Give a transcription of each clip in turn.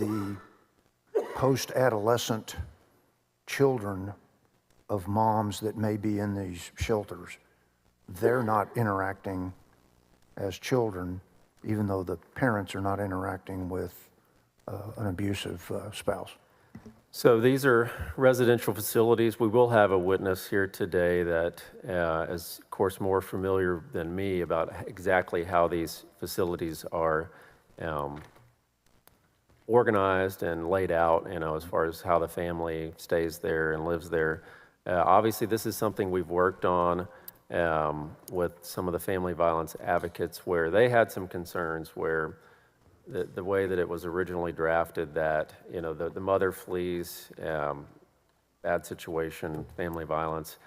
the post-adolescent children of moms that may be in these shelters, they're not interacting as children, even though the parents are not interacting with an abusive spouse. So these are residential facilities. We will have a witness here today that is, of course, more familiar than me about exactly how these facilities are organized and laid out, as far as how the family stays there and lives there. Obviously, this is something we've worked on with some of the family violence advocates, where they had some concerns where the way that it was originally drafted, that the mother flees bad situation, family violence,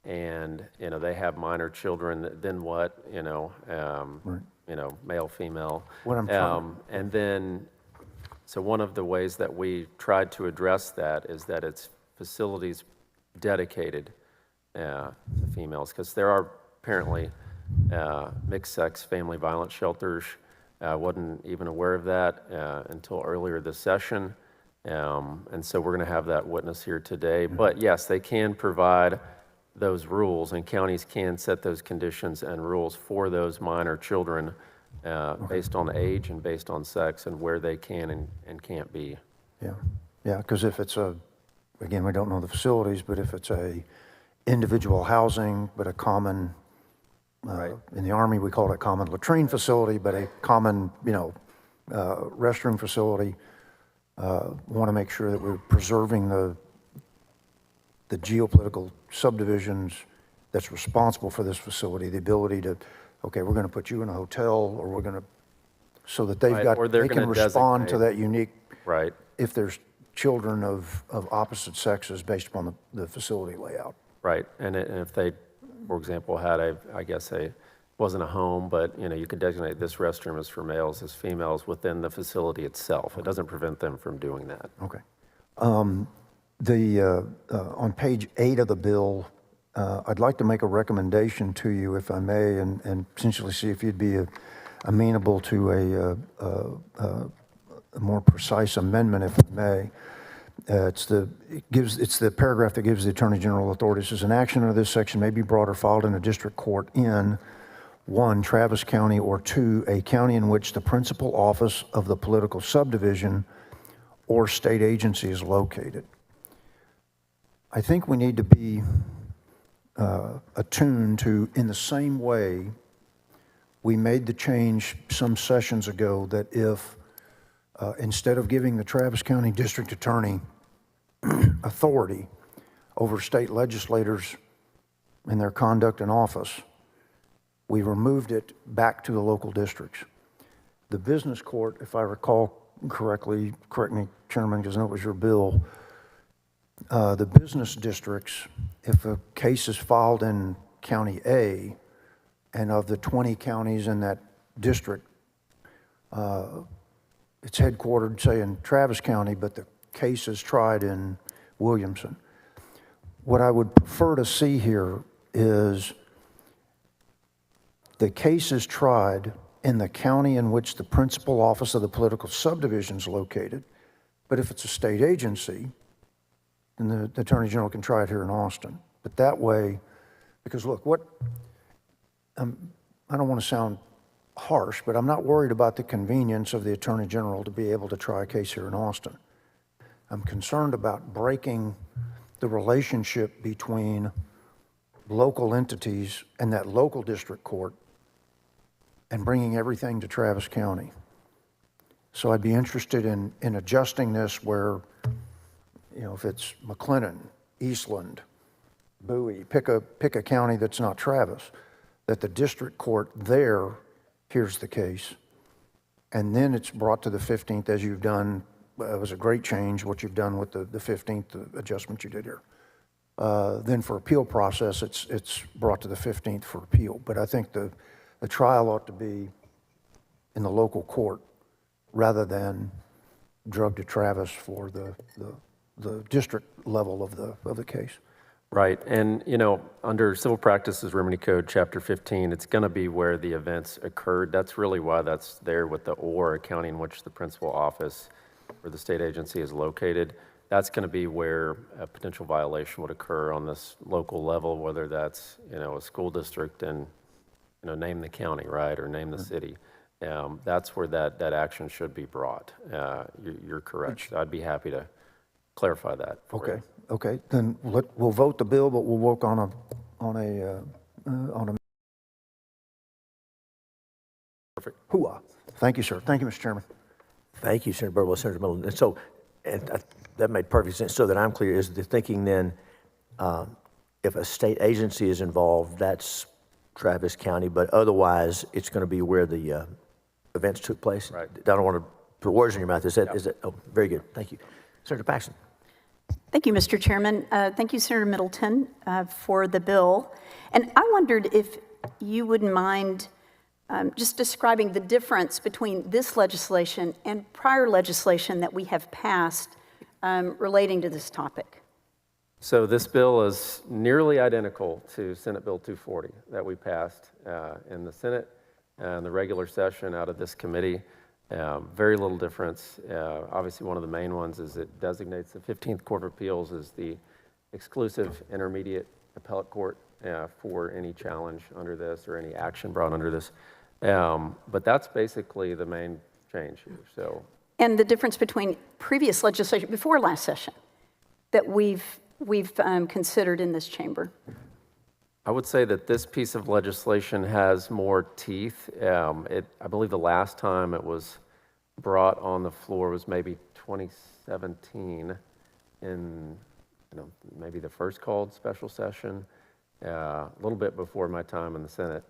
and they have minor children. Then what? Male, female. What I'm trying and then, so one of the ways that we tried to address that is that it's facilities dedicated to females, because there are apparently mixed-sex family violence shelters. I wasn't even aware of that until earlier this session. And so we're going to have that witness here today. But yes, they can provide those rules, and counties can set those conditions and rules for those minor children based on age and based on sex and where they can and can't be. Yeah, because if it's again, we don't know the facilities, but if it's a individual housing, but a common, Right. In the Army, we call it a common latrine facility, but a common, restroom facility. Want to make sure that we're preserving the geopolitical subdivisions that's responsible for this facility, the ability to, okay, we're going to put you in a hotel, or we're going to, so that they've Right, got, or they're they can gonna respond to designate. that unique, Right. if there's children of opposite sexes based upon the facility layout. Right, and if they, for example, had wasn't a home, but you could designate this restroom as for males, as females within the facility itself. It doesn't prevent them from doing that. Okay. On page 8 of the bill, I'd like to make a recommendation to you, if I may, and essentially see if you'd be amenable to a more precise amendment, if I may. It's the paragraph that gives the Attorney General authority. It says, an action under this section may be brought or filed in a district court in 1, Travis County, or 2, a county in which the principal office of the political subdivision or state agency is located. I think we need to be attuned to, in the same way we made the change some sessions ago, that if instead of giving the Travis County District Attorney authority over state legislators and their conduct in office, we removed it back to the local districts. The business court, if I recall correctly, correct me, Chairman, because I know it was your bill, the business districts, if a case is filed in County A, and of the 20 counties in that district, it's headquartered, say, in Travis County, but the case is tried in Williamson. What I would prefer to see here is the case is tried in the county in which the principal office of the political subdivision is located, but if it's a state agency, then the Attorney General can try it here in Austin. But that way, because look, I don't want to sound harsh, but I'm not worried about the convenience of the Attorney General to be able to try a case here in Austin. I'm concerned about breaking the relationship between local entities and that local district court and bringing everything to Travis County. So I'd be interested in adjusting this where, if it's McLennan, Eastland, Bowie, pick a county that's not Travis, that the district court there here's the case, and then it's brought to the 15th, as you've done. It was a great change, what you've done with the 15th, the adjustment you did here. Then for appeal process, it's brought to the 15th for appeal. But I think the trial ought to be in the local court rather than drug to Travis for the district level of the case. Right, and under Civil Practices Remedy Code, Chapter 15, it's going to be where the events occurred. That's really why that's there with the or, a county in which the principal office where the state agency is located, that's going to be where a potential violation would occur on this local level, whether that's, a school district and, name the county, right, or name the city. That's where that action should be brought. You're correct. I'd be happy to clarify that for you. Okay, then we'll vote the bill, but we'll work on a Perfect. hooah. Thank you, sir. Thank you, Mr. Chairman. Thank you, Senator Birdwell, Senator Middleton. And so, that made perfect sense. So that I'm clear, is the thinking then, if a state agency is involved, that's Travis County, but otherwise, it's going to be where the events took place? Right. I don't want to put words in your mouth. Is that, oh, very good. Thank you. Senator Paxton. Thank you, Mr. Chairman. Thank you, Senator Middleton, for the bill. And I wondered if you wouldn't mind just describing the difference between this legislation and prior legislation that we have passed relating to this topic. So this bill is nearly identical to Senate Bill 240 that we passed in the Senate and the regular session out of this committee. Very little difference. Obviously, one of the main ones is it designates the 15th Court of Appeals as the exclusive intermediate appellate court for any challenge under this or any action brought under this. But that's basically the main change here. So, And the difference between previous legislation, before last session, that we've considered in this chamber. I would say that this piece of legislation has more teeth. I believe the last time it was brought on the floor was maybe 2017 in maybe the first called special session, a little bit before my time in the Senate.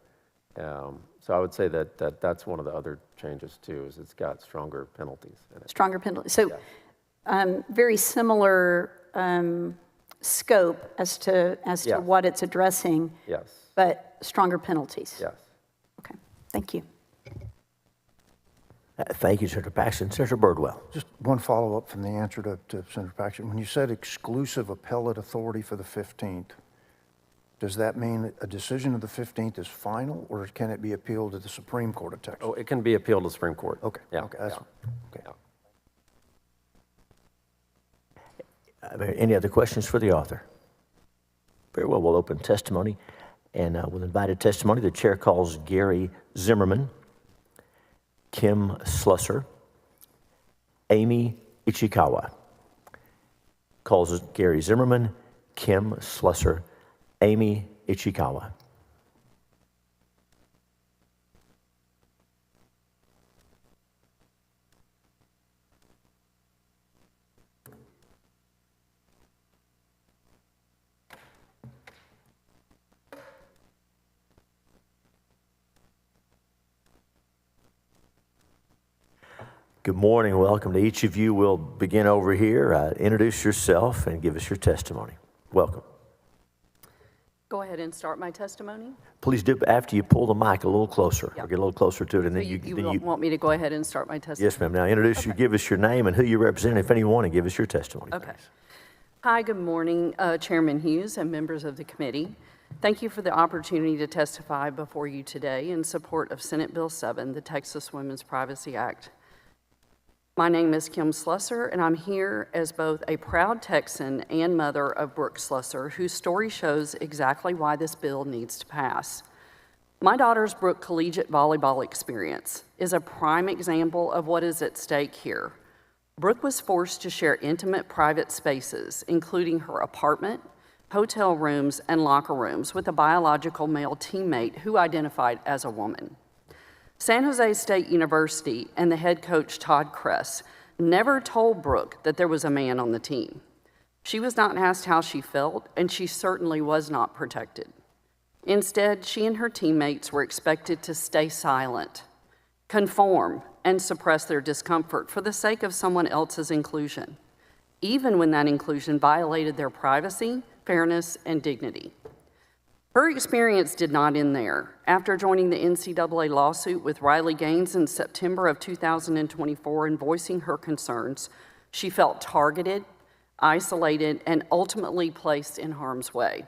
So I would say that's one of the other changes too, is it's got stronger penalties in it. Stronger penalties. So very similar scope as to Yes. what it's addressing, Yes. but stronger penalties. Yes. Okay, thank you. Thank you, Senator Paxton. Senator Birdwell. Just one follow-up from the answer to Senator Paxton. When you said exclusive appellate authority for the 15th, does that mean that a decision of the 15th is final, or can it be appealed to the Supreme Court of Texas? Oh, it can be appealed to the Supreme Court. Okay, Yeah. okay, that's, Yeah. okay. Any other questions for the author? Very well, we'll open testimony. And with invited testimony, the chair calls Gary Zimmerman, Kim Slusser, Amy Ichikawa. Calls Gary Zimmerman, Kim Slusser, Amy Ichikawa. Good morning. Welcome to each of you. We'll begin over here. Introduce yourself and give us your testimony. Welcome. Go ahead and start my testimony. Please do after you pull the mic a little closer, or get a little closer to it, and So then you want me to go ahead and start my testimony? Yes, ma'am. Now introduce you, give us your name and who you represent, if anyone, and give us your testimony. Okay. Thanks. Hi, good morning, Chairman Hughes and members of the committee. Thank you for the opportunity to testify before you today in support of Senate Bill 7, the Texas Women's Privacy Act. My name is Kim Slusser, and I'm here as both a proud Texan and mother of Brooke Slusser, whose story shows exactly why this bill needs to pass. My daughter's Brooke collegiate volleyball experience is a prime example of what is at stake here. Brooke was forced to share intimate private spaces, including her apartment, hotel rooms, and locker rooms with a biological male teammate who identified as a woman. San Jose State University and the head coach, Todd Kress, never told Brooke that there was a man on the team. She was not asked how she felt, and she certainly was not protected. Instead, she and her teammates were expected to stay silent, conform, and suppress their discomfort for the sake of someone else's inclusion, even when that inclusion violated their privacy, fairness, and dignity. Her experience did not end there. After joining the NCAA lawsuit with Riley Gaines in September of 2024 and voicing her concerns, she felt targeted, isolated, and ultimately placed in harm's way.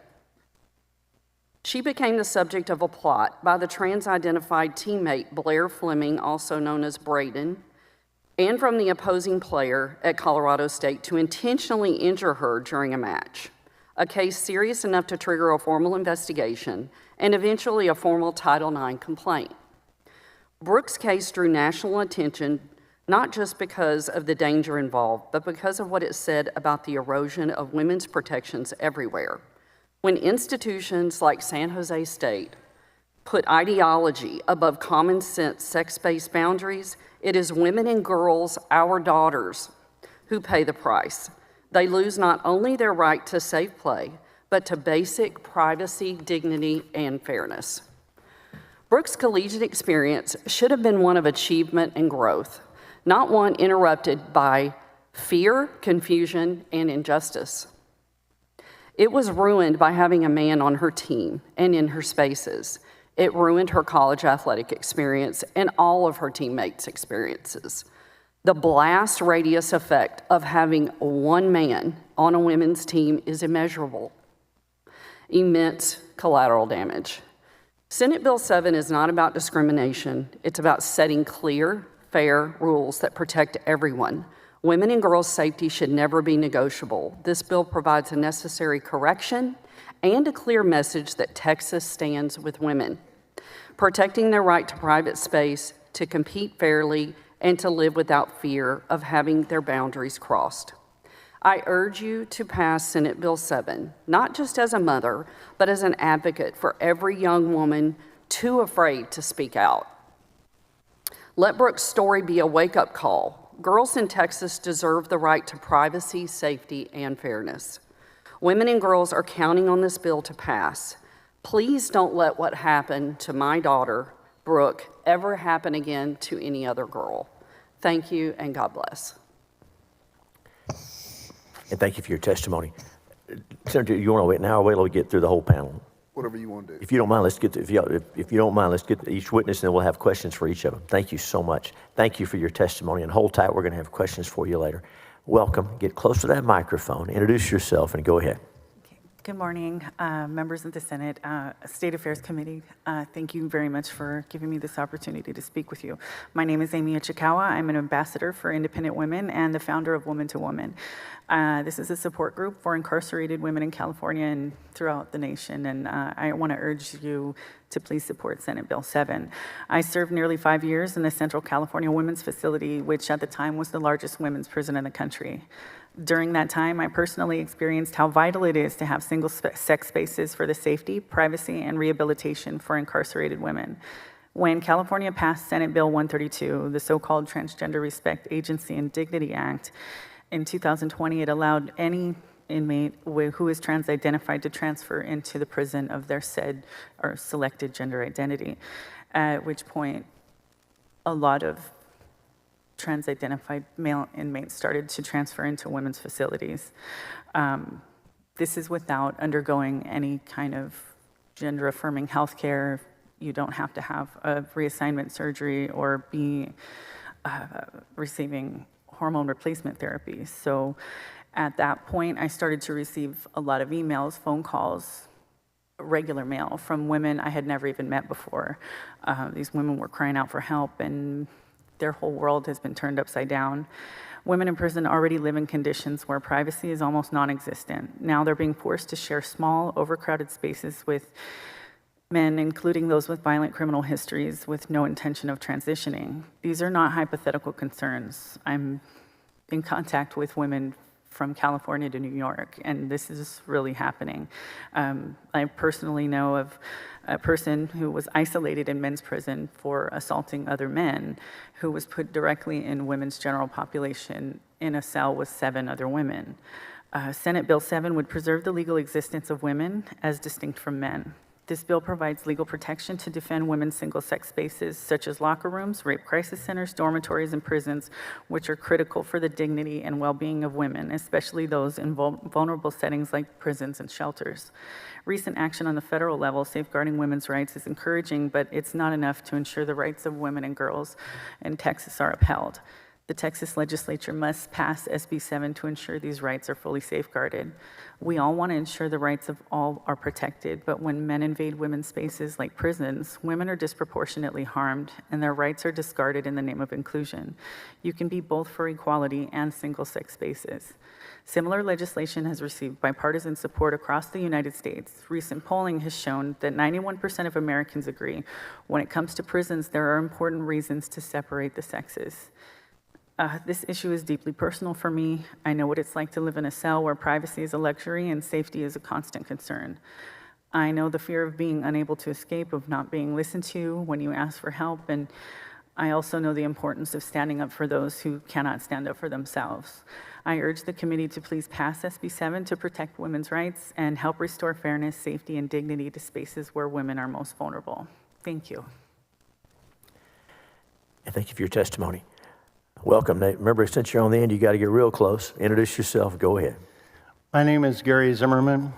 She became the subject of a plot by the trans-identified teammate Blair Fleming, also known as Braden, and from the opposing player at Colorado State to intentionally injure her during a match, a case serious enough to trigger a formal investigation and eventually a formal Title IX complaint. Brooks' case drew national attention not just because of the danger involved, but because of what it said about the erosion of women's protections everywhere. When institutions like San Jose State put ideology above common sense sex-based boundaries, it is women and girls, our daughters, who pay the price. They lose not only their right to safe play, but to basic privacy, dignity, and fairness. Brooks' collegiate experience should have been one of achievement and growth, not one interrupted by fear, confusion, and injustice. It was ruined by having a man on her team and in her spaces. It ruined her college athletic experience and all of her teammates' experiences. The blast radius effect of having one man on a women's team is immeasurable. Immense collateral damage. Senate Bill 7 is not about discrimination. It's about setting clear, fair rules that protect everyone. Women and girls' safety should never be negotiable. This bill provides a necessary correction and a clear message that Texas stands with women, protecting their right to private space, to compete fairly, and to live without fear of having their boundaries crossed. I urge you to pass Senate Bill 7, not just as a mother, but as an advocate for every young woman too afraid to speak out. Let Brooks' story be a wake-up call. Girls in Texas deserve the right to privacy, safety, and fairness. Women and girls are counting on this bill to pass. Please don't let what happened to my daughter, Brooke, ever happen again to any other girl. Thank you, and God bless. And thank you for your testimony. Senator, you want to wait an hour? Wait till we get through the whole panel. Whatever you want to do. If you don't mind, let's get to, if you don't mind, let's get to each witness, and then we'll have questions for each of them. Thank you so much. Thank you for your testimony, and hold tight. We're going to have questions for you later. Welcome. Get close to that microphone. Introduce yourself, and go ahead. Good morning, members of the Senate, State Affairs Committee. Thank you very much for giving me this opportunity to speak with you. My name is Amy Ichikawa. I'm an ambassador for independent women and the founder of Woman to Woman. This is a support group for incarcerated women in California and throughout the nation, and I want to urge you to please support Senate Bill 7. I served nearly 5 years in the Central California Women's Facility, which at the time was the largest women's prison in the country. During that time, I personally experienced how vital it is to have single-sex spaces for the safety, privacy, and rehabilitation for incarcerated women. When California passed Senate Bill 132, the so-called Transgender Respect Agency and Dignity Act, in 2020, it allowed any inmate who is trans-identified to transfer into the prison of their said or selected gender identity, at which point a lot of trans-identified male inmates started to transfer into women's facilities. This is without undergoing any kind of gender-affirming health care. You don't have to have a reassignment surgery or be receiving hormone replacement therapy. So at that point, I started to receive a lot of emails, phone calls, regular mail from women I had never even met before. These women were crying out for help, and their whole world has been turned upside down. Women in prison already live in conditions where privacy is almost non-existent. Now they're being forced to share small, overcrowded spaces with men, including those with violent criminal histories, with no intention of transitioning. These are not hypothetical concerns. I'm in contact with women from California to New York, and this is really happening. I personally know of a person who was isolated in men's prison for assaulting other men, who was put directly in women's general population in a cell with 7 other women. Senate Bill 7 would preserve the legal existence of women as distinct from men. This bill provides legal protection to defend women's single-sex spaces, such as locker rooms, rape crisis centers, dormitories, and prisons, which are critical for the dignity and well-being of women, especially those in vulnerable settings like prisons and shelters. Recent action on the federal level safeguarding women's rights is encouraging, but it's not enough to ensure the rights of women and girls in Texas are upheld. The Texas legislature must pass SB 7 to ensure these rights are fully safeguarded. We all want to ensure the rights of all are protected, but when men invade women's spaces like prisons, women are disproportionately harmed and their rights are discarded in the name of inclusion. You can be both for equality and single-sex spaces. Similar legislation has received bipartisan support across the United States. Recent polling has shown that 91% of Americans agree when it comes to prisons, there are important reasons to separate the sexes. This issue is deeply personal for me. I know what it's like to live in a cell where privacy is a luxury and safety is a constant concern. I know the fear of being unable to escape, of not being listened to when you ask for help, and I also know the importance of standing up for those who cannot stand up for themselves. I urge the committee to please pass SB 7 to protect women's rights and help restore fairness, safety, and dignity to spaces where women are most vulnerable. Thank you. And thank you for your testimony. Welcome, Nate. Remember, since you're on the end, you got to get real close. Introduce yourself. Go ahead. My name is Gary Zimmerman.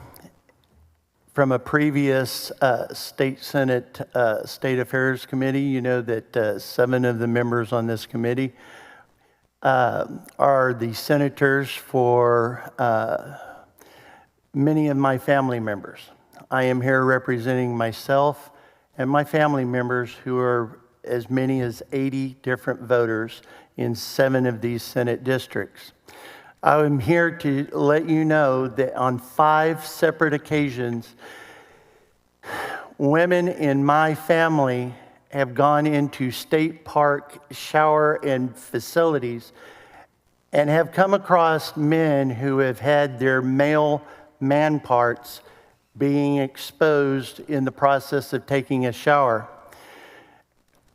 From a previous State Senate State Affairs Committee, you know that 7 of the members on this committee are the senators for many of my family members. I am here representing myself and my family members, who are as many as 80 different voters in 7 of these Senate districts. I'm here to let you know that on 5 separate occasions, women in my family have gone into state park shower and facilities and have come across men who have had their male man parts being exposed in the process of taking a shower.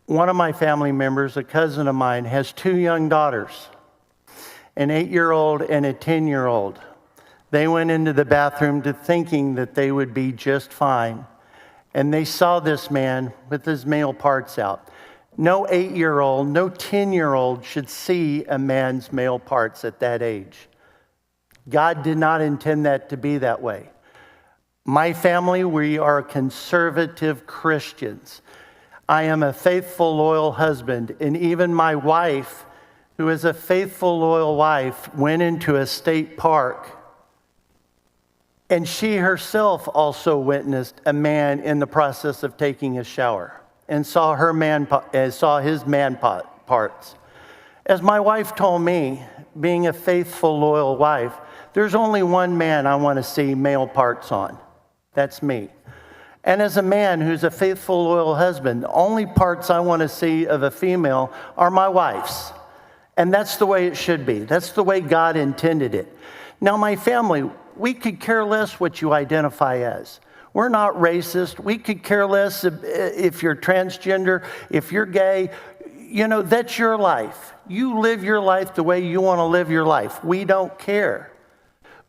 One of my family members, a cousin of mine, has 2 young daughters, an 8-year-old and a 10-year-old. They went into the bathroom thinking that they would be just fine, and they saw this man with his male parts out. No 8-year-old, no 10-year-old should see a man's male parts at that age. God did not intend that to be that way. My family, we are conservative Christians. I am a faithful, loyal husband, and even my wife, who is a faithful, loyal wife, went into a state park, and she herself also witnessed a man in the process of taking a shower and saw his man parts. As my wife told me, being a faithful, loyal wife, there's only one man I want to see male parts on. That's me. And as a man who's a faithful, loyal husband, the only parts I want to see of a female are my wife's. And that's the way it should be. That's the way God intended it. Now, my family, we could care less what you identify as. We're not racist. We could care less if you're transgender, if you're gay. You know, that's your life. You live your life the way you want to live your life. We don't care.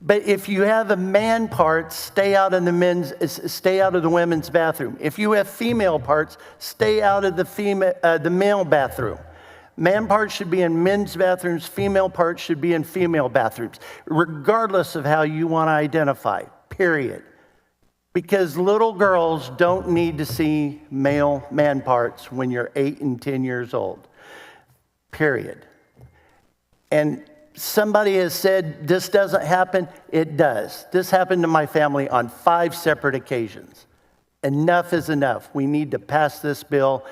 But if you have a man part, stay out of the women's bathroom. If you have female parts, stay out of the male bathroom. Man parts should be in men's bathrooms. Female parts should be in female bathrooms, regardless of how you want to identify, period. Because little girls don't need to see male man parts when you're 8 and 10 years old, period. And somebody has said this doesn't happen. It does. This happened to my family on 5 separate occasions. Enough is enough. We need to pass this bill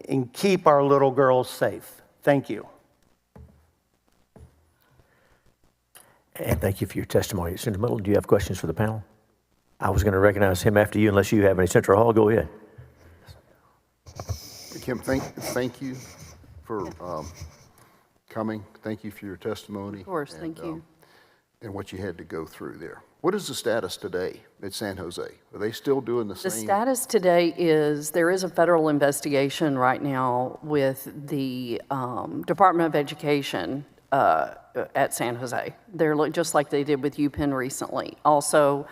and keep our little girls safe. Thank you. And thank you for your testimony. Senator Middleton, do you have questions for the panel? I was going to recognize him after you, unless you have any. Senator Hall, go ahead. Kim, thank you for coming. Thank you for your testimony. Of course, thank you. And what you had to go through there. What is the status today at San Jose? Are they still doing the The same? status today is there is a federal investigation right now with the Department of Education at San Jose. They're just like they did with UPenn recently. Also,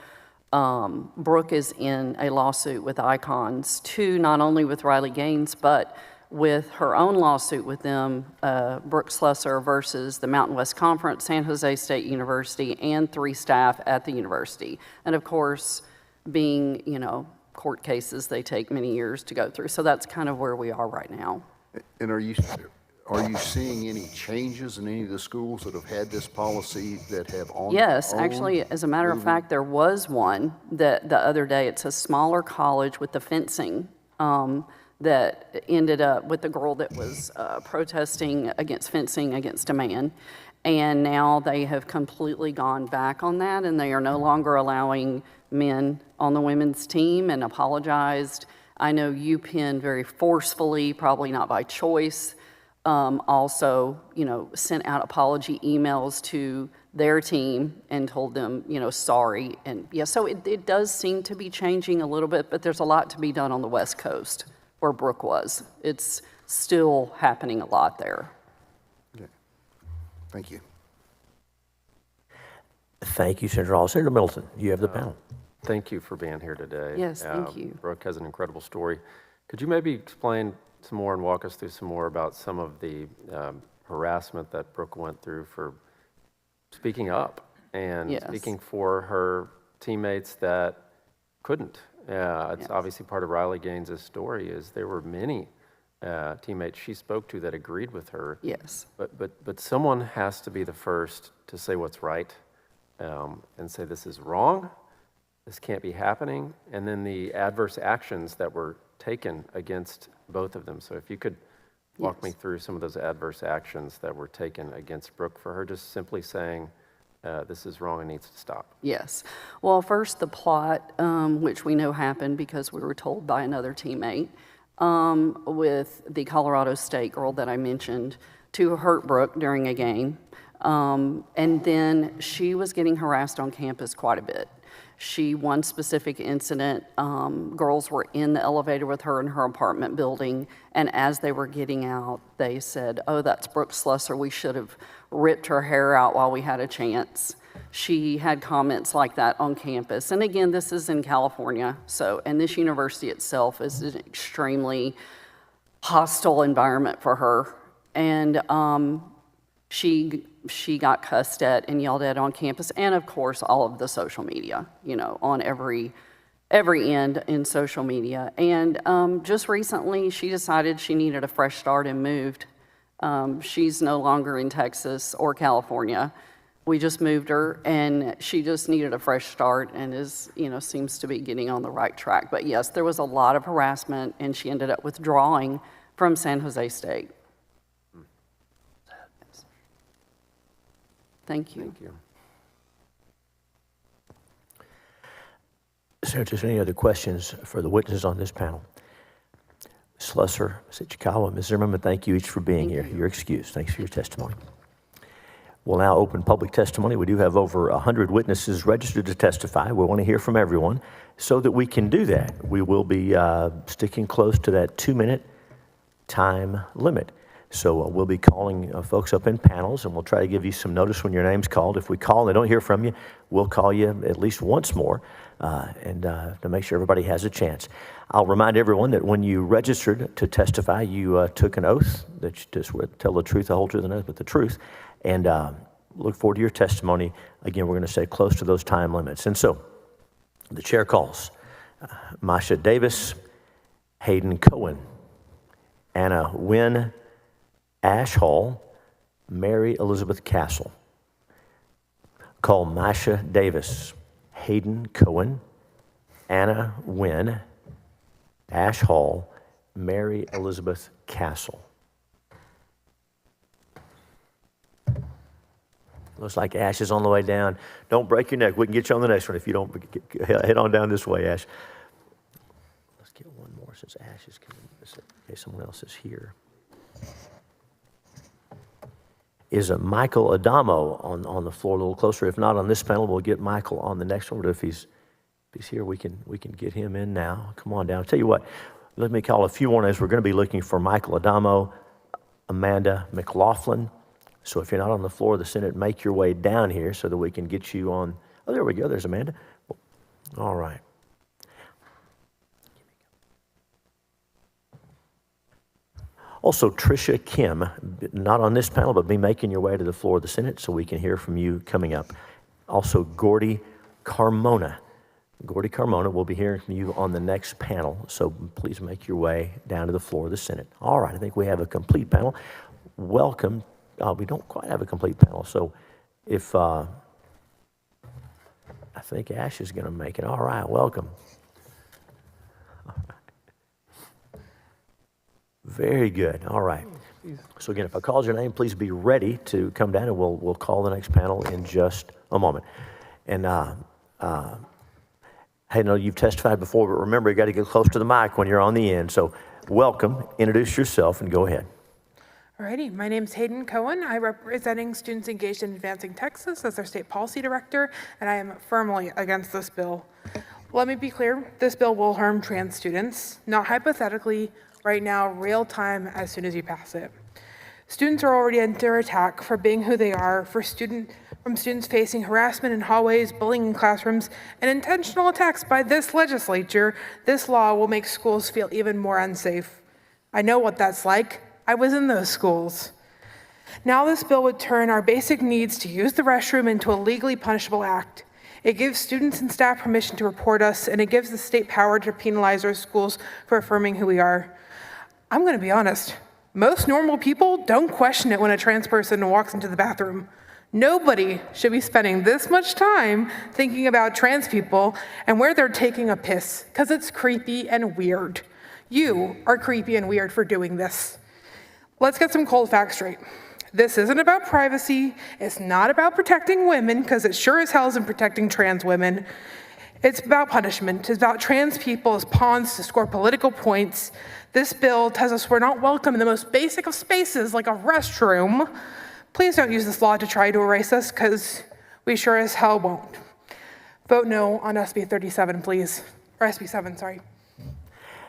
Brooke is in a lawsuit with Icons, too, not only with Riley Gaines, but with her own lawsuit with them, Brooke Slusser versus the Mountain West Conference, San Jose State University, and 3 staff at the university. And of course, being, court cases, they take many years to go through. So that's kind of where we are right now. And are you seeing any changes in any of the schools that have had this policy that have on? Yes, actually, as a matter of fact, there was one that the other day, it's a smaller college with the fencing, that ended up with the girl that was protesting against fencing against a man. And now they have completely gone back on that, and they are no longer allowing men on the women's team, and apologized. I know UPenn very forcefully, probably not by choice, also, sent out apology emails to their team and told them, sorry. And yeah, so it does seem to be changing a little bit, but there's a lot to be done on the West Coast where Brooke was. It's still happening a lot there. Okay. Thank you. Thank you, Senator Hall. Senator Middleton, you have the panel. Thank you for being here today. Yes, thank you. Brooke has an incredible story. Could you maybe explain some more and walk us through some more about some of the harassment that Brooke went through for speaking up and Yes. speaking for her teammates that couldn't? It's Yes. obviously part of Riley Gaines' story is there were many teammates she spoke to that agreed with her. Yes. But someone has to be the first to say what's right and say this is wrong, this can't be happening, and then the adverse actions that were taken against both of them. So if you could walk me through some of those adverse actions that were taken against Brooke for her just simply saying this is wrong and needs to stop. Yes. Well, first, the plot, which we know happened because we were told by another teammate, with the Colorado State girl that I mentioned, to hurt Brooke during a game. And then she was getting harassed on campus quite a bit. One specific incident, girls were in the elevator with her in her apartment building, and as they were getting out, they said, "Oh, that's Brooke Slusser. We should have ripped her hair out while we had a chance." She had comments like that on campus. And again, this is in California, and this university itself is an extremely hostile environment for her. And she got cussed at and yelled at on campus, and of course all of the social media, on every end in social media. And just recently she decided she needed a fresh start and moved. She's no longer in Texas or California. We just moved her, and she just needed a fresh start and seems to be getting on the right track. But yes, there was a lot of harassment, and she ended up withdrawing from San Jose State. Thank you. Thank you. Senators, any other questions for the witnesses on this panel? Ms. Slusser, Ms. Ichikawa, Ms. Zimmerman, thank you each for being here. You're excused. Thanks for your testimony. We'll now open public testimony. We do have over 100 witnesses registered to testify. We want to hear from everyone. So that we can do that, we will be sticking close to that 2-minute time limit. So we'll be calling folks up in panels, and we'll try to give you some notice when your name's called. If we call and they don't hear from you, we'll call you at least once more and to make sure everybody has a chance. I'll remind everyone that when you registered to testify, you took an oath that you just would tell the truth, the whole truth, and nothing but the truth. And look forward to your testimony. Again, we're going to stay close to those time limits. And so the chair calls Masha Davis, Hayden Cohen, Anna Wynn, Ash Hall, Mary Elizabeth Castle. Call Masha Davis, Hayden Cohen, Anna Wynn, Ash Hall, Mary Elizabeth Castle. Looks like Ash is on the way down. Don't break your neck. We can get you on the next one if you don't. Head on down this way, Ash. Let's get one more since Ash is coming. Okay, someone else is here. Is Michael Adamo on the floor a little closer? If not on this panel, we'll get Michael on the next one. But if he's here, we can get him in now. Come on down. I'll tell you what, let me call a few more names. We're going to be looking for Michael Adamo, Amanda McLaughlin. So if you're not on the floor of the Senate, make your way down here so that we can get you on. Oh, there we go. There's Amanda. All right. Also, Tricia Kim, not on this panel, but be making your way to the floor of the Senate so we can hear from you coming up. Also, Gordy Carmona. Gordy Carmona will be hearing from you on the next panel, so please make your way down to the floor of the Senate. All right, I think we have a complete panel. welcome. We don't quite have a complete panel, so if, I think Ash is going to make it. All right, welcome. All right. Very good, all right. So again, if I call your name, please be ready to come down, and we'll call the next panel in just a moment. And hey, no, you've testified before, but remember, you got to get close to the mic when you're on the end. So welcome, introduce yourself, and go ahead. Alrighty, my name's Hayden Cohen. I'm representing students engaged in Advancing Texas as their state policy director, and I am firmly against this bill. Let me be clear, this bill will harm trans students, not hypothetically, right now, real time, as soon as you pass it. Students are already under attack for being who they are, from students facing harassment in hallways, bullying in classrooms, and intentional attacks by this legislature. This law will make schools feel even more unsafe. I know what that's like. I was in those schools. Now this bill would turn our basic needs to use the restroom into a legally punishable act. It gives students and staff permission to report us, and it gives the state power to penalize our schools for affirming who we are. I'm gonna be honest, most normal people don't question it when a trans person walks into the bathroom. Nobody should be spending this much time thinking about trans people and where they're taking a piss, because it's creepy and weird. You are creepy and weird for doing this. Let's get some cold facts straight. This isn't about privacy. It's not about protecting women, because it sure as hell isn't protecting trans women. It's about punishment. It's about trans people as pawns to score political points. This bill tells us we're not welcome in the most basic of spaces, like a restroom. Please don't use this law to try to erase us, because we sure as hell won't. Vote no on SB 37, please. Or SB 7, sorry.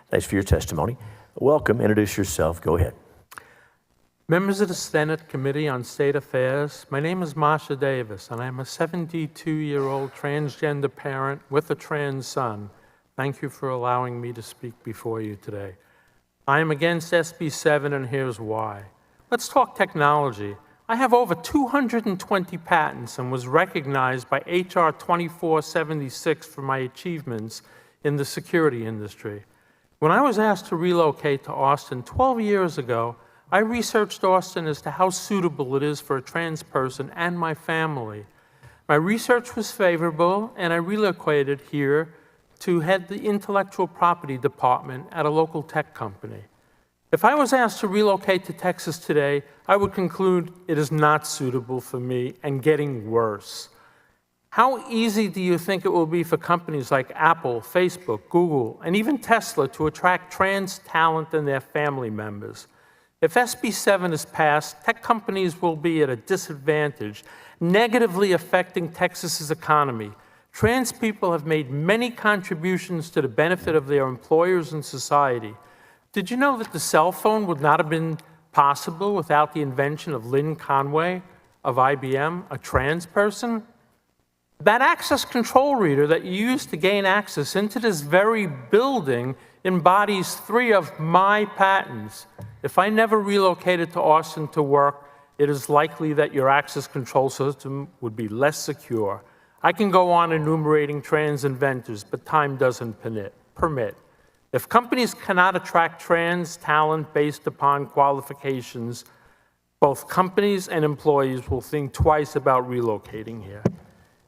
Thanks for your testimony. Welcome, introduce yourself, go ahead. Members of the Senate Committee on State Affairs, my name is Marsha Davis, and I'm a 72-year-old transgender parent with a trans son. Thank you for allowing me to speak before you today. I am against SB 7, and here's why. Let's talk technology. I have over 220 patents and was recognized by HR 2476 for my achievements in the security industry. When I was asked to relocate to Austin 12 years ago, I researched Austin as to how suitable it is for a trans person and my family. My research was favorable, and I relocated here to head the intellectual property department at a local tech company. If I was asked to relocate to Texas today, I would conclude it is not suitable for me and getting worse. How easy do you think it will be for companies like Apple, Facebook, Google, and even Tesla to attract trans talent and their family members? If SB 7 is passed, tech companies will be at a disadvantage, negatively affecting Texas's economy. Trans people have made many contributions to the benefit of their employers and society. Did you know that the cell phone would not have been possible without the invention of Lynn Conway of IBM, a trans person? That access control reader that you use to gain access into this very building embodies 3 of my patents. If I never relocated to Austin to work, it is likely that your access control system would be less secure. I can go on enumerating trans inventors, but time doesn't permit. If companies cannot attract trans talent based upon qualifications, both companies and employees will think twice about relocating here.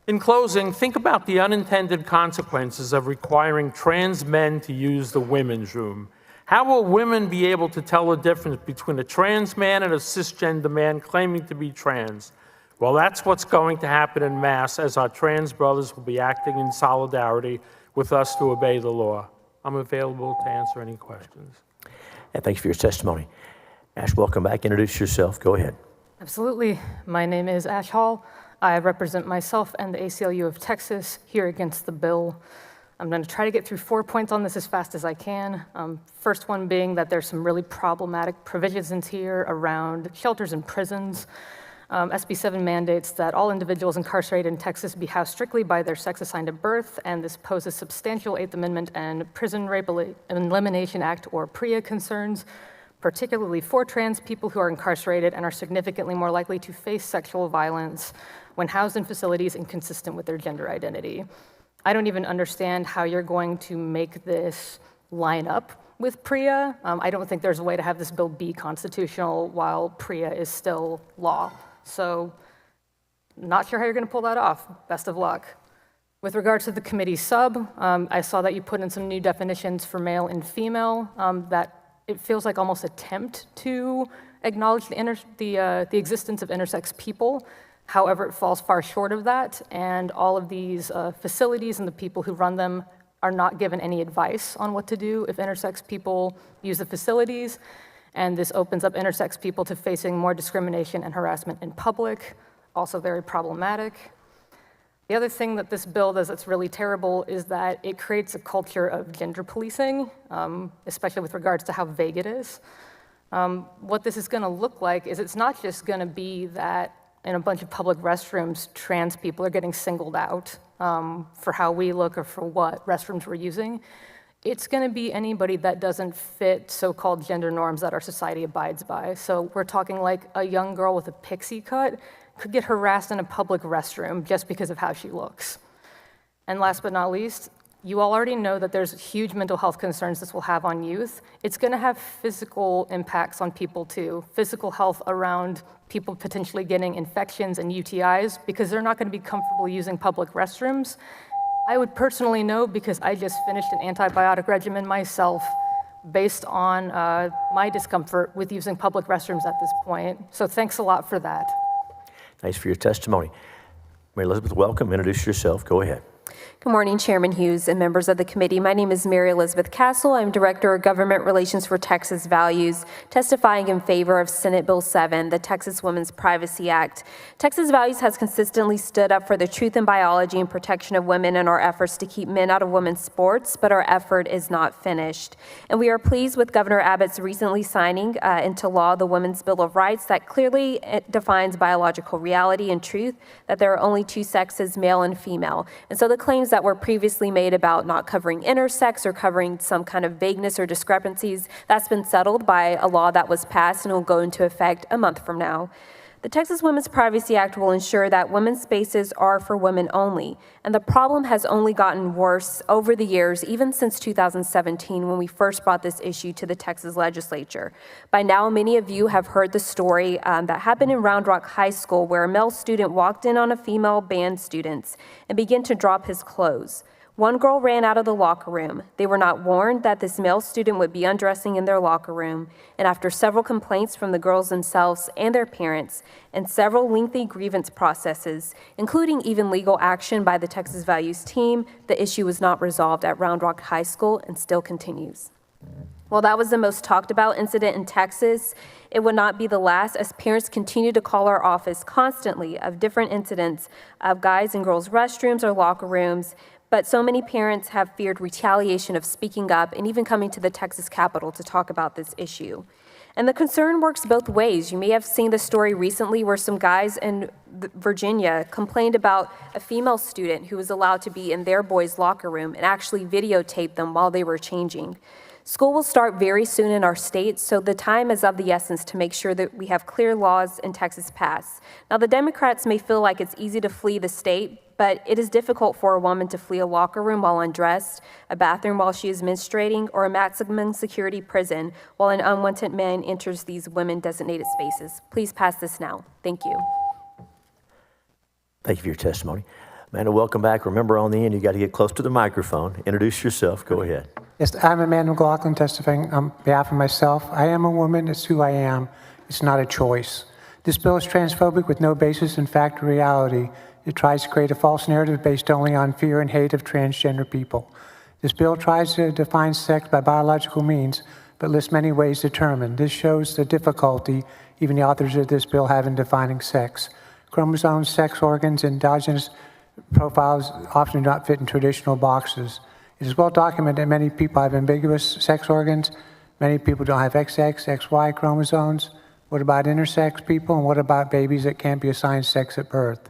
In closing, think about the unintended consequences of requiring trans men to use the women's room. How will women be able to tell the difference between a trans man and a cisgender man claiming to be trans? Well, that's what's going to happen in mass, as our trans brothers will be acting in solidarity with us to obey the law. I'm available to answer any questions. And thank you for your testimony. Ash, welcome back. Introduce yourself. Go ahead. Absolutely. My name is Ash Hall. I represent myself and the ACLU of Texas here against the bill. I'm going to try to get through 4 points on this as fast as I can. First one being that there's some really problematic provisions here around shelters and prisons. SB 7 mandates that all individuals incarcerated in Texas be housed strictly by their sex assigned at birth, and this poses substantial 8th Amendment and Prison Rape Elimination Act, or PREA, concerns, particularly for trans people who are incarcerated and are significantly more likely to face sexual violence when housed in facilities inconsistent with their gender identity. I don't even understand how you're going to make this line up with PREA. I don't think there's a way to have this bill be constitutional while PREA is still law. So not sure how you're going to pull that off. Best of luck. With regard to the committee sub, I saw that you put in some new definitions for male and female that it feels like almost attempt to acknowledge the existence of intersex people. However, it falls far short of that, and all of these facilities and the people who run them are not given any advice on what to do if intersex people use the facilities, and this opens up intersex people to facing more discrimination and harassment in public, also very problematic. The other thing that this bill does that's really terrible is that it creates a culture of gender policing, especially with regards to how vague it is. What this is going to look like is it's not just going to be that in a bunch of public restrooms, trans people are getting singled out for how we look or for what restrooms we're using. It's going to be anybody that doesn't fit so-called gender norms that our society abides by. So we're talking like a young girl with a pixie cut could get harassed in a public restroom just because of how she looks. And last but not least, you all already know that there's huge mental health concerns this will have on youth. It's going to have physical impacts on people too. Physical health around people potentially getting infections and UTIs because they're not going to be comfortable using public restrooms. I would personally know because I just finished an antibiotic regimen myself based on my discomfort with using public restrooms at this point. So thanks a lot for that. Thanks for your testimony. Mary Elizabeth, welcome. Introduce yourself. Go ahead. Good morning, Chairman Hughes and members of the committee. My name is Mary Elizabeth Castle. I'm Director of Government Relations for Texas Values, testifying in favor of Senate Bill 7, the Texas Women's Privacy Act. Texas Values has consistently stood up for the truth in biology and protection of women in our efforts to keep men out of women's sports, but our effort is not finished. And we are pleased with Governor Abbott's recently signing into law the Women's Bill of Rights that clearly defines biological reality and truth, that there are only two sexes, male and female. And so the claims that were previously made about not covering intersex or covering some kind of vagueness or discrepancies, that's been settled by a law that was passed and will go into effect a month from now. The Texas Women's Privacy Act will ensure that women's spaces are for women only, and the problem has only gotten worse over the years, even since 2017 when we first brought this issue to the Texas legislature. By now, many of you have heard the story that happened in Round Rock High School where a male student walked in on a female band student and began to drop his clothes. One girl ran out of the locker room. They were not warned that this male student would be undressing in their locker room, and after several complaints from the girls themselves and their parents, and several lengthy grievance processes, including even legal action by the Texas Values team, the issue was not resolved at Round Rock High School and still continues. While that was the most talked about incident in Texas, it would not be the last, as parents continue to call our office constantly of different incidents of guys and girls' restrooms or locker rooms. But so many parents have feared retaliation of speaking up and even coming to the Texas Capitol to talk about this issue. And the concern works both ways. You may have seen the story recently where some guys in Virginia complained about a female student who was allowed to be in their boys' locker room and actually videotaped them while they were changing. School will start very soon in our state, so the time is of the essence to make sure that we have clear laws in Texas passed. Now, the Democrats may feel like it's easy to flee the state, but it is difficult for a woman to flee a locker room while undressed, a bathroom while she is menstruating, or a maximum security prison while an unwanted man enters these women-designated spaces. Please pass this now. Thank you. Thank you for your testimony. Amanda, welcome back. Remember, on the end, you got to get close to the microphone. Introduce yourself. Go ahead. Yes, I'm Amanda McLaughlin, testifying on behalf of myself. I am a woman. It's who I am. It's not a choice. This bill is transphobic with no basis in fact or reality. It tries to create a false narrative based only on fear and hate of transgender people. This bill tries to define sex by biological means, but lists many ways to determine. This shows the difficulty even the authors of this bill have in defining sex. Chromosomes, sex organs, and endogenous profiles often do not fit in traditional boxes. It is well documented that many people have ambiguous sex organs. Many people don't have XX, XY chromosomes. What about intersex people? And what about babies that can't be assigned sex at birth?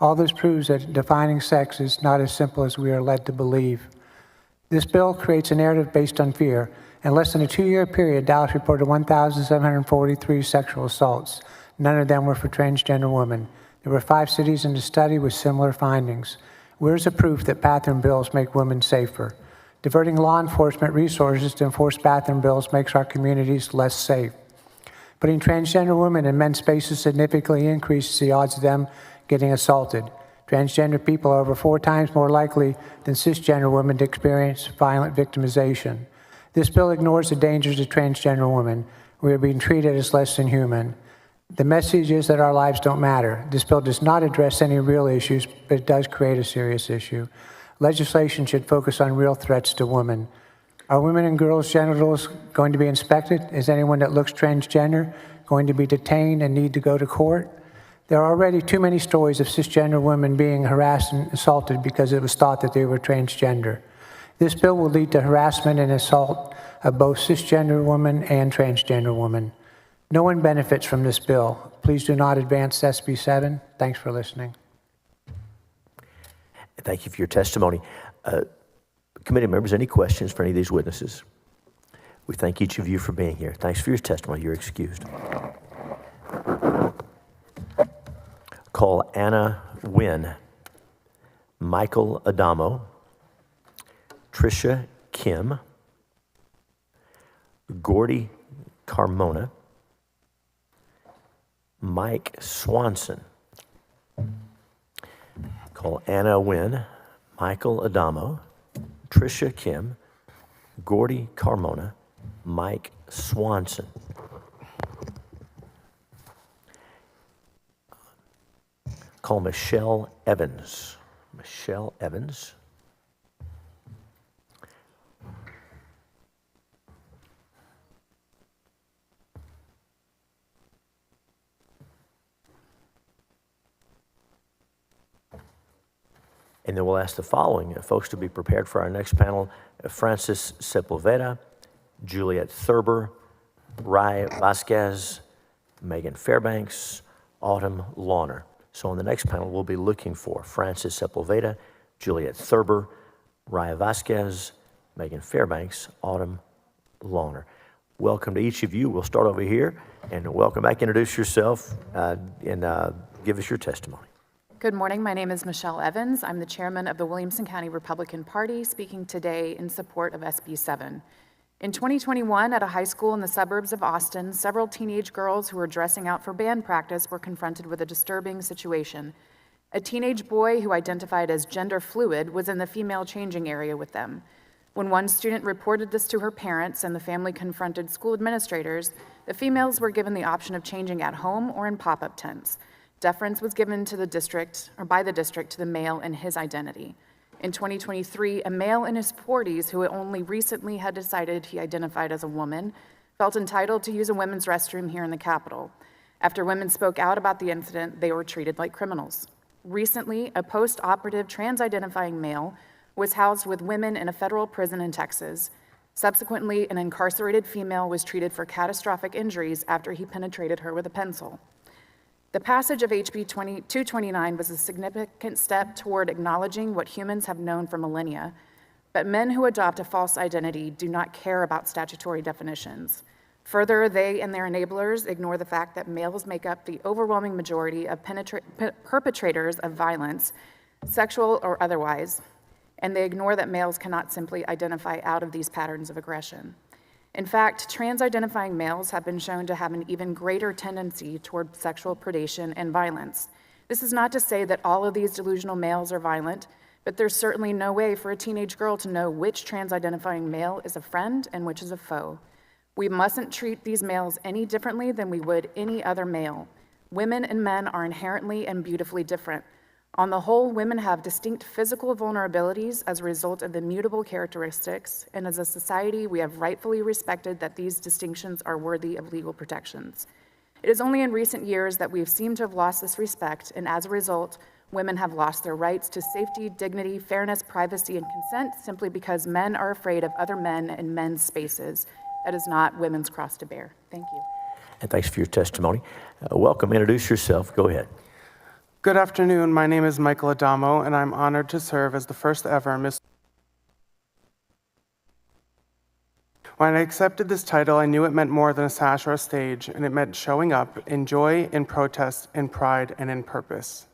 All this proves that defining sex is not as simple as we are led to believe. This bill creates a narrative based on fear. In less than a 2-year period, Dallas reported 1,743 sexual assaults. None of them were for transgender women. There were 5 cities in the study with similar findings. Where's the proof that bathroom bills make women safer? Diverting law enforcement resources to enforce bathroom bills makes our communities less safe. Putting transgender women in men's spaces significantly increases the odds of them getting assaulted. Transgender people are over 4 times more likely than cisgender women to experience violent victimization. This bill ignores the dangers of transgender women. We are being treated as less than human. The message is that our lives don't matter. This bill does not address any real issues, but it does create a serious issue. Legislation should focus on real threats to women. Are women and girls' genitals going to be inspected? Is anyone that looks transgender going to be detained and need to go to court? There are already too many stories of cisgender women being harassed and assaulted because it was thought that they were transgender. This bill will lead to harassment and assault of both cisgender women and transgender women. No one benefits from this bill. Please do not advance SB 7. Thanks for listening. Thank you for your testimony. Committee members, any questions for any of these witnesses? We thank each of you for being here. Thanks for your testimony. You're excused. Call Anna Wynn, Michael Adamo, Tricia Kim, Gordy Carmona, Mike Swanson. Call Anna Wynn, Michael Adamo, Tricia Kim, Gordy Carmona, Mike Swanson. Call Michelle Evans. Michelle Evans. And then we'll ask the following folks to be prepared for our next panel: Francis Sepulveda, Juliet Thurber, Rai Vasquez, Megan Fairbanks, Autumn Lawner. So on the next panel, we'll be looking for Francis Sepulveda, Juliet Thurber, Rai Vasquez, Megan Fairbanks, Autumn Lawner. Welcome to each of you. We'll start over here, and welcome back. Introduce yourself and give us your testimony. Good morning. My name is Michelle Evans. I'm the chairman of the Williamson County Republican Party, speaking today in support of SB 7. In 2021, at a high school in the suburbs of Austin, several teenage girls who were dressing out for band practice were confronted with a disturbing situation. A teenage boy who identified as gender fluid was in the female changing area with them. When one student reported this to her parents and the family confronted school administrators, the females were given the option of changing at home or in pop-up tents. Deference was given to the district, or by the district, to the male and his identity. In 2023, a male in his 40s who only recently had decided he identified as a woman felt entitled to use a women's restroom here in the Capitol. After women spoke out about the incident, they were treated like criminals. Recently, a post-operative trans-identifying male was housed with women in a federal prison in Texas. Subsequently, an incarcerated female was treated for catastrophic injuries after he penetrated her with a pencil. The passage of HB 229 was a significant step toward acknowledging what humans have known for millennia, but men who adopt a false identity do not care about statutory definitions. Further, they and their enablers ignore the fact that males make up the overwhelming majority of perpetrators of violence, sexual or otherwise, and they ignore that males cannot simply identify out of these patterns of aggression. In fact, trans-identifying males have been shown to have an even greater tendency toward sexual predation and violence. This is not to say that all of these delusional males are violent, but there's certainly no way for a teenage girl to know which trans-identifying male is a friend and which is a foe. We mustn't treat these males any differently than we would any other male. Women and men are inherently and beautifully different. On the whole, women have distinct physical vulnerabilities as a result of immutable characteristics, and as a society, we have rightfully respected that these distinctions are worthy of legal protections. It is only in recent years that we've seemed to have lost this respect, and as a result, women have lost their rights to safety, dignity, fairness, privacy, and consent simply because men are afraid of other men in men's spaces. That is not women's cross to bear. Thank you. And thanks for your testimony. Welcome. Introduce yourself. Go ahead. Good afternoon. My name is Michael Adamo, and I'm honored to serve as the first ever Miss. When I accepted this title, I knew it meant more than a sash or a stage, and it meant showing up in joy, in protest, in pride, and in purpose.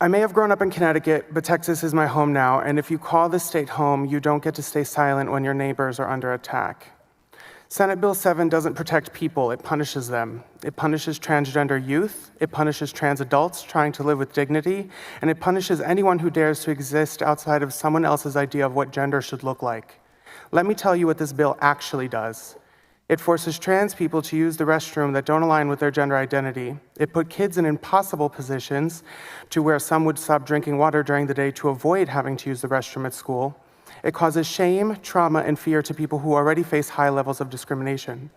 I may have grown up in Connecticut, but Texas is my home now, and if you call this state home, you don't get to stay silent when your neighbors are under attack. Senate Bill 7 doesn't protect people, it punishes them. It punishes transgender youth, it punishes trans adults trying to live with dignity, and it punishes anyone who dares to exist outside of someone else's idea of what gender should look like. Let me tell you what this bill actually does. It forces trans people to use the restroom that don't align with their gender identity. It put kids in impossible positions to where some would stop drinking water during the day to avoid having to use the restroom at school. It causes shame, trauma, and fear to people who already face high levels of discrimination.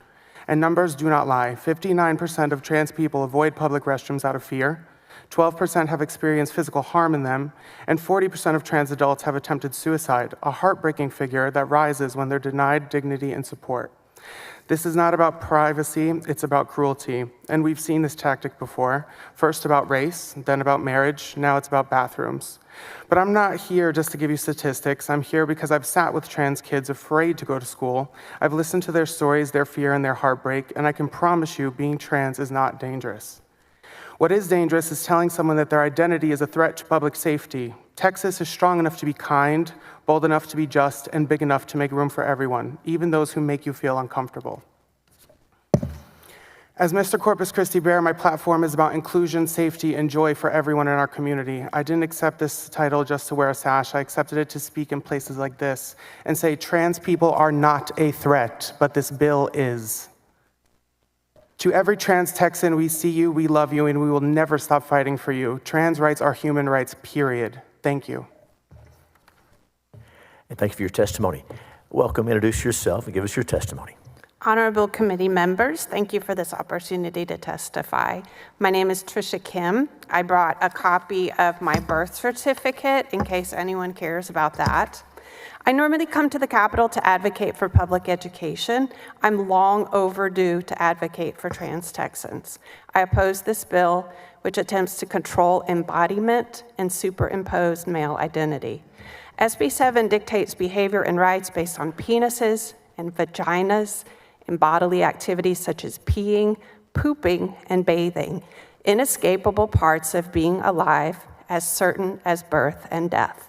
And numbers do not lie. 59% of trans people avoid public restrooms out of fear. 12% have experienced physical harm in them, and 40% of trans adults have attempted suicide, a heartbreaking figure that rises when they're denied dignity and support. This is not about privacy, it's about cruelty, and we've seen this tactic before. First about race, then about marriage, now it's about bathrooms. But I'm not here just to give you statistics. I'm here because I've sat with trans kids afraid to go to school. I've listened to their stories, their fear, and their heartbreak, and I can promise you being trans is not dangerous. What is dangerous is telling someone that their identity is a threat to public safety. Texas is strong enough to be kind, bold enough to be just, and big enough to make room for everyone, even those who make you feel uncomfortable. As Mr. Corpus Christi Bear, my platform is about inclusion, safety, and joy for everyone in our community. I didn't accept this title just to wear a sash. I accepted it to speak in places like this and say, trans people are not a threat, but this bill is. To every trans Texan, we see you, we love you, and we will never stop fighting for you. Trans rights are human rights, period. Thank you. And thank you for your testimony. Welcome, introduce yourself and give us your testimony. Honorable committee members, thank you for this opportunity to testify. My name is Tricia Kim. I brought a copy of my birth certificate in case anyone cares about that. I normally come to the Capitol to advocate for public education. I'm long overdue to advocate for trans Texans. I oppose this bill, which attempts to control embodiment and superimpose male identity. SB 7 dictates behavior and rights based on penises and vaginas and bodily activities such as peeing, pooping, and bathing, inescapable parts of being alive, as certain as birth and death.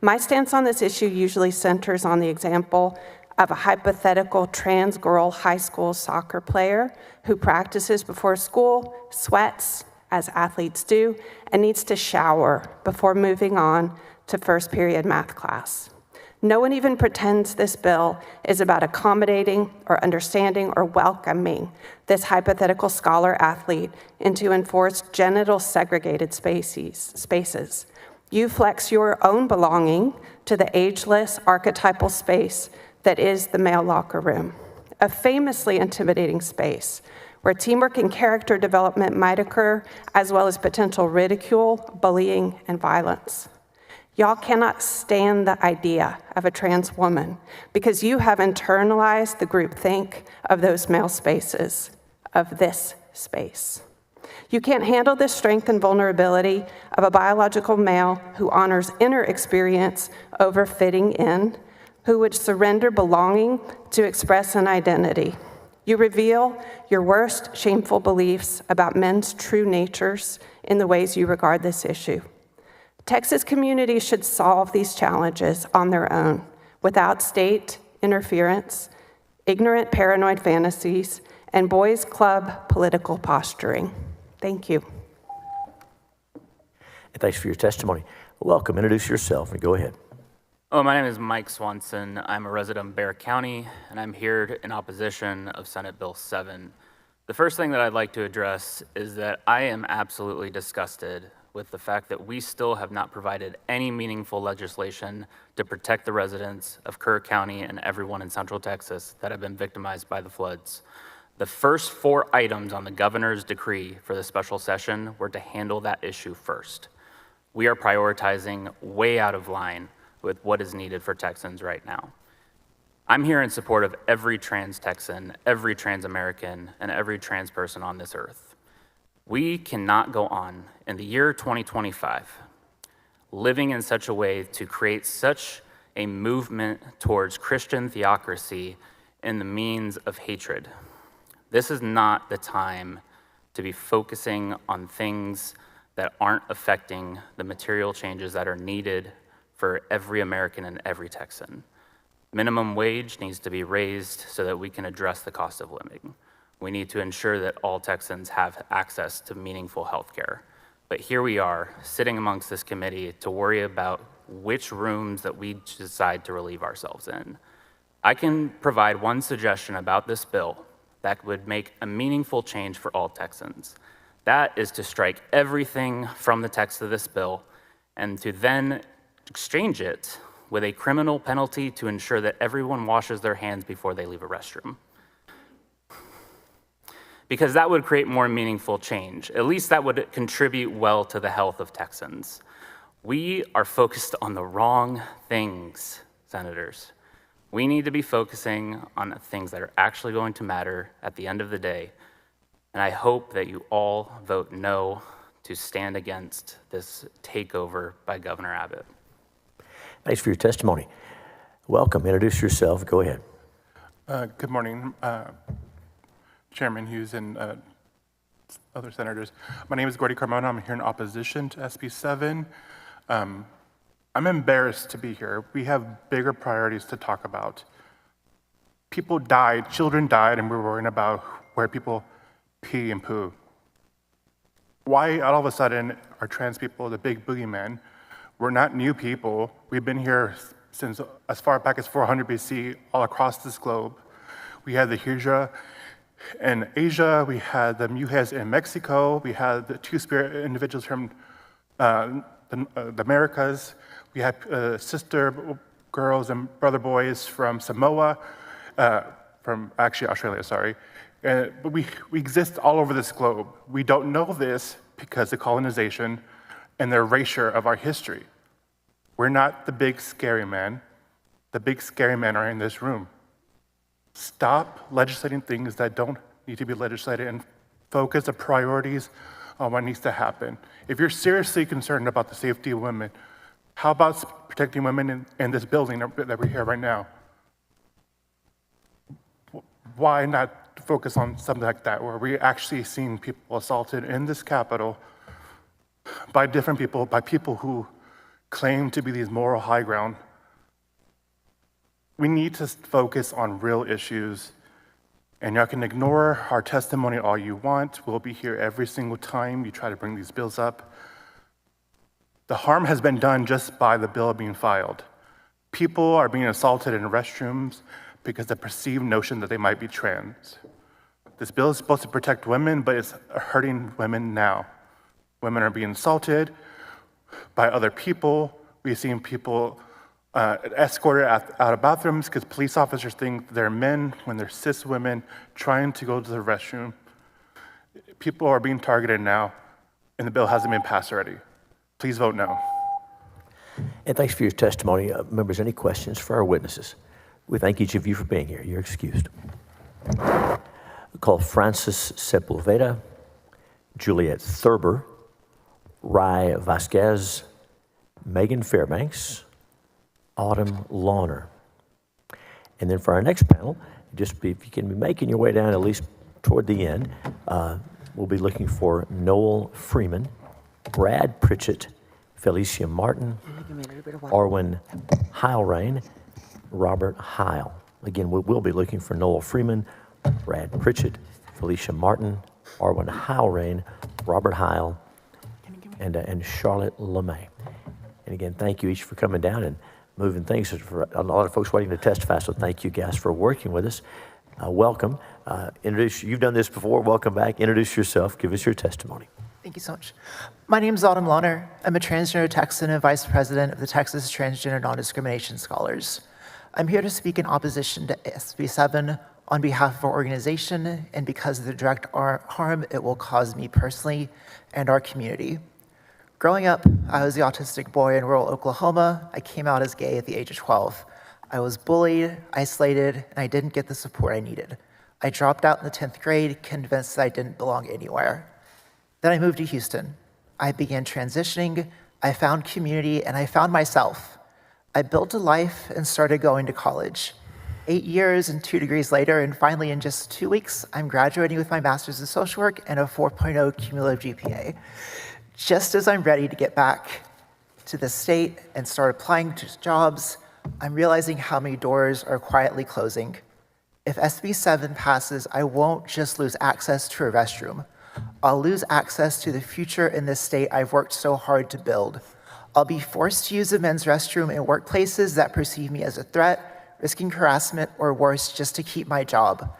My stance on this issue usually centers on the example of a hypothetical trans girl high school soccer player who practices before school, sweats, as athletes do, and needs to shower before moving on to first period math class. No one even pretends this bill is about accommodating or understanding or welcoming this hypothetical scholar athlete into enforced genital segregated spaces. You flex your own belonging to the ageless archetypal space that is the male locker room, a famously intimidating space where teamwork and character development might occur, as well as potential ridicule, bullying, and violence. Y'all cannot stand the idea of a trans woman because you have internalized the groupthink of those male spaces, of this space. You can't handle the strength and vulnerability of a biological male who honors inner experience over fitting in, who would surrender belonging to express an identity. You reveal your worst shameful beliefs about men's true natures in the ways you regard this issue. Texas communities should solve these challenges on their own, without state interference, ignorant paranoid fantasies, and boys' club political posturing. Thank you. And thanks for your testimony. Welcome, introduce yourself and go ahead. Oh, my name is Mike Swanson. I'm a resident of Bexar County, and I'm here in opposition of Senate Bill 7. The first thing that I'd like to address is that I am absolutely disgusted with the fact that we still have not provided any meaningful legislation to protect the residents of Kerr County and everyone in Central Texas that have been victimized by the floods. The first 4 items on the governor's decree for the special session were to handle that issue first. We are prioritizing way out of line with what is needed for Texans right now. I'm here in support of every trans Texan, every trans American, and every trans person on this earth. We cannot go on in the year 2025 living in such a way to create such a movement towards Christian theocracy in the means of hatred. This is not the time to be focusing on things that aren't affecting the material changes that are needed for every American and every Texan. Minimum wage needs to be raised so that we can address the cost of living. We need to ensure that all Texans have access to meaningful health care. But here we are, sitting amongst this committee to worry about which rooms that we decide to relieve ourselves in. I can provide one suggestion about this bill that would make a meaningful change for all Texans. That is to strike everything from the text of this bill and to then exchange it with a criminal penalty to ensure that everyone washes their hands before they leave a restroom. Because that would create more meaningful change. At least that would contribute well to the health of Texans. We are focused on the wrong things, senators. We need to be focusing on the things that are actually going to matter at the end of the day. And I hope that you all vote no to stand against this takeover by Governor Abbott. Thanks for your testimony. Welcome. Introduce yourself. Go ahead. Good morning, Chairman Hughes and other senators. My name is Gordy Carmona. I'm here in opposition to SB 7. I'm embarrassed to be here. We have bigger priorities to talk about. People died, children died, and we're worrying about where people pee and poo. Why all of a sudden are trans people the big boogeyman? We're not new people. We've been here since as far back as 400 BC all across this globe. We had the Hijra in Asia, we had the Mujeres in Mexico, we had the two-spirit individuals from the Americas, we had sister girls and brother boys from Samoa, from actually Australia, sorry. But we exist all over this globe. We don't know this because of colonization and the erasure of our history. We're not the big scary men. The big scary men are in this room. Stop legislating things that don't need to be legislated and focus the priorities on what needs to happen. If you're seriously concerned about the safety of women, how about protecting women in this building that we're here right now? Why not focus on something like that, where we're actually seeing people assaulted in this Capitol by different people, by people who claim to be these moral high ground? We need to focus on real issues, and y'all can ignore our testimony all you want. We'll be here every single time you try to bring these bills up. The harm has been done just by the bill being filed. People are being assaulted in restrooms because of the perceived notion that they might be trans. This bill is supposed to protect women, but it's hurting women now. Women are being assaulted by other people. We've seen people escorted out of bathrooms because police officers think they're men when they're cis women trying to go to the restroom. People are being targeted now, and the bill hasn't been passed already. Please vote no. And thanks for your testimony. Members, any questions for our witnesses? We thank each of you for being here. You're excused. We call Francis Sepulveda, Juliet Thurber, Rai Vasquez, Megan Fairbanks, Autumn Lawner. And then for our next panel, just if you can be making your way down at least toward the end, we'll be looking for Noel Freeman, Brad Pritchett, Felicia Martin, Arwen Heilrain, Robert Heil. Again, we'll be looking for Noel Freeman, Brad Pritchett, Felicia Martin, Arwen Heilrain, Robert Heil, and Charlotte LeMay. And again, thank you each for coming down and moving things. For a lot of folks waiting to testify, so thank you guys for working with us. Welcome. You've done this before. Welcome back. Introduce yourself. Give us your testimony. Thank you so much. My name is Autumn Lawner. I'm a transgender Texan and vice president of the Texas Transgender Non-Discrimination Scholars. I'm here to speak in opposition to SB 7 on behalf of our organization and because of the direct harm it will cause me personally and our community. Growing up, I was the autistic boy in rural Oklahoma. I came out as gay at the age of 12. I was bullied, isolated, and I didn't get the support I needed. I dropped out in the 10th grade, convinced that I didn't belong anywhere. Then I moved to Houston. I began transitioning, I found community, and I found myself. I built a life and started going to college. 8 years and 2 degrees later, and finally in just 2 weeks, I'm graduating with my master's in social work and a 4.0 cumulative GPA. Just as I'm ready to get back to the state and start applying to jobs, I'm realizing how many doors are quietly closing. If SB 7 passes, I won't just lose access to a restroom. I'll lose access to the future in this state I've worked so hard to build. I'll be forced to use a men's restroom in workplaces that perceive me as a threat, risking harassment or worse just to keep my job.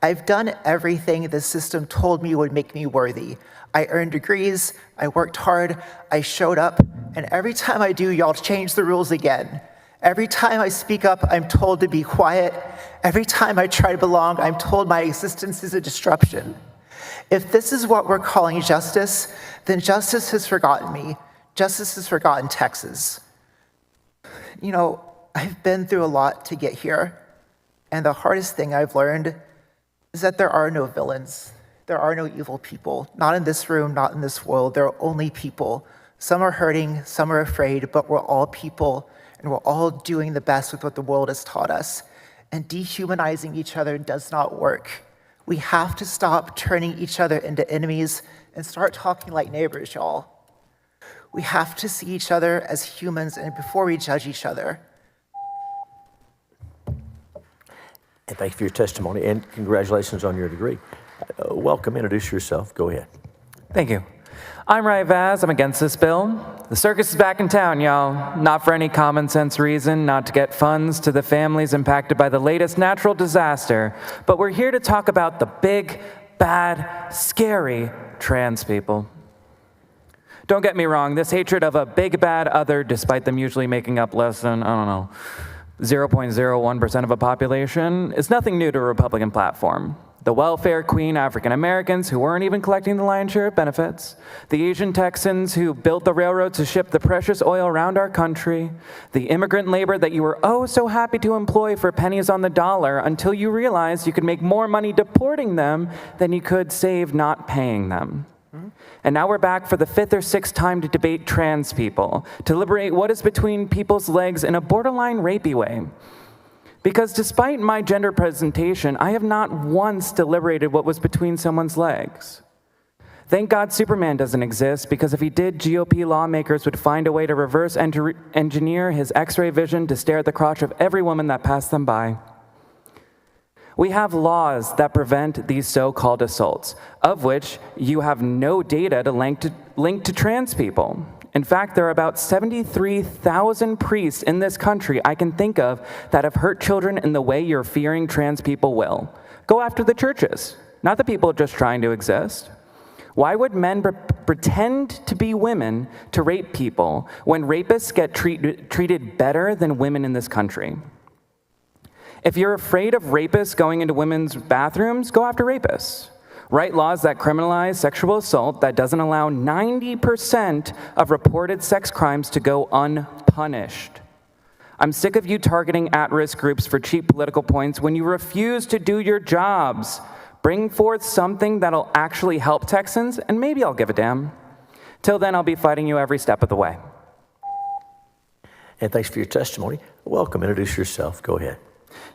I've done everything the system told me would make me worthy. I earned degrees, I worked hard, I showed up, and every time I do, y'all change the rules again. Every time I speak up, I'm told to be quiet. Every time I try to belong, I'm told my existence is a disruption. If this is what we're calling justice, then justice has forgotten me. Justice has forgotten Texas. You know, I've been through a lot to get here, and the hardest thing I've learned is that there are no villains. There are no evil people. Not in this room, not in this world. There are only people. Some are hurting, some are afraid, but we're all people, and we're all doing the best with what the world has taught us. And dehumanizing each other does not work. We have to stop turning each other into enemies and start talking like neighbors, y'all. We have to see each other as humans and before we judge each other. And thank you for your testimony, and congratulations on your degree. Welcome, introduce yourself, go ahead. Thank you. I'm Rai Vaz, I'm against this bill. The circus is back in town, y'all. Not for any common sense reason, not to get funds to the families impacted by the latest natural disaster, but we're here to talk about the big, bad, scary trans people. Don't get me wrong, this hatred of a big, bad other, despite them usually making up less than, 0.01% of a population, is nothing new to a Republican platform. The welfare queen African Americans who weren't even collecting the lion's share of benefits, the Asian Texans who built the railroad to ship the precious oil around our country, the immigrant labor that you were oh so happy to employ for pennies on the dollar until you realized you could make more money deporting them than you could save not paying them. And now we're back for the 5th or 6th time to debate trans people, to liberate what is between people's legs in a borderline rapey way. Because despite my gender presentation, I have not once deliberated what was between someone's legs. Thank God Superman doesn't exist, because if he did, GOP lawmakers would find a way to reverse engineer his X-ray vision to stare at the crotch of every woman that passed them by. We have laws that prevent these so-called assaults, of which you have no data to link to trans people. In fact, there are about 73,000 priests in this country I can think of that have hurt children in the way you're fearing trans people will. Go after the churches, not the people just trying to exist. Why would men pretend to be women to rape people when rapists get treated better than women in this country? If you're afraid of rapists going into women's bathrooms, go after rapists. Write laws that criminalize sexual assault that doesn't allow 90% of reported sex crimes to go unpunished. I'm sick of you targeting at-risk groups for cheap political points when you refuse to do your jobs. Bring forth something that'll actually help Texans, and maybe I'll give a damn. Till then, I'll be fighting you every step of the way. And thanks for your testimony. Welcome, introduce yourself, go ahead.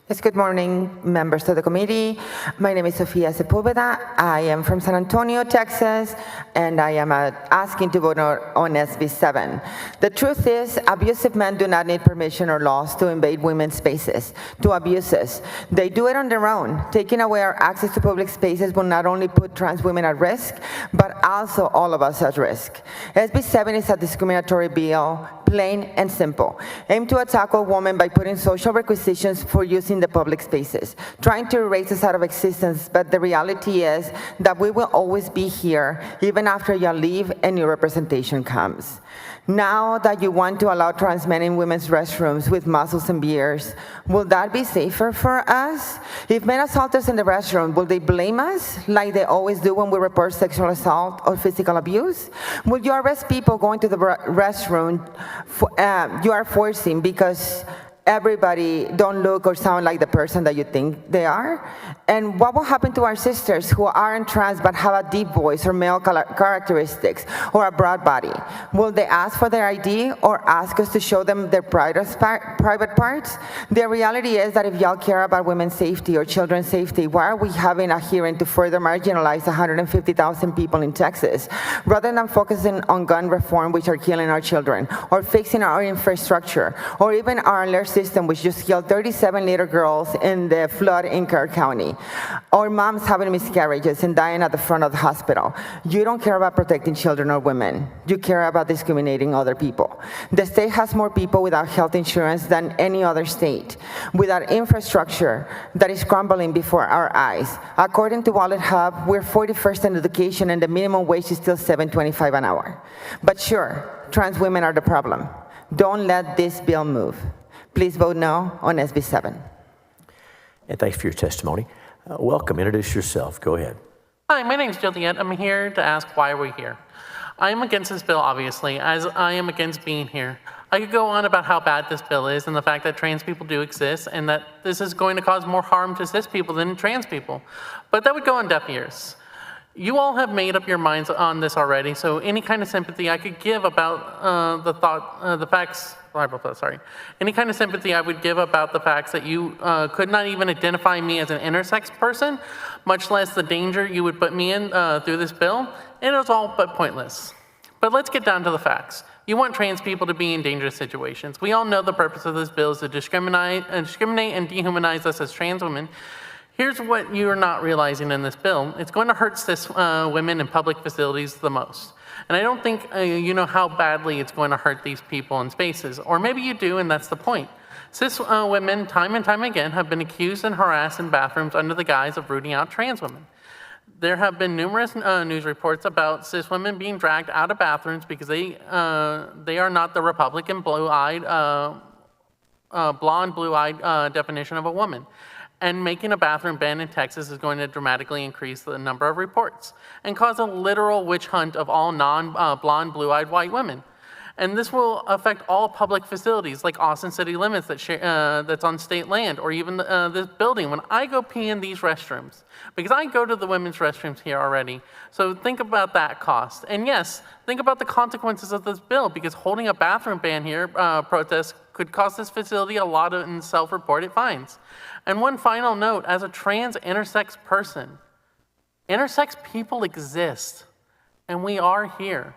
Yes, good morning, members of the committee. My name is Sofia Sepulveda. I am from San Antonio, Texas, and I am asking to vote on SB 7. The truth is, abusive men do not need permission or laws to invade women's spaces, to abuse us. They do it on their own. Taking away our access to public spaces will not only put trans women at risk, but also all of us at risk. SB 7 is a discriminatory bill, plain and simple, aimed to attack a woman by putting social requisitions for using the public spaces, trying to erase us out of existence, but the reality is that we will always be here, even after you leave and new representation comes. Now that you want to allow trans men in women's restrooms with muscles and beards, will that be safer for us? If men assault us in the restroom, will they blame us like they always do when we report sexual assault or physical abuse? Will you arrest people going to the restroom you are forcing because everybody don't look or sound like the person that you think they are? And what will happen to our sisters who aren't trans but have a deep voice or male characteristics or a broad body? Will they ask for their ID or ask us to show them their private parts? The reality is that if y'all care about women's safety or children's safety, why are we having a hearing to further marginalize 150,000 people in Texas, rather than focusing on gun reform, which are killing our children, or fixing our infrastructure, or even our alert system, which just killed 37 little girls in the flood in Kerr County, or moms having miscarriages and dying at the front of the hospital? You don't care about protecting children or women. You care about discriminating other people. The state has more people without health insurance than any other state, without infrastructure that is crumbling before our eyes. According to Wallet Hub, we're 41st in education and the minimum wage is still $7.25 an hour. But sure, trans women are the problem. Don't let this bill move. Please vote no on SB 7. And thanks for your testimony. Welcome. Introduce yourself. Go ahead. Hi, my name's Juliet. I'm here to ask why we're here. I am against this bill, obviously, as I am against being here. I could go on about how bad this bill is and the fact that trans people do exist and that this is going to cause more harm to cis people than trans people. But that would go on deaf ears. You all have made up your minds on this already, so any kind of sympathy I could give about any kind of sympathy I would give about the facts that you could not even identify me as an intersex person, much less the danger you would put me in through this bill, and it was all but pointless. But let's get down to the facts. You want trans people to be in dangerous situations. We all know the purpose of this bill is to discriminate and dehumanize us as trans women. Here's what you're not realizing in this bill. It's going to hurt cis women in public facilities the most. And I don't think you know how badly it's going to hurt these people in spaces. Or maybe you do, and that's the point. Cis women, time and time again, have been accused and harassed in bathrooms under the guise of rooting out trans women. There have been numerous news reports about cis women being dragged out of bathrooms because they are not the Republican blonde, blue-eyed definition of a woman. And making a bathroom ban in Texas is going to dramatically increase the number of reports and cause a literal witch hunt of all non-blonde, blue-eyed white women. And this will affect all public facilities like Austin City Limits that's on state land, or even this building. When I go pee in these restrooms, because I go to the women's restrooms here already, so think about that cost. And yes, think about the consequences of this bill, because holding a bathroom ban here, protest, could cost this facility a lot in self-reported fines. And one final note, as a trans intersex person, intersex people exist, and we are here.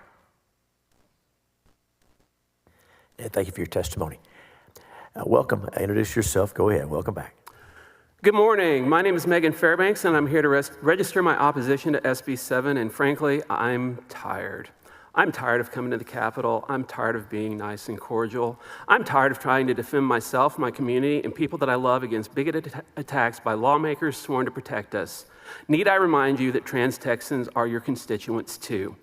And thank you for your testimony. Welcome. Introduce yourself. Go ahead. Welcome back. Good morning. My name is Megan Fairbanks, and I'm here to register my opposition to SB 7, and frankly, I'm tired. I'm tired of coming to the Capitol. I'm tired of being nice and cordial. I'm tired of trying to defend myself, my community, and people that I love against bigoted attacks by lawmakers sworn to protect us. Need I remind you that trans Texans are your constituents too?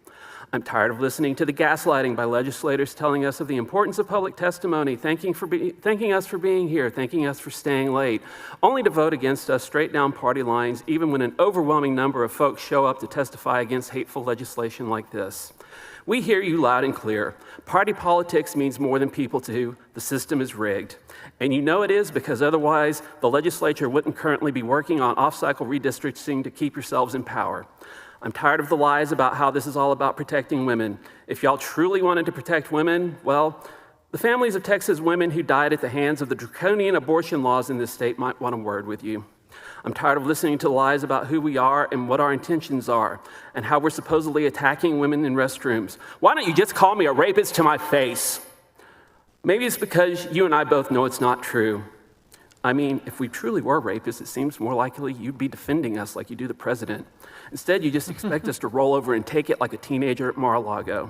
I'm tired of listening to the gaslighting by legislators telling us of the importance of public testimony, thanking us for being here, thanking us for staying late, only to vote against us straight down party lines, even when an overwhelming number of folks show up to testify against hateful legislation like this. We hear you loud and clear. Party politics means more than people do. The system is rigged. And you know it is because otherwise the legislature wouldn't currently be working on off-cycle redistricting to keep yourselves in power. I'm tired of the lies about how this is all about protecting women. If y'all truly wanted to protect women, well, the families of Texas women who died at the hands of the draconian abortion laws in this state might want a word with you. I'm tired of listening to lies about who we are and what our intentions are and how we're supposedly attacking women in restrooms. Why don't you just call me a rapist to my face? Maybe it's because you and I both know it's not true. I mean, if we truly were rapists, it seems more likely you'd be defending us like you do the president. Instead, you just expect us to roll over and take it like a teenager at Mar-a-Lago.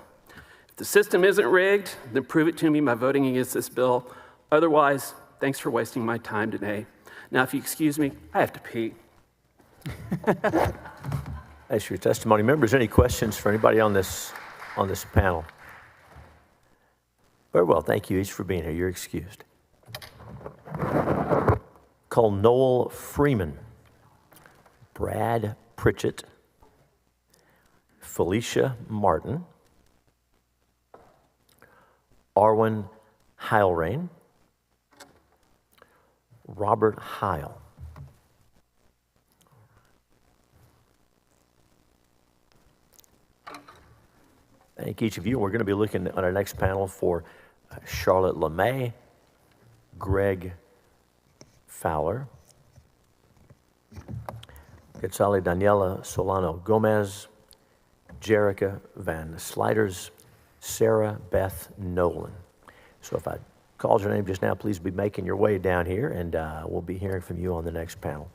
If the system isn't rigged, then prove it to me by voting against this bill. Otherwise, thanks for wasting my time today. Now, if you excuse me, I have to pee. Thanks for your testimony. Members, any questions for anybody on this panel? Very well, thank you each for being here. You're excused. Call Noel Freeman, Brad Pritchett, Felicia Martin, Arwen Heilrain, Robert Heil. Thank each of you. We're going to be looking at our next panel for Charlotte LeMay, Greg Fowler, Quetzale Daniela Solano Gomez, Jerica Van Sliders, Sarah Beth Nolan. So if I called your name just now, please be making your way down here, and we'll be hearing from you on the next panel.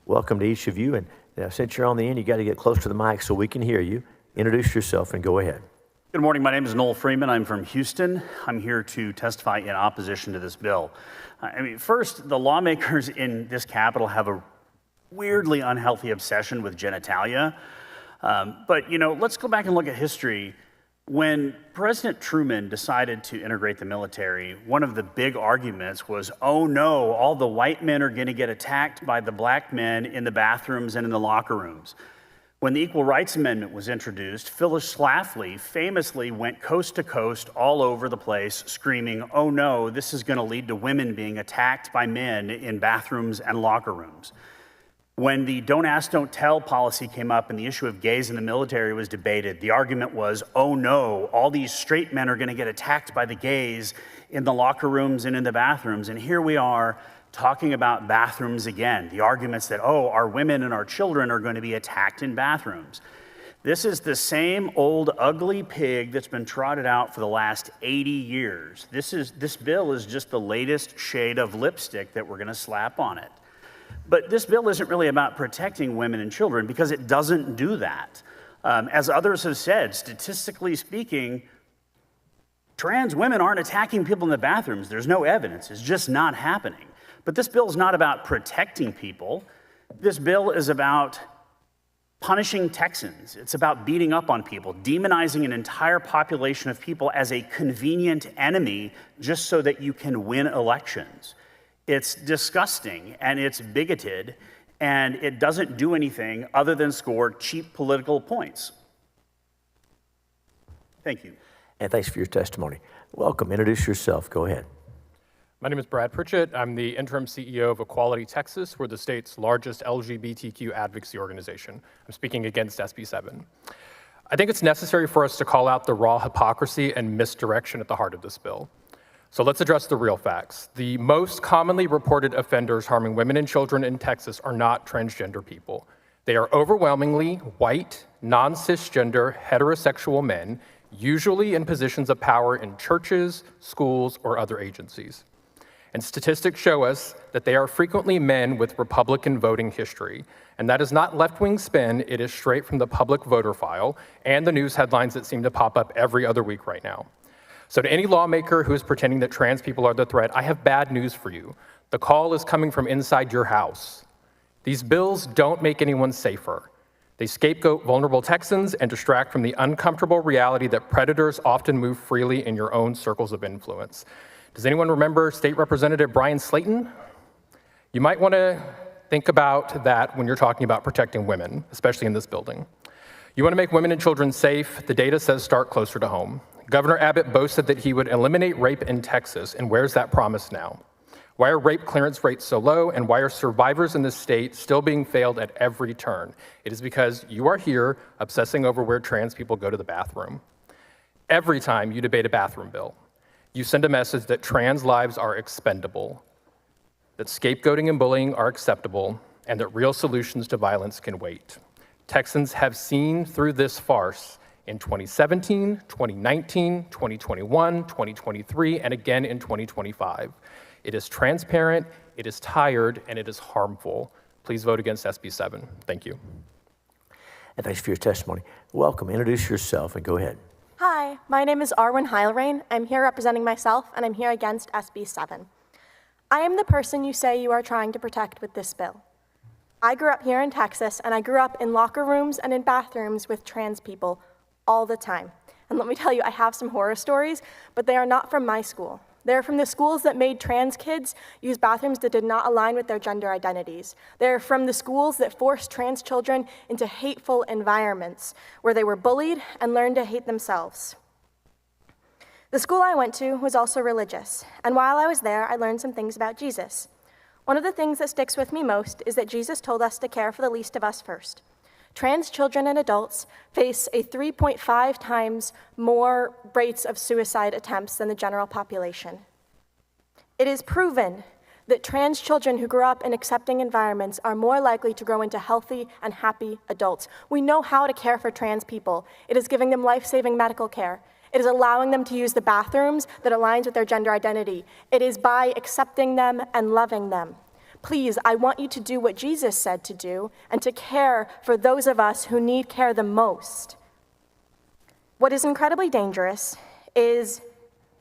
Welcome to each of you, and since you're on the end, you got to get close to the mic so we can hear you. Introduce yourself and go ahead. Good morning. My name is Noel Freeman. I'm from Houston. I'm here to testify in opposition to this bill. First, the lawmakers in this Capitol have a weirdly unhealthy obsession with genitalia. But let's go back and look at history. When President Truman decided to integrate the military, one of the big arguments was, oh no, all the white men are going to get attacked by the black men in the bathrooms and in the locker rooms. When the Equal Rights Amendment was introduced, Phyllis Schlafly famously went coast to coast all over the place screaming, oh no, this is going to lead to women being attacked by men in bathrooms and locker rooms. When the Don't Ask, Don't Tell policy came up and the issue of gays in the military was debated, the argument was, oh no, all these straight men are going to get attacked by the gays in the locker rooms and in the bathrooms. And here we are talking about bathrooms again. The arguments that, oh, our women and our children are going to be attacked in bathrooms. This is the same old ugly pig that's been trotted out for the last 80 years. This bill is just the latest shade of lipstick that we're going to slap on it. But this bill isn't really about protecting women and children because it doesn't do that. As others have said, statistically speaking, trans women aren't attacking people in the bathrooms. There's no evidence. It's just not happening. But this bill is not about protecting people. This bill is about punishing Texans. It's about beating up on people, demonizing an entire population of people as a convenient enemy just so that you can win elections. It's disgusting and it's bigoted, and it doesn't do anything other than score cheap political points. Thank you. And thanks for your testimony. Welcome. Introduce yourself. Go ahead. My name is Brad Pritchett. I'm the interim CEO of Equality Texas. We're the state's largest LGBTQ advocacy organization. I'm speaking against SB 7. I think it's necessary for us to call out the raw hypocrisy and misdirection at the heart of this bill. So let's address the real facts. The most commonly reported offenders harming women and children in Texas are not transgender people. They are overwhelmingly white, non-cisgender, heterosexual men, usually in positions of power in churches, schools, or other agencies. And statistics show us that they are frequently men with Republican voting history. And that is not left-wing spin, it is straight from the public voter file and the news headlines that seem to pop up every other week right now. So to any lawmaker who is pretending that trans people are the threat, I have bad news for you. The call is coming from inside your house. These bills don't make anyone safer. They scapegoat vulnerable Texans and distract from the uncomfortable reality that predators often move freely in your own circles of influence. Does anyone remember State Representative Brian Slayton? You might want to think about that when you're talking about protecting women, especially in this building. You want to make women and children safe, the data says start closer to home. Governor Abbott boasted that he would eliminate rape in Texas, and where's that promise now? Why are rape clearance rates so low, and why are survivors in this state still being failed at every turn? It is because you are here obsessing over where trans people go to the bathroom. Every time you debate a bathroom bill, you send a message that trans lives are expendable, that scapegoating and bullying are acceptable, and that real solutions to violence can wait. Texans have seen through this farce in 2017, 2019, 2021, 2023, and again in 2025. It is transparent, it is tired, and it is harmful. Please vote against SB 7. Thank you. And thanks for your testimony. Welcome. Introduce yourself and go ahead. Hi, my name is Arwen Heilrain. I'm here representing myself, and I'm here against SB 7. I am the person you say you are trying to protect with this bill. I grew up here in Texas, and I grew up in locker rooms and in bathrooms with trans people all the time. And let me tell you, I have some horror stories, but they are not from my school. They're from the schools that made trans kids use bathrooms that did not align with their gender identities. They're from the schools that forced trans children into hateful environments where they were bullied and learned to hate themselves. The school I went to was also religious, and while I was there, I learned some things about Jesus. One of the things that sticks with me most is that Jesus told us to care for the least of us first. Trans children and adults face a 3.5 times more rates of suicide attempts than the general population. It is proven that trans children who grow up in accepting environments are more likely to grow into healthy and happy adults. We know how to care for trans people. It is giving them life-saving medical care. It is allowing them to use the bathrooms that aligns with their gender identity. It is by accepting them and loving them. Please, I want you to do what Jesus said to do and to care for those of us who need care the most. What is incredibly dangerous is,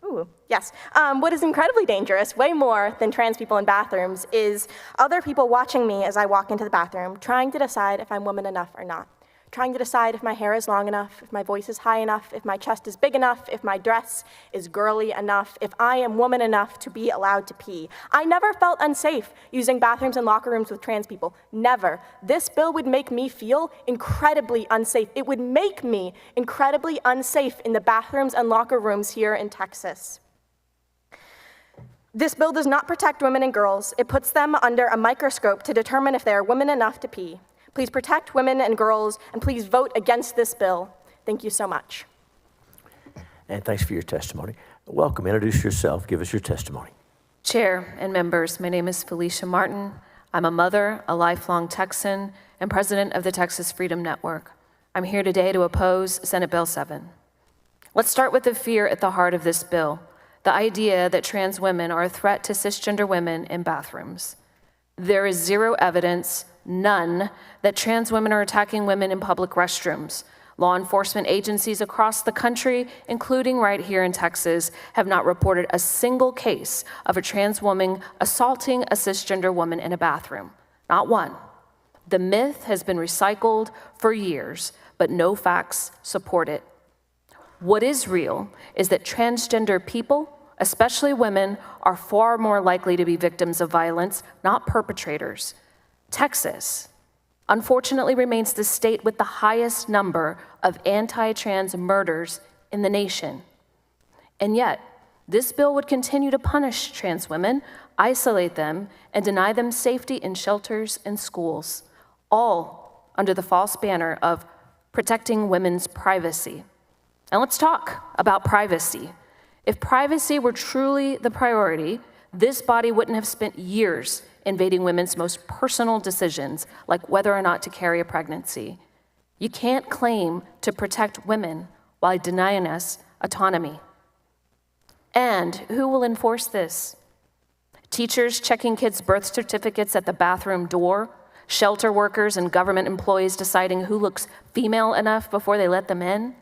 what is incredibly dangerous, way more than trans people in bathrooms, is other people watching me as I walk into the bathroom, trying to decide if I'm woman enough or not. Trying to decide if my hair is long enough, if my voice is high enough, if my chest is big enough, if my dress is girly enough, if I am woman enough to be allowed to pee. I never felt unsafe using bathrooms and locker rooms with trans people. Never. This bill would make me feel incredibly unsafe. It would make me incredibly unsafe in the bathrooms and locker rooms here in Texas. This bill does not protect women and girls. It puts them under a microscope to determine if they are women enough to pee. Please protect women and girls, and please vote against this bill. Thank you so much. And thanks for your testimony. Welcome. Introduce yourself. Give us your testimony. Chair and members, my name is Felicia Martin. I'm a mother, a lifelong Texan, and president of the Texas Freedom Network. I'm here today to oppose Senate Bill 7. Let's start with the fear at the heart of this bill, the idea that trans women are a threat to cisgender women in bathrooms. There is zero evidence, none, that trans women are attacking women in public restrooms. Law enforcement agencies across the country, including right here in Texas, have not reported a single case of a trans woman assaulting a cisgender woman in a bathroom. Not one. The myth has been recycled for years, but no facts support it. What is real is that transgender people, especially women, are far more likely to be victims of violence, not perpetrators. Texas, unfortunately, remains the state with the highest number of anti-trans murders in the nation. And yet, this bill would continue to punish trans women, isolate them, and deny them safety in shelters and schools, all under the false banner of protecting women's privacy. And let's talk about privacy. If privacy were truly the priority, this body wouldn't have spent years invading women's most personal decisions, like whether or not to carry a pregnancy. You can't claim to protect women while denying us autonomy. And who will enforce this? Teachers checking kids' birth certificates at the bathroom door, shelter workers and government employees deciding who looks female enough before they let them in?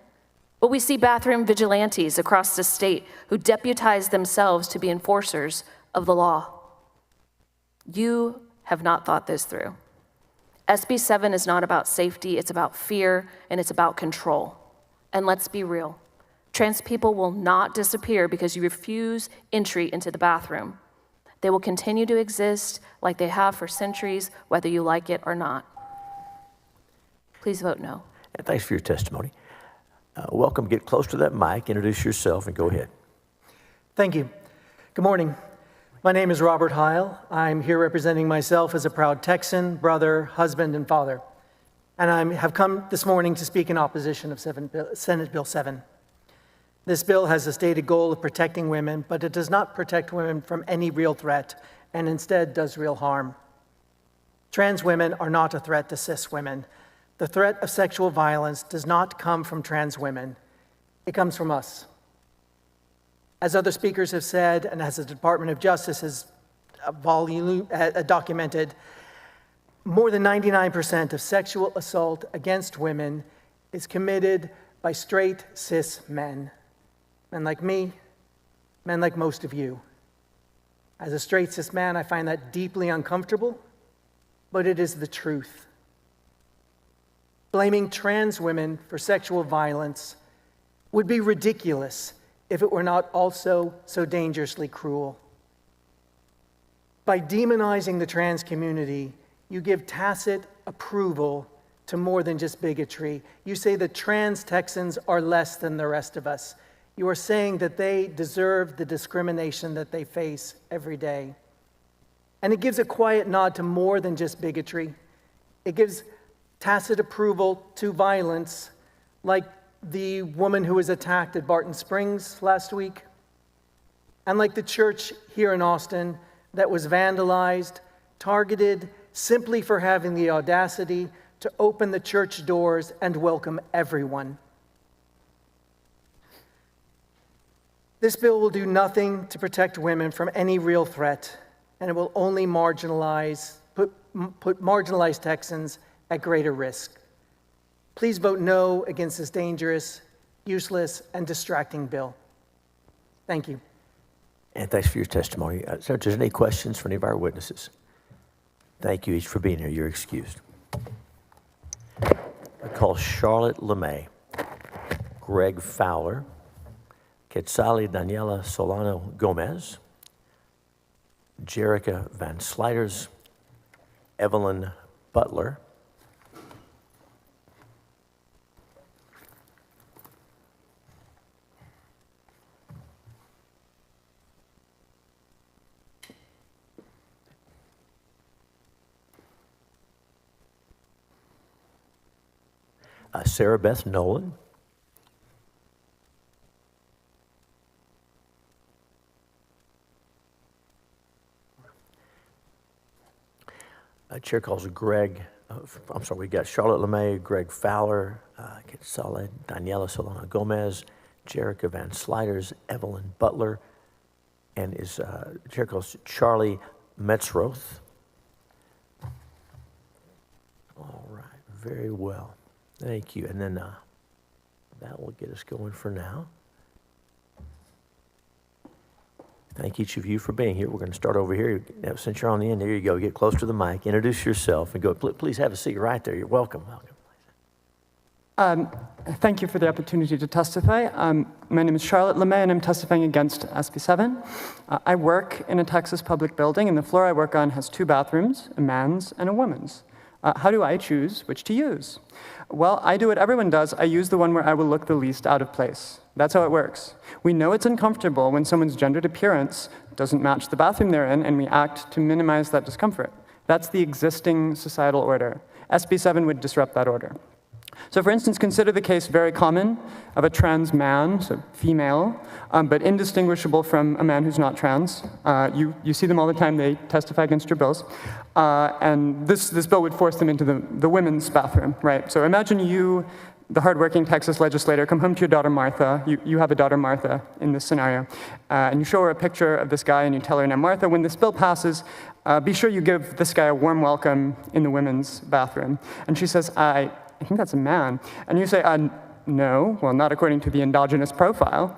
But we see bathroom vigilantes across the state who deputize themselves to be enforcers of the law. You have not thought this through. SB 7 is not about safety, it's about fear, and it's about control. And let's be real. Trans people will not disappear because you refuse entry into the bathroom. They will continue to exist like they have for centuries, whether you like it or not. Please vote no. And thanks for your testimony. Welcome. Get close to that mic, introduce yourself, and go ahead. Thank you. Good morning. My name is Robert Heil. I'm here representing myself as a proud Texan, brother, husband, and father. And I have come this morning to speak in opposition of Senate Bill 7. This bill has a stated goal of protecting women, but it does not protect women from any real threat, and instead does real harm. Trans women are not a threat to cis women. The threat of sexual violence does not come from trans women. It comes from us. As other speakers have said, and as the Department of Justice has documented, more than 99% of sexual assault against women is committed by straight cis men. Men like me, men like most of you. As a straight cis man, I find that deeply uncomfortable, but it is the truth. Blaming trans women for sexual violence would be ridiculous if it were not also so dangerously cruel. By demonizing the trans community, you give tacit approval to more than just bigotry. You say that trans Texans are less than the rest of us. You are saying that they deserve the discrimination that they face every day. And it gives a quiet nod to more than just bigotry. It gives tacit approval to violence, like the woman who was attacked at Barton Springs last week, and like the church here in Austin that was vandalized, targeted simply for having the audacity to open the church doors and welcome everyone. This bill will do nothing to protect women from any real threat, and it will only put marginalized Texans at greater risk. Please vote no against this dangerous, useless, and distracting bill. Thank you. And thanks for your testimony. Sir, if there's any questions for any of our witnesses? Thank you each for being here. You're excused. I call Charlotte LeMay, Greg Fowler, Quetzali Daniela Solano Gomez, Jerica Van Sliders, Evelyn Butler, Sarah Beth Nolan, Chair calls Greg, we got Charlotte LeMay, Greg Fowler, Quetzaled, Daniela Solano Gomez, Jerica Van Sliders, Evelyn Butler, and Chair calls Charlie Metzroth. All right, very well. Thank you. And then that will get us going for now. Thank each of you for being here. We're going to start over here. Now, since you're on the end, there you go. Get close to the mic. Introduce yourself and go. Please have a seat right there. You're welcome. Thank you for the opportunity to testify. My name is Charlotte LeMay, and I'm testifying against SB 7. I work in a Texas public building, and the floor I work on has 2 bathrooms, a man's and a woman's. How do I choose which to use? Well, I do what everyone does. I use the one where I will look the least out of place. That's how it works. We know it's uncomfortable when someone's gendered appearance doesn't match the bathroom they're in, and we act to minimize that discomfort. That's the existing societal order. SB 7 would disrupt that order. So for instance, consider the case very common of a trans man, so female, but indistinguishable from a man who's not trans. You see them all the time. They testify against your bills. And this bill would force them into the women's bathroom, right? So imagine you, the hardworking Texas legislator, come home to your daughter Martha. You have a daughter Martha in this scenario. And you show her a picture of this guy and you tell her, now Martha, when this bill passes, be sure you give this guy a warm welcome in the women's bathroom. And she says, I think that's a man. And you say, no, well, not according to the endogenous profile.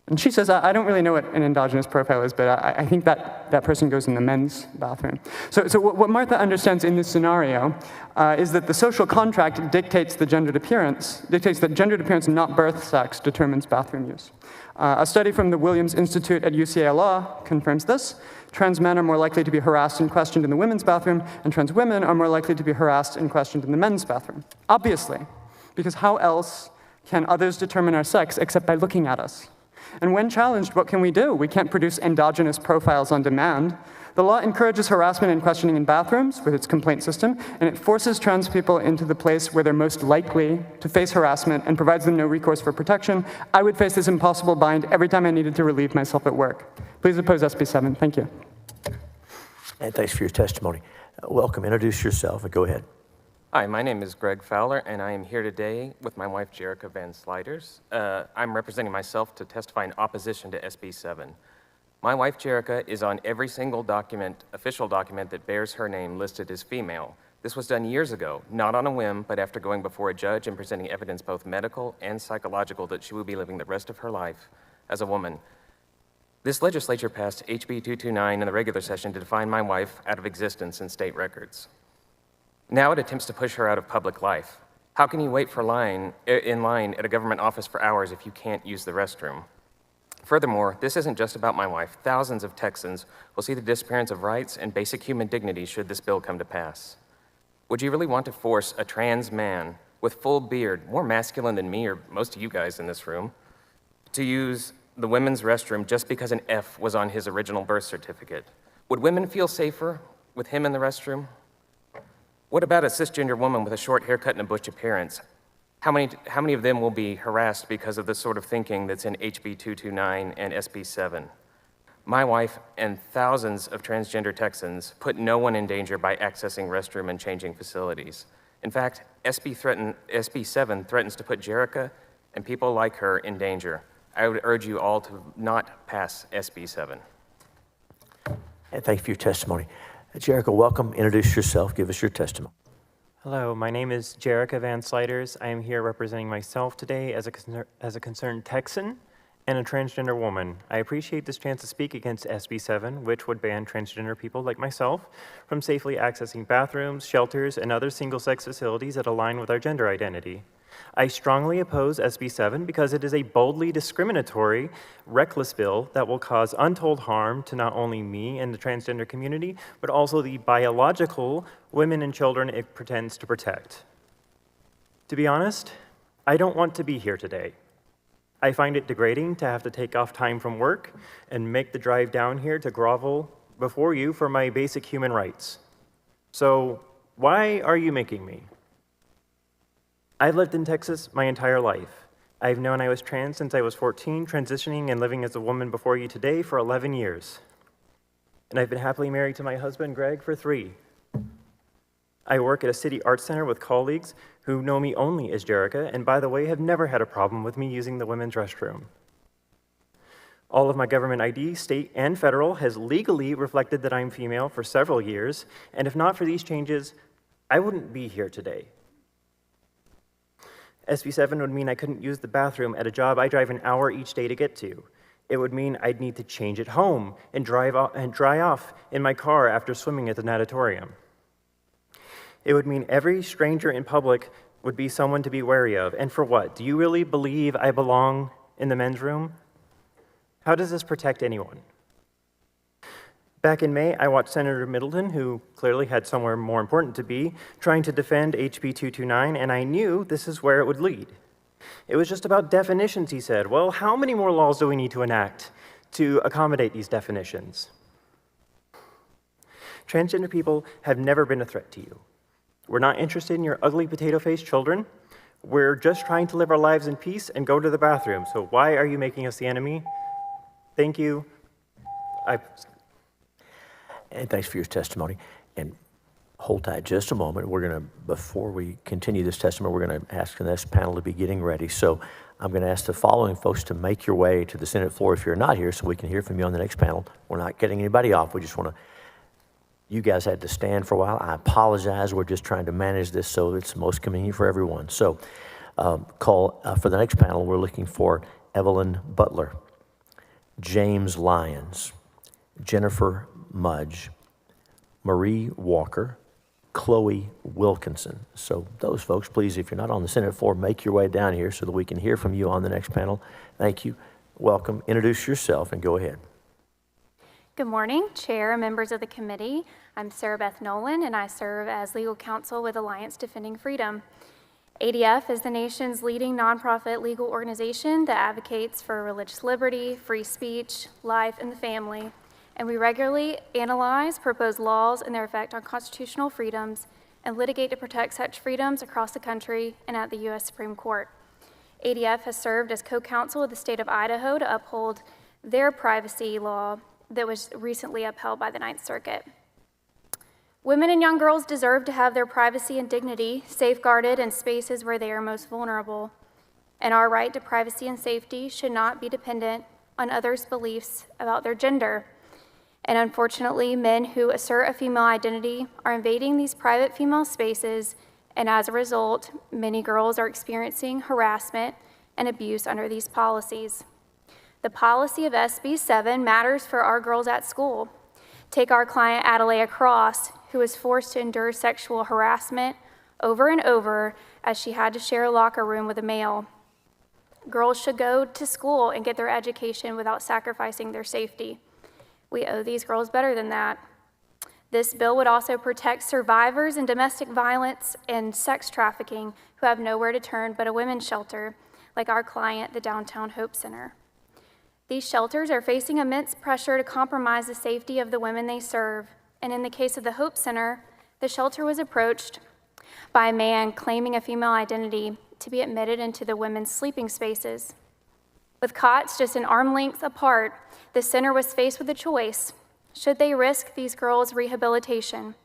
And she says, I don't really know what an endogenous profile is, but I think that person goes in the men's bathroom. So what Martha understands in this scenario is that the social contract dictates that gendered appearance, not birth sex, determines bathroom use. A study from the Williams Institute at UCLA Law confirms this. Trans men are more likely to be harassed and questioned in the women's bathroom, and trans women are more likely to be harassed and questioned in the men's bathroom. Obviously, because how else can others determine our sex except by looking at us? And when challenged, what can we do? We can't produce endogenous profiles on demand. The law encourages harassment and questioning in bathrooms with its complaint system, and it forces trans people into the place where they're most likely to face harassment and provides them no recourse for protection. I would face this impossible bind every time I needed to relieve myself at work. Please oppose SB 7. Thank you. And thanks for your testimony. Welcome. Introduce yourself and go ahead. Hi, my name is Greg Fowler, and I am here today with my wife, Jerica Van Sliders. I'm representing myself to testify in opposition to SB 7. My wife, Jerica, is on every single official document that bears her name listed as female. This was done years ago, not on a whim, but after going before a judge and presenting evidence both medical and psychological that she would be living the rest of her life as a woman. This legislature passed HB 229 in the regular session to define my wife out of existence in state records. Now it attempts to push her out of public life. How can you wait in line at a government office for hours if you can't use the restroom? Furthermore, this isn't just about my wife. Thousands of Texans will see the disappearance of rights and basic human dignity should this bill come to pass. Would you really want to force a trans man with full beard, more masculine than me or most of you guys in this room, to use the women's restroom just because an F was on his original birth certificate? Would women feel safer with him in the restroom? What about a cisgender woman with a short haircut and a butch appearance? How many of them will be harassed because of the sort of thinking that's in HB 229 and SB 7? My wife and thousands of transgender Texans put no one in danger by accessing restroom and changing facilities. In fact, SB 7 threatens to put Jerica and people like her in danger. I would urge you all to not pass SB 7. And thank you for your testimony. Jerica, welcome. Introduce yourself. Give us your testimony. Hello, my name is Jerica Van Sliders. I am here representing myself today as a concerned Texan and a transgender woman. I appreciate this chance to speak against SB 7, which would ban transgender people like myself from safely accessing bathrooms, shelters, and other single-sex facilities that align with our gender identity. I strongly oppose SB 7 because it is a boldly discriminatory, reckless bill that will cause untold harm to not only me and the transgender community, but also the biological women and children it pretends to protect. To be honest, I don't want to be here today. I find it degrading to have to take off time from work and make the drive down here to grovel before you for my basic human rights. So why are you making me? I've lived in Texas my entire life. I've known I was trans since I was 14, transitioning and living as a woman before you today for 11 years. And I've been happily married to my husband, Greg, for 3. I work at a city arts center with colleagues who know me only as Jerica, and by the way, have never had a problem with me using the women's restroom. All of my government ID, state and federal, has legally reflected that I'm female for several years, and if not for these changes, I wouldn't be here today. SB 7 would mean I couldn't use the bathroom at a job I drive an hour each day to get to. It would mean I'd need to change at home and dry off in my car after swimming at the natatorium. It would mean every stranger in public would be someone to be wary of. And for what? Do you really believe I belong in the men's room? How does this protect anyone? Back in May, I watched Senator Middleton, who clearly had somewhere more important to be, trying to defend HB 229, and I knew this is where it would lead. It was just about definitions, he said. Well, how many more laws do we need to enact to accommodate these definitions? Transgender people have never been a threat to you. We're not interested in your ugly potato-faced children. We're just trying to live our lives in peace and go to the bathroom. So why are you making us the enemy? Thank you. And thanks for your testimony. And hold tight just a moment. Before we continue this testimony, we're going to ask the next panel to be getting ready. So I'm going to ask the following folks to make your way to the Senate floor if you're not here so we can hear from you on the next panel. We're not getting anybody off. We just want to, you guys had to stand for a while. I apologize. We're just trying to manage this so it's most convenient for everyone. So for the next panel, we're looking for Evelyn Butler, James Lyons, Jennifer Mudge, Marie Walker, Chloe Wilkinson. So those folks, please, if you're not on the Senate floor, make your way down here so that we can hear from you on the next panel. Thank you. Welcome. Introduce yourself and go ahead. Good morning, Chair and members of the committee. I'm Sarah Beth Nolan, and I serve as legal counsel with Alliance Defending Freedom. ADF is the nation's leading nonprofit legal organization that advocates for religious liberty, free speech, life, and the family. And we regularly analyze proposed laws and their effect on constitutional freedoms and litigate to protect such freedoms across the country and at the U.S. Supreme Court. ADF has served as co-counsel of the state of Idaho to uphold their privacy law that was recently upheld by the Ninth Circuit. Women and young girls deserve to have their privacy and dignity safeguarded in spaces where they are most vulnerable. And our right to privacy and safety should not be dependent on others' beliefs about their gender. And unfortunately, men who assert a female identity are invading these private female spaces, and as a result, many girls are experiencing harassment and abuse under these policies. The policy of SB 7 matters for our girls at school. Take our client Adelaide Cross, who was forced to endure sexual harassment over and over as she had to share a locker room with a male. Girls should go to school and get their education without sacrificing their safety. We owe these girls better than that. This bill would also protect survivors in domestic violence and sex trafficking who have nowhere to turn but a women's shelter, like our client, the Downtown Hope Center. These shelters are facing immense pressure to compromise the safety of the women they serve. And in the case of the Hope Center, the shelter was approached by a man claiming a female identity to be admitted into the women's sleeping spaces. With cots just an arm length apart, the center was faced with a choice. Should they risk these girls' rehabilitation?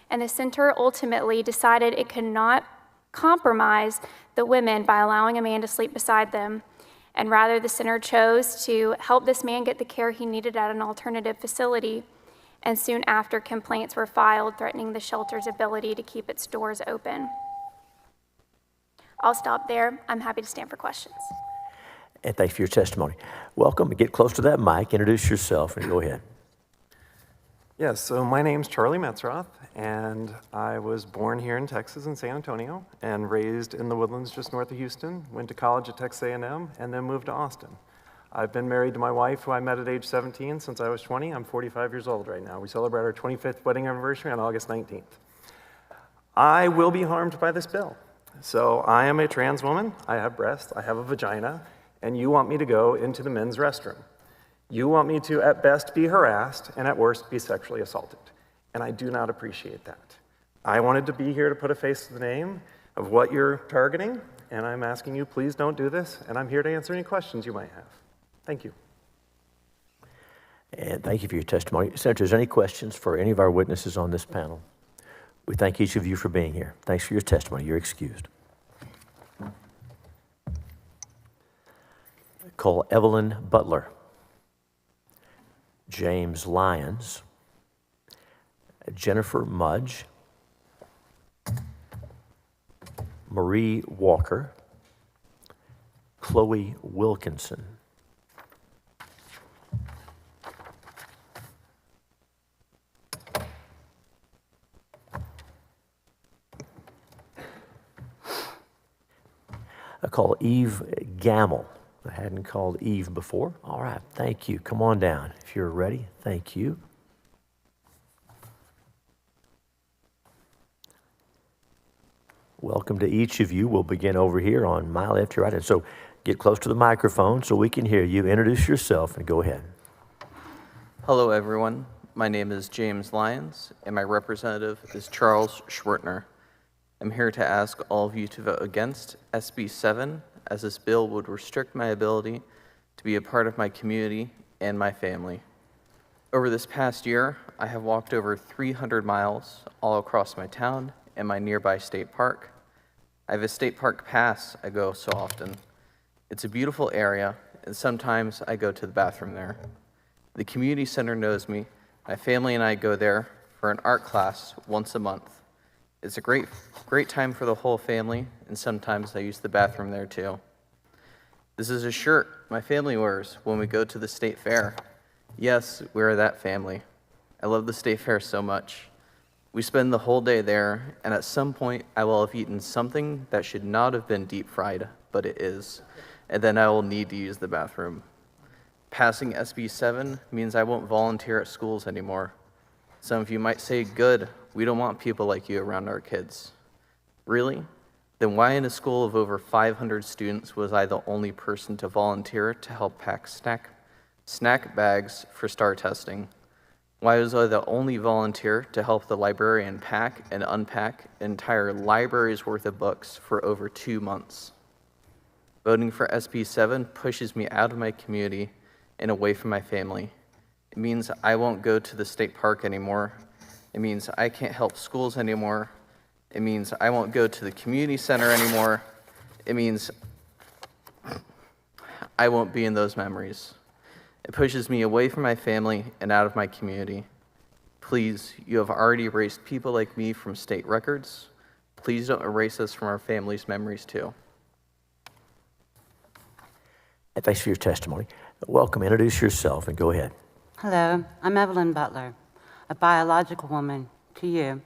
And the center ultimately decided it could not compromise the women by allowing a man to sleep beside them. And rather, the center chose to help this man get the care he needed at an alternative facility. And soon after, complaints were filed threatening the shelter's ability to keep its doors open. I'll stop there. I'm happy to stand for questions. And thank you for your testimony. Welcome. Get close to that mic. Introduce yourself and go ahead. Yes, so my name's Charlie Metzroth, and I was born here in Texas in San Antonio and raised in the Woodlands just north of Houston, went to college at Texas A&M, and then moved to Austin. I've been married to my wife, who I met at age 17 since I was 20. I'm 45 years old right now. We celebrate our 25th wedding anniversary on August 19th. I will be harmed by this bill. So I am a trans woman, I have breasts, I have a vagina, and you want me to go into the men's restroom. You want me to, at best, be harassed, and at worst, be sexually assaulted. And I do not appreciate that. I wanted to be here to put a face to the name of what you're targeting, and I'm asking you, please don't do this, and I'm here to answer any questions you might have. Thank you. And thank you for your testimony. Senators, any questions for any of our witnesses on this panel? We thank each of you for being here. Thanks for your testimony. You're excused. Call Evelyn Butler, James Lyons, Jennifer Mudge, Marie Walker, Chloe Wilkinson. I call Eve Gamble. I hadn't called Eve before. All right, thank you. Come on down if you're ready. Thank you. Welcome to each of you. We'll begin over here on my left, your right. And so get close to the microphone so we can hear you. Introduce yourself and go ahead. Hello, everyone. My name is James Lyons, and my representative is Charles Schwertner. I'm here to ask all of you to vote against SB 7, as this bill would restrict my ability to be a part of my community and my family. Over this past year, I have walked over 300 miles all across my town and my nearby state park. I have a state park pass I go so often. It's a beautiful area, and sometimes I go to the bathroom there. The community center knows me. My family and I go there for an art class once a month. It's a great time for the whole family, and sometimes I use the bathroom there too. This is a shirt my family wears when we go to the state fair. Yes, we're that family. I love the state fair so much. We spend the whole day there, and at some point I will have eaten something that should not have been deep fried, but it is, and then I will need to use the bathroom. Passing SB 7 means I won't volunteer at schools anymore. Some of you might say, good, we don't want people like you around our kids. Really? Then why in a school of over 500 students was I the only person to volunteer to help pack snack bags for STAR testing? Why was I the only volunteer to help the librarian pack and unpack an entire library's worth of books for over 2 months? Voting for SB 7 pushes me out of my community and away from my family. It means I won't go to the state park anymore. It means I can't help schools anymore. It means I won't go to the community center anymore. It means I won't be in those memories. It pushes me away from my family and out of my community. Please, you have already erased people like me from state records. Please don't erase us from our family's memories too. And thanks for your testimony. Welcome. Introduce yourself and go ahead. Hello, I'm Evelyn Butler, a biological woman to you,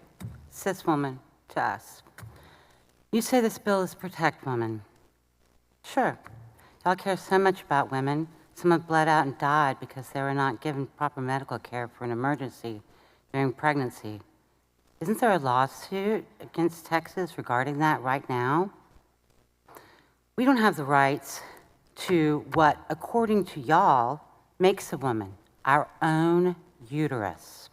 cis woman to us. You say this bill is protect women. Sure, y'all care so much about women. Some have bled out and died because they were not given proper medical care for an emergency during pregnancy. Isn't there a lawsuit against Texas regarding that right now? We don't have the rights to what, according to y'all, makes a woman, our own uterus.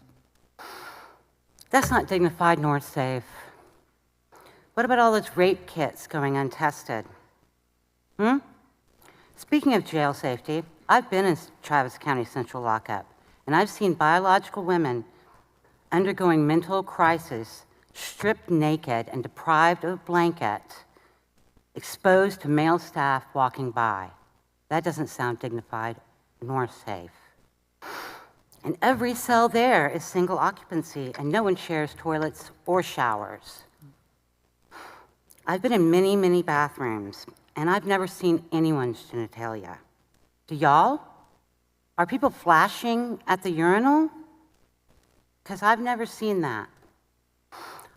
That's not dignified nor safe. What about all those rape kits going untested? Speaking of jail safety, I've been in Travis County Central Lockup, and I've seen biological women undergoing mental crisis, stripped naked and deprived of a blanket, exposed to male staff walking by. That doesn't sound dignified nor safe. And every cell there is single occupancy, and no one shares toilets or showers. I've been in many, many bathrooms, and I've never seen anyone's genitalia. Do y'all? Are people flashing at the urinal? Because I've never seen that.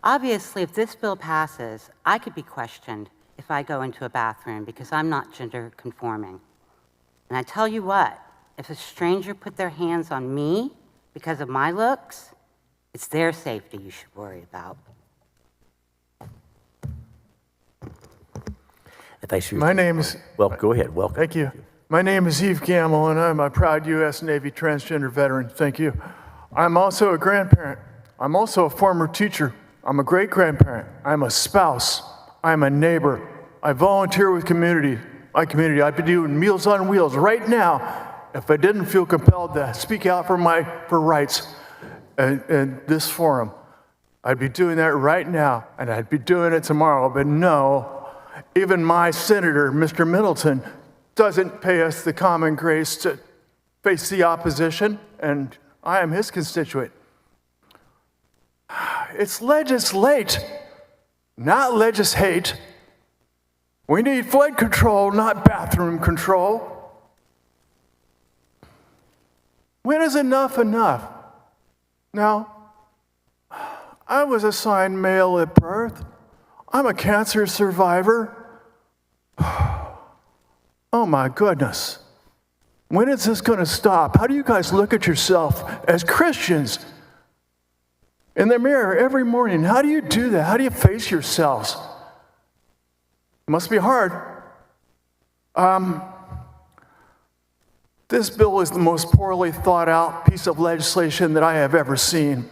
Obviously, if this bill passes, I could be questioned if I go into a bathroom because I'm not gender conforming. And I tell you what, if a stranger put their hands on me because of my looks, it's their safety you should worry about. Thanks for My name is... Well, go ahead. Welcome. Thank you. My name is Eve Gamble, and I'm a proud U.S. Navy transgender veteran. Thank you. I'm also a grandparent. I'm also a former teacher. I'm a great-grandparent. I'm a spouse. I'm a neighbor. I volunteer with my community. I'd be doing Meals on Wheels right now if I didn't feel compelled to speak out for rights in this forum. I'd be doing that right now, and I'd be doing it tomorrow. But no, even my senator, Mr. Middleton, doesn't pay us the common grace to face the opposition, and I am his constituent. It's legislate, not legislate. We need flood control, not bathroom control. When is enough enough? Now, I was assigned male at birth. I'm a cancer survivor. Oh my goodness. When is this going to stop? How do you guys look at yourself as Christians in the mirror every morning? How do you do that? How do you face yourselves? It must be hard. This bill is the most poorly thought out piece of legislation that I have ever seen.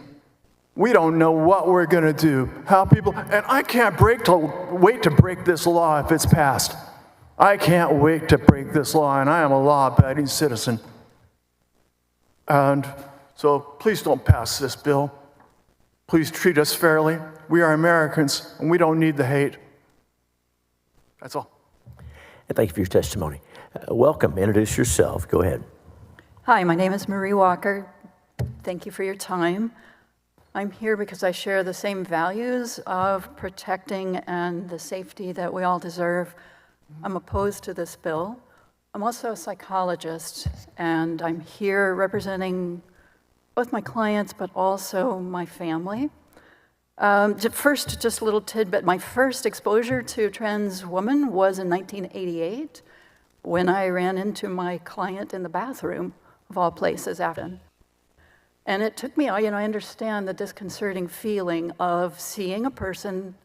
We don't know what we're going to do, and I can't wait to break this law if it's passed. I can't wait to break this law, and I am a law-abiding citizen. And so please don't pass this bill. Please treat us fairly. We are Americans, and we don't need the hate. That's all. And thank you for your testimony. Welcome. Introduce yourself. Go ahead. Hi, my name is Marie Walker. Thank you for your time. I'm here because I share the same values of protecting and the safety that we all deserve. I'm opposed to this bill. I'm also a psychologist, and I'm here representing both my clients, but also my family. First, just a little tidbit. My first exposure to a trans woman was in 1988 when I ran into my client in the bathroom, of all places, after. And it took me, I understand the disconcerting feeling of seeing a person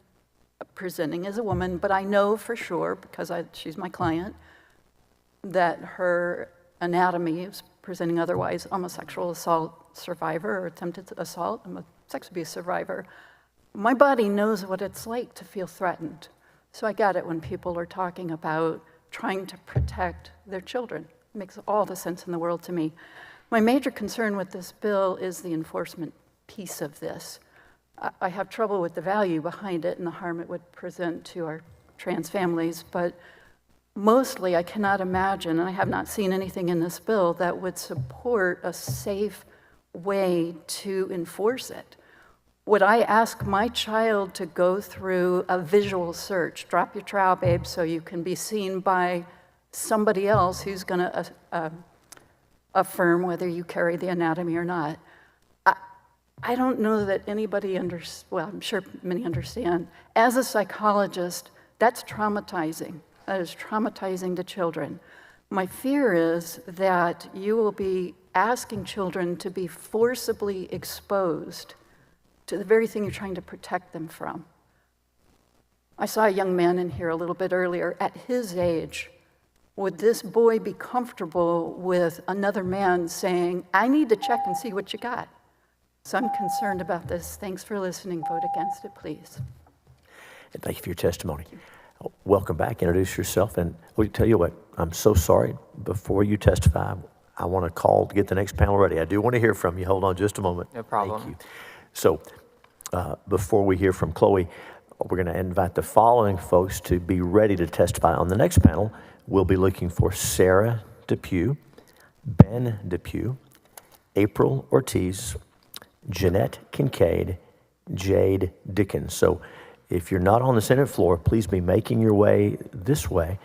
presenting as a woman, but I know for sure, because she's my client, that her anatomy is presenting otherwise. I'm a sexual assault survivor or attempted assault. I'm a sex abuse survivor. My body knows what it's like to feel threatened. So I get it when people are talking about trying to protect their children. It makes all the sense in the world to me. My major concern with this bill is the enforcement piece of this. I have trouble with the value behind it and the harm it would present to our trans families, but mostly I cannot imagine, and I have not seen anything in this bill that would support a safe way to enforce it. Would I ask my child to go through a visual search, drop your trowel, babe, so you can be seen by somebody else who's going to affirm whether you carry the anatomy or not? I don't know that anybody well, I'm sure many understand. As a psychologist, that's traumatizing. That is traumatizing to children. My fear is that you will be asking children to be forcibly exposed to the very thing you're trying to protect them from. I saw a young man in here a little bit earlier. At his age, would this boy be comfortable with another man saying, I need to check and see what you got? So I'm concerned about this. Thanks for listening. Vote against it, please. And thank you for your testimony. Welcome back. Introduce yourself. And we'll tell you what, I'm so sorry. Before you testify, I want to call to get the next panel ready. I do want to hear from you. Hold on just a moment. No problem. Thank you. So before we hear from Chloe, we're going to invite the following folks to be ready to testify. On the next panel, we'll be looking for Sarah Depew, Ben Depew, April Ortiz, Jeanette Kincaid, Jade Dickens. So if you're not on the Senate floor, please be making your way this way.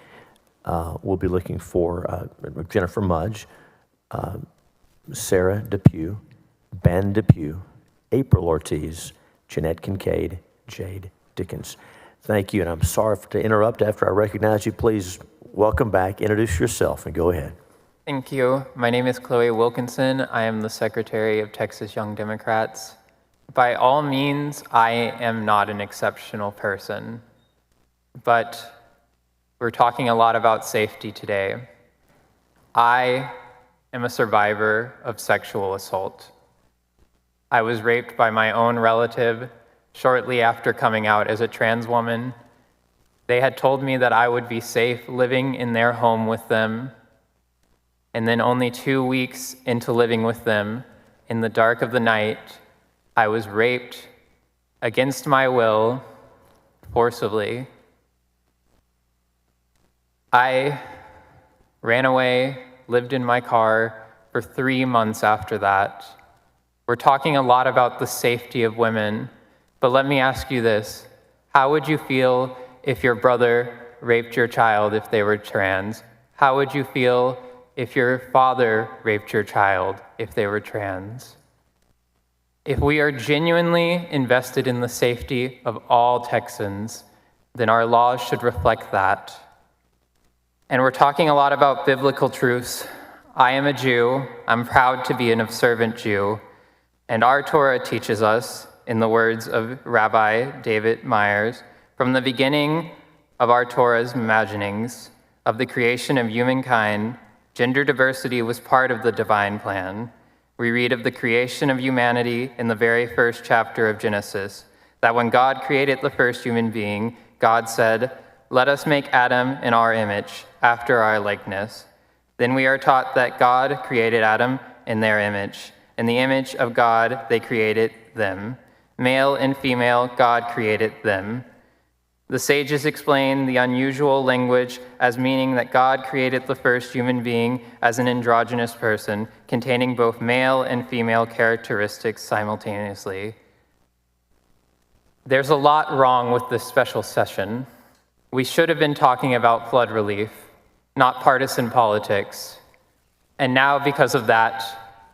We'll be looking for Jennifer Mudge, Sarah Depew, Ben Depew, April Ortiz, Jeanette Kincaid, Jade Dickens. Thank you, and I'm sorry to interrupt after I recognize you. Please welcome back, introduce yourself, and go ahead. Thank you. My name is Chloe Wilkinson. I am the Secretary of Texas Young Democrats. By all means, I am not an exceptional person, but we're talking a lot about safety today. I am a survivor of sexual assault. I was raped by my own relative shortly after coming out as a trans woman. They had told me that I would be safe living in their home with them. And then only 2 weeks into living with them, in the dark of the night, I was raped against my will, forcibly. I ran away, lived in my car for 3 months after that. We're talking a lot about the safety of women, but let me ask you this. How would you feel if your brother raped your child if they were trans? How would you feel if your father raped your child if they were trans? If we are genuinely invested in the safety of all Texans, then our laws should reflect that. And we're talking a lot about biblical truths. I am a Jew. I'm proud to be an observant Jew. And our Torah teaches us, in the words of Rabbi David Myers, from the beginning of our Torah's imaginings of the creation of humankind, gender diversity was part of the divine plan. We read of the creation of humanity in the very first chapter of Genesis, that when God created the first human being, God said, "Let us make Adam in our image, after our likeness." Then we are taught that God created Adam in their image. In the image of God, they created them. Male and female, God created them. The sages explain the unusual language as meaning that God created the first human being as an androgynous person, containing both male and female characteristics simultaneously. There's a lot wrong with this special session. We should have been talking about flood relief, not partisan politics. And now, because of that,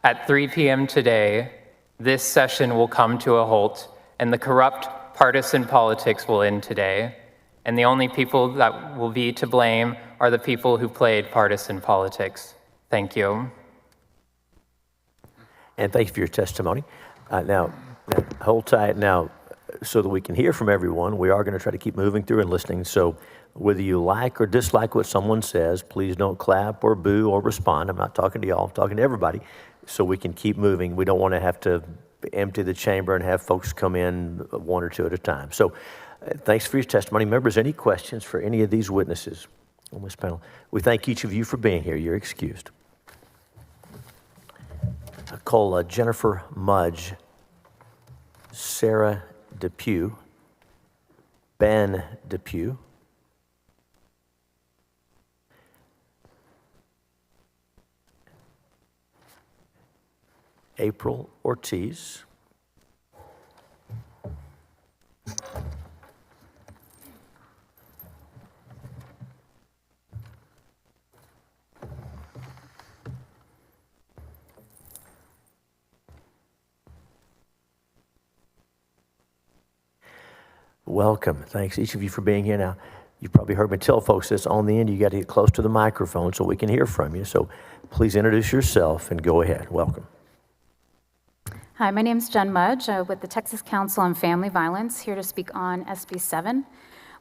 at 3 p.m. today, this session will come to a halt, and the corrupt partisan politics will end today, and the only people that will be to blame are the people who played partisan politics. Thank you. And thank you for your testimony. Now, hold tight now so that we can hear from everyone. We are going to try to keep moving through and listening. So whether you like or dislike what someone says, please don't clap or boo or respond. I'm not talking to y'all, I'm talking to everybody, so we can keep moving. We don't want to have to empty the chamber and have folks come in one or two at a time. So thanks for your testimony. Members, any questions for any of these witnesses on this panel? We thank each of you for being here. You're excused. I call Jennifer Mudge, Sarah Depew, Ben Depew, April Ortiz, welcome. Thanks each of you for being here. Now, you probably heard me tell folks this on the end, you got to get close to the microphone so we can hear from you. So please introduce yourself and go ahead. Welcome. Hi, my name is Jen Mudge with the Texas Council on Family Violence, here to speak on SB 7.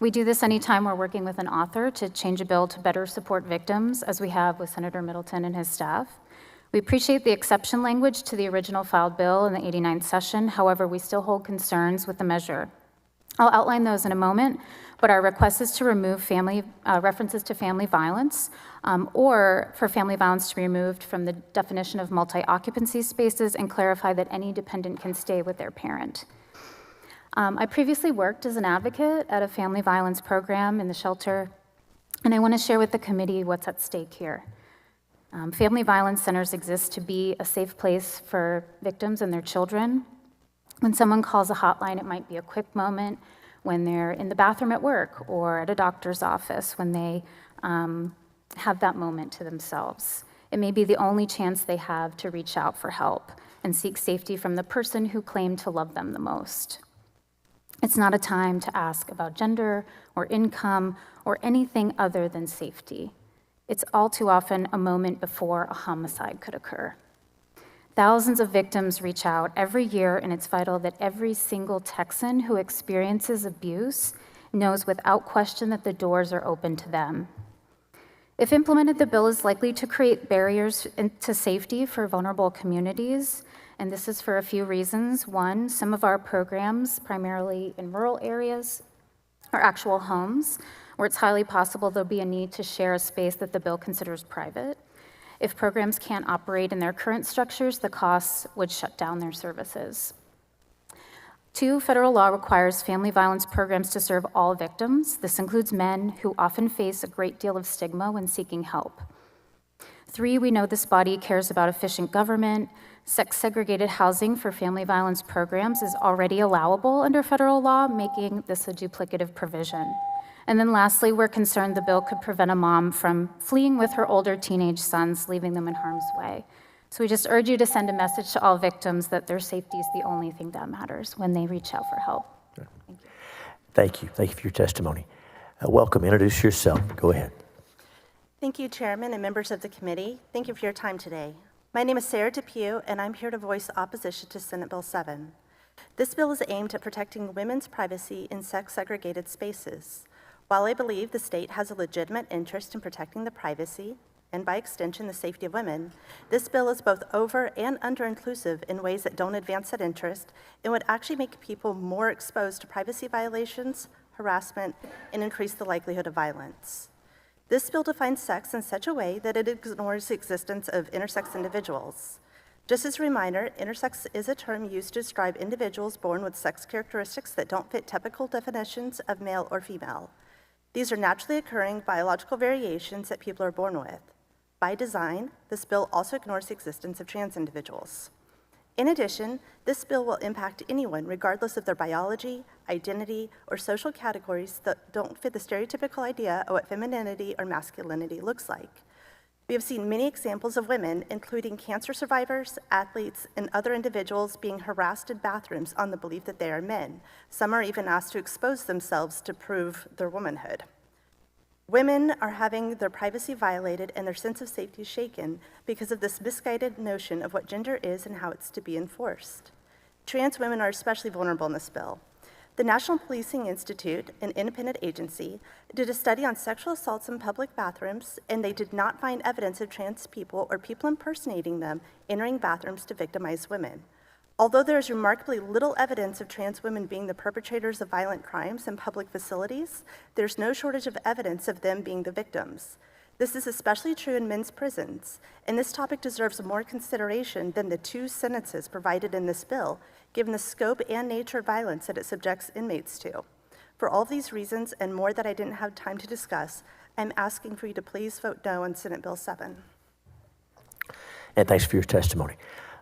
We do this anytime we're working with an author to change a bill to better support victims, as we have with Senator Middleton and his staff. We appreciate the exception language to the original filed bill in the 89th session. However, we still hold concerns with the measure. I'll outline those in a moment, but our request is to remove references to family violence, or for family violence to be removed from the definition of multi-occupancy spaces and clarify that any dependent can stay with their parent. I previously worked as an advocate at a family violence program in the shelter, and I want to share with the committee what's at stake here. Family violence centers exist to be a safe place for victims and their children. When someone calls a hotline, it might be a quick moment when they're in the bathroom at work or at a doctor's office, when they have that moment to themselves. It may be the only chance they have to reach out for help and seek safety from the person who claimed to love them the most. It's not a time to ask about gender or income or anything other than safety. It's all too often a moment before a homicide could occur. Thousands of victims reach out every year, and it's vital that every single Texan who experiences abuse knows without question that the doors are open to them. If implemented, the bill is likely to create barriers to safety for vulnerable communities, and this is for a few reasons. One, some of our programs, primarily in rural areas, are actual homes, where it's highly possible there'll be a need to share a space that the bill considers private. If programs can't operate in their current structures, the costs would shut down their services. Two, federal law requires family violence programs to serve all victims. This includes men who often face a great deal of stigma when seeking help. Three, we know this body cares about efficient government. Sex-segregated housing for family violence programs is already allowable under federal law, making this a duplicative provision. And then lastly, we're concerned the bill could prevent a mom from fleeing with her older teenage sons, leaving them in harm's way. So we just urge you to send a message to all victims that their safety is the only thing that matters when they reach out for help. Thank you. Thank you for your testimony. Welcome. Introduce yourself. Go ahead. Thank you, Chairman and members of the committee. Thank you for your time today. My name is Sarah Depew, and I'm here to voice opposition to Senate Bill 7. This bill is aimed at protecting women's privacy in sex-segregated spaces. While I believe the state has a legitimate interest in protecting the privacy, and by extension the safety of women, this bill is both over and under-inclusive in ways that don't advance that interest and would actually make people more exposed to privacy violations, harassment, and increase the likelihood of violence. This bill defines sex in such a way that it ignores the existence of intersex individuals. Just as a reminder, intersex is a term used to describe individuals born with sex characteristics that don't fit typical definitions of male or female. These are naturally occurring biological variations that people are born with. By design, this bill also ignores the existence of trans individuals. In addition, this bill will impact anyone regardless of their biology, identity, or social categories that don't fit the stereotypical idea of what femininity or masculinity looks like. We have seen many examples of women, including cancer survivors, athletes, and other individuals being harassed in bathrooms on the belief that they are men. Some are even asked to expose themselves to prove their womanhood. Women are having their privacy violated and their sense of safety shaken because of this misguided notion of what gender is and how it's to be enforced. Trans women are especially vulnerable in this bill. The National Policing Institute, an independent agency, did a study on sexual assaults in public bathrooms, and they did not find evidence of trans people or people impersonating them entering bathrooms to victimize women. Although there is remarkably little evidence of trans women being the perpetrators of violent crimes in public facilities, there's no shortage of evidence of them being the victims. This is especially true in men's prisons, and this topic deserves more consideration than the 2 sentences provided in this bill, given the scope and nature of violence that it subjects inmates to. For all of these reasons and more that I didn't have time to discuss, I'm asking for you to please vote no on Senate Bill 7. And thanks for your testimony.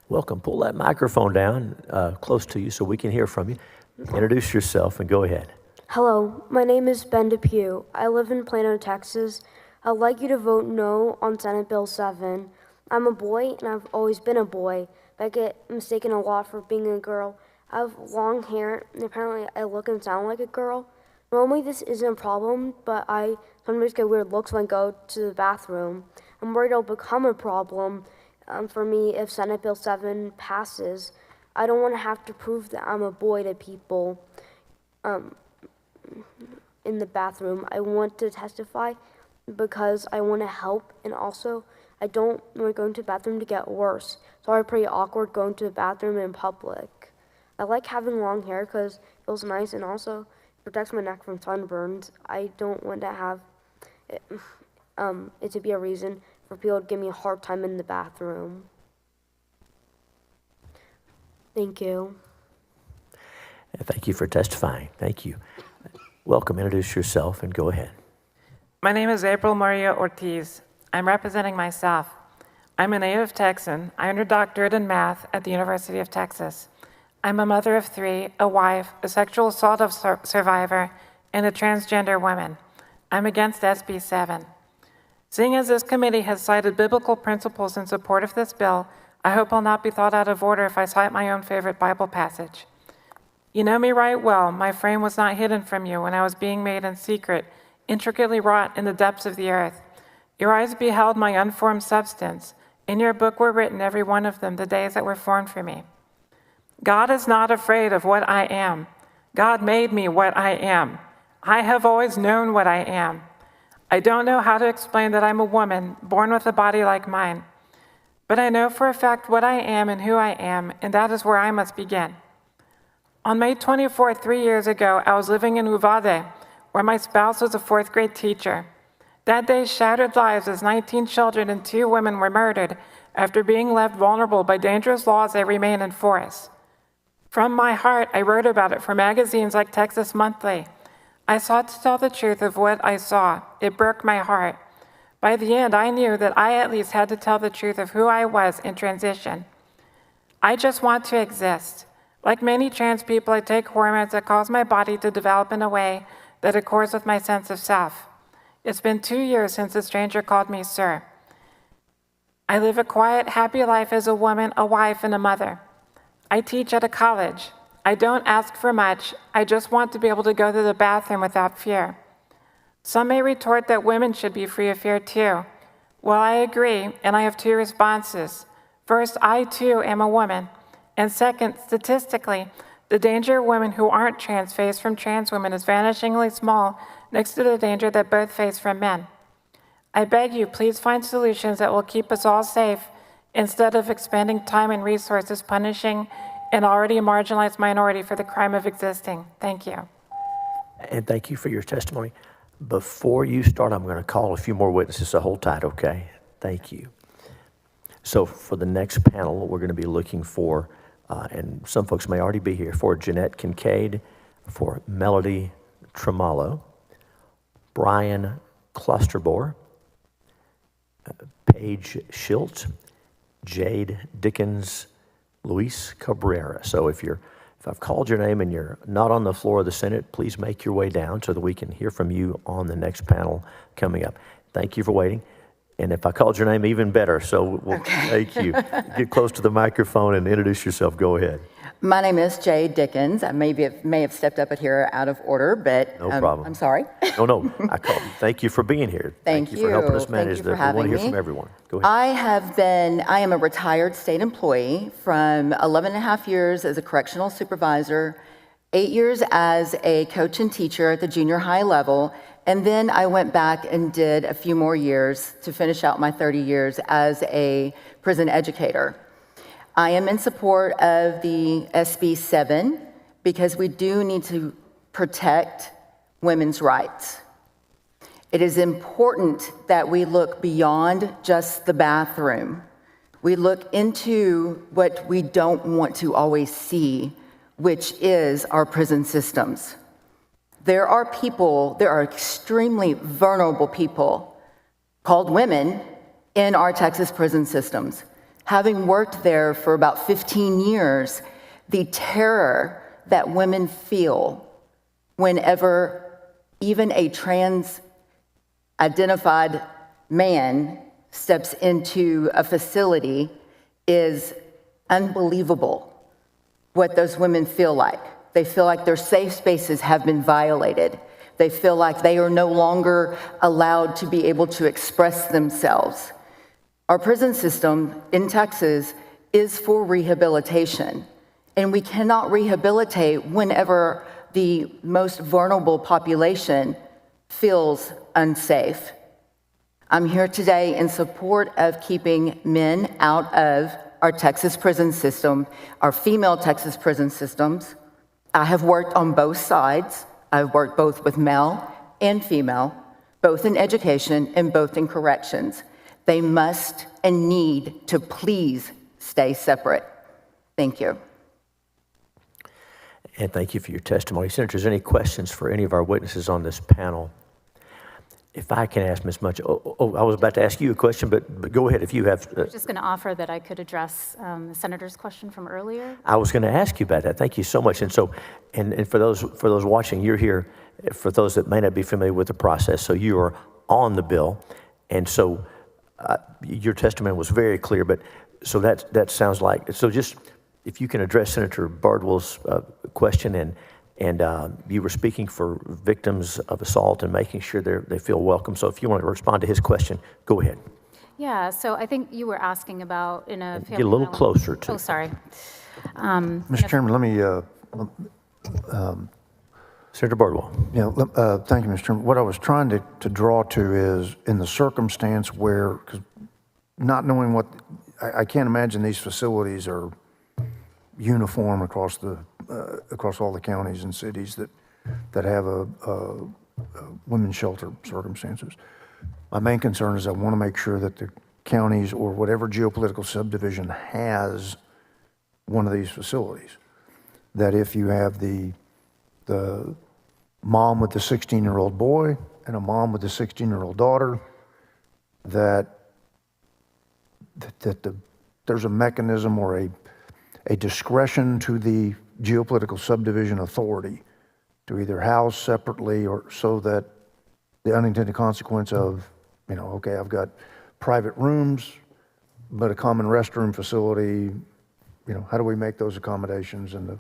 Welcome. Pull that microphone down close to you so we can hear from you. Introduce yourself and go ahead. Hello, my name is Ben Depew. I live in Plano, Texas. I'd like you to vote no on Senate Bill 7. I'm a boy, and I've always been a boy, but I get mistaken a lot for being a girl. I have long hair, and apparently I look and sound like a girl. Normally this isn't a problem, but I sometimes get weird looks when I go to the bathroom. I'm worried it'll become a problem for me if Senate Bill 7 passes. I don't want to have to prove that I'm a boy to people. in the bathroom. I want to testify because I want to help, and also I don't want going to the bathroom to get worse. So I'm pretty awkward going to the bathroom in public. I like having long hair because it feels nice and also protects my neck from sunburns. I don't want to have it to be a reason for people to give me a hard time in the bathroom. Thank you. Thank you for testifying. Thank you. Welcome. Introduce yourself and go ahead. My name is April Maria Ortiz. I'm representing myself. I'm a native Texan. I earned a doctorate in math at the University of Texas. I'm a mother of 3, a wife, a sexual assault survivor, and a transgender woman. I'm against SB 7. Seeing as this committee has cited biblical principles in support of this bill, I hope I'll not be thought out of order if I cite my own favorite Bible passage. You know me right well. My frame was not hidden from you when I was being made in secret, intricately wrought in the depths of the earth. Your eyes beheld my unformed substance. In your book were written, every one of them, the days that were formed for me. God is not afraid of what I am. God made me what I am. I have always known what I am. I don't know how to explain that I'm a woman, born with a body like mine. But I know for a fact what I am and who I am, and that is where I must begin. On May 24th, 3 years ago, I was living in Uvade, where my spouse was a 4th grade teacher. That day shattered lives as 19 children and 2 women were murdered after being left vulnerable by dangerous laws that remain in force. From my heart, I wrote about it for magazines like Texas Monthly. I sought to tell the truth of what I saw. It broke my heart. By the end, I knew that I at least had to tell the truth of who I was in transition. I just want to exist. Like many trans people, I take hormones that cause my body to develop in a way that accords with my sense of self. It's been 2 years since a stranger called me sir. I live a quiet, happy life as a woman, a wife, and a mother. I teach at a college. I don't ask for much. I just want to be able to go to the bathroom without fear. Some may retort that women should be free of fear too. Well, I agree, and I have 2 responses. First, I too am a woman. And second, statistically, the danger women who aren't trans face from trans women is vanishingly small next to the danger that both face from men. I beg you, please find solutions that will keep us all safe instead of expending time and resources punishing an already marginalized minority for the crime of existing. Thank you. And thank you for your testimony. Before you start, I'm going to call a few more witnesses, so hold tight, okay? Thank you. So for the next panel, we're going to be looking for, and some folks may already be here, for Jeanette Kincaid, for Melody Tremolo, Brian Clusterbore, Paige Schiltz, Jade Dickens, Luis Cabrera. So if I've called your name and you're not on the floor of the Senate, please make your way down so that we can hear from you on the next panel coming up. Thank you for waiting. And if I called your name, even better. So thank you. Get close to the microphone and introduce yourself. Go ahead. My name is Jade Dickens. I may have stepped up at here out of order, but no problem. I'm sorry. No. I called. Thank you for being here. Thank you for helping us manage Thank you for having we want to hear me. from everyone. Go ahead. I am a retired state employee from 11 and a half years as a correctional supervisor, 8 years as a coach and teacher at the junior high level, and then I went back and did a few more years to finish out my 30 years as a prison educator. I am in support of the SB 7 because we do need to protect women's rights. It is important that we look beyond just the bathroom. We look into what we don't want to always see, which is our prison systems. There are extremely vulnerable people called women in our Texas prison systems. Having worked there for about 15 years, the terror that women feel whenever even a trans-identified man steps into a facility is unbelievable. What those women feel like. They feel like their safe spaces have been violated. They feel like they are no longer allowed to be able to express themselves. Our prison system in Texas is for rehabilitation, and we cannot rehabilitate whenever the most vulnerable population feels unsafe. I'm here today in support of keeping men out of our Texas prison system, our female Texas prison systems. I have worked on both sides. I've worked both with male and female, both in education and both in corrections. They must and need to please stay separate. Thank you. And thank you for your testimony. Senators, any questions for any of our witnesses on this panel? If I can ask Ms. Munch, I was about to ask you a question, but go ahead if you have. I was just going to offer that I could address the senator's question from earlier. I was going to ask you about that. Thank you so much. And so, and for those watching, you're here. For those that may not be familiar with the process, so you are on the bill, and so your testimony was very clear. But so that sounds like so. Just if you can address Senator Bardwell's question, and you were speaking for victims of assault and making sure they feel welcome. So if you want to respond to his question, go ahead. Yeah, so I think you were asking about in a family. Get a little closer to. Oh, sorry. Mr. Chairman, let me. Senator Bardwell. Yeah, thank you, Mr. Chairman. What I was trying to draw to is in the circumstance where, because not knowing what, I can't imagine these facilities are uniform across all the counties and cities that have a women's shelter circumstances. My main concern is I want to make sure that the counties or whatever geopolitical subdivision has one of these facilities, that if you have the mom with the 16-year-old boy and a mom with the 16-year-old daughter, that there's a mechanism or a discretion to the geopolitical subdivision authority to either house separately or so that the unintended consequence of, okay, I've got private rooms, but a common restroom facility, how do we make those accommodations? And the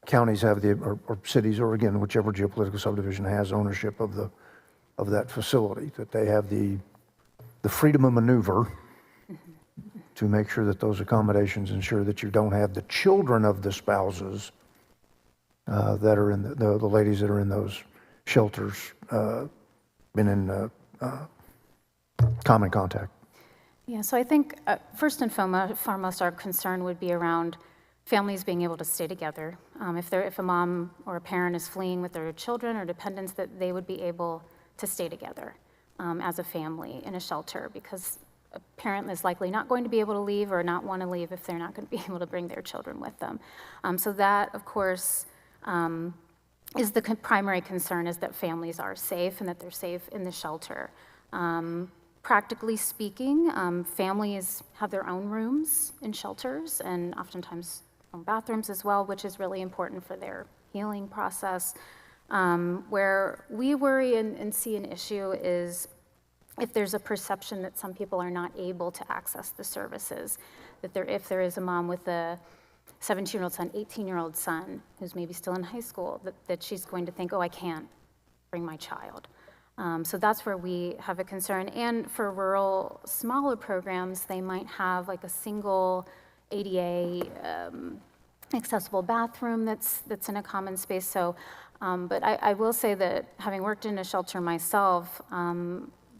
counties have or cities, or again, whichever geopolitical subdivision has ownership of that facility, that they have the freedom of maneuver to make sure that those accommodations ensure that you don't have the children of the spouses that are in the ladies that are in those shelters been in common contact. Yeah, so I think first and foremost, our concern would be around families being able to stay together. If a mom or a parent is fleeing with their children or dependents, that they would be able to stay together as a family in a shelter, because a parent is likely not going to be able to leave or not want to leave if they're not going to be able to bring their children with them. So that, of course, is the primary concern, is that families are safe and that they're safe in the shelter. Practically speaking, families have their own rooms in shelters and oftentimes own bathrooms as well, which is really important for their healing process. Where we worry and see an issue is if there's a perception that some people are not able to access the services, that if there is a mom with a 17-year-old son, 18-year-old son, who's maybe still in high school, that she's going to think, oh, I can't bring my child. So that's where we have a concern. And for rural, smaller programs, they might have like a single ADA accessible bathroom that's in a common space. So, but I will say that having worked in a shelter myself,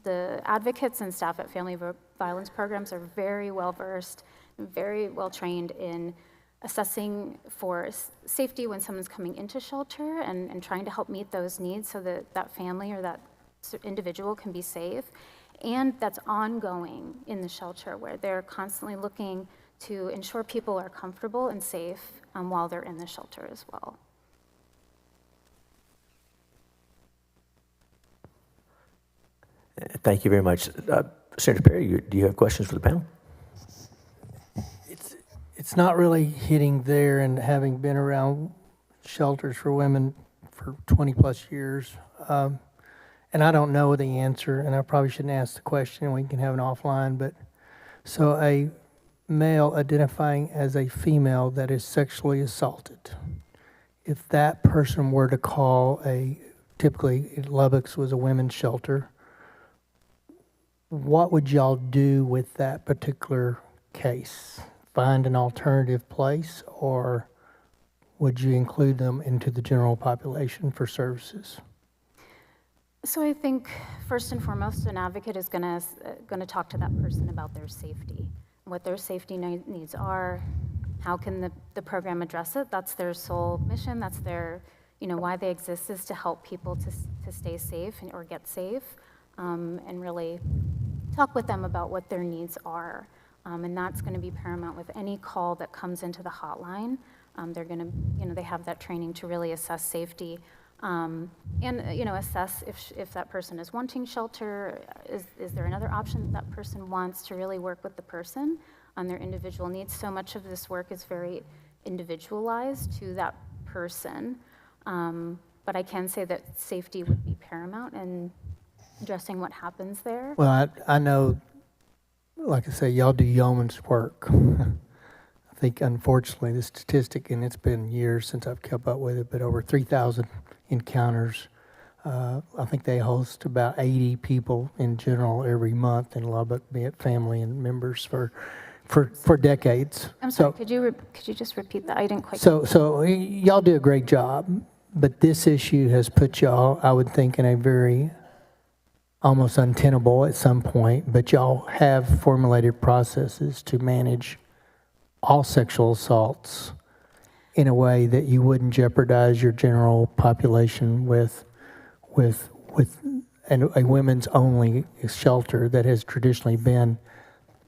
the advocates and staff at family violence programs are very well versed, very well trained in assessing for safety when someone's coming into shelter and trying to help meet those needs so that that family or that individual can be safe. And that's ongoing in the shelter, where they're constantly looking to ensure people are comfortable and safe while they're in the shelter as well. Thank you very much. Senator Perry, do you have questions for the panel? It's not really hitting there, and having been around shelters for women for 20 plus years, and I don't know the answer, and I probably shouldn't ask the question, and we can have an offline, but so a male identifying as a female that is sexually assaulted, if that person were to call typically Lubbock's was a women's shelter, what would y'all do with that particular case? Find an alternative place, or would you include them into the general population for services? So I think first and foremost, an advocate is going to talk to that person about their safety, what their safety needs are, how can the program address it. That's their sole mission. That's their, why they exist, is to help people to stay safe or get safe, and really talk with them about what their needs are. And that's going to be paramount with any call that comes into the hotline. They're going to, they have that training to really assess safety. And assess if that person is wanting shelter, is there another option that person wants, to really work with the person on their individual needs. So much of this work is very individualized to that person, but I can say that safety would be paramount in addressing what happens there. Well, I know, like I say, y'all do yeoman's work. I think, unfortunately, the statistic, and it's been years since I've kept up with it, but over 3,000 encounters. I think they host about 80 people in general every month in Lubbock, be it family and members for decades. I'm sorry, could you just repeat that? I didn't quite. So y'all do a great job, but this issue has put y'all, I would think, in a very almost untenable at some point, but y'all have formulated processes to manage all sexual assaults in a way that you wouldn't jeopardize your general population with a women's only shelter that has traditionally been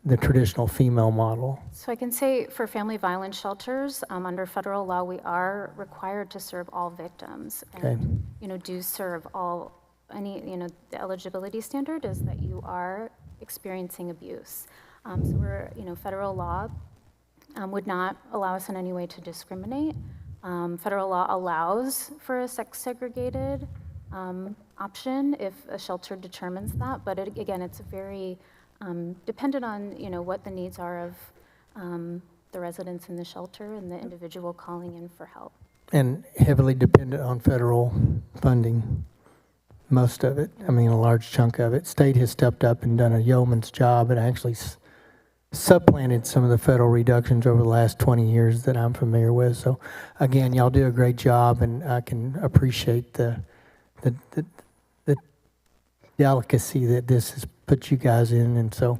the traditional female model. So I can say for family violence shelters, under federal law, we are required to serve all victims. And, do serve the eligibility standard is that you are experiencing abuse. So we're, federal law would not allow us in any way to discriminate. Federal law allows for a sex-segregated option if a shelter determines that, but again, it's very dependent on what the needs are of the residents in the shelter and the individual calling in for help. And heavily dependent on federal funding, most of it. I mean, a large chunk of it. State has stepped up and done a yeoman's job and actually supplanted some of the federal reductions over the last 20 years that I'm familiar with. So again, y'all do a great job, and I can appreciate the delicacy that this has put you guys in. And so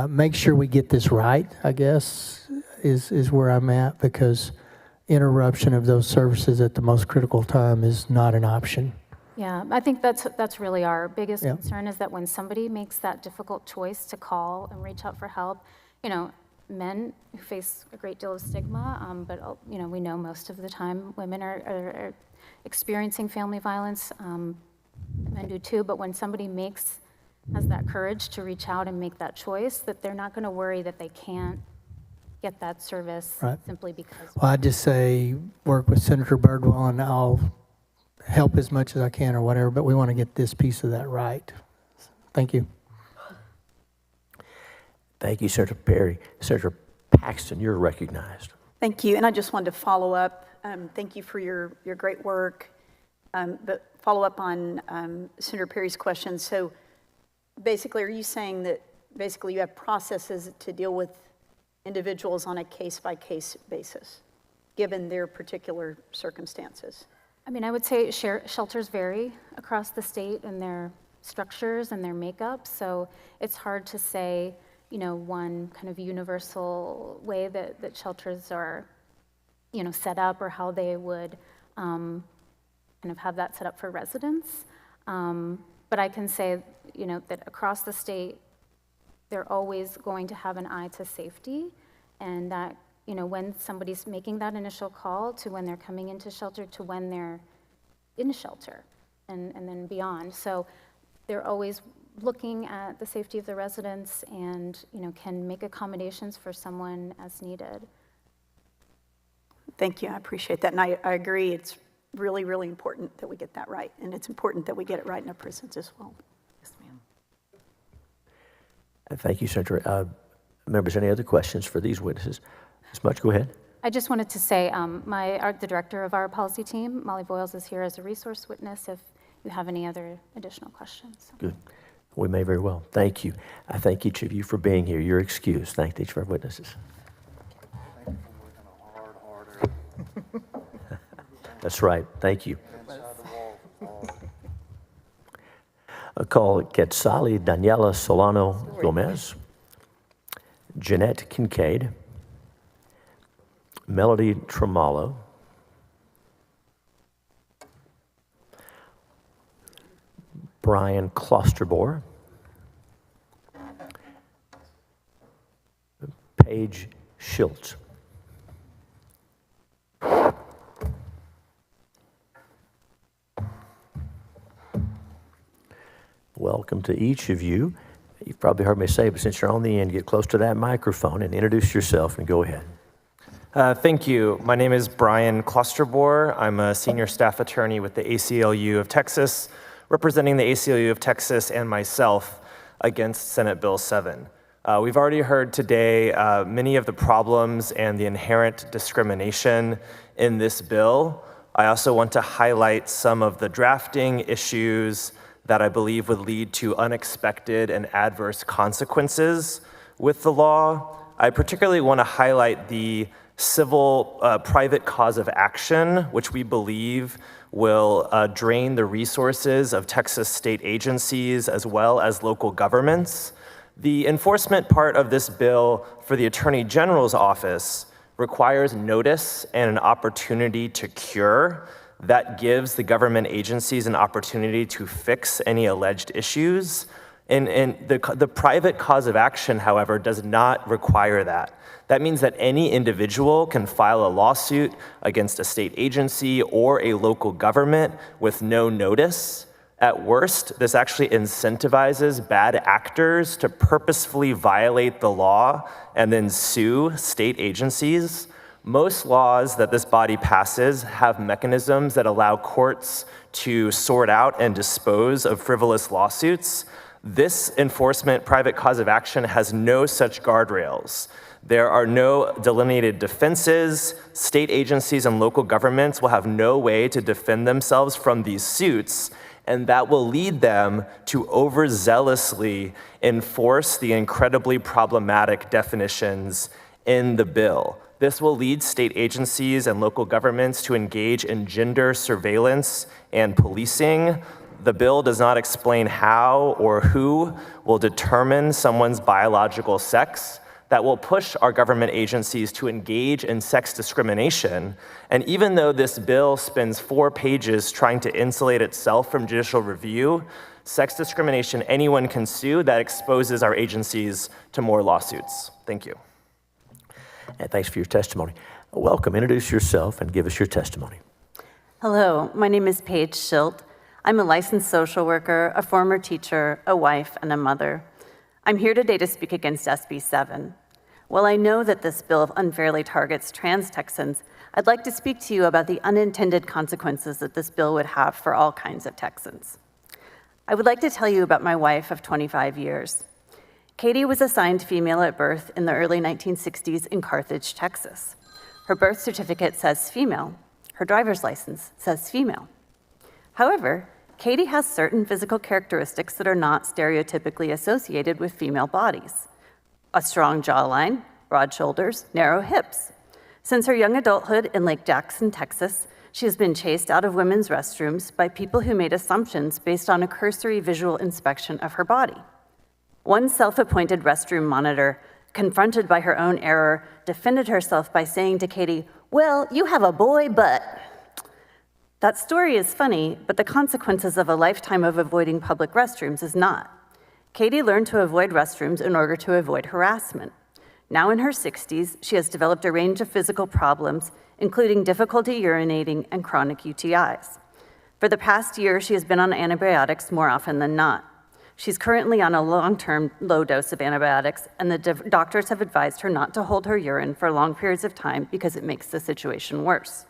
make sure we get this right, I guess, is where I'm at, because interruption of those services at the most critical time is not an option. Yeah, I think that's really our biggest concern, is that when somebody makes that difficult choice to call and reach out for help, men who face a great deal of stigma, but we know most of the time women are experiencing family violence. Men do too, but when somebody has that courage to reach out and make that choice, that they're not going to worry that they can't get that service simply because. Well, I just say work with Senator Birdwell, and I'll help as much as I can or whatever, but we want to get this piece of that right. Thank you. Thank you, Senator Perry. Senator Paxton, you're recognized. Thank you, and I just wanted to follow up. Thank you for your great work, but follow up on Senator Perry's question. So basically, are you saying that basically you have processes to deal with individuals on a case-by-case basis, given their particular circumstances? I mean, I would say shelters vary across the state in their structures and their makeup, so it's hard to say, one kind of universal way that shelters are, set up, or how they would kind of have that set up for residents. But I can say, that across the state, they're always going to have an eye to safety, and that, when somebody's making that initial call to when they're coming into shelter to when they're in shelter and then beyond. So they're always looking at the safety of the residents and, can make accommodations for someone as needed. Thank you, I appreciate that, and I agree, it's really, really important that we get that right, and it's important that we get it right in our prisons as well. Yes, ma'am. Thank you, Senator. Members, any other questions for these witnesses? Ms. Mutch, go ahead. I just wanted to say, the director of our policy team, Molly Voiles, is here as a resource witness if you have any other additional questions. Good. We may very well. Thank you. I thank each of you for being here. You're excused. Thank each of our witnesses. Thank you for working hard. That's right. Thank you. I call Quetzali Daniela Solano Gomez, Jeanette Kincaid, Melody Tremalo, Brian Klosterbor, Paige Schiltz. Welcome to each of you. You've probably heard me say, but since you're on the end, get close to that microphone and introduce yourself and go ahead. Thank you. My name is Brian Klosterbor. I'm a senior staff attorney with the ACLU of Texas, representing the ACLU of Texas and myself against Senate Bill 7. We've already heard today many of the problems and the inherent discrimination in this bill. I also want to highlight some of the drafting issues that I believe would lead to unexpected and adverse consequences with the law. I particularly want to highlight the civil private cause of action, which we believe will drain the resources of Texas state agencies as well as local governments. The enforcement part of this bill for the Attorney General's office requires notice and an opportunity to cure. That gives the government agencies an opportunity to fix any alleged issues. And the private cause of action, however, does not require that. That means that any individual can file a lawsuit against a state agency or a local government with no notice. At worst, this actually incentivizes bad actors to purposefully violate the law and then sue state agencies. Most laws that this body passes have mechanisms that allow courts to sort out and dispose of frivolous lawsuits. This enforcement private cause of action has no such guardrails. There are no delineated defenses. State agencies and local governments will have no way to defend themselves from these suits, and that will lead them to overzealously enforce the incredibly problematic definitions in the bill. This will lead state agencies and local governments to engage in gender surveillance and policing. The bill does not explain how or who will determine someone's biological sex. That will push our government agencies to engage in sex discrimination. And even though this bill spends 4 pages trying to insulate itself from judicial review, sex discrimination anyone can sue, that exposes our agencies to more lawsuits. Thank you. And thanks for your testimony. Welcome. Introduce yourself and give us your testimony. Hello, my name is Paige Schilt. I'm a licensed social worker, a former teacher, a wife, and a mother. I'm here today to speak against SB 7. While I know that this bill unfairly targets trans Texans, I'd like to speak to you about the unintended consequences that this bill would have for all kinds of Texans. I would like to tell you about my wife of 25 years. Katie was assigned female at birth in the early 1960s in Carthage, Texas. Her birth certificate says female. Her driver's license says female. However, Katie has certain physical characteristics that are not stereotypically associated with female bodies. A strong jawline, broad shoulders, narrow hips. Since her young adulthood in Lake Jackson, Texas, she has been chased out of women's restrooms by people who made assumptions based on a cursory visual inspection of her body. One self-appointed restroom monitor, confronted by her own error, defended herself by saying to Katie, "Well, you have a boy butt." That story is funny, but the consequences of a lifetime of avoiding public restrooms is not. Katie learned to avoid restrooms in order to avoid harassment. Now in her 60s, she has developed a range of physical problems, including difficulty urinating and chronic UTIs. For the past year, she has been on antibiotics more often than not. She's currently on a long-term low dose of antibiotics, and the doctors have advised her not to hold her urine for long periods of time because it makes the situation worse.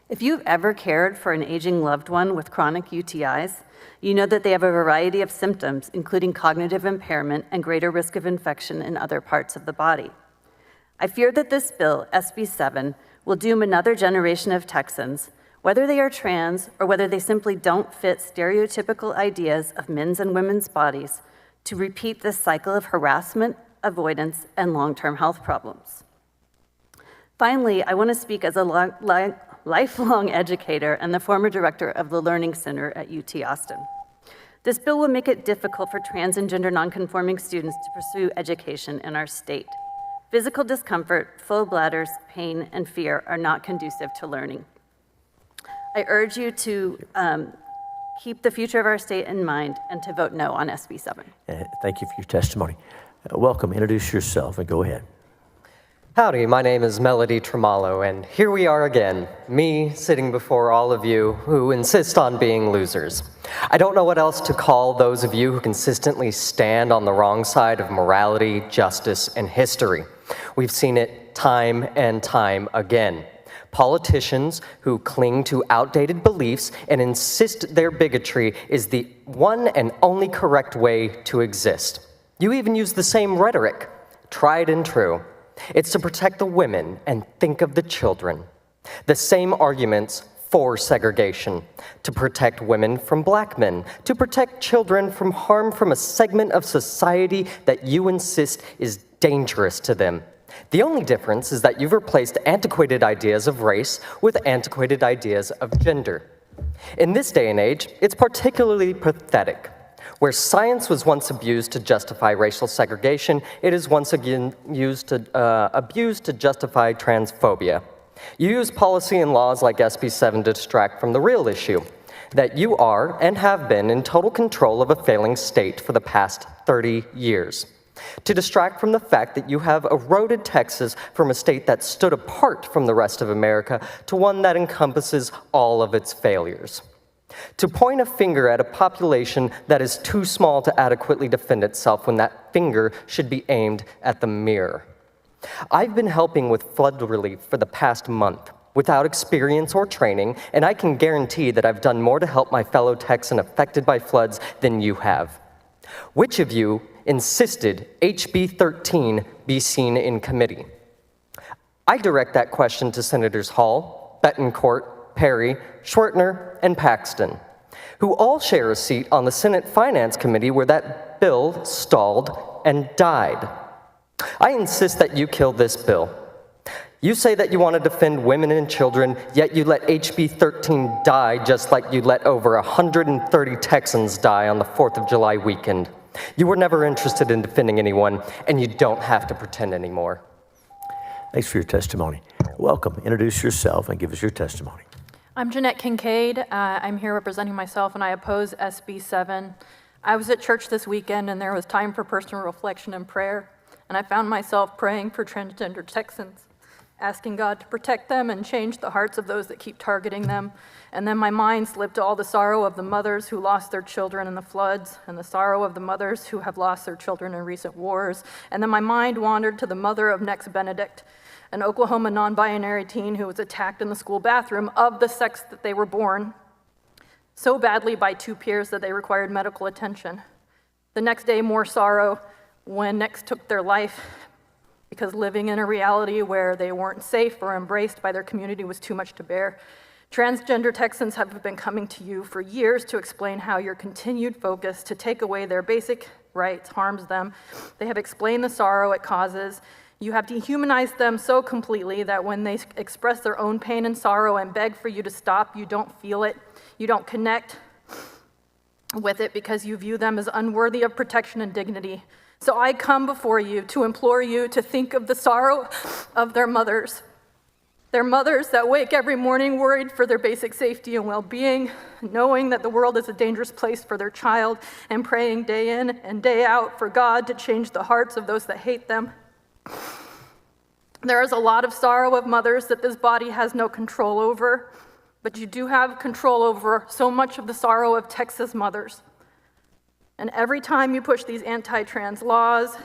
If you've ever cared for an aging loved one with chronic UTIs, you know that they have a variety of symptoms, including cognitive impairment and greater risk of infection in other parts of the body. I fear that this bill, SB 7, will doom another generation of Texans, whether they are trans or whether they simply don't fit stereotypical ideas of men's and women's bodies, to repeat this cycle of harassment, avoidance, and long-term health problems. Finally, I want to speak as a lifelong educator, and the former director of the Learning Center at UT Austin. This bill will make it difficult for trans and gender nonconforming students to pursue education in our state. Physical discomfort, full bladders, pain, and fear are not conducive to learning. I urge you to keep the future of our state in mind and to vote no on SB 7. Thank you for your testimony. Welcome, introduce yourself and go ahead. Howdy, my name is Melody Tremalo, and here we are again, me sitting before all of you who insist on being losers. I don't know what else to call those of you who consistently stand on the wrong side of morality, justice, and history. We've seen it time and time again. Politicians who cling to outdated beliefs and insist their bigotry is the one and only correct way to exist. You even use the same rhetoric, tried and true. It's to protect the women and think of the children. The same arguments for segregation, to protect women from black men, to protect children from harm from a segment of society that you insist is dangerous to them. The only difference is that you've replaced antiquated ideas of race with antiquated ideas of gender. In this day and age, it's particularly pathetic. Where science was once abused to justify racial segregation, it is once again abused to justify transphobia. You use policy and laws like SB 7 to distract from the real issue, that you are and have been in total control of a failing state for the past 30 years. To distract from the fact that you have eroded Texas from a state that stood apart from the rest of America to one that encompasses all of its failures. To point a finger at a population that is too small to adequately defend itself when that finger should be aimed at the mirror. I've been helping with flood relief for the past month without experience or training, and I can guarantee that I've done more to help my fellow Texan affected by floods than you have. Which of you insisted HB 13 be seen in committee? I direct that question to Senators Hall, Betancourt, Perry, Schwertner, and Paxton, who all share a seat on the Senate Finance Committee where that bill stalled and died. I insist that you kill this bill. You say that you want to defend women and children, yet you let HB 13 die just like you let over 130 Texans die on the 4th of July weekend. You were never interested in defending anyone, and you don't have to pretend anymore. Thanks for your testimony. Welcome, introduce yourself and give us your testimony. I'm Jeanette Kincaid. I'm here representing myself, and I oppose SB 7. I was at church this weekend, and there was time for personal reflection and prayer, and I found myself praying for transgender Texans, asking God to protect them and change the hearts of those that keep targeting them. And then my mind slipped to all the sorrow of the mothers who lost their children in the floods, and the sorrow of the mothers who have lost their children in recent wars. And then my mind wandered to the mother of Next Benedict, an Oklahoma non-binary teen who was attacked in the school bathroom of the sex that they were born, so badly by two peers that they required medical attention. The next day, more sorrow when Next took their life because living in a reality where they weren't safe or embraced by their community was too much to bear. Transgender Texans have been coming to you for years to explain how your continued focus to take away their basic rights harms them. They have explained the sorrow it causes. You have dehumanized them so completely that when they express their own pain and sorrow and beg for you to stop, you don't feel it. You don't connect with it because you view them as unworthy of protection and dignity. So I come before you to implore you to think of the sorrow of their mothers that wake every morning worried for their basic safety and well-being, knowing that the world is a dangerous place for their child, and praying day in and day out for God to change the hearts of those that hate them. There is a lot of sorrow of mothers that this body has no control over, but you do have control over so much of the sorrow of Texas mothers. And every time you push these anti-trans laws,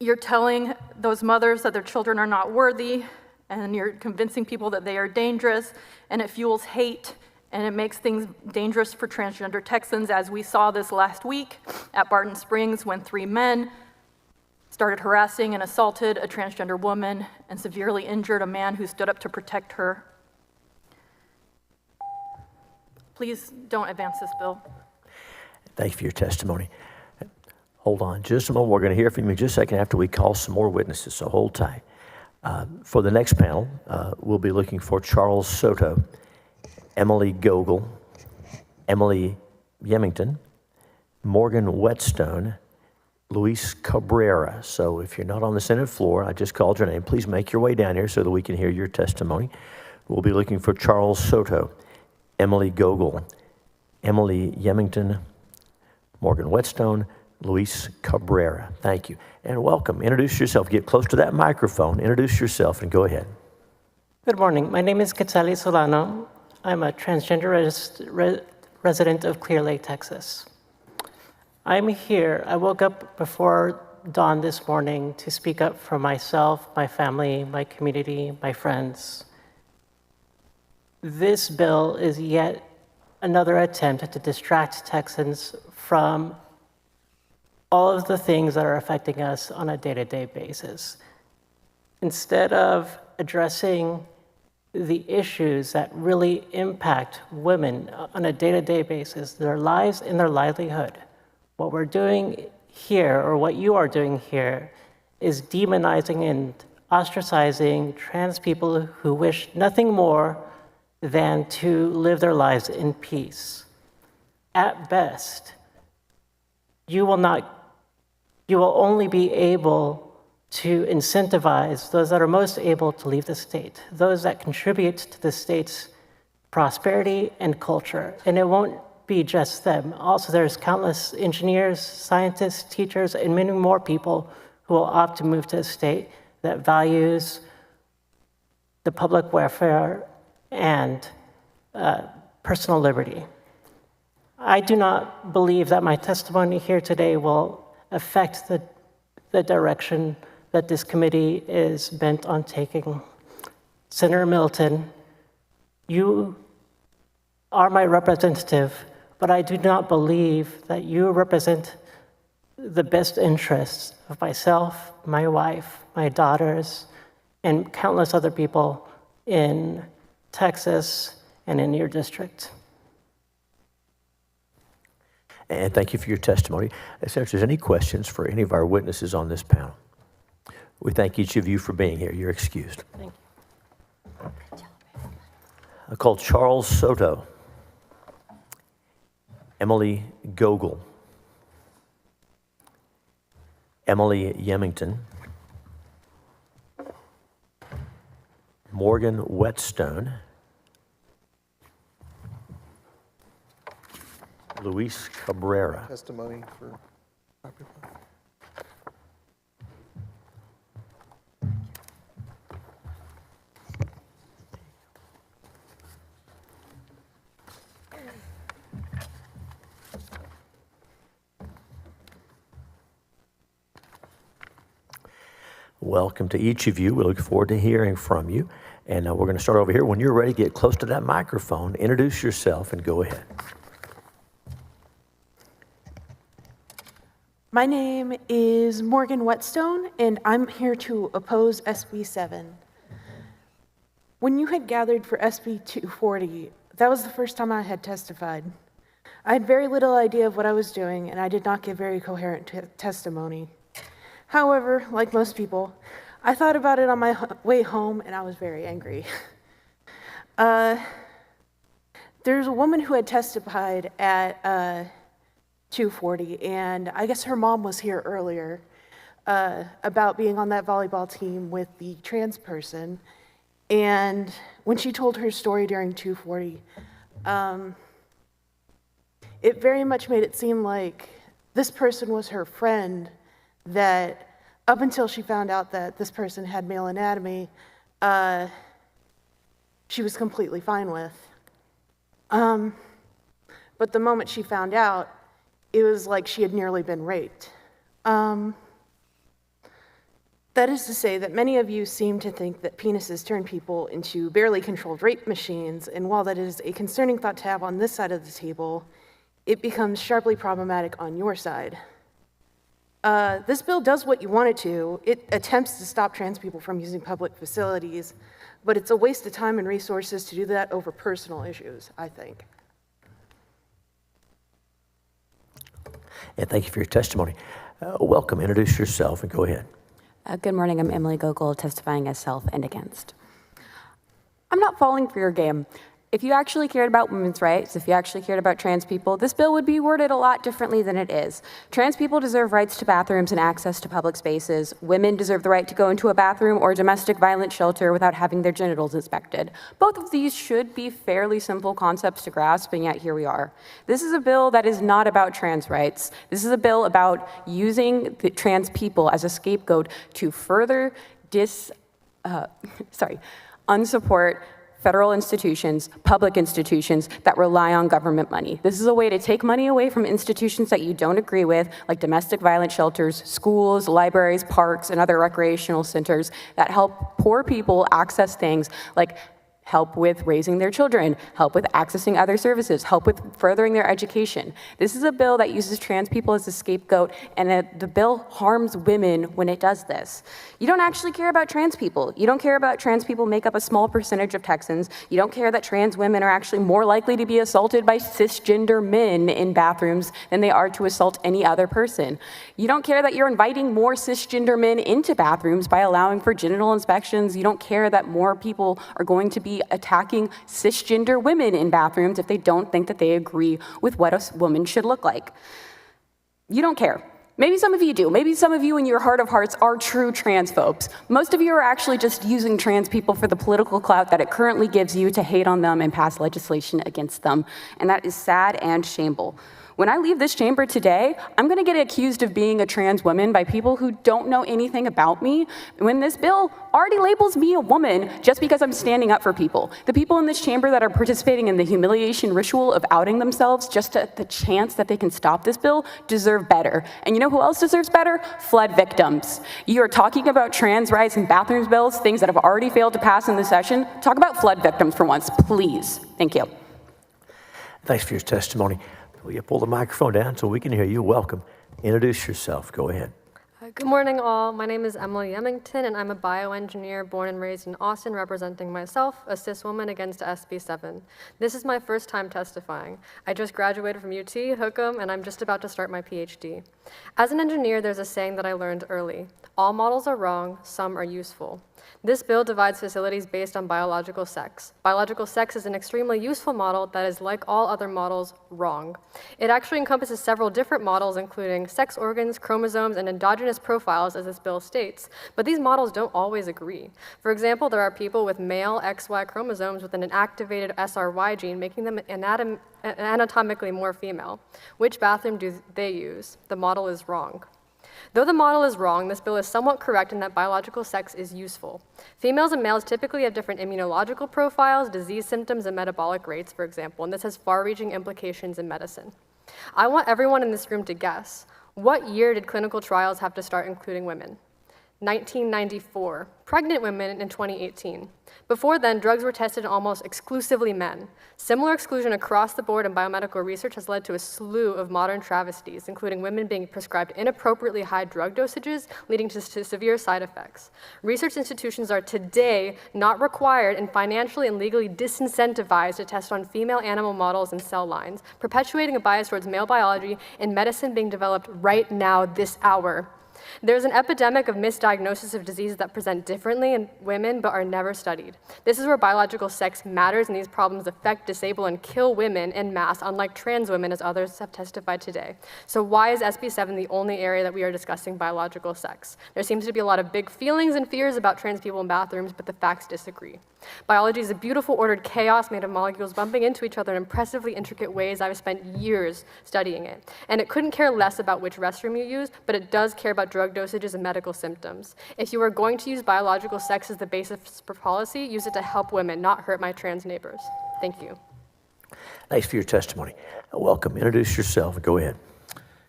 you're telling those mothers that their children are not worthy, and you're convincing people that they are dangerous, and it fuels hate, and it makes things dangerous for transgender Texans, as we saw this last week at Barton Springs when 3 men started harassing and assaulted a transgender woman and severely injured a man who stood up to protect her. Please don't advance this bill. Thank you for your testimony. Hold on just a moment. We're going to hear from you just a second after we call some more witnesses, so hold tight. For the next panel, we'll be looking for Charles Soto, Emily Gogol, Emily Yemington, Morgan Whetstone, Luis Cabrera. So if you're not on the Senate floor, I just called your name, please make your way down here so that we can hear your testimony. We'll be looking for Charles Soto, Emily Gogol, Emily Yemington, Morgan Whetstone, Luis Cabrera. Thank you. And welcome. Introduce yourself. Get close to that microphone. Introduce yourself and go ahead. Good morning. My name is Quetzali Solano. I'm a transgender resident of Clear Lake, Texas. I'm here. I woke up before dawn this morning to speak up for myself, my family, my community, my friends. This bill is yet another attempt to distract Texans from all of the things that are affecting us on a day-to-day basis. Instead of addressing the issues that really impact women on a day-to-day basis, their lives and their livelihood, what we're doing here, or what you are doing here, is demonizing and ostracizing trans people who wish nothing more than to live their lives in peace. At best, you will only be able to incentivize those that are most able to leave the state, those that contribute to the state's prosperity and culture. And it won't be just them. Also, there's countless engineers, scientists, teachers, and many more people who will opt to move to a state that values the public welfare and personal liberty. I do not believe that my testimony here today will affect the direction that this committee is bent on taking. Senator Middleton, you are my representative, but I do not believe that you represent the best interests of myself, my wife, my daughters, and countless other people in Texas and in your district. And thank you for your testimony. If there's any questions for any of our witnesses on this panel, we thank each of you for being here. You're excused. Thank you. I call Charles Soto, Emily Gogol, Emily Yemington, Morgan Whetstone, Luis Cabrera. Testimony for Welcome to each of you. We look forward to hearing from you. And we're going to start over here. When you're ready, get close to that microphone, introduce yourself, and go ahead. My name is Morgan Whetstone, and I'm here to oppose SB 7. When you had gathered for SB 240, that was the first time I had testified. I had very little idea of what I was doing, and I did not give very coherent testimony. However, like most people, I thought about it on my way home, and I was very angry. There's a woman who had testified at 240, and I guess her mom was here earlier about being on that volleyball team with the trans person. And when she told her story during 240, it very much made it seem like this person was her friend that up until she found out that this person had male anatomy, she was completely fine with. But the moment she found out, it was like she had nearly been raped. That is to say that many of you seem to think that penises turn people into barely controlled rape machines, and while that is a concerning thought to have on this side of the table, it becomes sharply problematic on your side. This bill does what you want it to. It attempts to stop trans people from using public facilities, but it's a waste of time and resources to do that over personal issues, I think. And thank you for your testimony. Welcome. Introduce yourself and go ahead. Good morning, I'm Emily Gogol, testifying as self and against. I'm not falling for your game. If you actually cared about women's rights, if you actually cared about trans people, this bill would be worded a lot differently than it is. Trans people deserve rights to bathrooms and access to public spaces. Women deserve the right to go into a bathroom or domestic violence shelter without having their genitals inspected. Both of these should be fairly simple concepts to grasp, and yet here we are. This is a bill that is not about trans rights. This is a bill about using the trans people as a scapegoat to further unsupport federal institutions, public institutions that rely on government money. This is a way to take money away from institutions that you don't agree with, like domestic violence shelters, schools, libraries, parks, and other recreational centers that help poor people access things like help with raising their children, help with accessing other services, help with furthering their education. This is a bill that uses trans people as a scapegoat, and the bill harms women when it does this. You don't actually care about trans people. You don't care about trans people make up a small percentage of Texans. You don't care that trans women are actually more likely to be assaulted by cisgender men in bathrooms than they are to assault any other person. You don't care that you're inviting more cisgender men into bathrooms by allowing for genital inspections. You don't care that more people are going to be attacking cisgender women in bathrooms if they don't think that they agree with what a woman should look like. You don't care. Maybe some of you do. Maybe some of you in your heart of hearts are true transphobes. Most of you are actually just using trans people for the political clout that it currently gives you to hate on them and pass legislation against them. And that is sad and shameful. When I leave this chamber today, I'm gonna get accused of being a trans woman by people who don't know anything about me, when this bill already labels me a woman just because I'm standing up for people. The people in this chamber that are participating in the humiliation ritual of outing themselves just at the chance that they can stop this bill deserve better. And you know who else deserves better? Flood victims. You are talking about trans rights and bathrooms bills, things that have already failed to pass in this session. Talk about flood victims for once, please. Thank you. Thanks for your testimony. Will you pull the microphone down so we can hear you? Welcome. Introduce yourself. Go ahead. Good morning, all. My name is Emily Yemington, and I'm a bioengineer born and raised in Austin, representing myself, a cis woman, against SB7. This is my first time testifying. I just graduated from UT, Hookham, and I'm just about to start my PhD. As an engineer, there's a saying that I learned early. All models are wrong, some are useful. This bill divides facilities based on biological sex. Biological sex is an extremely useful model that is, like all other models, wrong. It actually encompasses several different models, including sex organs, chromosomes, and endogenous profiles, as this bill states, but these models don't always agree. For example, there are people with male XY chromosomes with an activated SRY gene, making them anatomically more female. Which bathroom do they use? The model is wrong. Though the model is wrong, this bill is somewhat correct in that biological sex is useful. Females and males typically have different immunological profiles, disease symptoms, and metabolic rates, for example, and this has far-reaching implications in medicine. I want everyone in this room to guess. What year did clinical trials have to start including women? 1994. Pregnant women in 2018. Before then, drugs were tested in almost exclusively men. Similar exclusion across the board in biomedical research has led to a slew of modern travesties, including women being prescribed inappropriately high drug dosages, leading to severe side effects. Research institutions are today not required and financially and legally disincentivized to test on female animal models and cell lines, perpetuating a bias towards male biology and medicine being developed right now, this hour. There's an epidemic of misdiagnosis of diseases that present differently in women but are never studied. This is where biological sex matters, and these problems affect, disable, and kill women en masse, unlike trans women, as others have testified today. So why is SB7 the only area that we are discussing biological sex? There seems to be a lot of big feelings and fears about trans people in bathrooms, but the facts disagree. Biology is a beautiful ordered chaos made of molecules bumping into each other in impressively intricate ways. I've spent years studying it. And it couldn't care less about which restroom you use, but it does care about drug dosages and medical symptoms. If you are going to use biological sex as the basis for policy, use it to help women, not hurt my trans neighbors. Thank you. Thanks for your testimony. Welcome. Introduce yourself. Go ahead.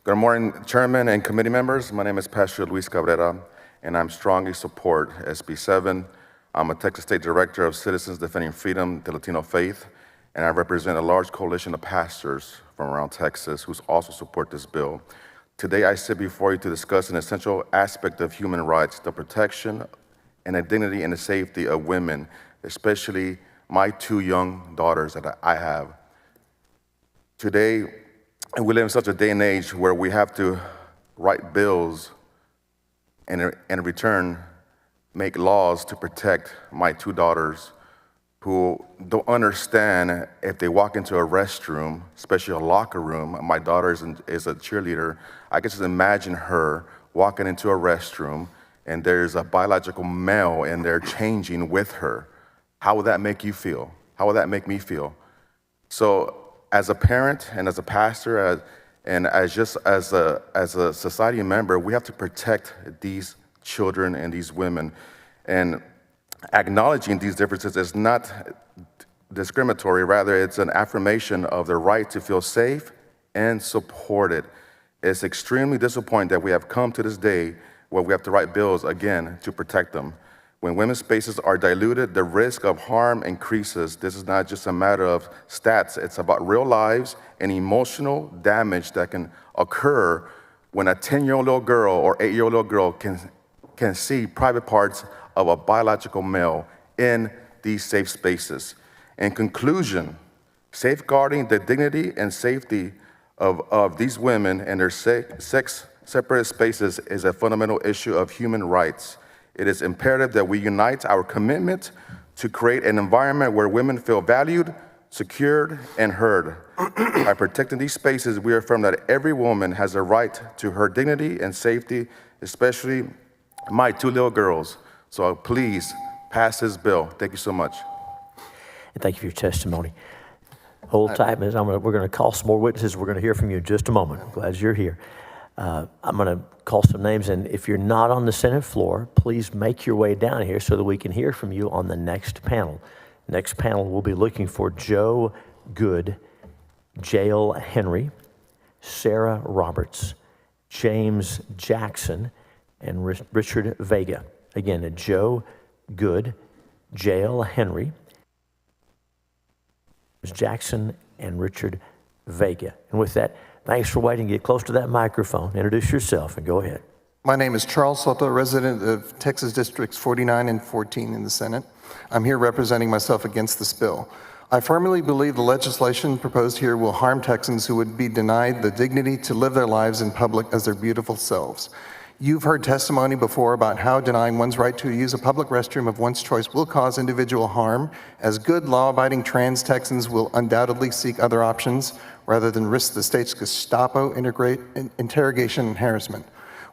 Good morning, Chairman and committee members. My name is Pastor Luis Cabrera, and I strongly support SB7. I'm a Texas State Director of Citizens Defending Freedom, the Latino Faith, and I represent a large coalition of pastors from around Texas who also support this bill. Today, I sit before you to discuss an essential aspect of human rights, the protection and the dignity and the safety of women, especially my two young daughters that I have. Today, we live in such a day and age where we have to write bills and in return, make laws to protect my 2 daughters who don't understand if they walk into a restroom, especially a locker room. My daughter is a cheerleader. I can just imagine her walking into a restroom and there's a biological male in there changing with her. How would that make you feel? How would that make me feel? So as a parent and as a pastor and as a society member, we have to protect these children and these women. And acknowledging these differences is not discriminatory, rather it's an affirmation of their right to feel safe and supported. It's extremely disappointing that we have come to this day where we have to write bills again to protect them. When women's spaces are diluted, the risk of harm increases. This is not just a matter of stats, it's about real lives and emotional damage that can occur when a 10-year-old little girl or 8-year-old little girl can see private parts of a biological male in these safe spaces. In conclusion, safeguarding the dignity and safety of these women and their sex-separated spaces is a fundamental issue of human rights. It is imperative that we unite our commitment to create an environment where women feel valued, secured, and heard. By protecting these spaces, we affirm that every woman has a right to her dignity and safety, especially my 2 little girls. So please pass this bill. Thank you so much. And thank you for your testimony. Hold tight, Ms. We're going to call some more witnesses. We're going to hear from you in just a moment. I'm glad you're here. I'm going to call some names, and if you're not on the Senate floor, please make your way down here so that we can hear from you on the next panel. Next panel, we'll be looking for Joe Good, Jael Henry, Sarah Roberts, James Jackson, and Richard Vega. Again, Joe Good, Jael Henry, Jackson, and Richard Vega. And with that, thanks for waiting. Get close to that microphone. Introduce yourself and go ahead. My name is Charles Soto, resident of Texas Districts 49 and 14 in the Senate. I'm here representing myself against this bill. I firmly believe the legislation proposed here will harm Texans who would be denied the dignity to live their lives in public as their beautiful selves. You've heard testimony before about how denying one's right to use a public restroom of one's choice will cause individual harm, as good law-abiding trans Texans will undoubtedly seek other options rather than risk the state's Gestapo interrogation and harassment.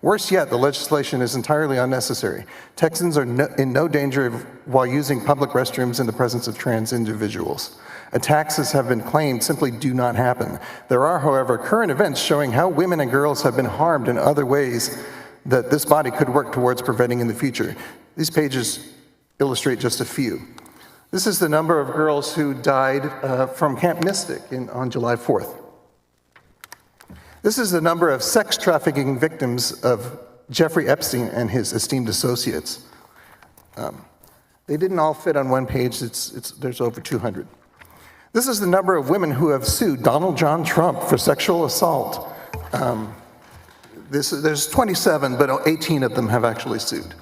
Worse yet, the legislation is entirely unnecessary. Texans are in no danger while using public restrooms in the presence of trans individuals. Attacks, as have been claimed, simply do not happen. There are, however, current events showing how women and girls have been harmed in other ways that this body could work towards preventing in the future. These pages illustrate just a few. This is the number of girls who died from Camp Mystic on July 4th. This is the number of sex trafficking victims of Jeffrey Epstein and his esteemed associates. They didn't all fit on one page, there's over 200. This is the number of women who have sued Donald John Trump for sexual assault. There's 27, but 18 of them have actually sued.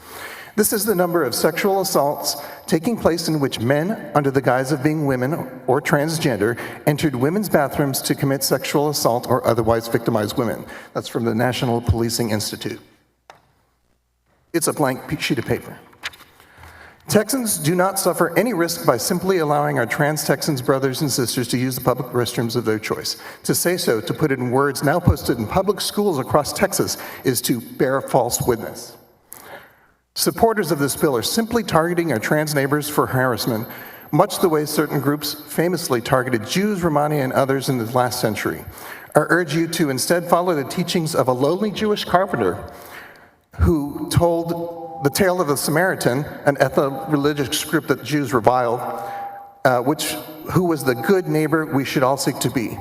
This is the number of sexual assaults taking place in which men, under the guise of being women or transgender, entered women's bathrooms to commit sexual assault or otherwise victimize women. That's from the National Policing Institute. It's a blank sheet of paper. Texans do not suffer any risk by simply allowing our trans Texans brothers and sisters to use the public restrooms of their choice. To say so, to put it in words now posted in public schools across Texas, is to bear false witness. Supporters of this bill are simply targeting our trans neighbors for harassment, much the way certain groups famously targeted Jews, Romani, and others in the last century. I urge you to instead follow the teachings of a lowly Jewish carpenter who told the tale of the Samaritan, an ethno-religious group that Jews reviled, who was the good neighbor we should all seek to be.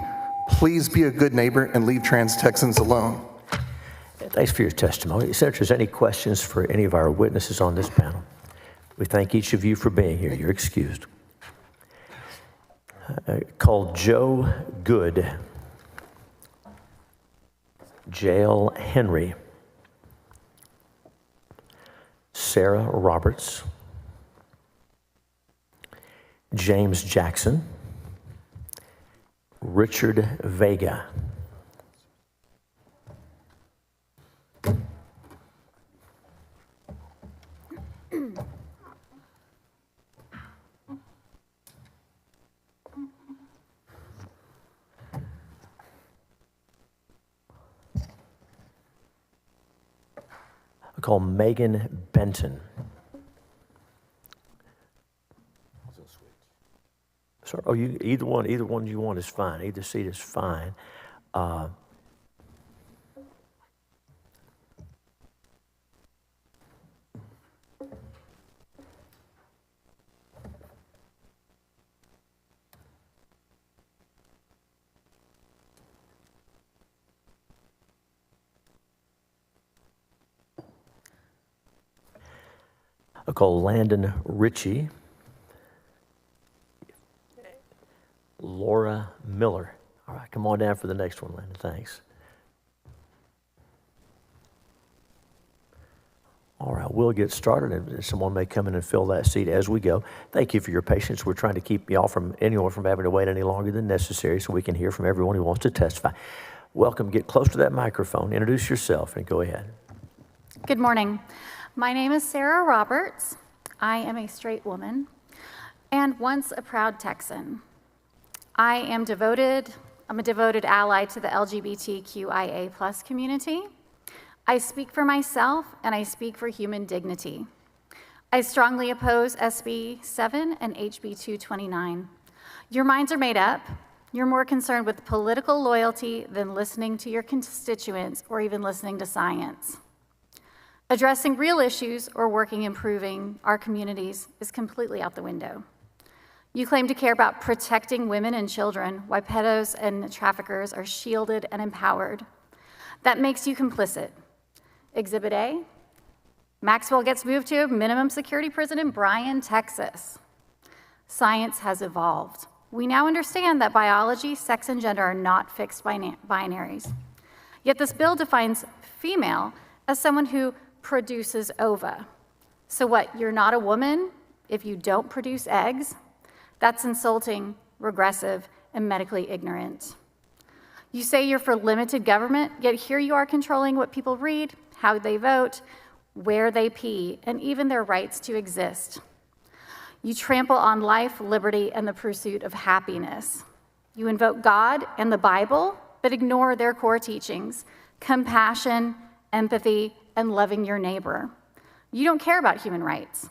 Please be a good neighbor and leave trans Texans alone. Thanks for your testimony. Senators, any questions for any of our witnesses on this panel? We thank each of you for being here. You're excused. Call Joe Good, Jael Henry, Sarah Roberts, James Jackson, Richard Vega. Call Megan Benton. Sorry, oh, either one you want is fine. Either seat is fine. I'll call Landon Ritchie. Laura Miller. All right, come on down for the next one, Landon. Thanks. All right, we'll get started, and someone may come in and fill that seat as we go. Thank you for your patience. We're trying to keep anyone from having to wait any longer than necessary so we can hear from everyone who wants to testify. Welcome. Get close to that microphone. Introduce yourself and go ahead. Good morning. My name is Sarah Roberts. I am a straight woman and once a proud Texan. I'm a devoted ally to the LGBTQIA+ community. I speak for myself and I speak for human dignity. I strongly oppose SB 7 and HB 229. Your minds are made up. You're more concerned with political loyalty than listening to your constituents or even listening to science. Addressing real issues or working improving our communities is completely out the window. You claim to care about protecting women and children while pedos and traffickers are shielded and empowered. That makes you complicit. Exhibit A, Maxwell gets moved to a minimum security prison in Bryan, Texas. Science has evolved. We now understand that biology, sex, and gender are not fixed binaries. Yet this bill defines female as someone who produces ova. So what, you're not a woman if you don't produce eggs? That's insulting, regressive, and medically ignorant. You say you're for limited government, yet here you are controlling what people read, how they vote, where they pee, and even their rights to exist. You trample on life, liberty, and the pursuit of happiness. You invoke God and the Bible, but ignore their core teachings: compassion, empathy, and loving your neighbor. You don't care about human rights.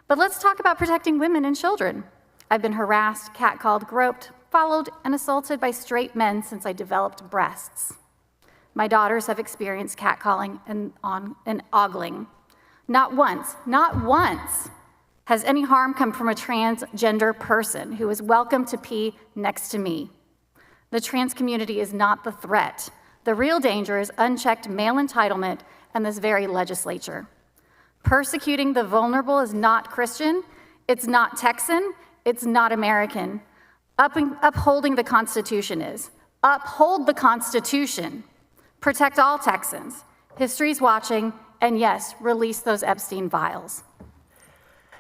But let's talk about protecting women and children. I've been harassed, catcalled, groped, followed, and assaulted by straight men since I developed breasts. My daughters have experienced catcalling and ogling. Not once has any harm come from a transgender person who is welcome to pee next to me. The trans community is not the threat. The real danger is unchecked male entitlement and this very legislature. Persecuting the vulnerable is not Christian, it's not Texan, it's not American. Upholding the Constitution is. Uphold the Constitution. Protect all Texans. History's watching, and yes, release those Epstein files.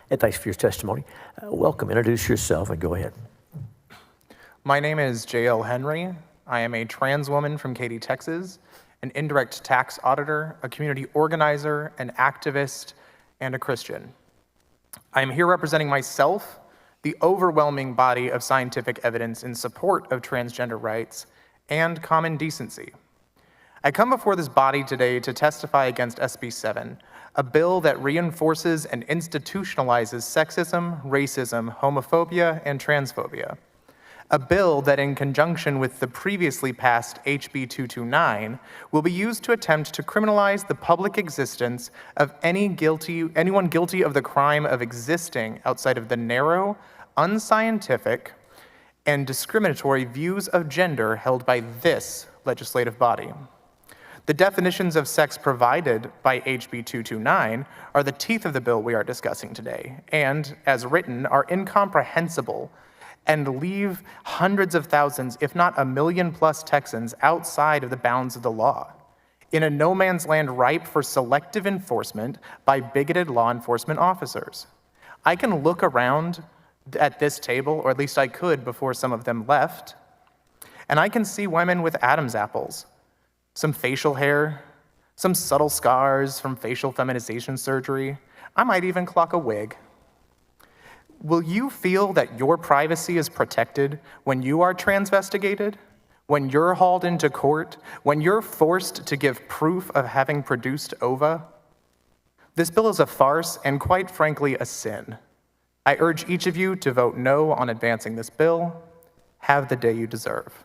And thanks for your testimony. Welcome. Introduce yourself and go ahead. My name is J.L. Henry. I am a trans woman from Katy, Texas, an indirect tax auditor, a community organizer, an activist, and a Christian. I am here representing myself, the overwhelming body of scientific evidence in support of transgender rights, and common decency. I come before this body today to testify against SB 7, a bill that reinforces and institutionalizes sexism, racism, homophobia, and transphobia. A bill that, in conjunction with the previously passed HB 229, will be used to attempt to criminalize the public existence of anyone guilty of the crime of existing outside of the narrow, unscientific, and discriminatory views of gender held by this legislative body. The definitions of sex provided by HB 229 are the teeth of the bill we are discussing today, and, as written, are incomprehensible and leave hundreds of thousands, if not 1 million plus Texans outside of the bounds of the law, in a no man's land ripe for selective enforcement by bigoted law enforcement officers. I can look around at this table, or at least I could before some of them left, and I can see women with Adam's apples, some facial hair, some subtle scars from facial feminization surgery. I might even clock a wig. Will you feel that your privacy is protected when you are transvestigated, when you're hauled into court, when you're forced to give proof of having produced ova? This bill is a farce and, quite frankly, a sin. I urge each of you to vote no on advancing this bill. Have the day you deserve.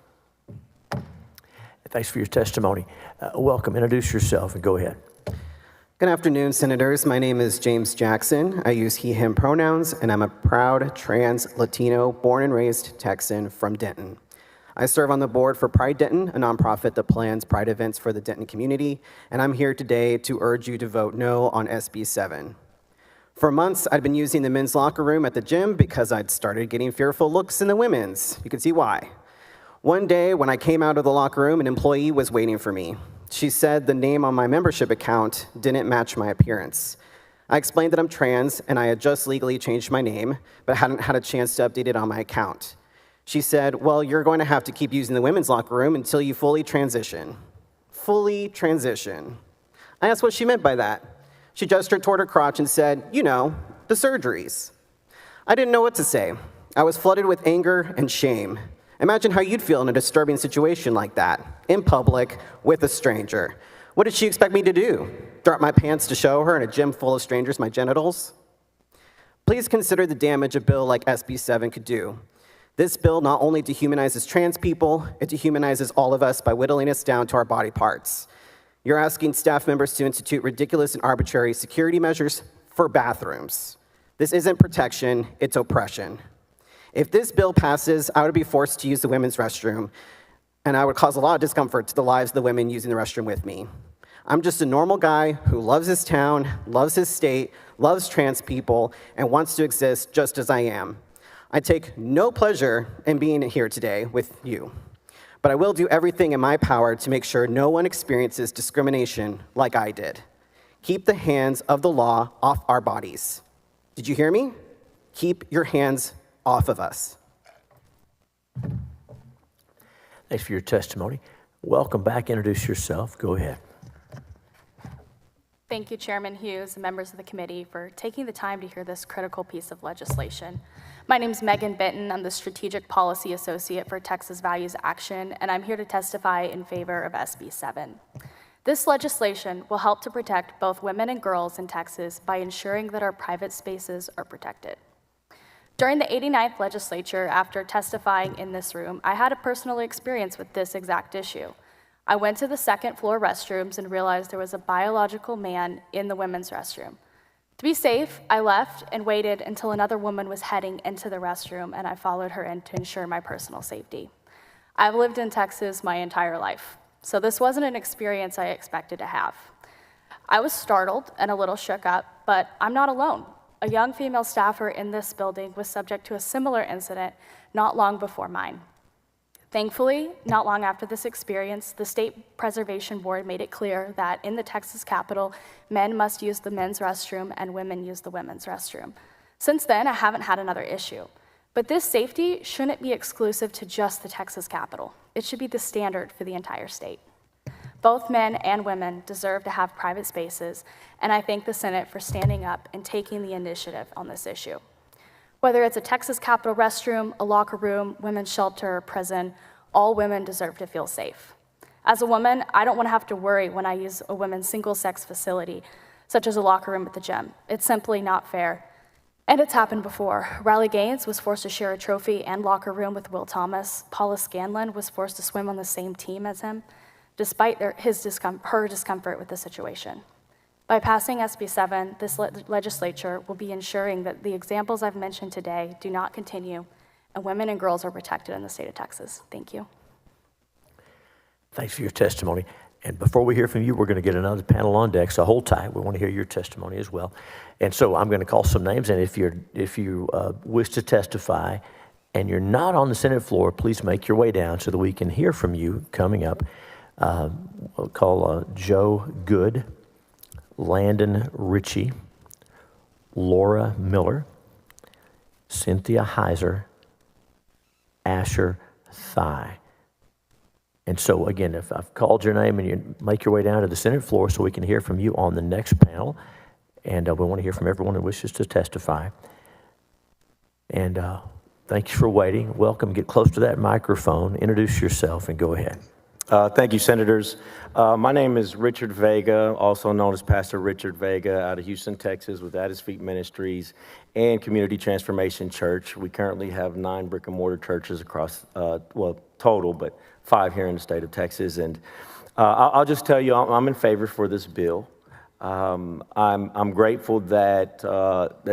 Thanks for your testimony. Welcome. Introduce yourself and go ahead. Good afternoon, Senators. My name is James Jackson. I use he, him pronouns, and I'm a proud trans Latino born and raised Texan from Denton. I serve on the board for Pride Denton, a nonprofit that plans Pride events for the Denton community, and I'm here today to urge you to vote no on SB 7. For months, I'd been using the men's locker room at the gym because I'd started getting fearful looks in the women's. You can see why. One day, when I came out of the locker room, an employee was waiting for me. She said the name on my membership account didn't match my appearance. I explained that I'm trans and I had just legally changed my name, but hadn't had a chance to update it on my account. She said, well, you're going to have to keep using the women's locker room until you fully transition. Fully transition. I asked what she meant by that. She gestured toward her crotch and said, you know, the surgeries. I didn't know what to say. I was flooded with anger and shame. Imagine how you'd feel in a disturbing situation like that, in public, with a stranger. What did she expect me to do? Drop my pants to show her in a gym full of strangers my genitals? Please consider the damage a bill like SB 7 could do. This bill not only dehumanizes trans people, it dehumanizes all of us by whittling us down to our body parts. You're asking staff members to institute ridiculous and arbitrary security measures for bathrooms. This isn't protection, it's oppression. If this bill passes, I would be forced to use the women's restroom, and I would cause a lot of discomfort to the lives of the women using the restroom with me. I'm just a normal guy who loves his town, loves his state, loves trans people, and wants to exist just as I am. I take no pleasure in being here today with you, but I will do everything in my power to make sure no one experiences discrimination like I did. Keep the hands of the law off our bodies. Did you hear me? Keep your hands off of us. Thanks for your testimony. Welcome back. Introduce yourself. Go ahead. Thank you, Chairman Hughes and members of the committee for taking the time to hear this critical piece of legislation. My name is Megan Benton. I'm the Strategic Policy Associate for Texas Values Action, and I'm here to testify in favor of SB 7. This legislation will help to protect both women and girls in Texas by ensuring that our private spaces are protected. During the 89th legislature, after testifying in this room, I had a personal experience with this exact issue. I went to the second floor restrooms and realized there was a biological man in the women's restroom. To be safe, I left and waited until another woman was heading into the restroom, and I followed her in to ensure my personal safety. I've lived in Texas my entire life, so this wasn't an experience I expected to have. I was startled and a little shook up, but I'm not alone. A young female staffer in this building was subject to a similar incident not long before mine. Thankfully, not long after this experience, the State Preservation Board made it clear that in the Texas Capitol, men must use the men's restroom and women use the women's restroom. Since then, I haven't had another issue. But this safety shouldn't be exclusive to just the Texas Capitol. It should be the standard for the entire state. Both men and women deserve to have private spaces, and I thank the Senate for standing up and taking the initiative on this issue. Whether it's a Texas Capitol restroom, a locker room, women's shelter, or prison, all women deserve to feel safe. As a woman, I don't want to have to worry when I use a women's single-sex facility, such as a locker room at the gym. It's simply not fair. And it's happened before. Riley Gaines was forced to share a trophy and locker room with Will Thomas. Paula Scanlon was forced to swim on the same team as him, despite her discomfort with the situation. By passing SB 7, this legislature will be ensuring that the examples I've mentioned today do not continue, and women and girls are protected in the state of Texas. Thank you. Thanks for your testimony. And before we hear from you, we're going to get another panel on deck, so hold tight. We want to hear your testimony as well. And so I'm going to call some names, and if you wish to testify and you're not on the Senate floor, please make your way down so that we can hear from you coming up. We'll call Joe Good, Landon Ritchie, Laura Miller, Cynthia Heiser, Asher Thigh. And so again, if I've called your name and you make your way down to the Senate floor so we can hear from you on the next panel, and we want to hear from everyone who wishes to testify. And thank you for waiting. Welcome. Get close to that microphone. Introduce yourself and go ahead. Thank you, Senators. My name is Richard Vega, also known as Pastor Richard Vega, out of Houston, Texas, with At His Feet Ministries and Community Transformation Church. We currently have 9 brick and mortar churches across, total, but 5 here in the state of Texas. And I'll just tell you, I'm in favor for this bill. I'm grateful that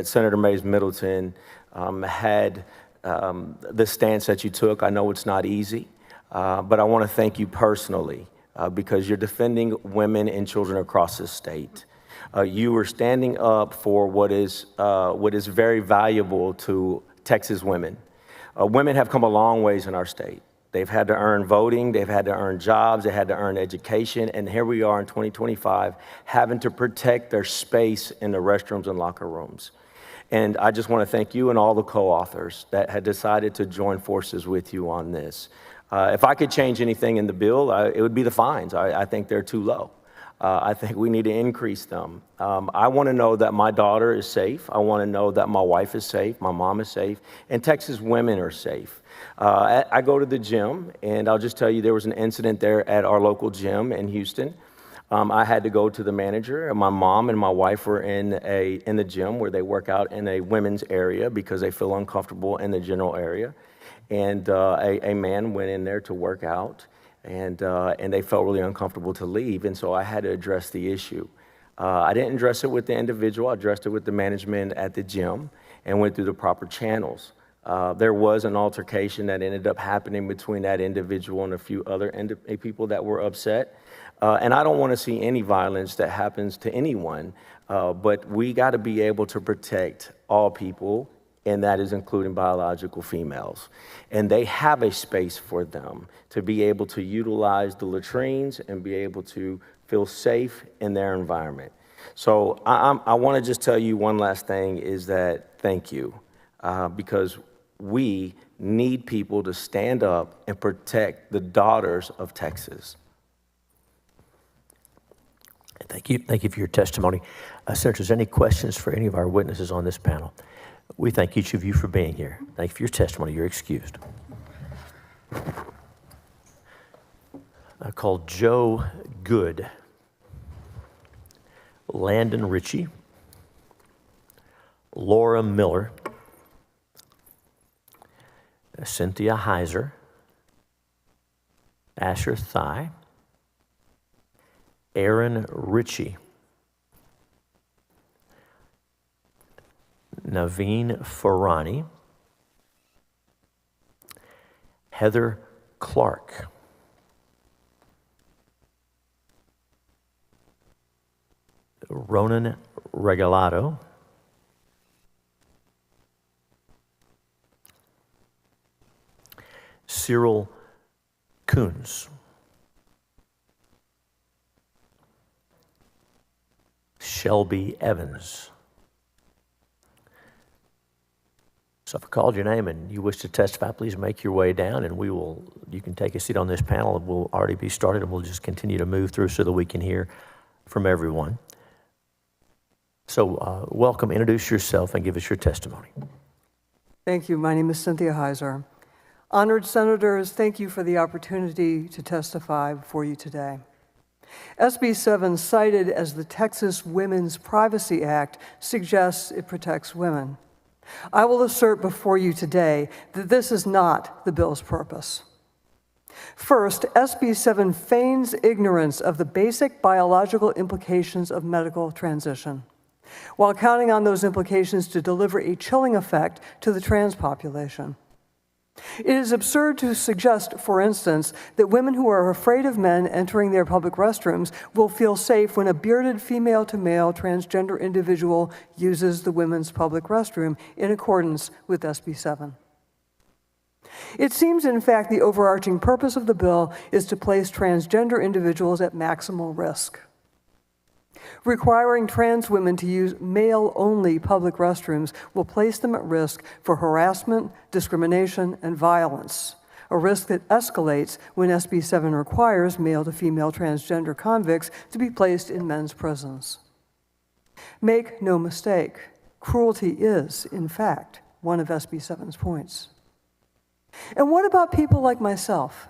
Senator Mays Middleton had the stance that you took. I know it's not easy. But I want to thank you personally because you're defending women and children across this state. You are standing up for what is very valuable to Texas women. Women have come a long ways in our state. They've had to earn voting, they've had to earn jobs, they had to earn education, and here we are in 2025 having to protect their space in the restrooms and locker rooms. And I just want to thank you and all the co-authors that had decided to join forces with you on this. If I could change anything in the bill, it would be the fines. I think they're too low. I think we need to increase them. I want to know that my daughter is safe. I want to know that my wife is safe, my mom is safe, and Texas women are safe. I go to the gym, and I'll just tell you there was an incident there at our local gym in Houston. I had to go to the manager, and my mom and my wife were in the gym where they work out in a women's area because they feel uncomfortable in the general area. And a man went in there to work out, and they felt really uncomfortable to leave, and so I had to address the issue. I didn't address it with the individual, I addressed it with the management at the gym and went through the proper channels. There was an altercation that ended up happening between that individual and a few other people that were upset. And I don't want to see any violence that happens to anyone, but we got to be able to protect all people, and that is including biological females. And they have a space for them to be able to utilize the latrines and be able to feel safe in their environment. So I want to just tell you one last thing is that thank you, because we need people to stand up and protect the daughters of Texas. Thank you for your testimony. Senators, any questions for any of our witnesses on this panel? We thank each of you for being here. Thank you for your testimony. You're excused. I call Joe Good, Landon Ritchie, Laura Miller, Cynthia Heiser, Asher Thigh, Aaron Ritchie, Naveen Farani, Heather Clark, Ronan Regalado, Cyril Coons, Shelby Evans. So if I called your name and you wish to testify, please make your way down and you can take a seat on this panel. We'll already be started and we'll just continue to move through so that we can hear from everyone. So welcome, introduce yourself and give us your testimony. Thank you. My name is Cynthia Heiser. Honored senators, thank you for the opportunity to testify before you today. SB 7, cited as the Texas Women's Privacy Act, suggests it protects women. I will assert before you today that this is not the bill's purpose. First, SB 7 feigns ignorance of the basic biological implications of medical transition, while counting on those implications to deliver a chilling effect to the trans population. It is absurd to suggest, for instance, that women who are afraid of men entering their public restrooms will feel safe when a bearded female-to-male transgender individual uses the women's public restroom in accordance with SB 7. It seems, in fact, the overarching purpose of the bill is to place transgender individuals at maximal risk. Requiring trans women to use male-only public restrooms will place them at risk for harassment, discrimination, and violence, a risk that escalates when SB 7 requires male-to-female transgender convicts to be placed in men's prisons. Make no mistake, cruelty is, in fact, one of SB 7's points. And what about people like myself?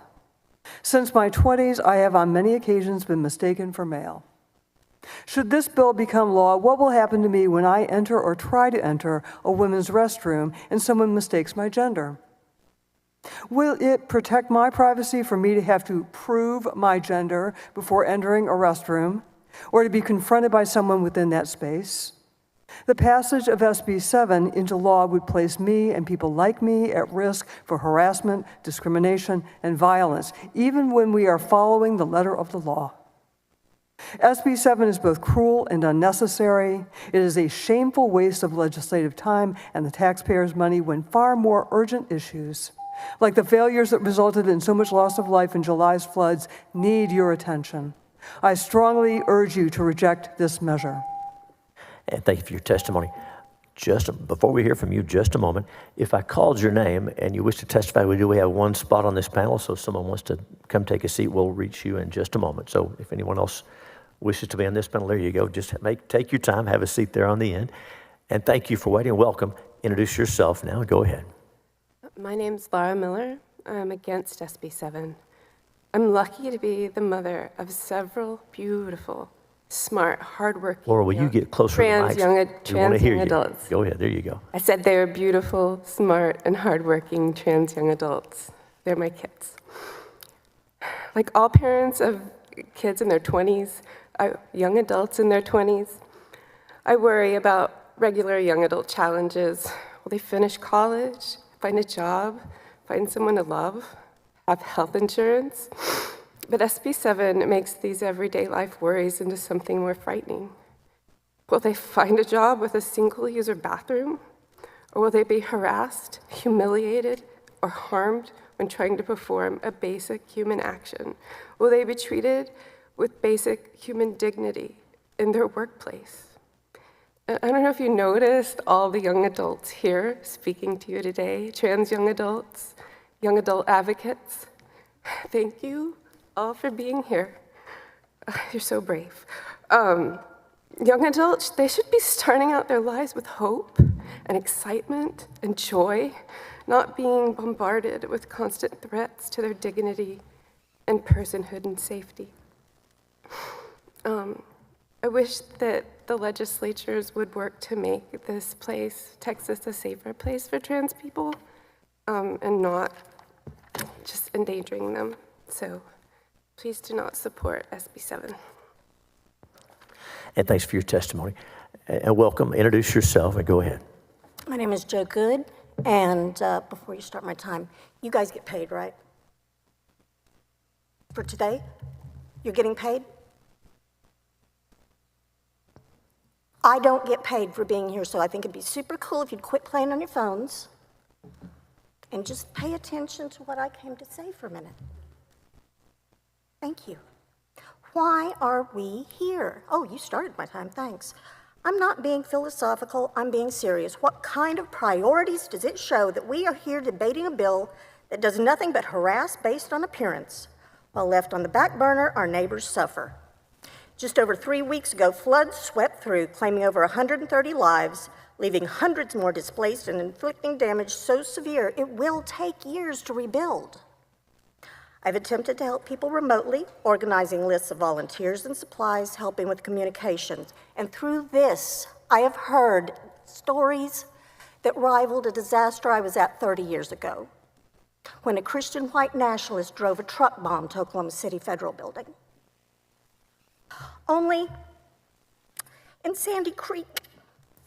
Since my 20s, I have on many occasions been mistaken for male. Should this bill become law, what will happen to me when I enter or try to enter a women's restroom and someone mistakes my gender? Will it protect my privacy for me to have to prove my gender before entering a restroom or to be confronted by someone within that space? The passage of SB 7 into law would place me and people like me at risk for harassment, discrimination, and violence, even when we are following the letter of the law. SB 7 is both cruel and unnecessary. It is a shameful waste of legislative time and the taxpayers' money when far more urgent issues, like the failures that resulted in so much loss of life in July's floods, need your attention. I strongly urge you to reject this measure. And thank you for your testimony. Just before we hear from you, just a moment. If I called your name and you wish to testify, we have one spot on this panel, so if someone wants to come take a seat, we'll reach you in just a moment. So if anyone else wishes to be on this panel, there you go. Just take your time, have a seat there on the end. And thank you for waiting. Welcome. Introduce yourself now. Go ahead. My name's Laura Miller. I'm against SB 7. I'm lucky to be the mother of several beautiful, smart, hardworking, Laura, will you get closer to the mic? We want to hear you. adults. Go ahead. There you go. I said they were beautiful, smart, and hardworking trans young adults. They're my kids. Like all parents of kids in their 20s, young adults in their 20s, I worry about regular young adult challenges. Will they finish college, find a job, find someone to love, have health insurance? But SB 7 makes these everyday life worries into something more frightening. Will they find a job with a single-user bathroom? Or will they be harassed, humiliated, or harmed when trying to perform a basic human action? Will they be treated with basic human dignity in their workplace? I don't know if you noticed all the young adults here speaking to you today, trans young adults, young adult advocates. Thank you all for being here. You're so brave. Young adults, they should be starting out their lives with hope and excitement and joy, not being bombarded with constant threats to their dignity and personhood and safety. I wish that the legislatures would work to make this place, Texas, a safer place for trans people, and not just endangering them. So please do not support SB 7. And thanks for your testimony. And welcome. Introduce yourself and go ahead. My name is Jo Good, and before you start my time, you guys get paid, right? For today? You're getting paid? I don't get paid for being here, so I think it'd be super cool if you'd quit playing on your phones and just pay attention to what I came to say for a minute. Thank you. Why are we here? Oh, you started my time, thanks. I'm not being philosophical, I'm being serious. What kind of priorities does it show that we are here debating a bill that does nothing but harass based on appearance? While left on the back burner, our neighbors suffer. Just over 3 weeks ago, floods swept through, claiming over 130 lives, leaving hundreds more displaced and inflicting damage so severe it will take years to rebuild. I've attempted to help people remotely, organizing lists of volunteers and supplies, helping with communications. And through this, I have heard stories that rivaled a disaster I was at 30 years ago, when a Christian white nationalist drove a truck bomb to Oklahoma City Federal Building. Only in Sandy Creek,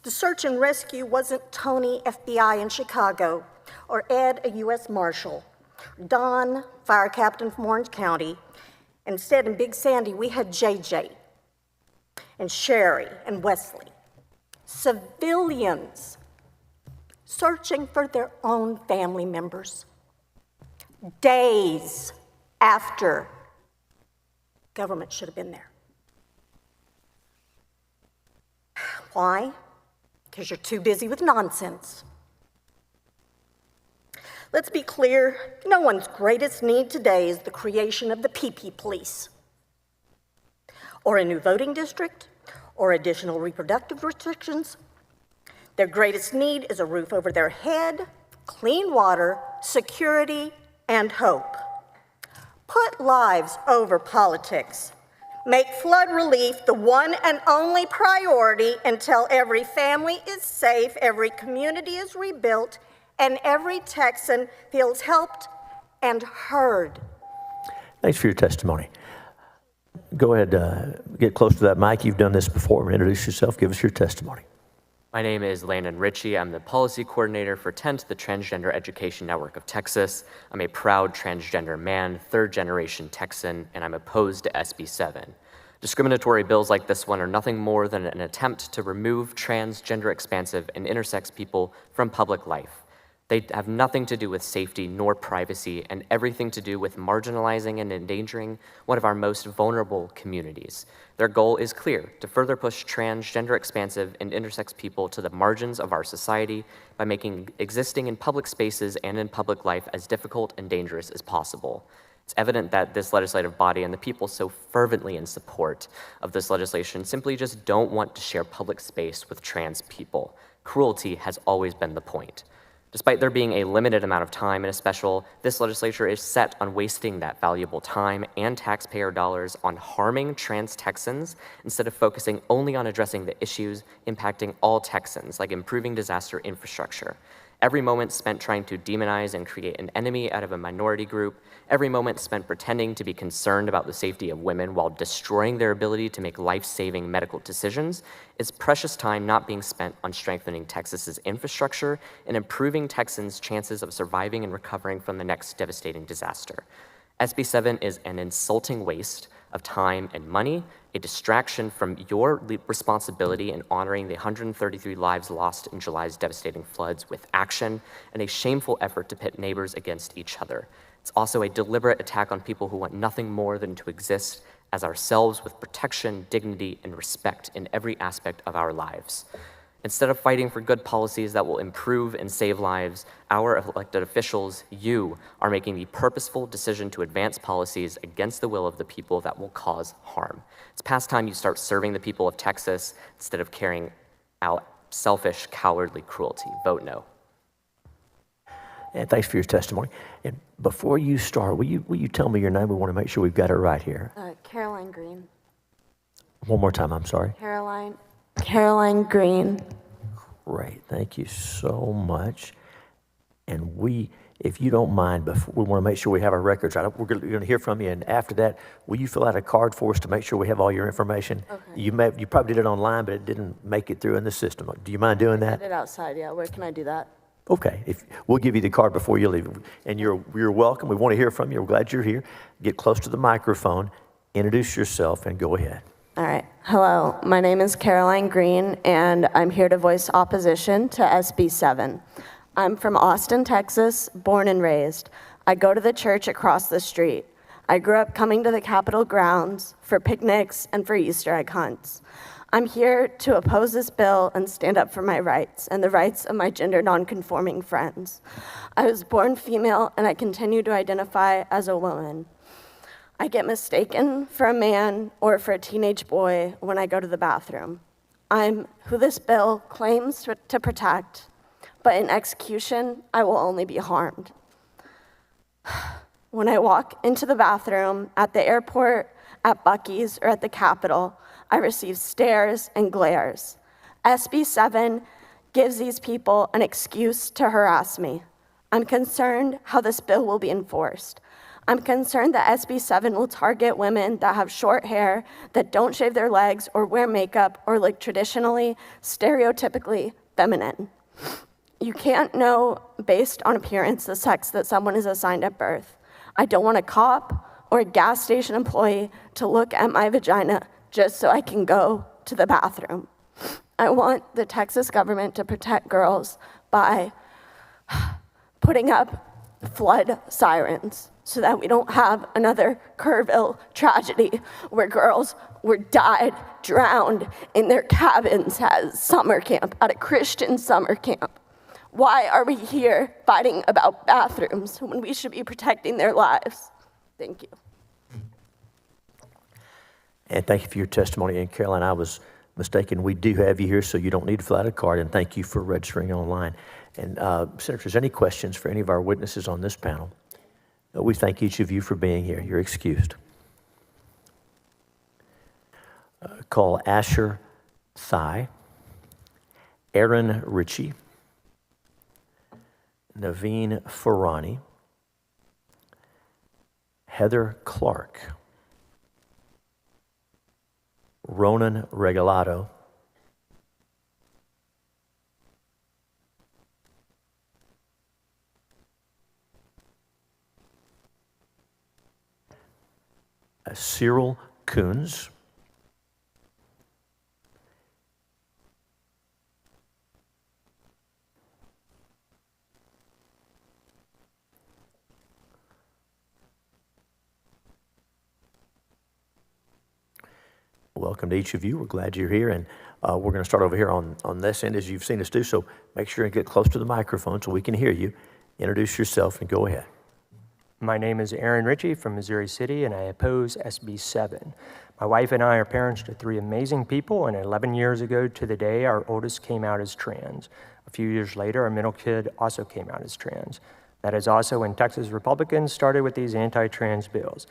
the search and rescue wasn't Tony, FBI in Chicago, or Ed, a U.S. Marshal, Don, fire captain from Orange County. Instead, in Big Sandy, we had JJ and Sherry and Wesley, civilians searching for their own family members days after government should have been there. Why? Because you're too busy with nonsense. Let's be clear, no one's greatest need today is the creation of the PP police, or a new voting district, or additional reproductive restrictions. Their greatest need is a roof over their head, clean water, security, and hope. Put lives over politics. Make flood relief the one and only priority until every family is safe, every community is rebuilt, and every Texan feels helped and heard. Thanks for your testimony. Go ahead, get close to that mic. You've done this before. Introduce yourself. Give us your testimony. My name is Landon Ritchie. I'm the policy coordinator for TENT, the Transgender Education Network of Texas. I'm a proud transgender man, third-generation Texan, and I'm opposed to SB 7. Discriminatory bills like this one are nothing more than an attempt to remove trans, gender-expansive, and intersex people from public life. They have nothing to do with safety nor privacy, and everything to do with marginalizing and endangering one of our most vulnerable communities. Their goal is clear: to further push trans, gender-expansive, and intersex people to the margins of our society by making existing in public spaces and in public life as difficult and dangerous as possible. It's evident that this legislative body and the people so fervently in support of this legislation simply just don't want to share public space with trans people. Cruelty has always been the point. Despite there being a limited amount of time in a special, this legislature is set on wasting that valuable time and taxpayer dollars on harming trans Texans instead of focusing only on addressing the issues impacting all Texans, like improving disaster infrastructure. Every moment spent trying to demonize and create an enemy out of a minority group, every moment spent pretending to be concerned about the safety of women while destroying their ability to make life-saving medical decisions, is precious time not being spent on strengthening Texas's infrastructure and improving Texans' chances of surviving and recovering from the next devastating disaster. SB 7 is an insulting waste of time and money, a distraction from your responsibility in honoring the 133 lives lost in July's devastating floods with action, and a shameful effort to pit neighbors against each other. It's also a deliberate attack on people who want nothing more than to exist as ourselves with protection, dignity, and respect in every aspect of our lives. Instead of fighting for good policies that will improve and save lives, our elected officials, you, are making the purposeful decision to advance policies against the will of the people that will cause harm. It's past time you start serving the people of Texas instead of carrying out selfish, cowardly cruelty. Vote no. And thanks for your testimony. And before you start, will you tell me your name? We want to make sure we've got it right here. Caroline Green. One more time, I'm sorry. Caroline Green. Great, thank you so much. And if you don't mind, we want to make sure we have our records right. We're going to hear from you, and after that, will you fill out a card for us to make sure we have all your information? Okay. You probably did it online, but it didn't make it through in the system. Do you mind doing that? I did it outside, yeah. Where can I do that? Okay, we'll give you the card before you leave. And you're welcome. We want to hear from you. We're glad you're here. Get close to the microphone, introduce yourself, and go ahead. All right. Hello, my name is Caroline Green, and I'm here to voice opposition to SB 7. I'm from Austin, Texas, born and raised. I go to the church across the street. I grew up coming to the Capitol grounds for picnics and for Easter egg hunts. I'm here to oppose this bill and stand up for my rights and the rights of my gender nonconforming friends. I was born female, and I continue to identify as a woman. I get mistaken for a man or for a teenage boy when I go to the bathroom. I'm who this bill claims to protect, but in execution, I will only be harmed. When I walk into the bathroom at the airport, at Buc-ee's, or at the Capitol, I receive stares and glares. SB 7 gives these people an excuse to harass me. I'm concerned how this bill will be enforced. I'm concerned that SB 7 will target women that have short hair, that don't shave their legs or wear makeup or look traditionally, stereotypically feminine. You can't know based on appearance the sex that someone is assigned at birth. I don't want a cop or a gas station employee to look at my vagina just so I can go to the bathroom. I want the Texas government to protect girls by putting up flood sirens so that we don't have another Kerrville tragedy where girls were drowned in their cabins at summer camp, at a Christian summer camp. Why are we here fighting about bathrooms when we should be protecting their lives? Thank you. And thank you for your testimony. And Caroline, I was mistaken. We do have you here, so you don't need to fill out a card. And thank you for registering online. And Senators, any questions for any of our witnesses on this panel? We thank each of you for being here. You're excused. Call Asher Thigh, Aaron Ritchie, Naveen Farani, Heather Clark, Ronan Regalado, Cyril Coons, welcome to each of you. We're glad you're here, and we're going to start over here on this end as you've seen us do, so make sure and get close to the microphone so we can hear you. Introduce yourself and go ahead. My name is Aaron Ritchie from Missouri City, and I oppose SB 7. My wife and I are parents to 3 amazing people, and 11 years ago to the day, our oldest came out as trans. A few years later, our middle kid also came out as trans. That is also when Texas Republicans started with these anti-trans bills.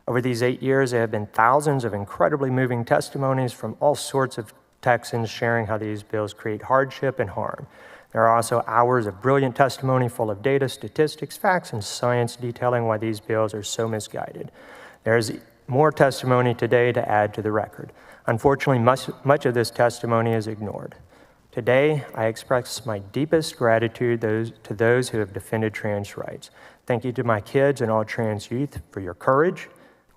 Over these 8 years, there have been thousands of incredibly moving testimonies from all sorts of Texans sharing how these bills create hardship and harm. There are also hours of brilliant testimony full of data, statistics, facts, and science detailing why these bills are so misguided. There is more testimony today to add to the record. Unfortunately, much of this testimony is ignored. Today, I express my deepest gratitude to those who have defended trans rights. Thank you to my kids and all trans youth for your courage,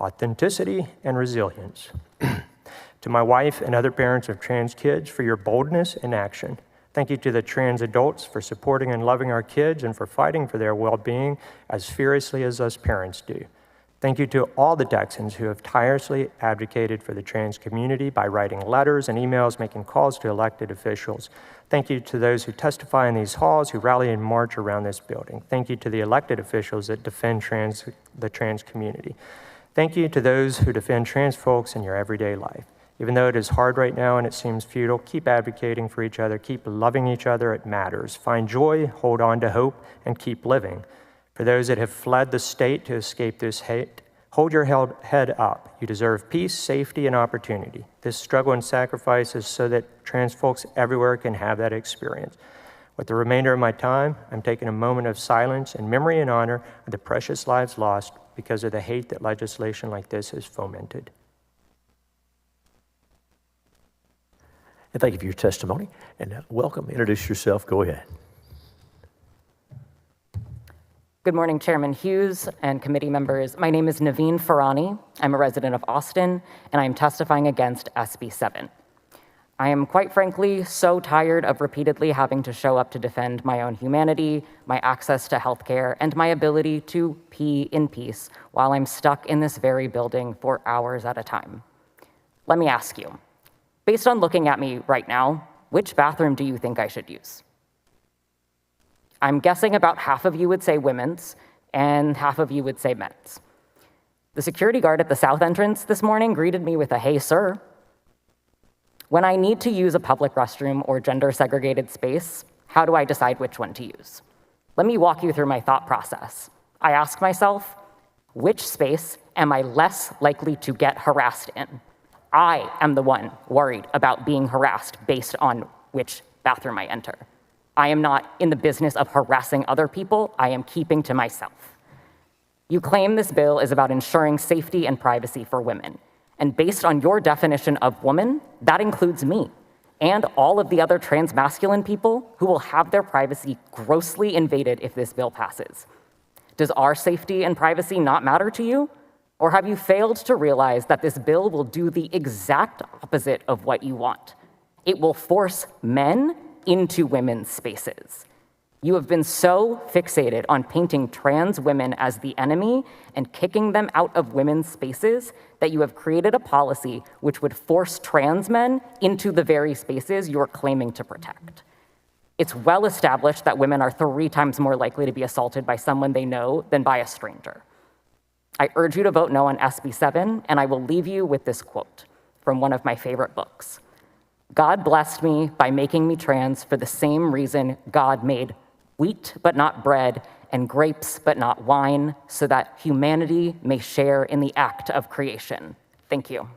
authenticity, and resilience. To my wife and other parents of trans kids for your boldness and action. Thank you to the trans adults for supporting and loving our kids and for fighting for their well-being as furiously as us parents do. Thank you to all the Texans who have tirelessly advocated for the trans community by writing letters and emails, making calls to elected officials. Thank you to those who testify in these halls, who rally and march around this building. Thank you to the elected officials that defend the trans community. Thank you to those who defend trans folks in your everyday life. Even though it is hard right now and it seems futile, keep advocating for each other, keep loving each other, it matters. Find joy, hold on to hope, and keep living. For those that have fled the state to escape this hate, hold your head up. You deserve peace, safety, and opportunity. This struggle and sacrifice is so that trans folks everywhere can have that experience. With the remainder of my time, I'm taking a moment of silence in memory and honor of the precious lives lost because of the hate that legislation like this has fomented. And thank you for your testimony. And welcome. Introduce yourself. Go ahead. Good morning, Chairman Hughes and committee members. My name is Naveen Farani. I'm a resident of Austin, and I'm testifying against SB 7. I am quite frankly so tired of repeatedly having to show up to defend my own humanity, my access to healthcare, and my ability to pee in peace while I'm stuck in this very building for hours at a time. Let me ask you, based on looking at me right now, which bathroom do you think I should use? I'm guessing about half of you would say women's and half of you would say men's. The security guard at the south entrance this morning greeted me with a "Hey, sir." When I need to use a public restroom or gender-segregated space, how do I decide which one to use? Let me walk you through my thought process. I ask myself, which space am I less likely to get harassed in? I am the one worried about being harassed based on which bathroom I enter. I am not in the business of harassing other people. I am keeping to myself. You claim this bill is about ensuring safety and privacy for women. And based on your definition of woman, that includes me and all of the other transmasculine people who will have their privacy grossly invaded if this bill passes. Does our safety and privacy not matter to you? Or have you failed to realize that this bill will do the exact opposite of what you want? It will force men into women's spaces. You have been so fixated on painting trans women as the enemy and kicking them out of women's spaces that you have created a policy which would force trans men into the very spaces you're claiming to protect. It's well established that women are 3 times more likely to be assaulted by someone they know than by a stranger. I urge you to vote no on SB 7, and I will leave you with this quote from one of my favorite books. God blessed me by making me trans for the same reason God made wheat but not bread and grapes but not wine, so that humanity may share in the act of creation. Thank you.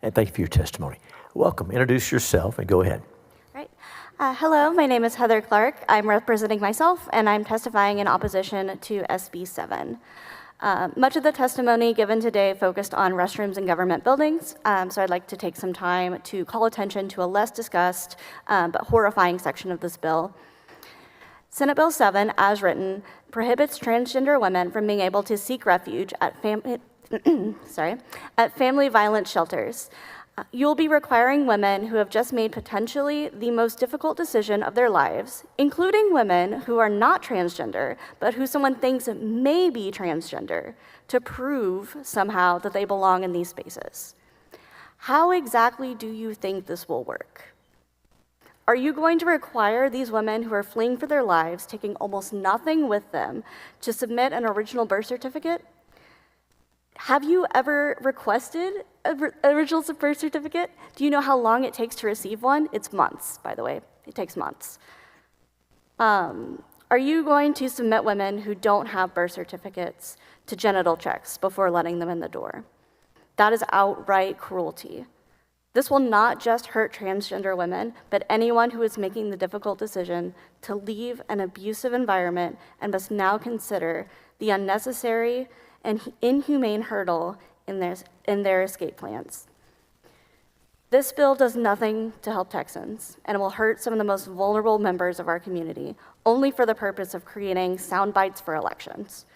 And thank you for your testimony. Welcome. Introduce yourself and go ahead. Right. Hello, my name is Heather Clark. I'm representing myself, and I'm testifying in opposition to SB 7. Much of the testimony given today focused on restrooms in government buildings, so I'd like to take some time to call attention to a less discussed but horrifying section of this bill. Senate Bill 7, as written, prohibits transgender women from being able to seek refuge at family violence shelters. You'll be requiring women who have just made potentially the most difficult decision of their lives, including women who are not transgender, but who someone thinks may be transgender, to prove somehow that they belong in these spaces. How exactly do you think this will work? Are you going to require these women who are fleeing for their lives, taking almost nothing with them, to submit an original birth certificate? Have you ever requested an original birth certificate? Do you know how long it takes to receive one? It's months, by the way. It takes months. Are you going to submit women who don't have birth certificates to genital checks before letting them in the door? That is outright cruelty. This will not just hurt transgender women, but anyone who is making the difficult decision to leave an abusive environment and must now consider the unnecessary and inhumane hurdle in their escape plans. This bill does nothing to help Texans, and it will hurt some of the most vulnerable members of our community, only for the purpose of creating sound bites for elections.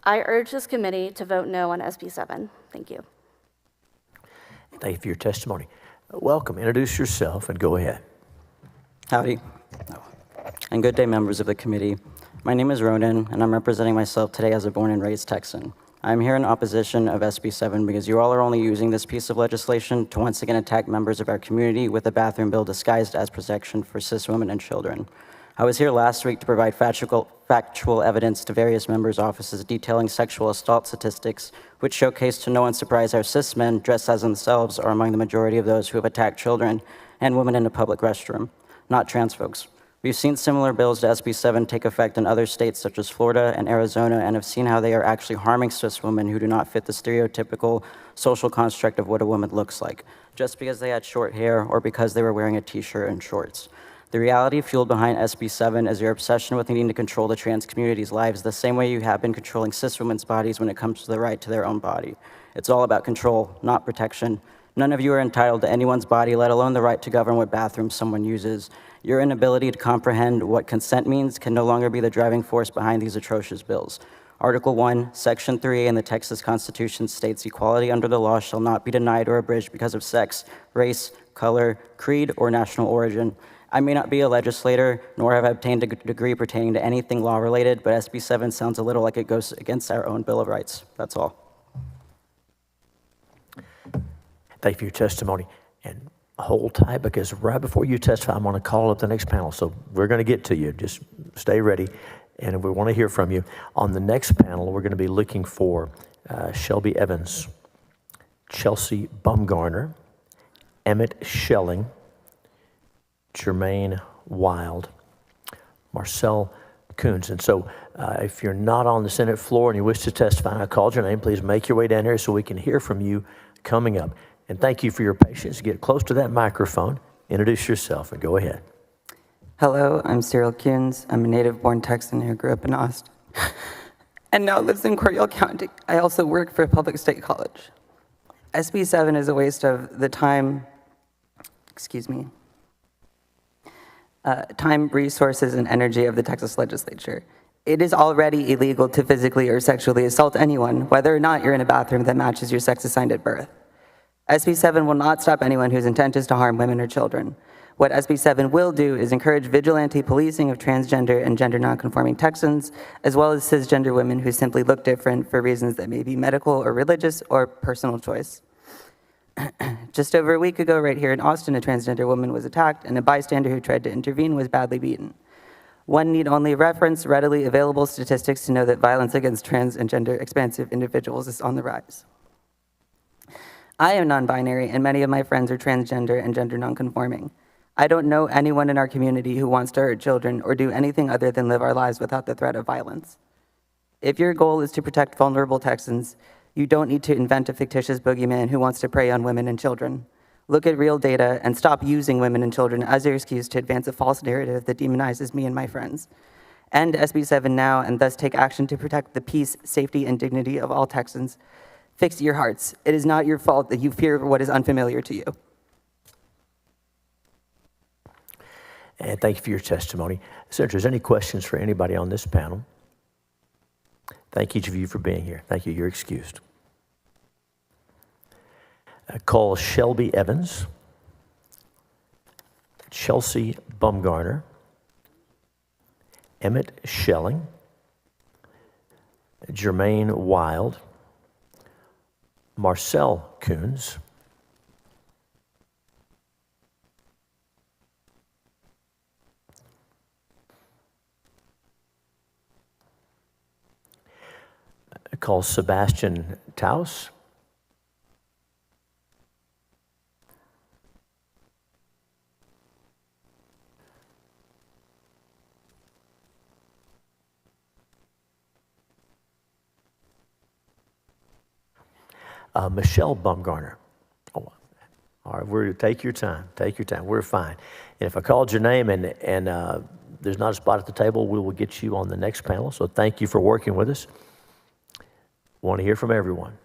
I urge this committee to vote no on SB 7. Thank you. Thank you for your testimony. Welcome. Introduce yourself and go ahead. Howdy, and good day, members of the committee. My name is Ronan, and I'm representing myself today as a born and raised Texan. I'm here in opposition of SB 7 because you all are only using this piece of legislation to once again attack members of our community with a bathroom bill disguised as protection for cis women and children. I was here last week to provide factual evidence to various members' offices detailing sexual assault statistics, which showcase to no one's surprise how cis men, dressed as themselves, are among the majority of those who have attacked children and women in a public restroom, not trans folks. We've seen similar bills to SB 7 take effect in other states such as Florida and Arizona, and have seen how they are actually harming cis women who do not fit the stereotypical social construct of what a woman looks like, just because they had short hair or because they were wearing a t-shirt and shorts. The reality fueled behind SB 7 is your obsession with needing to control the trans community's lives the same way you have been controlling cis women's bodies when it comes to the right to their own body. It's all about control, not protection. None of you are entitled to anyone's body, let alone the right to govern what bathroom someone uses. Your inability to comprehend what consent means can no longer be the driving force behind these atrocious bills. Article 1, Section 3 in the Texas Constitution states equality under the law shall not be denied or abridged because of sex, race, color, creed, or national origin. I may not be a legislator, nor have I obtained a degree pertaining to anything law-related, but SB 7 sounds a little like it goes against our own Bill of Rights. That's all. Thank you for your testimony. And hold tight, because right before you testify, I'm going to call up the next panel. So we're going to get to you. Just stay ready. And we want to hear from you. On the next panel, we're going to be looking for Shelby Evans, Chelsea Bumgarner, Emmett Schelling, Jermaine Wild, Marcel Coons. And so if you're not on the Senate floor and you wish to testify, I called your name, please make your way down here so we can hear from you coming up. And thank you for your patience. Get close to that microphone, introduce yourself, and go ahead. Hello, I'm Cyril Kuhns. I'm a native-born Texan who grew up in Austin and now lives in Cordele County. I also work for a public state college. SB 7 is a waste of the time, time, resources, and energy of the Texas legislature. It is already illegal to physically or sexually assault anyone, whether or not you're in a bathroom that matches your sex assigned at birth. SB 7 will not stop anyone whose intent is to harm women or children. What SB 7 will do is encourage vigilante policing of transgender and gender nonconforming Texans, as well as cisgender women who simply look different for reasons that may be medical or religious or personal choice. Just over a week ago, right here in Austin, a transgender woman was attacked, and a bystander who tried to intervene was badly beaten. One need only reference readily available statistics to know that violence against trans and gender expansive individuals is on the rise. I am non-binary, and many of my friends are transgender and gender nonconforming. I don't know anyone in our community who wants to hurt children or do anything other than live our lives without the threat of violence. If your goal is to protect vulnerable Texans, you don't need to invent a fictitious boogeyman who wants to prey on women and children. Look at real data and stop using women and children as your excuse to advance a false narrative that demonizes me and my friends. End SB 7 now and thus take action to protect the peace, safety, and dignity of all Texans. Fix your hearts. It is not your fault that you fear what is unfamiliar to you. And thank you for your testimony. Senators, any questions for anybody on this panel? Thank each of you for being here. Thank you. You're excused. Call Shelby Evans, Chelsea Bumgarner, Emmett Schelling, Jermaine Wild, Marcel Coons, call Sebastian Taus, Michelle Bumgarner. Oh, all right, take your time. Take your time. We're fine. And if I called your name and there's not a spot at the table, we will get you on the next panel. So thank you for working with us. Want to hear from everyone.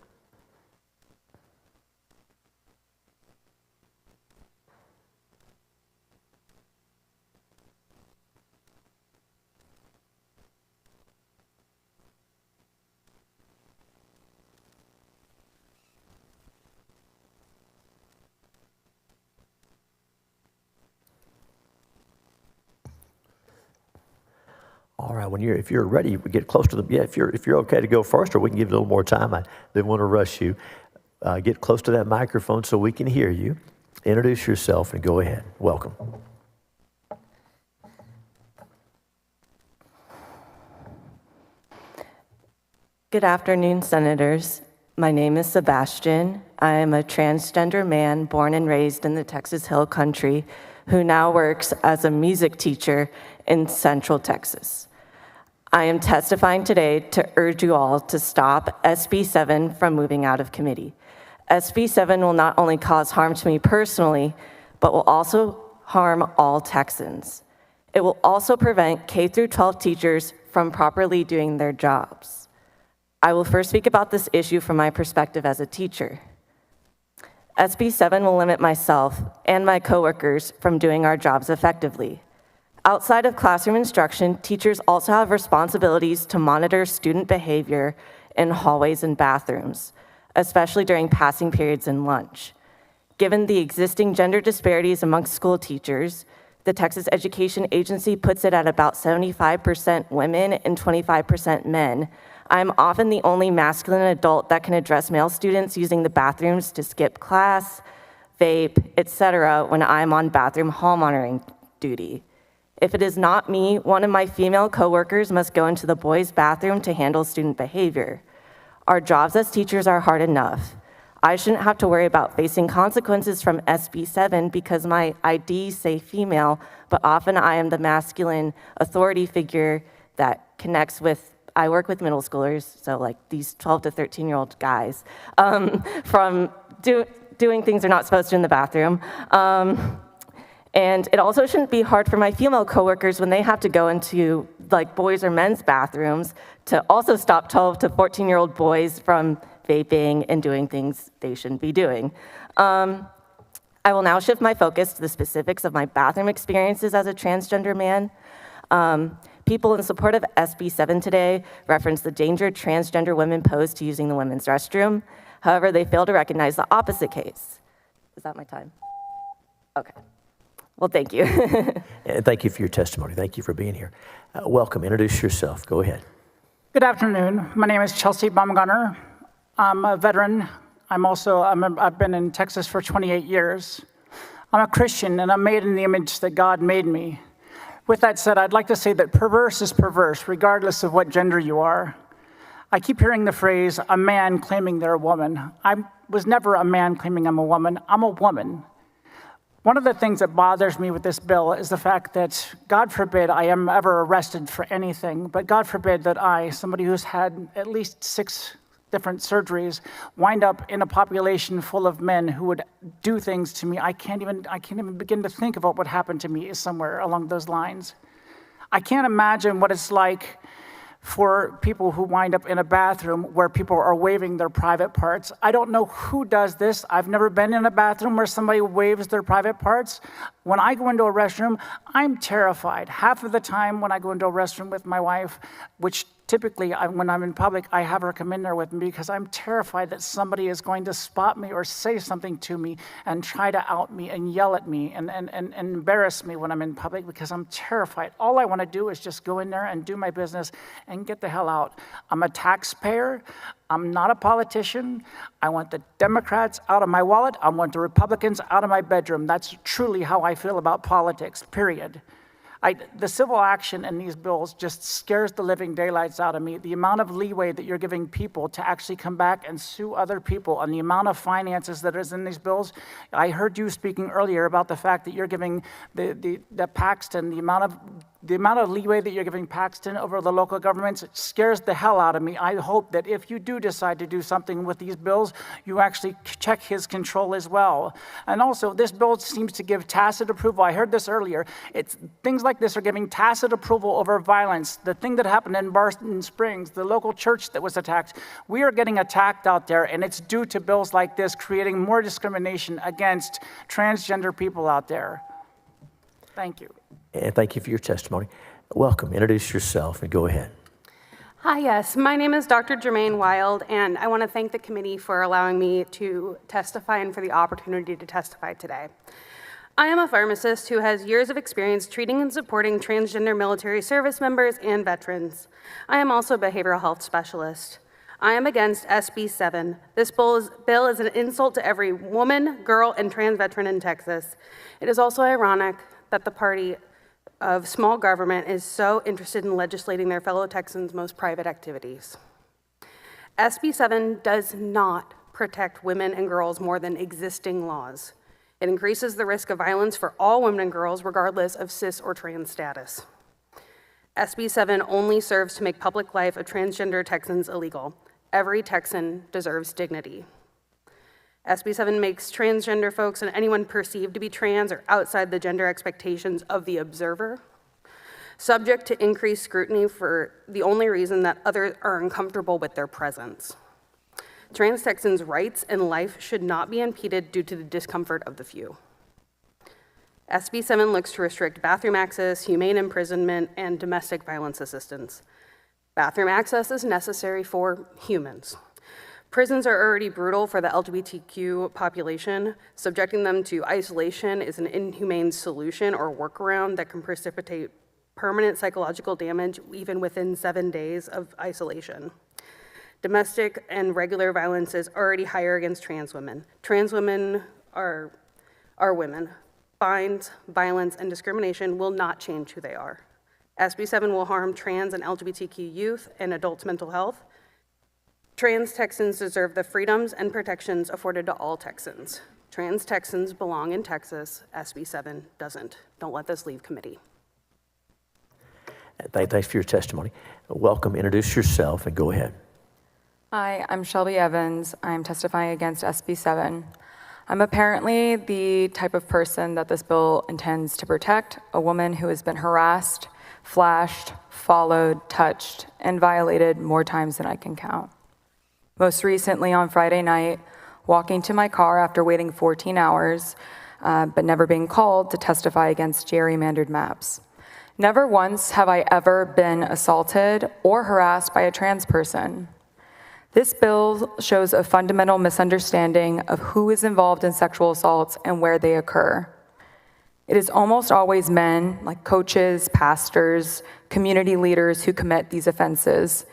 All right, if you're ready, we get close to the, if you're okay to go first, or we can give you a little more time. I didn't want to rush you. Get close to that microphone so we can hear you. Introduce yourself and go ahead. Welcome. Good afternoon, Senators. My name is Sebastian. I am a transgender man born and raised in the Texas Hill Country who now works as a music teacher in Central Texas. I am testifying today to urge you all to stop SB 7 from moving out of committee. SB 7 will not only cause harm to me personally, but will also harm all Texans. It will also prevent K-12 teachers from properly doing their jobs. I will first speak about this issue from my perspective as a teacher. SB 7 will limit myself and my coworkers from doing our jobs effectively. Outside of classroom instruction, teachers also have responsibilities to monitor student behavior in hallways and bathrooms, especially during passing periods and lunch. Given the existing gender disparities amongst school teachers, the Texas Education Agency puts it at about 75% women and 25% men. I'm often the only masculine adult that can address male students using the bathrooms to skip class, vape, etc. when I'm on bathroom hall monitoring duty. If it is not me, one of my female coworkers must go into the boys' bathroom to handle student behavior. Our jobs as teachers are hard enough. I shouldn't have to worry about facing consequences from SB 7 because my IDs say female, but often I am the masculine authority figure that connects with, I work with middle schoolers, so like these 12 to 13-year-old guys, from doing things they're not supposed to in the bathroom. And it also shouldn't be hard for my female coworkers when they have to go into like boys or men's bathrooms to also stop 12 to 14-year-old boys from vaping and doing things they shouldn't be doing. I will now shift my focus to the specifics of my bathroom experiences as a transgender man. People in support of SB 7 today reference the danger transgender women pose to using the women's restroom. However, they fail to recognize the opposite case. Is that my time? Okay. Well, thank you. And thank you for your testimony. Thank you for being here. Welcome. Introduce yourself. Go ahead. Good afternoon. My name is Chelsea Bumgarner. I'm a veteran. I've been in Texas for 28 years. I'm a Christian, and I'm made in the image that God made me. With that said, I'd like to say that perverse is perverse, regardless of what gender you are. I keep hearing the phrase, a man claiming they're a woman. I was never a man claiming I'm a woman. I'm a woman. One of the things that bothers me with this bill is the fact that, God forbid I am ever arrested for anything, but God forbid that I, somebody who's had at least 6 different surgeries, wind up in a population full of men who would do things to me. I can't even begin to think of what would happen to me somewhere along those lines. I can't imagine what it's like for people who wind up in a bathroom where people are waving their private parts. I don't know who does this. I've never been in a bathroom where somebody waves their private parts. When I go into a restroom, I'm terrified. Half of the time when I go into a restroom with my wife, which typically when I'm in public, I have her come in there with me because I'm terrified that somebody is going to spot me or say something to me and try to out me and yell at me and embarrass me when I'm in public because I'm terrified. All I want to do is just go in there and do my business and get the hell out. I'm a taxpayer. I'm not a politician. I want the Democrats out of my wallet. I want the Republicans out of my bedroom. That's truly how I feel about politics, period. The civil action in these bills just scares the living daylights out of me. The amount of leeway that you're giving people to actually come back and sue other people and the amount of finances that is in these bills. I heard you speaking earlier about the fact that you're giving the Paxton, the amount of leeway that you're giving Paxton over the local governments. It scares the hell out of me. I hope that if you do decide to do something with these bills, you actually check his control as well. And also, this bill seems to give tacit approval. I heard this earlier. It's things like this are giving tacit approval over violence. The thing that happened in Barton Springs, the local church that was attacked, we are getting attacked out there, and it's due to bills like this creating more discrimination against transgender people out there. Thank you. And thank you for your testimony. Welcome. Introduce yourself and go ahead. Hi, yes. My name is Dr. Jermaine Wild, and I want to thank the committee for allowing me to testify and for the opportunity to testify today. I am a pharmacist who has years of experience treating and supporting transgender military service members and veterans. I am also a behavioral health specialist. I am against SB 7. This bill is an insult to every woman, girl, and trans veteran in Texas. It is also ironic that the party of small government is so interested in legislating their fellow Texans' most private activities. SB 7 does not protect women and girls more than existing laws. It increases the risk of violence for all women and girls, regardless of cis or trans status. SB 7 only serves to make public life of transgender Texans illegal. Every Texan deserves dignity. SB 7 makes transgender folks and anyone perceived to be trans or outside the gender expectations of the observer subject to increased scrutiny for the only reason that others are uncomfortable with their presence. Trans Texans' rights and life should not be impeded due to the discomfort of the few. SB 7 looks to restrict bathroom access, humane imprisonment, and domestic violence assistance. Bathroom access is necessary for humans. Prisons are already brutal for the LGBTQ population. Subjecting them to isolation is an inhumane solution or workaround that can precipitate permanent psychological damage even within 7 days of isolation. Domestic and regular violence is already higher against trans women. Trans women are women. Fines, violence, and discrimination will not change who they are. SB 7 will harm trans and LGBTQ youth and adults' mental health. Trans Texans deserve the freedoms and protections afforded to all Texans. Trans Texans belong in Texas. SB 7 doesn't. Don't let this leave committee. Thanks for your testimony. Welcome. Introduce yourself and go ahead. Hi, I'm Shelby Evans. I'm testifying against SB 7. I'm apparently the type of person that this bill intends to protect, a woman who has been harassed, flashed, followed, touched, and violated more times than I can count. Most recently on Friday night, walking to my car after waiting 14 hours, but never being called to testify against gerrymandered maps. Never once have I ever been assaulted or harassed by a trans person. This bill shows a fundamental misunderstanding of who is involved in sexual assaults and where they occur. It is almost always men, like coaches, pastors, community leaders who commit these offenses.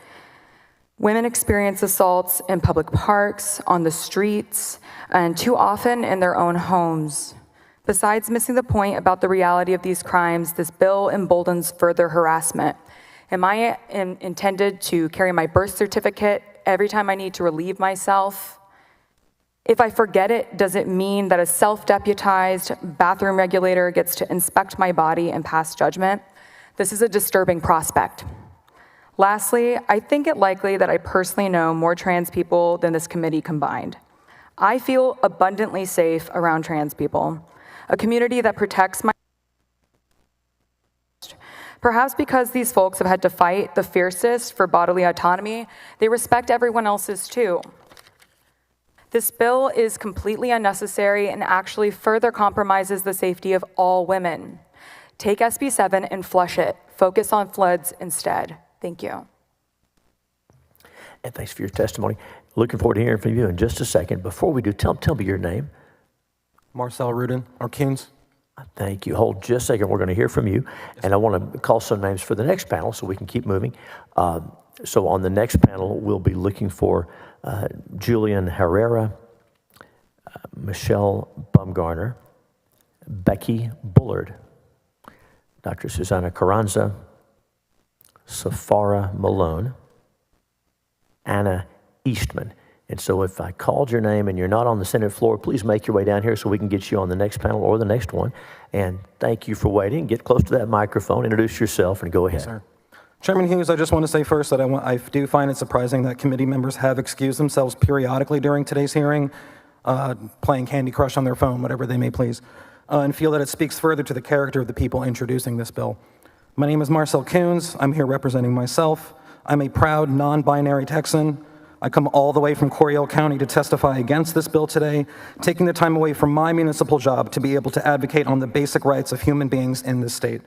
Women experience assaults in public parks, on the streets, and too often in their own homes. Besides missing the point about the reality of these crimes, this bill emboldens further harassment. Am I intended to carry my birth certificate every time I need to relieve myself? If I forget it, does it mean that a self-deputized bathroom regulator gets to inspect my body and pass judgment? This is a disturbing prospect. Lastly, I think it likely that I personally know more trans people than this committee combined. I feel abundantly safe around trans people, a community that protects my. Perhaps because these folks have had to fight the fiercest for bodily autonomy, they respect everyone else's too. This bill is completely unnecessary and actually further compromises the safety of all women. Take SB 7 and flush it. Focus on floods instead. Thank you. And thanks for your testimony. Looking forward to hearing from you in just a second. Before we do, tell me your name. Marcel Rudin, or Kuhns. Thank you. Hold just a second. We're going to hear from you. And I want to call some names for the next panel so we can keep moving. So on the next panel, we'll be looking for Julian Herrera, Michelle Bumgarner, Becky Bullard, Dr. Susanna Carranza, Safara Malone, Anna Eastman. And so if I called your name and you're not on the Senate floor, please make your way down here so we can get you on the next panel or the next one. And thank you for waiting. Get close to that microphone, introduce yourself, and go ahead. Yes, sir. Chairman Hughes, I just want to say first that I do find it surprising that committee members have excused themselves periodically during today's hearing, playing Candy Crush on their phone, whatever they may please, and feel that it speaks further to the character of the people introducing this bill. My name is Marcel Kuhns. I'm here representing myself. I'm a proud non-binary Texan. I come all the way from Coryell County to testify against this bill today, taking the time away from my municipal job to be able to advocate on the basic rights of human beings in this state.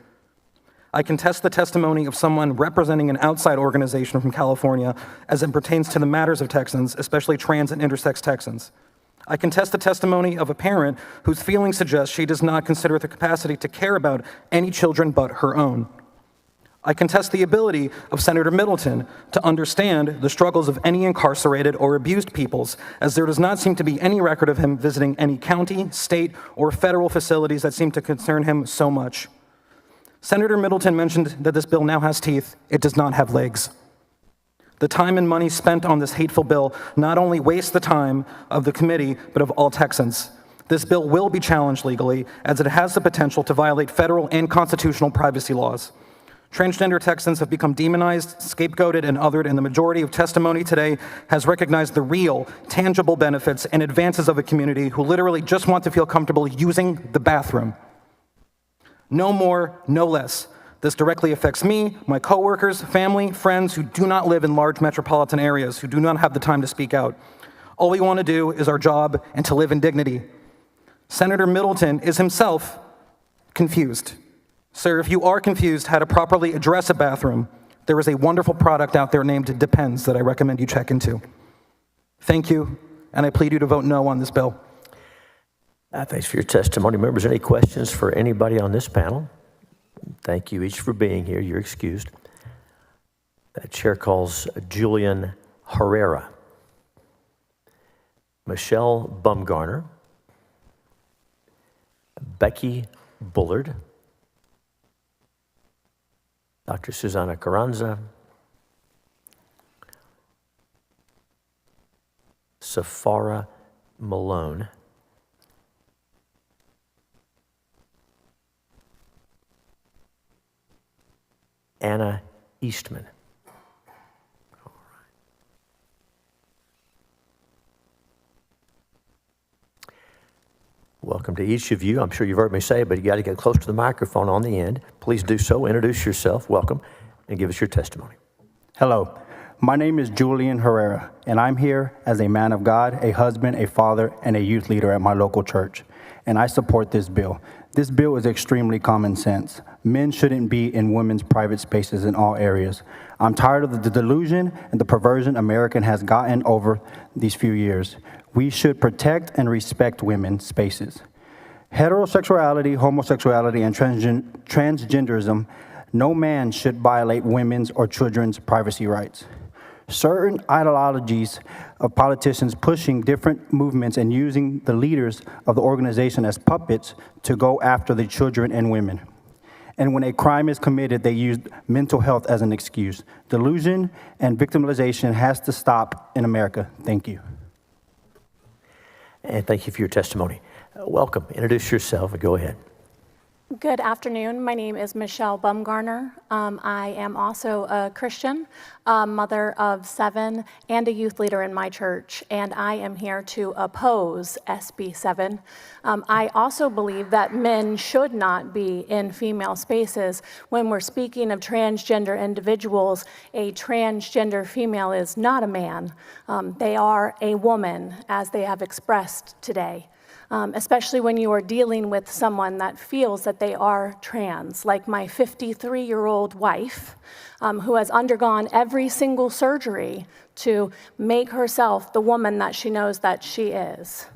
I contest the testimony of someone representing an outside organization from California as it pertains to the matters of Texans, especially trans and intersex Texans. I contest the testimony of a parent whose feelings suggest she does not consider the capacity to care about any children but her own. I contest the ability of Senator Middleton to understand the struggles of any incarcerated or abused peoples, as there does not seem to be any record of him visiting any county, state, or federal facilities that seem to concern him so much. Senator Middleton mentioned that this bill now has teeth. It does not have legs. The time and money spent on this hateful bill not only wastes the time of the committee, but of all Texans. This bill will be challenged legally, as it has the potential to violate federal and constitutional privacy laws. Transgender Texans have become demonized, scapegoated, and othered, and the majority of testimony today has recognized the real, tangible benefits and advances of a community who literally just want to feel comfortable using the bathroom. No more, no less. This directly affects me, my coworkers, family, friends who do not live in large metropolitan areas, who do not have the time to speak out. All we want to do is our job and to live in dignity. Senator Middleton is himself confused. Sir, if you are confused how to properly address a bathroom, there is a wonderful product out there named Depends that I recommend you check into. Thank you, and I plead you to vote no on this bill. Thanks for your testimony. Members, any questions for anybody on this panel? Thank you each for being here. You're excused. The chair calls Julian Herrera, Michelle Bumgarner, Becky Bullard, Dr. Susanna Carranza, Safara Malone, Anna Eastman. All right. Welcome to each of you. I'm sure you've heard me say it, but you got to get close to the microphone on the end. Please do so. Introduce yourself. Welcome, and give us your testimony. Hello. My name is Julian Herrera, and I'm here as a man of God, a husband, a father, and a youth leader at my local church. And I support this bill. This bill is extremely common sense. Men shouldn't be in women's private spaces in all areas. I'm tired of the delusion and the perversion America has gotten over these few years. We should protect and respect women's spaces. Heterosexuality, homosexuality, and transgenderism, no man should violate women's or children's privacy rights. Certain ideologies of politicians pushing different movements and using the leaders of the organization as puppets to go after the children and women. And when a crime is committed, they use mental health as an excuse. Delusion and victimization has to stop in America. Thank you. And thank you for your testimony. Welcome. Introduce yourself and go ahead. Good afternoon. My name is Michelle Bumgarner. I am also a Christian, mother of 7, and a youth leader in my church, and I am here to oppose SB 7. I also believe that men should not be in female spaces. When we're speaking of transgender individuals, a transgender female is not a man. They are a woman, as they have expressed today. Especially when you are dealing with someone that feels that they are trans, like my 53-year-old wife, who has undergone every single surgery to make herself the woman that she knows that she is.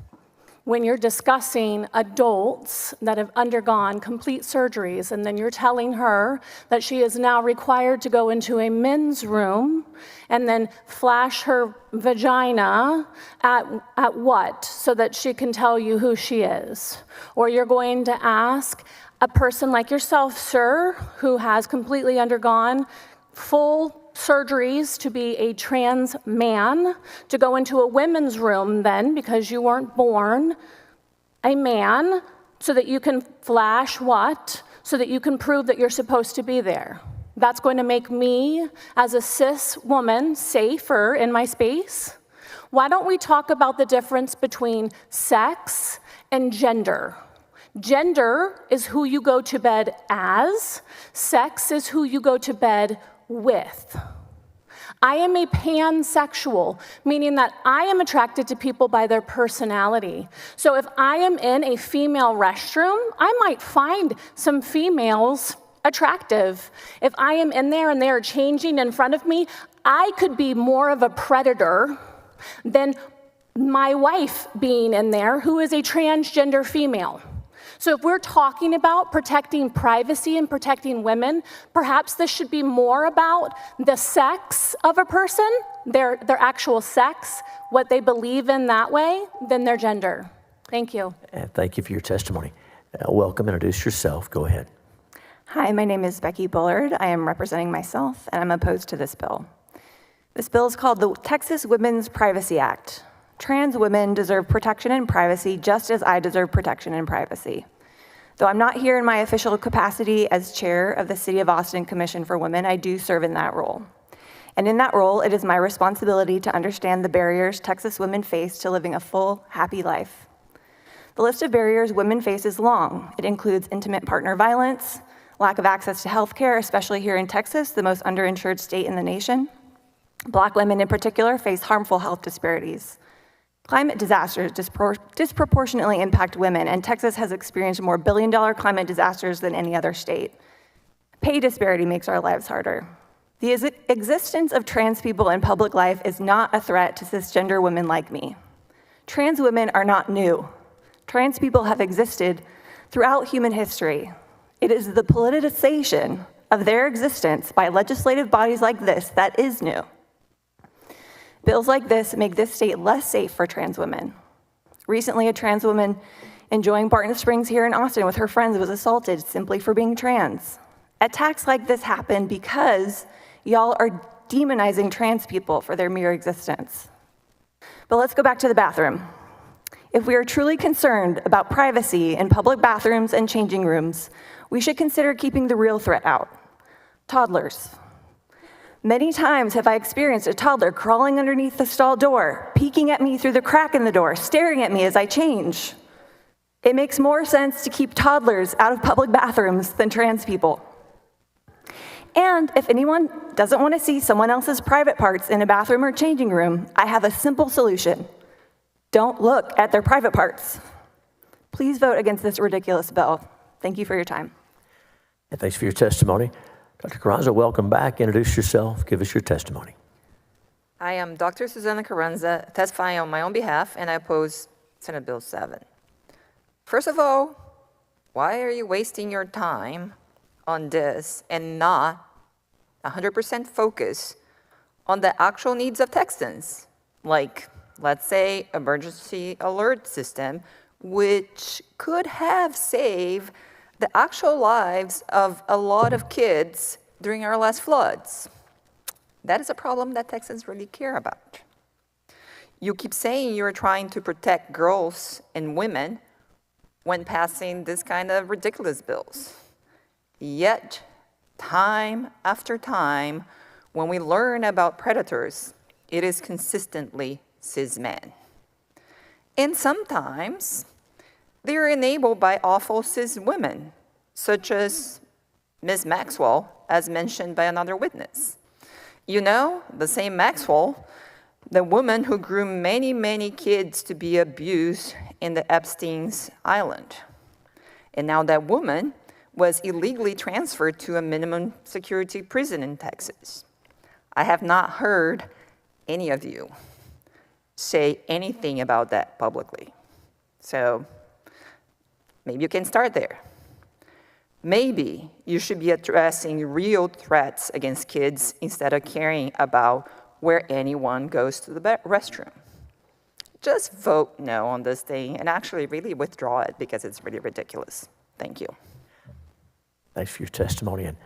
When you're discussing adults that have undergone complete surgeries, and then you're telling her that she is now required to go into a men's room and then flash her vagina at what? So that she can tell you who she is. Or you're going to ask a person like yourself, sir, who has completely undergone full surgeries to be a trans man, to go into a women's room then, because you weren't born a man, so that you can flash what? So that you can prove that you're supposed to be there. That's going to make me, as a cis woman, safer in my space. Why don't we talk about the difference between sex and gender? Gender is who you go to bed as. Sex is who you go to bed with. I am a pansexual, meaning that I am attracted to people by their personality. So if I am in a female restroom, I might find some females attractive. If I am in there and they are changing in front of me, I could be more of a predator than my wife being in there, who is a transgender female. So if we're talking about protecting privacy and protecting women, perhaps this should be more about the sex of a person, their actual sex, what they believe in that way, than their gender. Thank you. And thank you for your testimony. Welcome. Introduce yourself. Go ahead. Hi, my name is Becky Bullard. I am representing myself, and I'm opposed to this bill. This bill is called the Texas Women's Privacy Act. Trans women deserve protection and privacy just as I deserve protection and privacy. Though I'm not here in my official capacity as chair of the City of Austin Commission for Women, I do serve in that role. And in that role, it is my responsibility to understand the barriers Texas women face to living a full, happy life. The list of barriers women face is long. It includes intimate partner violence, lack of access to health care, especially here in Texas, the most underinsured state in the nation. Black women in particular face harmful health disparities. Climate disasters disproportionately impact women, and Texas has experienced more billion-dollar climate disasters than any other state. Pay disparity makes our lives harder. The existence of trans people in public life is not a threat to cisgender women like me. Trans women are not new. Trans people have existed throughout human history. It is the politicization of their existence by legislative bodies like this that is new. Bills like this make this state less safe for trans women. Recently, a trans woman enjoying Barton Springs here in Austin with her friends was assaulted simply for being trans. Attacks like this happen because y'all are demonizing trans people for their mere existence. But let's go back to the bathroom. If we are truly concerned about privacy in public bathrooms and changing rooms, we should consider keeping the real threat out: toddlers. Many times have I experienced a toddler crawling underneath the stall door, peeking at me through the crack in the door, staring at me as I change. It makes more sense to keep toddlers out of public bathrooms than trans people. And if anyone doesn't want to see someone else's private parts in a bathroom or changing room, I have a simple solution. Don't look at their private parts. Please vote against this ridiculous bill. Thank you for your time. And thanks for your testimony. Dr. Carranza, welcome back. Introduce yourself. Give us your testimony. I am Dr. Susanna Carranza, testifying on my own behalf, and I oppose Senate Bill 7. First of all, why are you wasting your time on this and not 100% focus on the actual needs of Texans? Like, let's say, emergency alert system, which could have saved the actual lives of a lot of kids during our last floods. That is a problem that Texans really care about. You keep saying you're trying to protect girls and women when passing this kind of ridiculous bills. Yet, time after time, when we learn about predators, it is consistently cis men. And sometimes they're enabled by awful cis women, such as Ms. Maxwell, as mentioned by another witness. You know, the same Maxwell, the woman who grew many, many kids to be abused in the Epstein's Island. And now that woman was illegally transferred to a minimum security prison in Texas. I have not heard any of you say anything about that publicly. So maybe you can start there. Maybe you should be addressing real threats against kids instead of caring about where anyone goes to the restroom. Just vote no on this thing and actually really withdraw it because it's really ridiculous. Thank you. Thanks for your testimony. And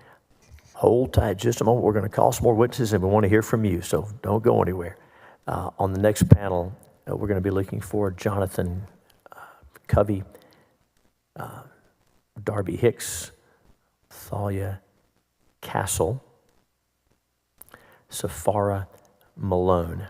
hold tight just a moment. We're going to call some more witnesses and we want to hear from you, so don't go anywhere. On the next panel, we're going to be looking for Jonathan Covey, Darby Hicks, Thalia Castle, Safara Malone.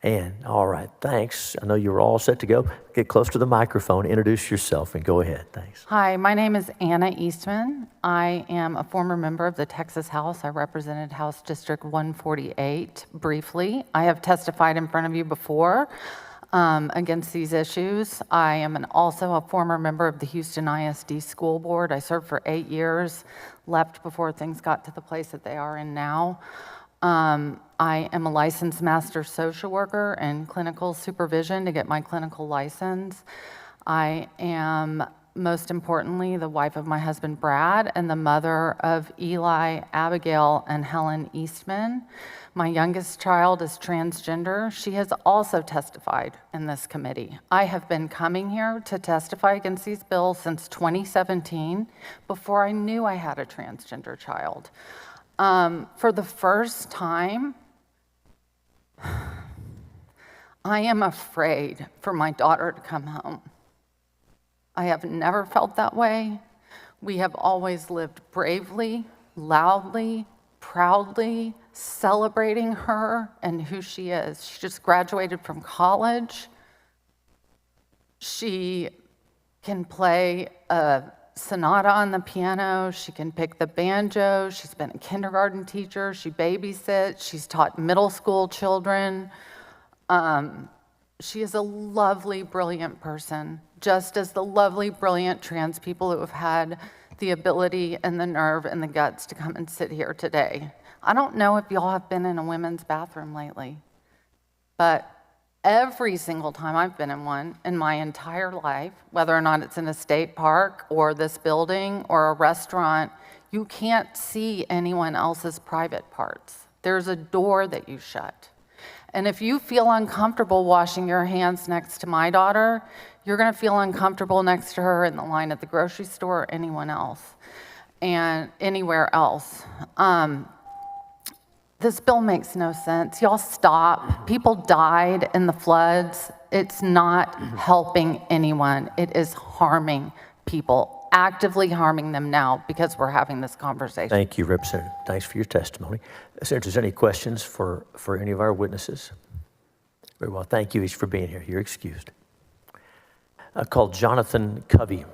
And all right, thanks. I know you were all set to go. Get close to the microphone, introduce yourself, and go ahead. Thanks. Hi, my name is Anna Eastman. I am a former member of the Texas House. I represented House District 148 briefly. I have testified in front of you before against these issues. I am also a former member of the Houston ISD School Board. I served for 8 years, left before things got to the place that they are in now. I am a licensed master social worker and clinical supervision to get my clinical license. I am, most importantly, the wife of my husband Brad and the mother of Eli, Abigail, and Helen Eastman. My youngest child is transgender. She has also testified in this committee. I have been coming here to testify against these bills since 2017, before I knew I had a transgender child. For the first time, I am afraid for my daughter to come home. I have never felt that way. We have always lived bravely, loudly, proudly, celebrating her and who she is. She just graduated from college. She can play a sonata on the piano, she can pick the banjo, she's been a kindergarten teacher, she babysits, she's taught middle school children. She is a lovely, brilliant person, just as the lovely, brilliant trans people who have had the ability and the nerve and the guts to come and sit here today. I don't know if y'all have been in a women's bathroom lately, but every single time I've been in one in my entire life, whether or not it's in a state park or this building or a restaurant, you can't see anyone else's private parts. There's a door that you shut. And if you feel uncomfortable washing your hands next to my daughter, you're gonna feel uncomfortable next to her in the line at the grocery store or anyone else, and anywhere else. This bill makes no sense. Y'all stop. People died in the floods. It's not helping anyone. It is harming people, actively harming them now because we're having this conversation. Thank you, Representative. Thanks for your testimony. If there's any questions for any of our witnesses? Very well. Thank you each for being here. You're excused. I call Jonathan Covey,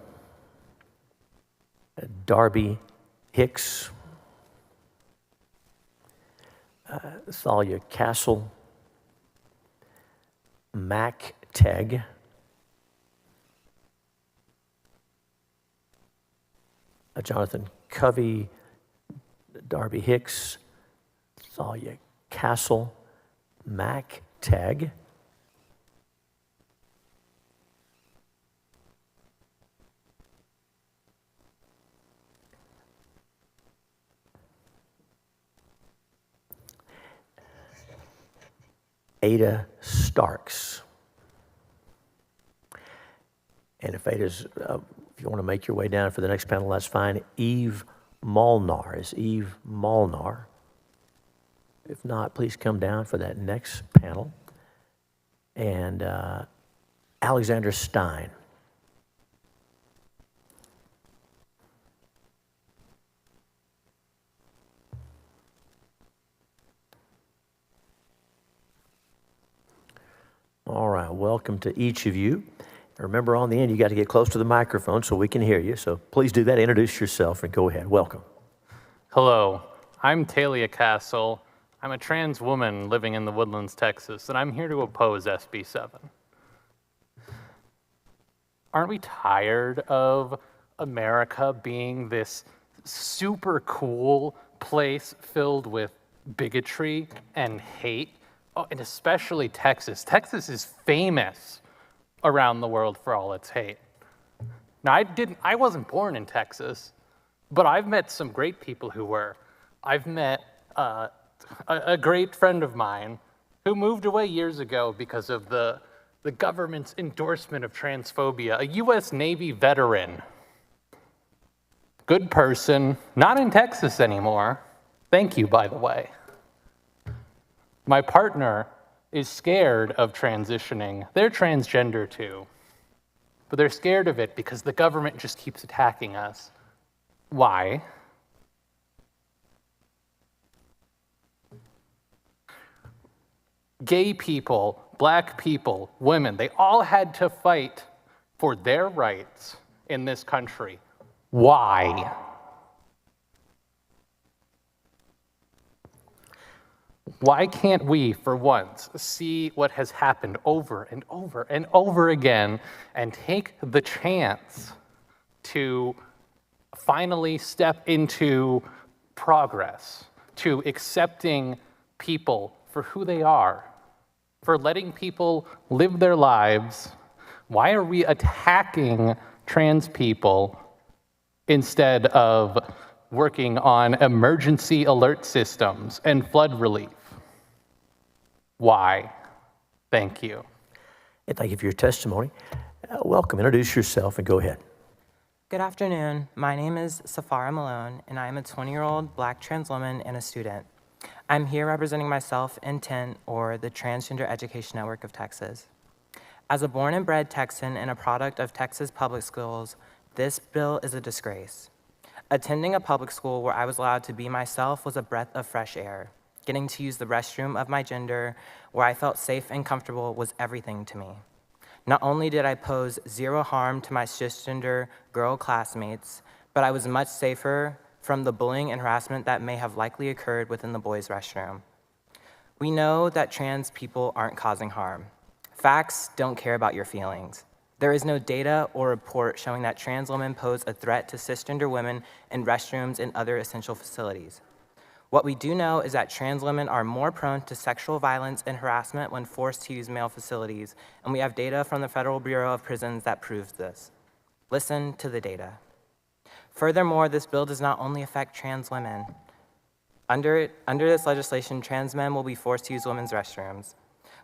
Darby Hicks, Thalia Castle, Mac Teg, Jonathan Covey, Darby Hicks, Thalia Castle, Mac Teg, Ada Starks. And if Ada's, if you want to make your way down for the next panel, that's fine. Eve Molnar. Is Eve Molnar? If not, please come down for that next panel. and Alexander Stein. All right, welcome to each of you. Remember, on the end, you got to get close to the microphone so we can hear you. So please do that. Introduce yourself and go ahead. Welcome. Hello, I'm Talia Castle. I'm a trans woman living in the Woodlands, Texas, and I'm here to oppose SB 7. Aren't we tired of America being this super cool place filled with bigotry and hate? Oh, and especially Texas. Texas is famous around the world for all its hate. Now, I wasn't born in Texas, but I've met some great people who were. I've met a great friend of mine who moved away years ago because of the government's endorsement of transphobia, a US Navy veteran. Good person, not in Texas anymore. Thank you, by the way. My partner is scared of transitioning. They're transgender too, but they're scared of it because the government just keeps attacking us. Why? Gay people, black people, women, they all had to fight for their rights in this country. Why? Why can't we, for once, see what has happened over and over and over again and take the chance to finally step into progress, to accepting people for who they are, for letting people live their lives? Why are we attacking trans people instead of working on emergency alert systems and flood relief? Why? Thank you. And thank you for your testimony. Welcome. Introduce yourself and go ahead. Good afternoon. My name is Safara Malone, and I am a 20-year-old black trans woman and a student. I'm here representing myself and TENT, or the Transgender Education Network of Texas. As a born and bred Texan and a product of Texas public schools, this bill is a disgrace. Attending a public school where I was allowed to be myself was a breath of fresh air. Getting to use the restroom of my gender, where I felt safe and comfortable, was everything to me. Not only did I pose zero harm to my cisgender girl classmates, but I was much safer from the bullying and harassment that may have likely occurred within the boys' restroom. We know that trans people aren't causing harm. Facts don't care about your feelings. There is no data or report showing that trans women pose a threat to cisgender women in restrooms and other essential facilities. What we do know is that trans women are more prone to sexual violence and harassment when forced to use male facilities, and we have data from the Federal Bureau of Prisons that proves this. Listen to the data. Furthermore, this bill does not only affect trans women. Under this legislation, trans men will be forced to use women's restrooms.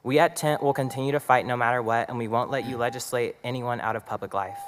We at TENT will continue to fight no matter what, and we won't let you legislate anyone out of public life.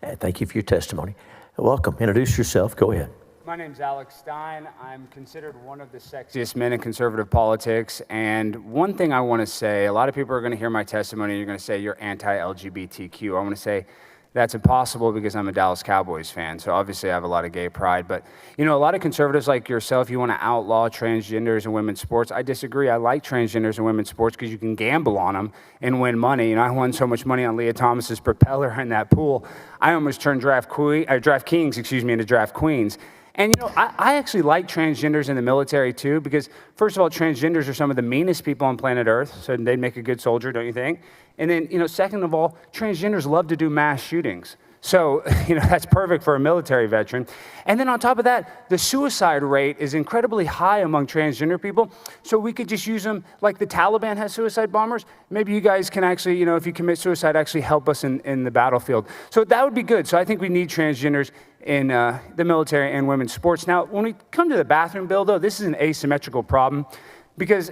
Thank you for your testimony. Welcome. Introduce yourself. Go ahead. My name's Alex Stein. I'm considered one of the sexiest men in conservative politics. And one thing I want to say, a lot of people are going to hear my testimony and you're going to say you're anti-LGBTQ. I want to say that's impossible because I'm a Dallas Cowboys fan. So obviously I have a lot of gay pride. But, you know, a lot of conservatives like yourself, you want to outlaw transgenders in women's sports. I disagree. I like transgenders in women's sports because you can gamble on them and win money. You know, I won so much money on Leah Thomas's propeller in that pool. I almost turned DraftKings, into Draft Queens. And, you know, I actually like transgenders in the military, too, because, first of all, transgenders are some of the meanest people on planet Earth, so they'd make a good soldier, don't you think? And then, you know, second of all, transgenders love to do mass shootings. So, you know, that's perfect for a military veteran. And then on top of that, the suicide rate is incredibly high among transgender people. So we could just use them like the Taliban has suicide bombers. Maybe you guys can actually, you know, if you commit suicide, actually help us in the battlefield. So that would be good. So I think we need transgenders in the military and women's sports. Now, when we come to the bathroom bill, though, this is an asymmetrical problem. Because,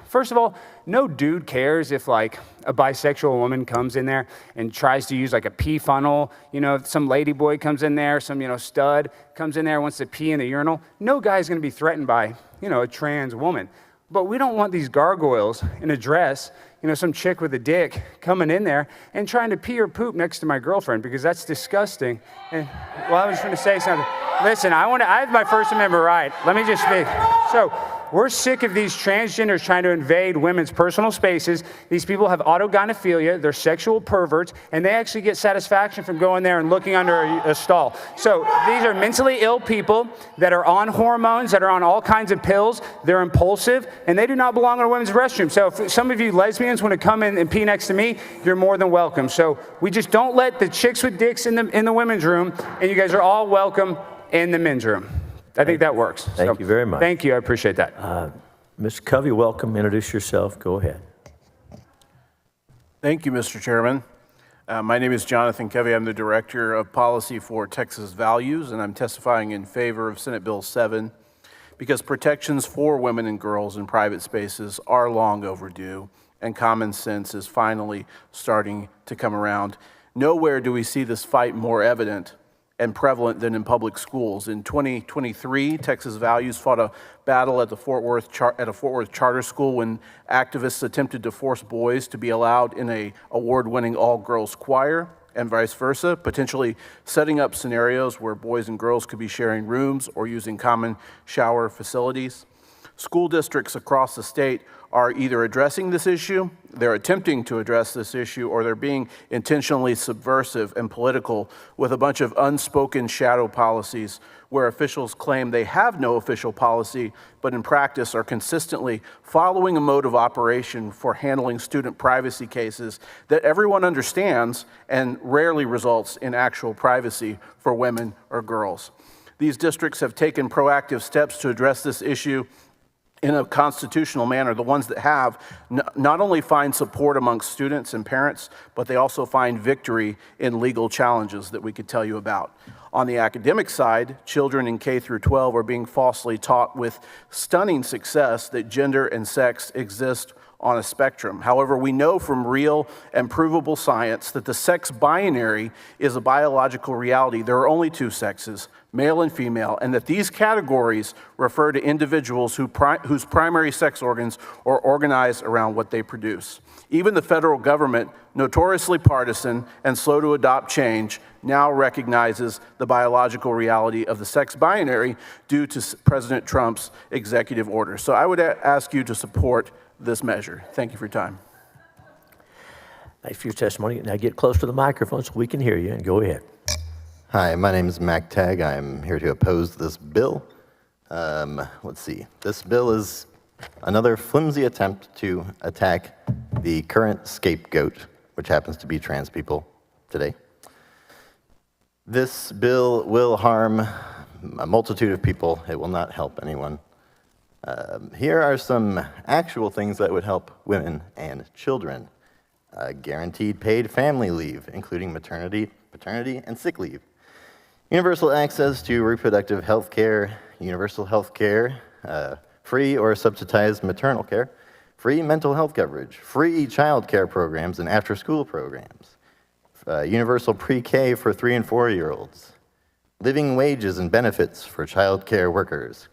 first of all, no dude cares if, like, a bisexual woman comes in there and tries to use, like, a pee funnel. You know, if some lady boy comes in there, some, you know, stud comes in there, wants to pee in the urinal. No guy's going to be threatened by, you know, a trans woman. But we don't want these gargoyles in a dress, some chick with a dick coming in there and trying to pee or poop next to my girlfriend, because that's disgusting. And, well, I was going to say something. Listen, I have my First Amendment right. Let me just speak. So, we're sick of these transgenders trying to invade women's personal spaces. These people have autogynephilia, they're sexual perverts, and they actually get satisfaction from going there and looking under a stall. So these are mentally ill people that are on hormones, that are on all kinds of pills, they're impulsive, and they do not belong in a women's restroom. So if some of you lesbians want to come in and pee next to me, you're more than welcome. So we just don't let the chicks with dicks in the women's room, and you guys are all welcome in the men's room. I think that works. Thank you very much. Thank you. I appreciate that. Ms. Covey, welcome. Introduce yourself. Go ahead. Thank you, Mr. Chairman. My name is Jonathan Covey. I'm the Director of Policy for Texas Values, and I'm testifying in favor of Senate Bill 7 because protections for women and girls in private spaces are long overdue, and common sense is finally starting to come around. Nowhere do we see this fight more evident and prevalent than in public schools. In 2023, Texas Values fought a battle at a Fort Worth charter school when activists attempted to force boys to be allowed in a award-winning all-girls choir and vice versa, potentially setting up scenarios where boys and girls could be sharing rooms or using common shower facilities. School districts across the state are either addressing this issue, they're attempting to address this issue, or they're being intentionally subversive and political with a bunch of unspoken shadow policies where officials claim they have no official policy, but in practice are consistently following a mode of operation for handling student privacy cases that everyone understands and rarely results in actual privacy for women or girls. These districts have taken proactive steps to address this issue in a constitutional manner. The ones that have not only find support amongst students and parents, but they also find victory in legal challenges that we could tell you about. On the academic side, children in K through 12 are being falsely taught with stunning success that gender and sex exist on a spectrum. However, we know from real and provable science that the sex binary is a biological reality. There are only two sexes, male and female, and that these categories refer to individuals whose primary sex organs are organized around what they produce. Even the federal government, notoriously partisan and slow to adopt change, now recognizes the biological reality of the sex binary due to President Trump's executive order. So I would ask you to support this measure. Thank you for your time. Thank you for your testimony. Now get close to the microphone so we can hear you, and go ahead. Hi, my name is Mac Tagg. I'm here to oppose this bill. Let's see. This bill is another flimsy attempt to attack the current scapegoat, which happens to be trans people today. This bill will harm a multitude of people. It will not help anyone. Here are some actual things that would help women and children. Guaranteed paid family leave, including maternity, paternity, and sick leave. Universal access to reproductive health care, universal health care, free or subsidized maternal care, free mental health coverage, free child care programs and after-school programs, universal pre-K for 3- and 4-year-olds, living wages and benefits for child care workers,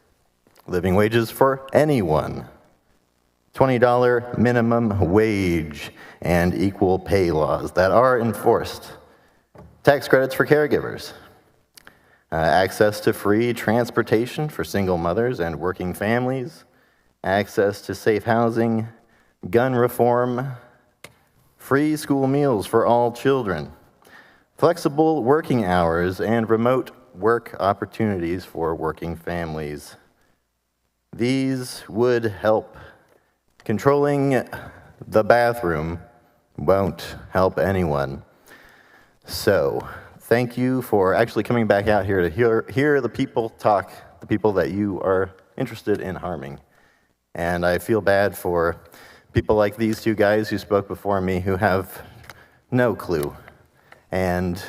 living wages for anyone, $20 minimum wage and equal pay laws that are enforced, tax credits for caregivers, access to free transportation for single mothers and working families, access to safe housing, gun reform, free school meals for all children, flexible working hours and remote work opportunities for working families. These would help. Controlling the bathroom won't help anyone. So, thank you for actually coming back out here to hear the people talk, the people that you are interested in harming. And I feel bad for people like these two guys who spoke before me who have no clue and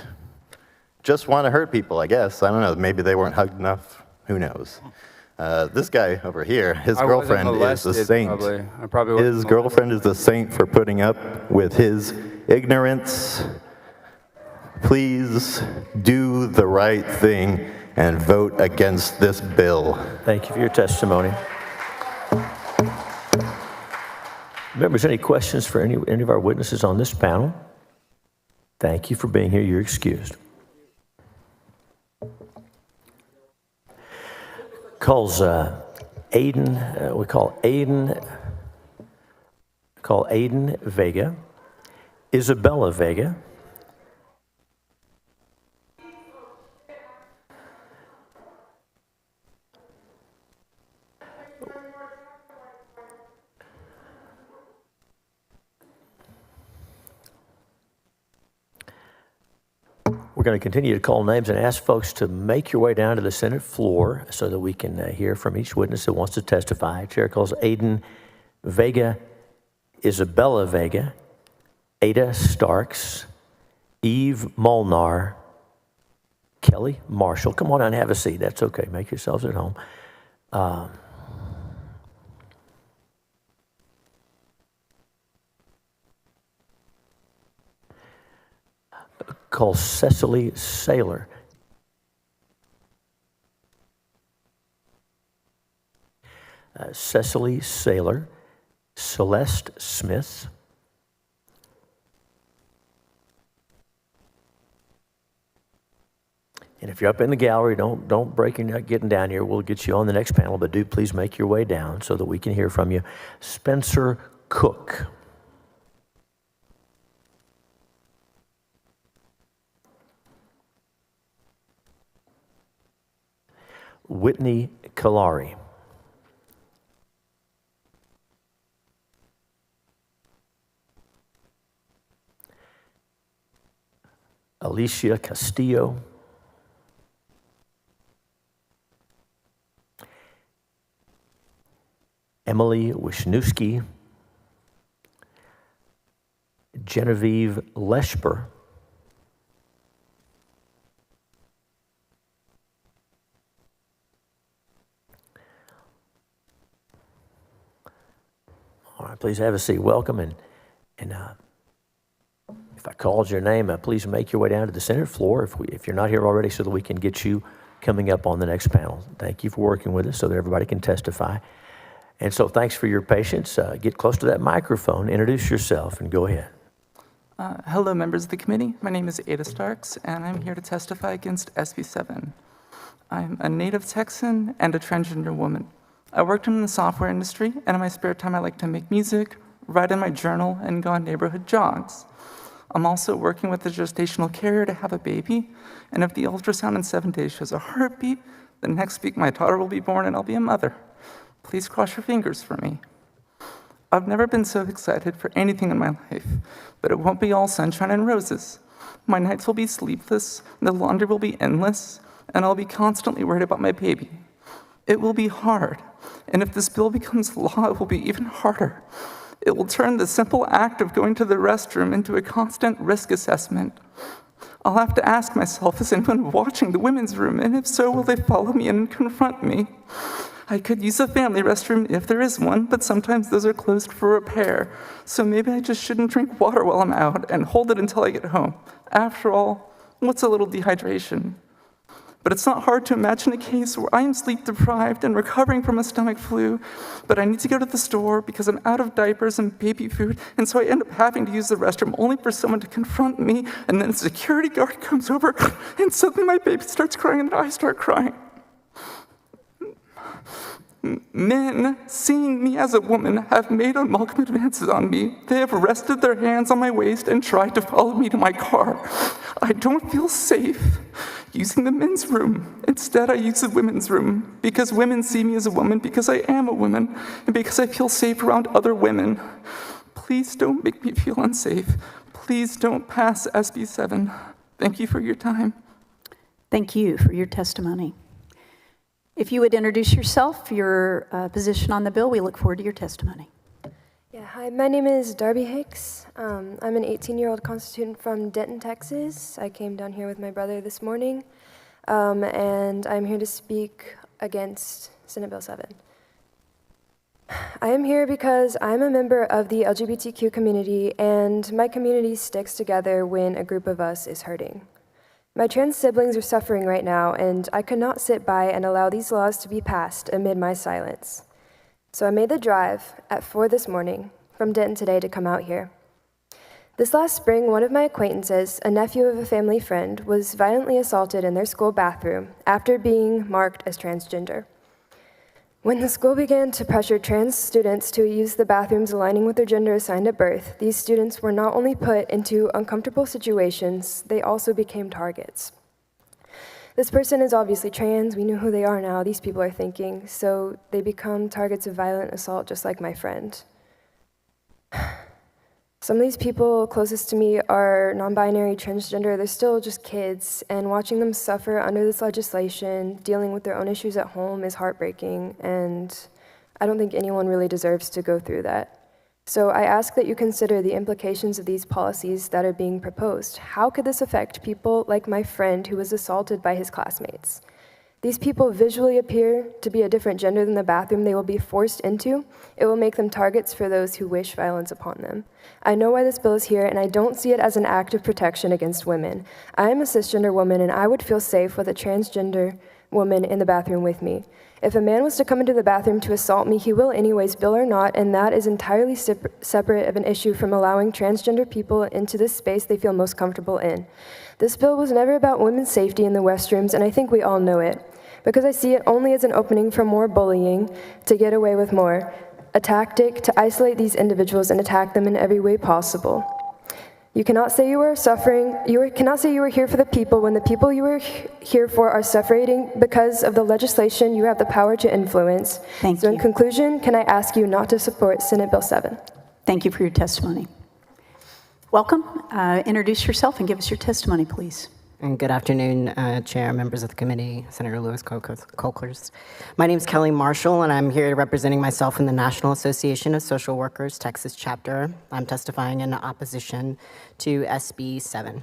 just want to hurt people, I guess. I don't know, maybe they weren't hugged enough, who knows. This guy over here, his girlfriend is a saint. His girlfriend is a saint for putting up with his ignorance. Please do the right thing and vote against this bill. Thank you for your testimony. Members, any questions for any of our witnesses on this panel? Thank you for being here. You're excused. Calls Aiden, we call Aiden Vega, Isabella Vega, we're going to continue to call names and ask folks to make your way down to the Senate floor so that we can hear from each witness that wants to testify. Chair calls Aiden Vega, Isabella Vega, Ada Starks, Eve Molnar, Kelly Marshall. Come on down and have a seat. That's okay. Make yourselves at home. Call Cecily Saylor. Cecily Saylor, Celeste Smith, and if you're up in the gallery, don't break your neck getting down here. We'll get you on the next panel, but do please make your way down so that we can hear from you. Spencer Cook. Whitney Kalari. Alicia Castillo. Emily Wisniewski. Genevieve Leshper. All right, please have a seat. Welcome, and if I called your name, please make your way down to the Senate floor if you're not here already, so that we can get you coming up on the next panel. Thank you for working with us so that everybody can testify. And so thanks for your patience. Get close to that microphone, introduce yourself, and go ahead. Hello, members of the committee. My name is Ada Starks, and I'm here to testify against SB 7. I'm a native Texan and a transgender woman. I worked in the software industry, and in my spare time I like to make music, write in my journal, and go on neighborhood jogs. I'm also working with a gestational carrier to have a baby, and if the ultrasound in 7 days shows a heartbeat, then next week my daughter will be born and I'll be a mother. Please cross your fingers for me. I've never been so excited for anything in my life, but it won't be all sunshine and roses. My nights will be sleepless, the laundry will be endless, and I'll be constantly worried about my baby. It will be hard, and if this bill becomes law, it will be even harder. It will turn the simple act of going to the restroom into a constant risk assessment. I'll have to ask myself, is anyone watching the women's room? And if so, will they follow me in and confront me? I could use a family restroom if there is one, but sometimes those are closed for repair. So maybe I just shouldn't drink water while I'm out and hold it until I get home. After all, what's a little dehydration? But it's not hard to imagine a case where I am sleep deprived and recovering from a stomach flu, but I need to go to the store because I'm out of diapers and baby food, and so I end up having to use the restroom only for someone to confront me, and then a security guard comes over, and suddenly my baby starts crying, and then I start crying. Men, seeing me as a woman, have made unwelcome advances on me. They have rested their hands on my waist and tried to follow me to my car. I don't feel safe using the men's room. Instead, I use the women's room because women see me as a woman, because I am a woman, and because I feel safe around other women. Please don't make me feel unsafe. Please don't pass SB 7. Thank you for your time. Thank you for your testimony. If you would introduce yourself, your position on the bill, we look forward to your testimony. Yeah, hi, my name is Darby Hicks. I'm an 18-year-old constituent from Denton, Texas. I came down here with my brother this morning, and I'm here to speak against Senate Bill 7. I am here because I'm a member of the LGBTQ community, and my community sticks together when a group of us is hurting. My trans siblings are suffering right now, and I could not sit by and allow these laws to be passed amid my silence. So I made the drive at 4 this morning from Denton today to come out here. This last spring, one of my acquaintances, a nephew of a family friend, was violently assaulted in their school bathroom after being marked as transgender. When the school began to pressure trans students to use the bathrooms aligning with their gender assigned at birth, these students were not only put into uncomfortable situations, they also became targets. This person is obviously trans, we know who they are now, these people are thinking, so they become targets of violent assault just like my friend. Some of these people closest to me are non-binary, transgender, they're still just kids, and watching them suffer under this legislation, dealing with their own issues at home is heartbreaking, and I don't think anyone really deserves to go through that. So I ask that you consider the implications of these policies that are being proposed. How could this affect people like my friend who was assaulted by his classmates? These people visually appear to be a different gender than the bathroom they will be forced into. It will make them targets for those who wish violence upon them. I know why this bill is here, and I don't see it as an act of protection against women. I am a cisgender woman, and I would feel safe with a transgender woman in the bathroom with me. If a man was to come into the bathroom to assault me, he will anyways, bill or not, and that is entirely separate of an issue from allowing transgender people into this space they feel most comfortable in. This bill was never about women's safety in the restrooms, and I think we all know it, because I see it only as an opening for more bullying to get away with more, a tactic to isolate these individuals and attack them in every way possible. You cannot say you are suffering, cannot say you are here for the people when the people you are here for are suffering because of the legislation you have the power to influence. Thank you. you. In conclusion, can I ask you not to support Senate Bill 7? Thank you for your testimony. Welcome. Introduce yourself and give us your testimony, please. And good afternoon, Chair, members of the committee, Senator Lewis Kolkers. My name is Kelly Marshall, and I'm here representing myself in the National Association of Social Workers, Texas chapter. I'm testifying in opposition to SB 7.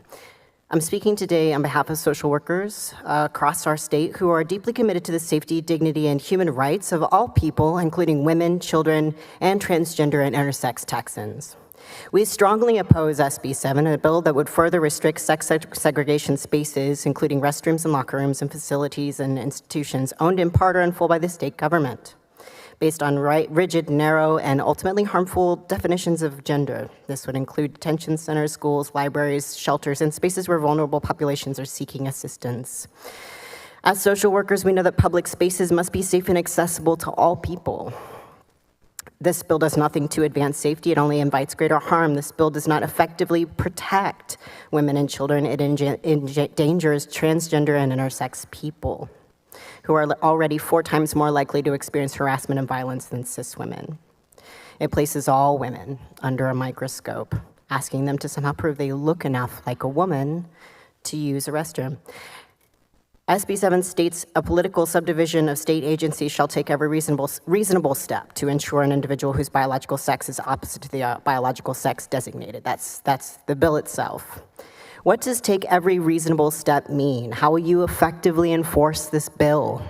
I'm speaking today on behalf of social workers across our state who are deeply committed to the safety, dignity, and human rights of all people, including women, children, and transgender and intersex Texans. We strongly oppose SB 7, a bill that would further restrict sex segregation spaces, including restrooms and locker rooms and facilities and institutions owned in part or in full by the state government, based on rigid, narrow, and ultimately harmful definitions of gender. This would include detention centers, schools, libraries, shelters, and spaces where vulnerable populations are seeking assistance. As social workers, we know that public spaces must be safe and accessible to all people. This bill does nothing to advance safety. It only invites greater harm. This bill does not effectively protect women and children. It endangers transgender and intersex people who are already 4 times more likely to experience harassment and violence than cis women. It places all women under a microscope, asking them to somehow prove they look enough like a woman to use a restroom. SB 7 states a political subdivision of state agencies shall take every reasonable step to ensure an individual whose biological sex is opposite to the biological sex designated. That's the bill itself. What does take every reasonable step mean? How will you effectively enforce this bill?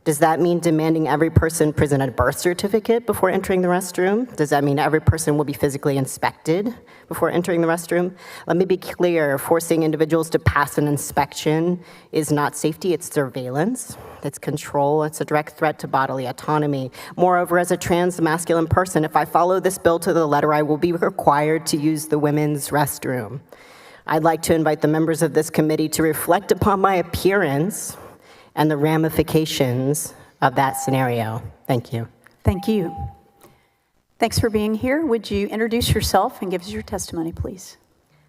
Does that mean demanding every person present a birth certificate before entering the restroom? Does that mean every person will be physically inspected before entering the restroom? Let me be clear, forcing individuals to pass an inspection is not safety, it's surveillance, it's control, it's a direct threat to bodily autonomy. Moreover, as a trans masculine person, if I follow this bill to the letter, I will be required to use the women's restroom. I'd like to invite the members of this committee to reflect upon my appearance and the ramifications of that scenario. Thank you. Thank you. Thanks for being here. Would you introduce yourself and give us your testimony, please?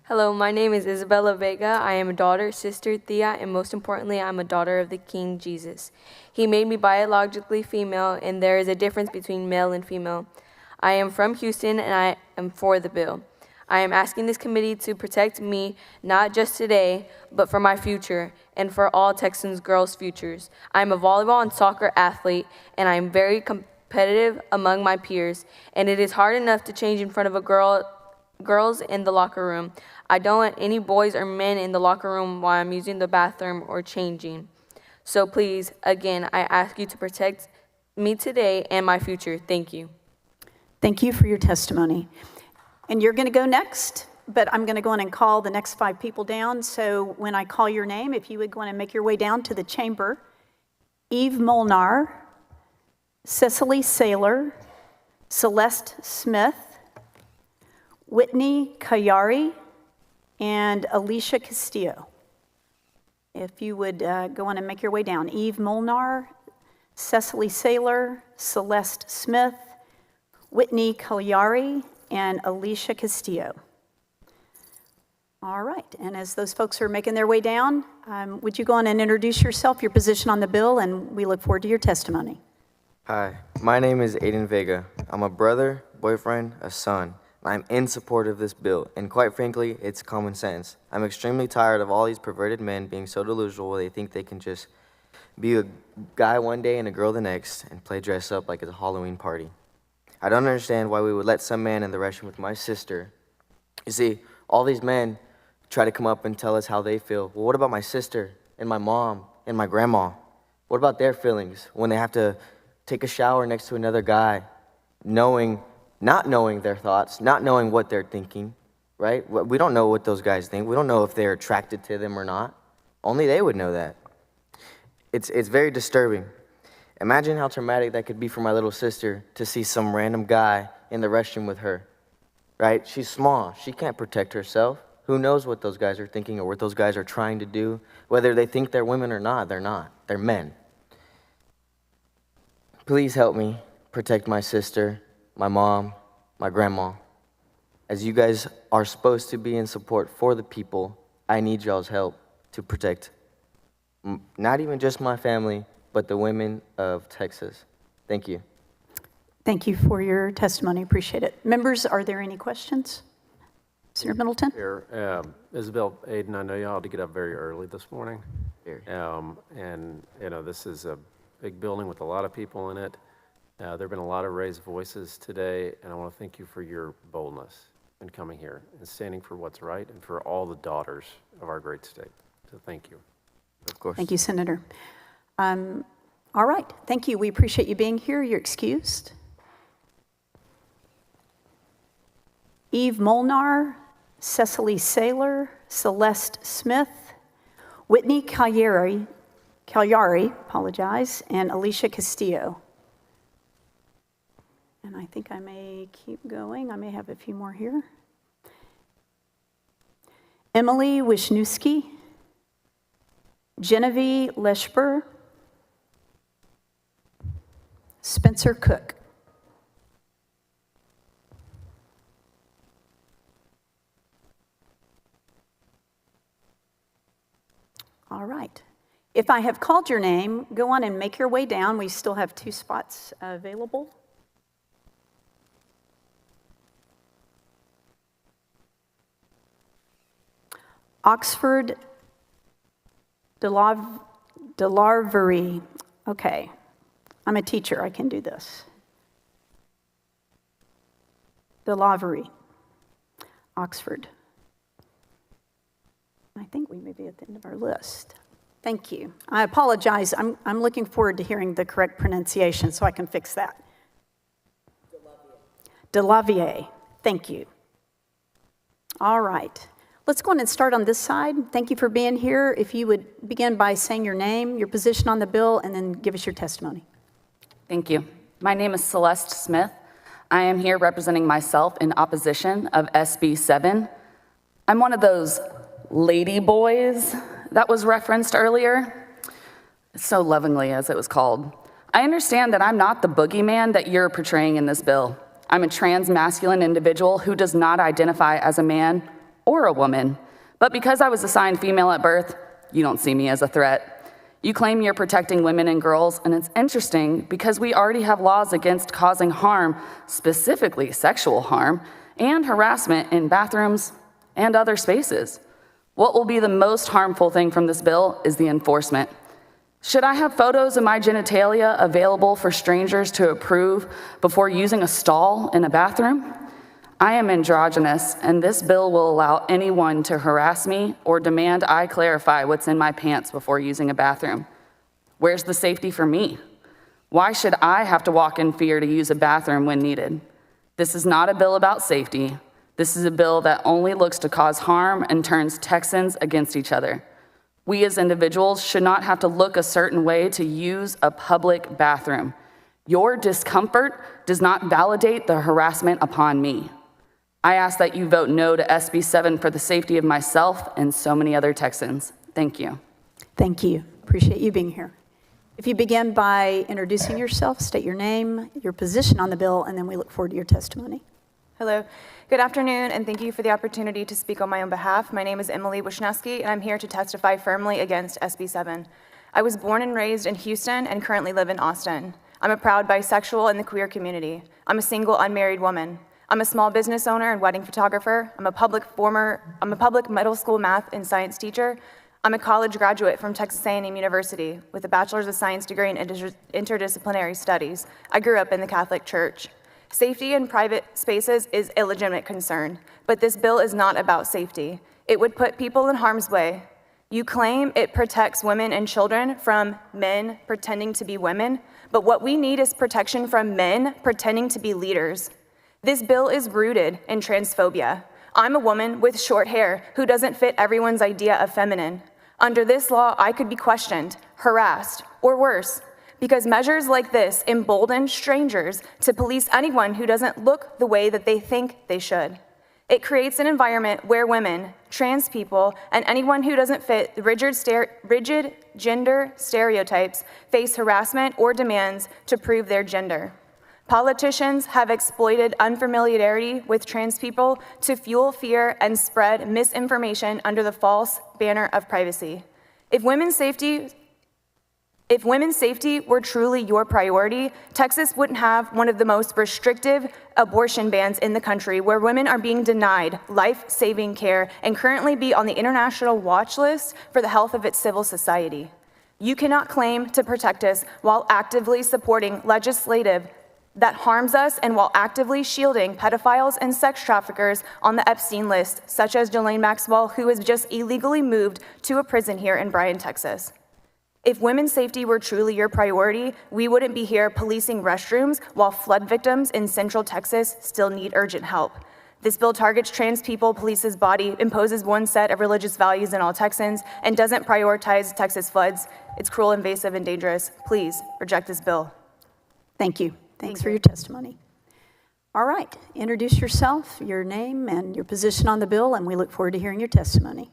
Hello, my name is Isabella Vega. I am a daughter, sister, Thea, and most importantly, I'm a daughter of the King Jesus. He made me biologically female, and there is a difference between male and female. I am from Houston, and I am for the bill. I am asking this committee to protect me, not just today, but for my future, and for all Texans girls' futures. I am a volleyball and soccer athlete, and I am very competitive among my peers, and it is hard enough to change in front of girls in the locker room. I don't want any boys or men in the locker room while I'm using the bathroom or changing. So please, again, I ask you to protect me today and my future. Thank you. Thank you for your testimony. And you're going to go next, but I'm going to go in and call the next 5 people down. So when I call your name, if you would go in and make your way down to the chamber: Eve Molnar, Cecily Saylor, Celeste Smith, Whitney Kayari, and Alicia Castillo. If you would go on and make your way down. Eve Molnar, Cecily Saylor, Celeste Smith, Whitney Kayari, and Alicia Castillo. All right, and as those folks are making their way down, would you go on and introduce yourself, your position on the bill, and we look forward to your testimony. Hi, my name is Aiden Vega. I'm a brother, boyfriend, a son. I'm in support of this bill, and quite frankly, it's common sense. I'm extremely tired of all these perverted men being so delusional where they think they can just be a guy one day and a girl the next and play dress up like it's a Halloween party. I don't understand why we would let some man in the restroom with my sister. You see, all these men try to come up and tell us how they feel. Well, what about my sister and my mom and my grandma? What about their feelings when they have to take a shower next to another guy, not knowing their thoughts, not knowing what they're thinking, right? We don't know what those guys think. We don't know if they're attracted to them or not. Only they would know that. It's very disturbing. Imagine how traumatic that could be for my little sister to see some random guy in the restroom with her, right? She's small. She can't protect herself. Who knows what those guys are thinking or what those guys are trying to do? Whether they think they're women or not, they're not. They're men. Please help me protect my sister, my mom, my grandma. As you guys are supposed to be in support for the people, I need y'all's help to protect not even just my family, but the women of Texas. Thank you. Thank you for your testimony. Appreciate it. Members, are there any questions? Senator Middleton? Here, Isabel, Aiden, I know y'all had to get up very early this morning. And, you know, this is a big building with a lot of people in it. There have been a lot of raised voices today, and I want to thank you for your boldness in coming here and standing for what's right and for all the daughters of our great state. So thank you. Of course. Thank you, Senator. All right, thank you. We appreciate you being here. You're excused. Eve Molnar, Cecily Saylor, Celeste Smith, Whitney Kayari, and Alicia Castillo. And I think I may keep going. I may have a few more here. Emily Wisniewski, Genevieve Leshper, Spencer Cook. All right. If I have called your name, go on and make your way down. We still have 2 spots available. Oxford Delarvery. Okay, I'm a teacher, I can do this. Delarvery, Oxford. I think we may be at the end of our list. Thank you. I apologize, I'm looking forward to hearing the correct pronunciation so I can fix that. Delavier, thank you. All right. Let's go on and start on this side. Thank you for being here. If you would begin by saying your name, your position on the bill, and then give us your testimony. Thank you. My name is Celeste Smith. I am here representing myself in opposition of SB 7. I'm one of those lady boys that was referenced earlier, so lovingly as it was called. I understand that I'm not the boogeyman that you're portraying in this bill. I'm a trans masculine individual who does not identify as a man or a woman. But because I was assigned female at birth, you don't see me as a threat. You claim you're protecting women and girls, and it's interesting because we already have laws against causing harm, specifically sexual harm, and harassment in bathrooms and other spaces. What will be the most harmful thing from this bill is the enforcement. Should I have photos of my genitalia available for strangers to approve before using a stall in a bathroom? I am androgynous, and this bill will allow anyone to harass me or demand I clarify what's in my pants before using a bathroom. Where's the safety for me? Why should I have to walk in fear to use a bathroom when needed? This is not a bill about safety. This is a bill that only looks to cause harm and turns Texans against each other. We as individuals should not have to look a certain way to use a public bathroom. Your discomfort does not validate the harassment upon me. I ask that you vote no to SB 7 for the safety of myself and so many other Texans. Thank you. Thank you. Appreciate you being here. If you begin by introducing yourself, state your name, your position on the bill, and then we look forward to your testimony. Hello. Good afternoon, and thank you for the opportunity to speak on my own behalf. My name is Emily Wisniewski, and I'm here to testify firmly against SB 7. I was born and raised in Houston and currently live in Austin. I'm a proud bisexual in the queer community. I'm a single, unmarried woman. I'm a small business owner and wedding photographer. I'm a public middle school math and science teacher. I'm a college graduate from Texas A&M University with a bachelor's of science degree in interdisciplinary studies. I grew up in the Catholic Church. Safety in private spaces is a legitimate concern, but this bill is not about safety. It would put people in harm's way. You claim it protects women and children from men pretending to be women, but what we need is protection from men pretending to be leaders. This bill is rooted in transphobia. I'm a woman with short hair who doesn't fit everyone's idea of feminine. Under this law, I could be questioned, harassed, or worse, because measures like this embolden strangers to police anyone who doesn't look the way that they think they should. It creates an environment where women, trans people, and anyone who doesn't fit the rigid gender stereotypes face harassment or demands to prove their gender. Politicians have exploited unfamiliarity with trans people to fuel fear and spread misinformation under the false banner of privacy. If women's safety were truly your priority, Texas wouldn't have one of the most restrictive abortion bans in the country, where women are being denied life-saving care and currently be on the international watch list for the health of its civil society. You cannot claim to protect us while actively supporting legislation that harms us and while actively shielding pedophiles and sex traffickers on the Epstein list, such as Ghislaine Maxwell, who was just illegally moved to a prison here in Bryan, Texas. If women's safety were truly your priority, we wouldn't be here policing restrooms while flood victims in Central Texas still need urgent help. This bill targets trans people, polices body, imposes one set of religious values in all Texans, and doesn't prioritize Texas floods. It's cruel, invasive, and dangerous. Please reject this bill. Thank you. Thanks for your testimony. All right, introduce yourself, your name, and your position on the bill, and we look forward to hearing your testimony.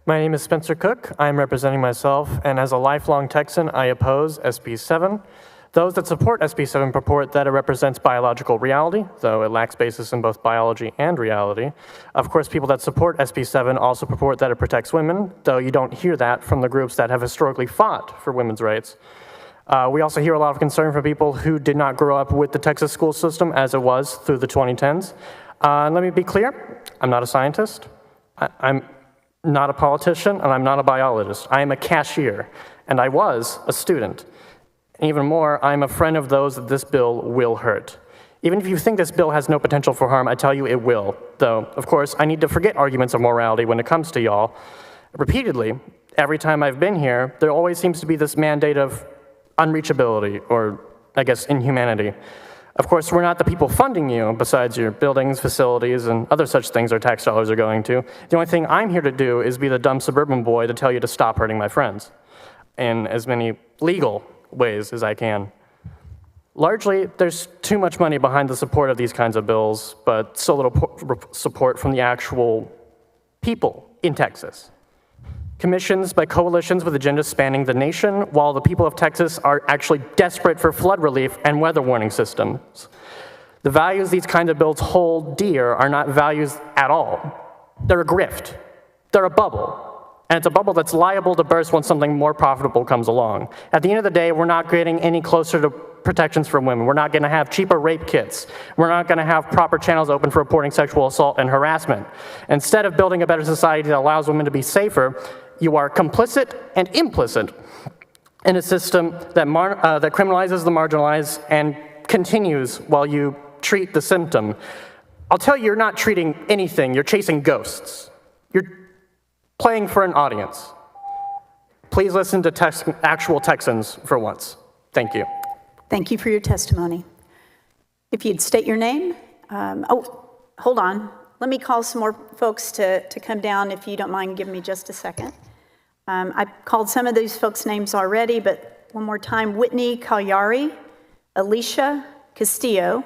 My name is Spencer Cook. I am representing myself, and as a lifelong Texan, I oppose SB 7. Those that support SB 7 purport that it represents biological reality, though it lacks basis in both biology and reality. Of course, people that support SB 7 also purport that it protects women, though you don't hear that from the groups that have historically fought for women's rights. We also hear a lot of concern from people who did not grow up with the Texas school system as it was through the 2010s. Let me be clear, I'm not a scientist, I'm not a politician, and I'm not a biologist. I am a cashier, and I was a student. And even more, I'm a friend of those that this bill will hurt. Even if you think this bill has no potential for harm, I tell you it will. Though, of course, I need to forget arguments of morality when it comes to y'all. Repeatedly, every time I've been here, there always seems to be this mandate of unreachability, or I guess inhumanity. Of course, we're not the people funding you, besides your buildings, facilities, and other such things our tax dollars are going to. The only thing I'm here to do is be the dumb suburban boy to tell you to stop hurting my friends in as many legal ways as I can. Largely, there's too much money behind the support of these kinds of bills, but so little support from the actual people in Texas. Commissions by coalitions with agendas spanning the nation, while the people of Texas are actually desperate for flood relief and weather warning systems. The values these kinds of bills hold dear are not values at all. They're a grift. They're a bubble. And it's a bubble that's liable to burst when something more profitable comes along. At the end of the day, we're not getting any closer to protections for women. We're not going to have cheaper rape kits. We're not going to have proper channels open for reporting sexual assault and harassment. Instead of building a better society that allows women to be safer, you are complicit and implicit in a system that criminalizes the marginalized and continues while you treat the symptom. I'll tell you, you're not treating anything. You're chasing ghosts. You're playing for an audience. Please listen to actual Texans for once. Thank you. Thank you for your testimony. If you'd state your name. Hold on. Let me call some more folks to come down, if you don't mind giving me just a second. I've called some of these folks' names already, but one more time. Whitney Kalyari, Alicia Castillo,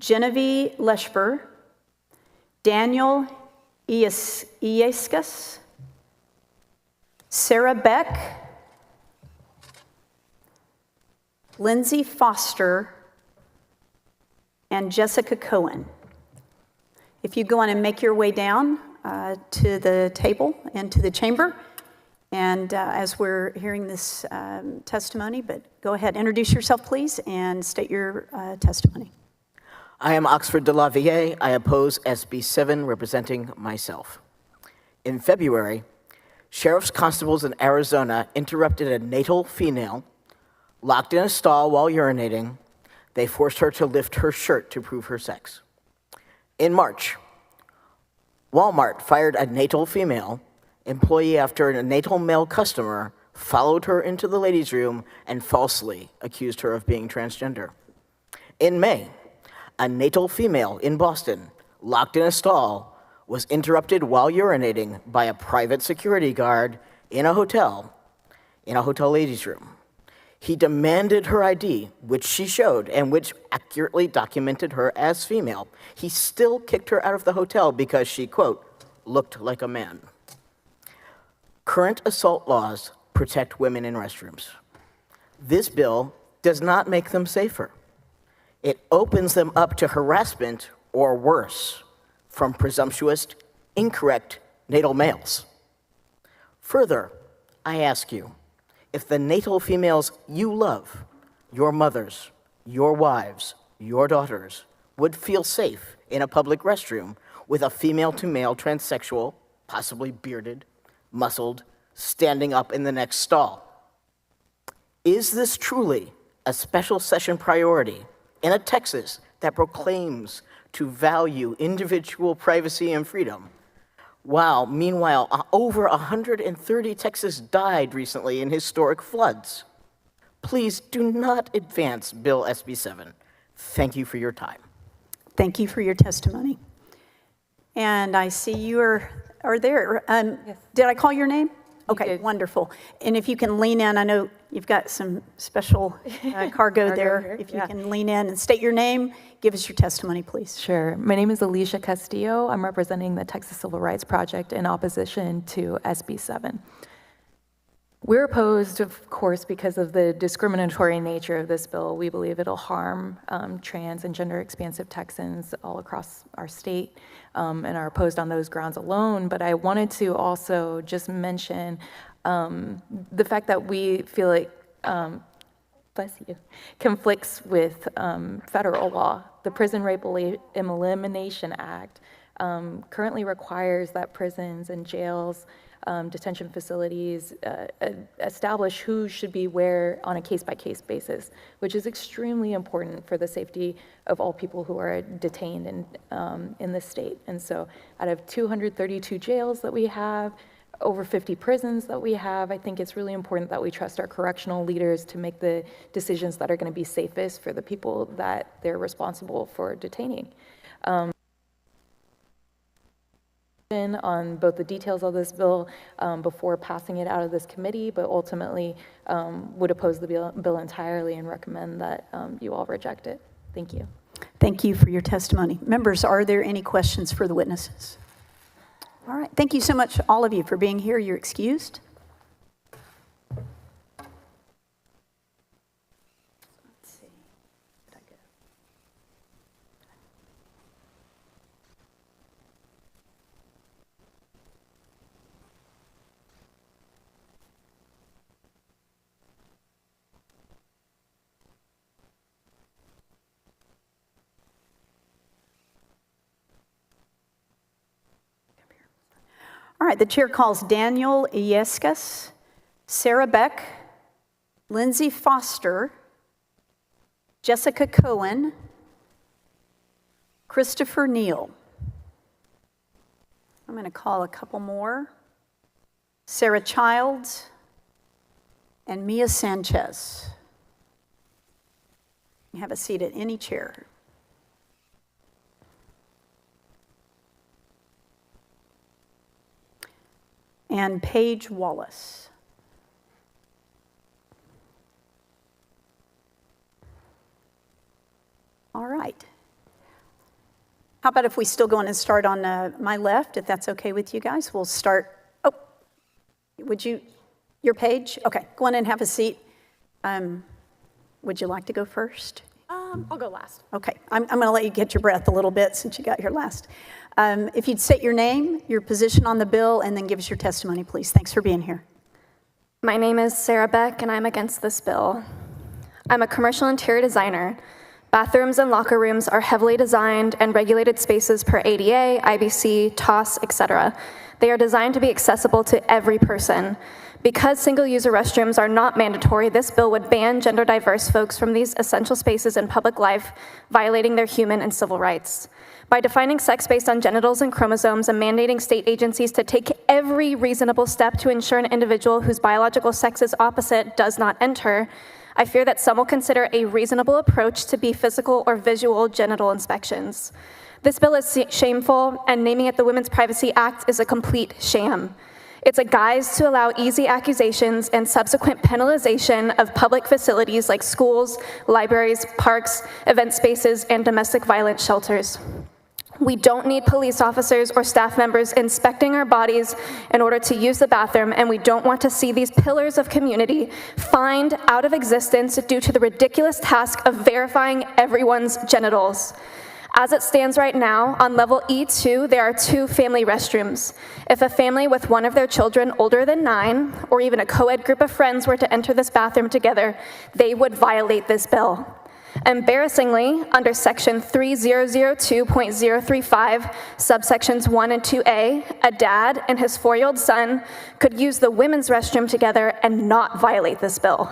Genevieve Leshper, Daniel Iescas, Sarah Beck, Lindsay Foster, and Jessica Cohen. If you go on and make your way down to the table and to the chamber, and as we're hearing this testimony, but go ahead, introduce yourself, please, and state your testimony. I am Oxford de la Ville. I oppose SB 7, representing myself. In February, sheriff's constables in Arizona interrupted a natal female, locked in a stall while urinating. They forced her to lift her shirt to prove her sex. In March, Walmart fired a natal female employee after a natal male customer followed her into the ladies' room and falsely accused her of being transgender. In May, a natal female in Boston, locked in a stall, was interrupted while urinating by a private security guard in a hotel ladies' room. He demanded her ID, which she showed, and which accurately documented her as female. He still kicked her out of the hotel because she, quote, looked like a man. Current assault laws protect women in restrooms. This bill does not make them safer. It opens them up to harassment or worse from presumptuous, incorrect natal males. Further, I ask you, if the natal females you love, your mothers, your wives, your daughters, would feel safe in a public restroom with a female-to-male transsexual, possibly bearded, muscled, standing up in the next stall. Is this truly a special session priority in a Texas that proclaims to value individual privacy and freedom? Wow, meanwhile, over 130 Texans died recently in historic floods. Please do not advance Bill SB 7. Thank you for your time. Thank you for your testimony. And I see you are there. Yes. Did I call your name? Okay, wonderful. And if you can lean in, I know you've got some special cargo there. Here, if you can lean in and state your name, give us your testimony, please. Sure. My name is Alicia Castillo. I'm representing the Texas Civil Rights Project in opposition to SB 7. We're opposed, of course, because of the discriminatory nature of this bill. We believe it'll harm trans and gender-expansive Texans all across our state, and are opposed on those grounds alone. But I wanted to also just mention the fact that we feel like, bless you, conflicts with federal law. The Prison Rape Elimination Act currently requires that prisons and jails, detention facilities establish who should be where on a case-by-case basis, which is extremely important for the safety of all people who are detained in the state. And so out of 232 jails that we have, over 50 prisons that we have, I think it's really important that we trust our correctional leaders to make the decisions that are going to be safest for the people that they're responsible for detaining. On both the details of this bill before passing it out of this committee, but ultimately would oppose the bill entirely and recommend that you all reject it. Thank you. Thank you for your testimony. Members, are there any questions for the witnesses? All right. Thank you so much, all of you, for being here. You're excused. All right, the chair calls Daniel Iescas, Sarah Beck, Lindsay Foster, Jessica Cohen, Christopher Neal. I'm going to call a couple more. Sarah Childs and Mia Sanchez. You have a seat at any chair. And Paige Wallace. All right. How about if we still go in and start on my left, if that's okay with you guys? We'll start, would you, your page? Okay, go on and have a seat. Would you like to go first? I'll go last. Okay, I'm going to let you get your breath a little bit since you got here last. If you'd state your name, your position on the bill, and then give us your testimony, please. Thanks for being here. My name is Sarah Beck, and I'm against this bill. I'm a commercial interior designer. Bathrooms and locker rooms are heavily designed and regulated spaces per ADA, IBC, TOS, etc. They are designed to be accessible to every person. Because single-user restrooms are not mandatory, this bill would ban gender-diverse folks from these essential spaces in public life, violating their human and civil rights. By defining sex based on genitals and chromosomes and mandating state agencies to take every reasonable step to ensure an individual whose biological sex is opposite does not enter, I fear that some will consider a reasonable approach to be physical or visual genital inspections. This bill is shameful, and naming it the Women's Privacy Act is a complete sham. It's a guise to allow easy accusations and subsequent penalization of public facilities like schools, libraries, parks, event spaces, and domestic violence shelters. We don't need police officers or staff members inspecting our bodies in order to use the bathroom, and we don't want to see these pillars of community fined out of existence due to the ridiculous task of verifying everyone's genitals. As it stands right now, on level E2, there are 2 family restrooms. If a family with one of their children older than 9, or even a co-ed group of friends were to enter this bathroom together, they would violate this bill. Embarrassingly, under section 3002.035, subsections 1 and 2A, a dad and his 4-year-old son could use the women's restroom together and not violate this bill.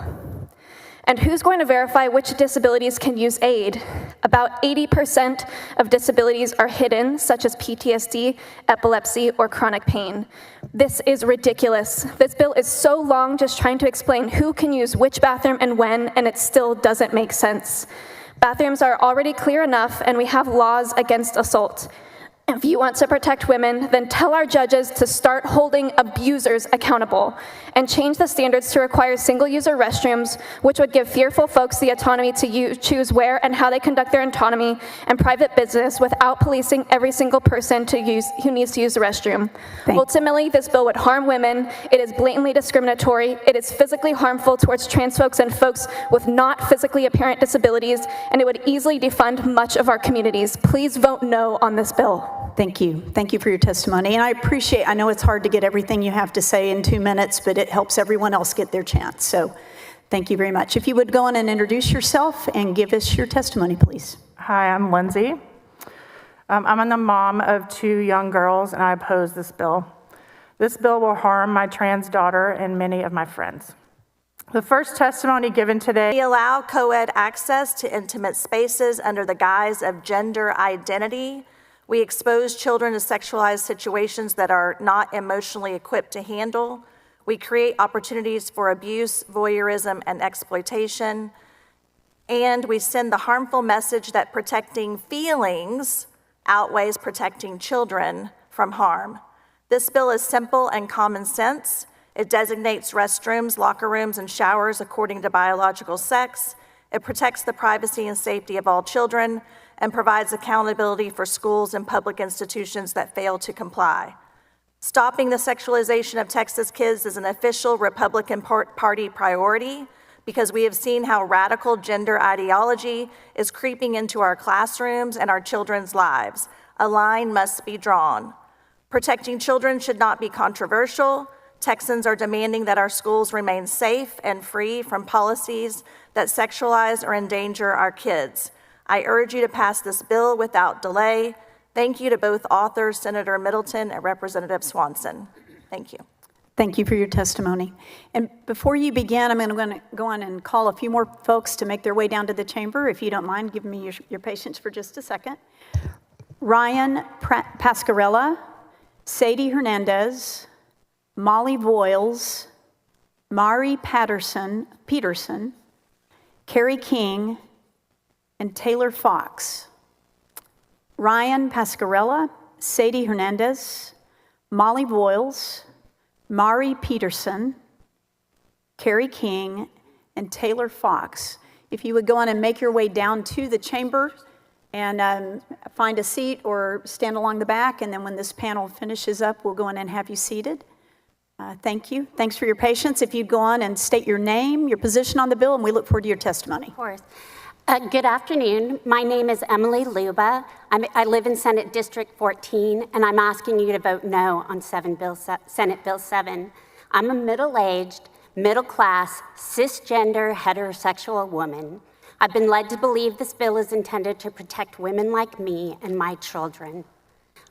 And who's going to verify which disabilities can use aid? About 80% of disabilities are hidden, such as PTSD, epilepsy, or chronic pain. This is ridiculous. This bill is so long just trying to explain who can use which bathroom and when, and it still doesn't make sense. Bathrooms are already clear enough, and we have laws against assault. If you want to protect women, then tell our judges to start holding abusers accountable and change the standards to require single-user restrooms, which would give fearful folks the autonomy to choose where and how they conduct their autonomy and private business without policing every single person who needs to use the restroom. Ultimately, this bill would harm women. It is blatantly discriminatory. It is physically harmful towards trans folks and folks with not physically apparent disabilities, and it would easily defund much of our communities. Please vote no on this bill. Thank you. Thank you for your testimony. And I know it's hard to get everything you have to say in 2 minutes, but it helps everyone else get their chance. So thank you very much. If you would go on and introduce yourself and give us your testimony, please. Hi, I'm Lindsay. I'm the mom of 2 young girls, and I oppose this bill. This bill will harm my trans daughter and many of my friends. The first testimony given today. We allow co-ed access to intimate spaces under the guise of gender identity. We expose children to sexualized situations that are not emotionally equipped to handle. We create opportunities for abuse, voyeurism, and exploitation. And we send the harmful message that protecting feelings outweighs protecting children from harm. This bill is simple and common sense. It designates restrooms, locker rooms, and showers according to biological sex. It protects the privacy and safety of all children and provides accountability for schools and public institutions that fail to comply. Stopping the sexualization of Texas kids is an official Republican Party priority because we have seen how radical gender ideology is creeping into our classrooms and our children's lives. A line must be drawn. Protecting children should not be controversial. Texans are demanding that our schools remain safe and free from policies that sexualize or endanger our kids. I urge you to pass this bill without delay. Thank you to both authors, Senator Middleton and Representative Swanson. Thank you. Thank you for your testimony. And before you begin, I'm going to go on and call a few more folks to make their way down to the chamber. If you don't mind, give me your patience for just a second. Ryan Pascarella, Sadie Hernandez, Molly Voiles, Mari Peterson, Carrie King, and Taylor Fox. Ryan Pascarella, Sadie Hernandez, Molly Voiles, Mari Peterson, Carrie King, and Taylor Fox. If you would go on and make your way down to the chamber And find a seat or stand along the back, and then when this panel finishes up, we'll go in and have you seated. Thank you. Thanks for your patience. If you'd go on and state your name, your position on the bill, and we look forward to your testimony. Of course. Good afternoon. My name is Emily Luba. I live in Senate District 14, and I'm asking you to vote no on Senate Bill 7. I'm a middle-aged, middle-class, cisgender, heterosexual woman. I've been led to believe this bill is intended to protect women like me and my children.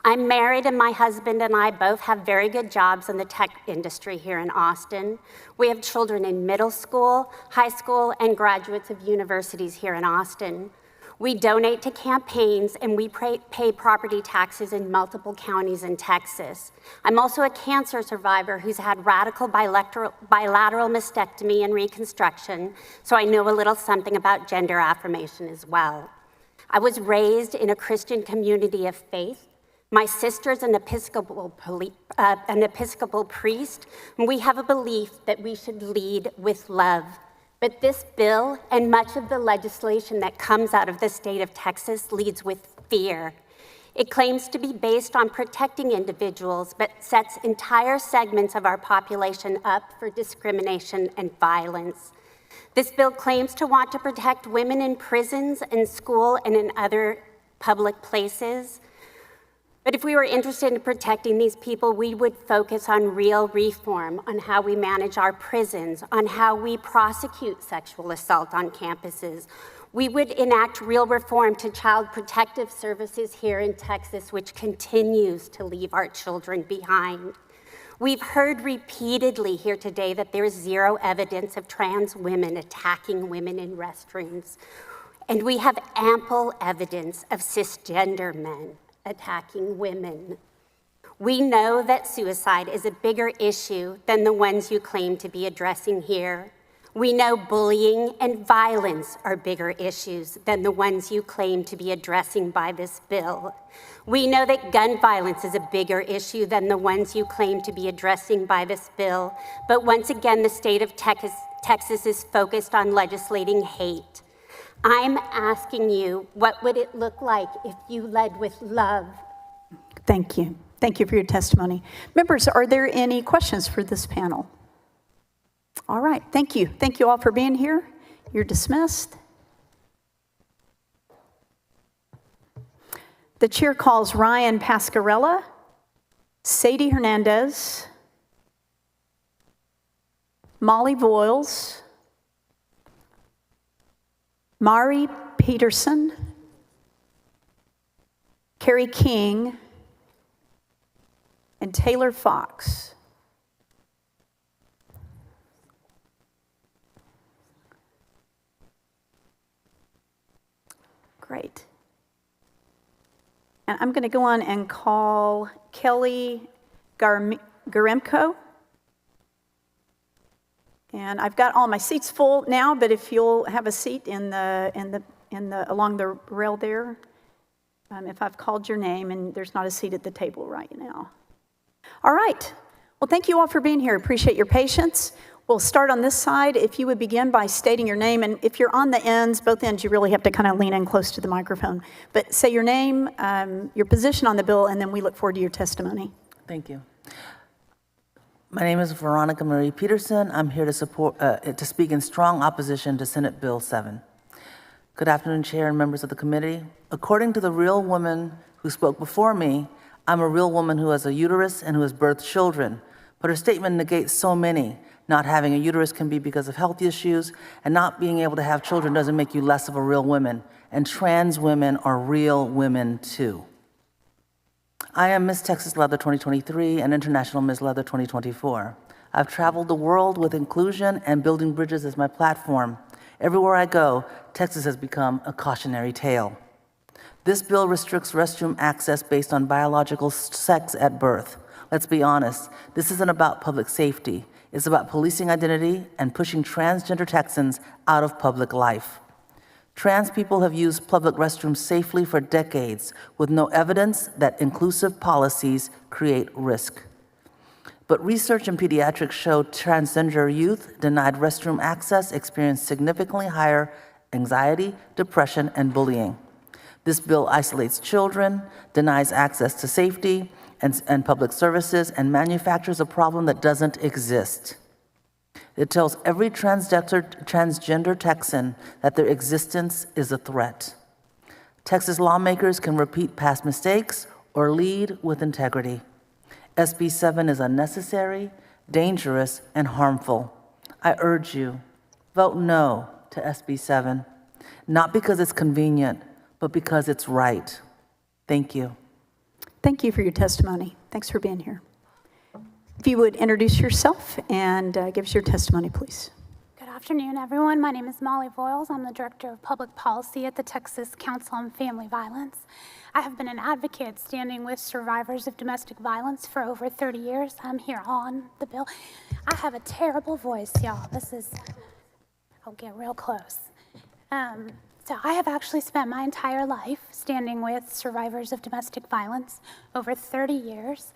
I'm married, and my husband and I both have very good jobs in the tech industry here in Austin. We have children in middle school, high school, and graduates of universities here in Austin. We donate to campaigns, and we pay property taxes in multiple counties in Texas. I'm also a cancer survivor who's had radical bilateral mastectomy and reconstruction, so I know a little something about gender affirmation as well. I was raised in a Christian community of faith. My sister's an Episcopal priest, and we have a belief that we should lead with love. But this bill and much of the legislation that comes out of the state of Texas leads with fear. It claims to be based on protecting individuals, but sets entire segments of our population up for discrimination and violence. This bill claims to want to protect women in prisons, in school, and in other public places. But if we were interested in protecting these people, we would focus on real reform, on how we manage our prisons, on how we prosecute sexual assault on campuses. We would enact real reform to child protective services here in Texas, which continues to leave our children behind. We've heard repeatedly here today that there is zero evidence of trans women attacking women in restrooms. And we have ample evidence of cisgender men attacking women. We know that suicide is a bigger issue than the ones you claim to be addressing here. We know bullying and violence are bigger issues than the ones you claim to be addressing by this bill. We know that gun violence is a bigger issue than the ones you claim to be addressing by this bill. But once again, the state of Texas is focused on legislating hate. I'm asking you, what would it look like if you led with love? Thank you. Thank you for your testimony. Members, are there any questions for this panel? All right, thank you. Thank you all for being here. You're dismissed. The chair calls Ryan Pascarella, Sadie Hernandez, Molly Voiles, Mari Peterson, Carrie King, and Taylor Fox. Great. And I'm going to go on and call Kelly Garemko. And I've got all my seats full now, but if you'll have a seat in the along the rail there, if I've called your name and there's not a seat at the table right now. All right. Well, thank you all for being here. Appreciate your patience. We'll start on this side. If you would begin by stating your name, and if you're on the ends, both ends, you really have to kind of lean in close to the microphone. But say your name, your position on the bill, and then we look forward to your testimony. Thank you. My name is Veronica Marie Peterson. I'm here to speak in strong opposition to Senate Bill 7. Good afternoon, Chair and members of the committee. According to the real woman who spoke before me, I'm a real woman who has a uterus and who has birthed children. But her statement negates so many. Not having a uterus can be because of health issues, and not being able to have children doesn't make you less of a real woman. And trans women are real women too. I am Miss Texas Leather 2023 and International Miss Leather 2024. I've traveled the world with inclusion and building bridges as my platform. Everywhere I go, Texas has become a cautionary tale. This bill restricts restroom access based on biological sex at birth. Let's be honest, this isn't about public safety. It's about policing identity and pushing transgender Texans out of public life. Trans people have used public restrooms safely for decades with no evidence that inclusive policies create risk. But research in pediatrics showed transgender youth denied restroom access experienced significantly higher anxiety, depression, and bullying. This bill isolates children, denies access to safety and public services, and manufactures a problem that doesn't exist. It tells every transgender Texan that their existence is a threat. Texas lawmakers can repeat past mistakes or lead with integrity. SB 7 is unnecessary, dangerous, and harmful. I urge you, vote no to SB 7, not because it's convenient, but because it's right. Thank you. Thank you for your testimony. Thanks for being here. If you would introduce yourself and give us your testimony, please. Good afternoon, everyone. My name is Molly Voiles. I'm the Director of Public Policy at the Texas Council on Family Violence. I have been an advocate standing with survivors of domestic violence for over 30 years. I'm here on the bill. I have a terrible voice, y'all. I'll get real close. So I have actually spent my entire life standing with survivors of domestic violence, over 30 years.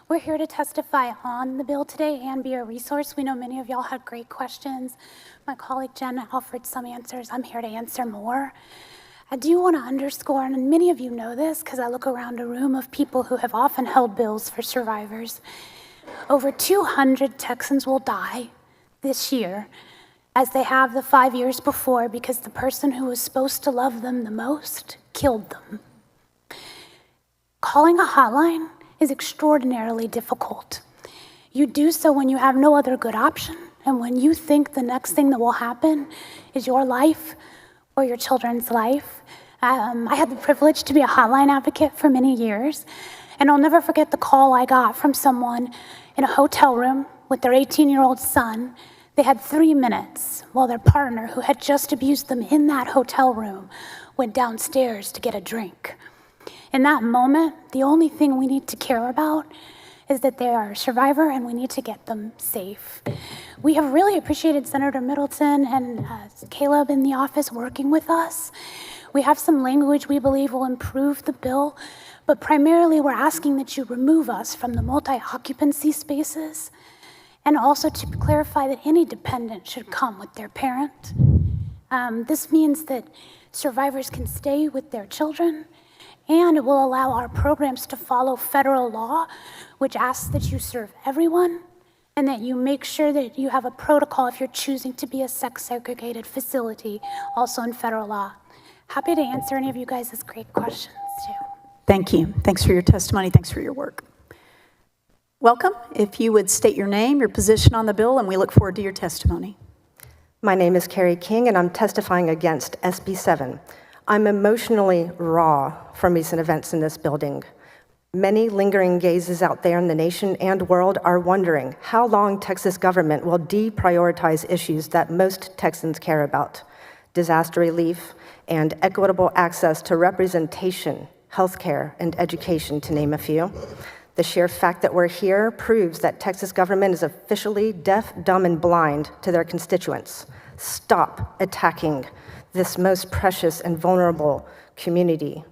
We're here to testify on the bill today and be a resource. We know many of y'all had great questions. My colleague Jen offered some answers. I'm here to answer more. I do want to underscore, and many of you know this because I look around a room of people who have often held bills for survivors. Over 200 Texans will die this year, as they have the 5 years before, because the person who was supposed to love them the most killed them. Calling a hotline is extraordinarily difficult. You do so when you have no other good option, and when you think the next thing that will happen is your life or your children's life. I had the privilege to be a hotline advocate for many years, and I'll never forget the call I got from someone in a hotel room with their 18-year-old son. They had 3 minutes while their partner, who had just abused them in that hotel room, went downstairs to get a drink. In that moment, the only thing we need to care about is that they are a survivor and we need to get them safe. We have really appreciated Senator Middleton and Caleb in the office working with us. We have some language we believe will improve the bill, but primarily we're asking that you remove us from the multi-occupancy spaces, and also to clarify that any dependent should come with their parent. This means that survivors can stay with their children, and it will allow our programs to follow federal law, which asks that you serve everyone, and that you make sure that you have a protocol if you're choosing to be a sex-segregated facility, also in federal law. Happy to answer any of you guys' great questions, too. Thank you. Thanks for your testimony. Thanks for your work. Welcome. If you would state your name, your position on the bill, and we look forward to your testimony. My name is Carrie King, and I'm testifying against SB 7. I'm emotionally raw from recent events in this building. Many lingering gazes out there in the nation and world are wondering how long Texas government will deprioritize issues that most Texans care about: disaster relief and equitable access to representation, healthcare, and education, to name a few. The sheer fact that we're here proves that Texas government is officially deaf, dumb, and blind to their constituents. Stop attacking this most precious and vulnerable community.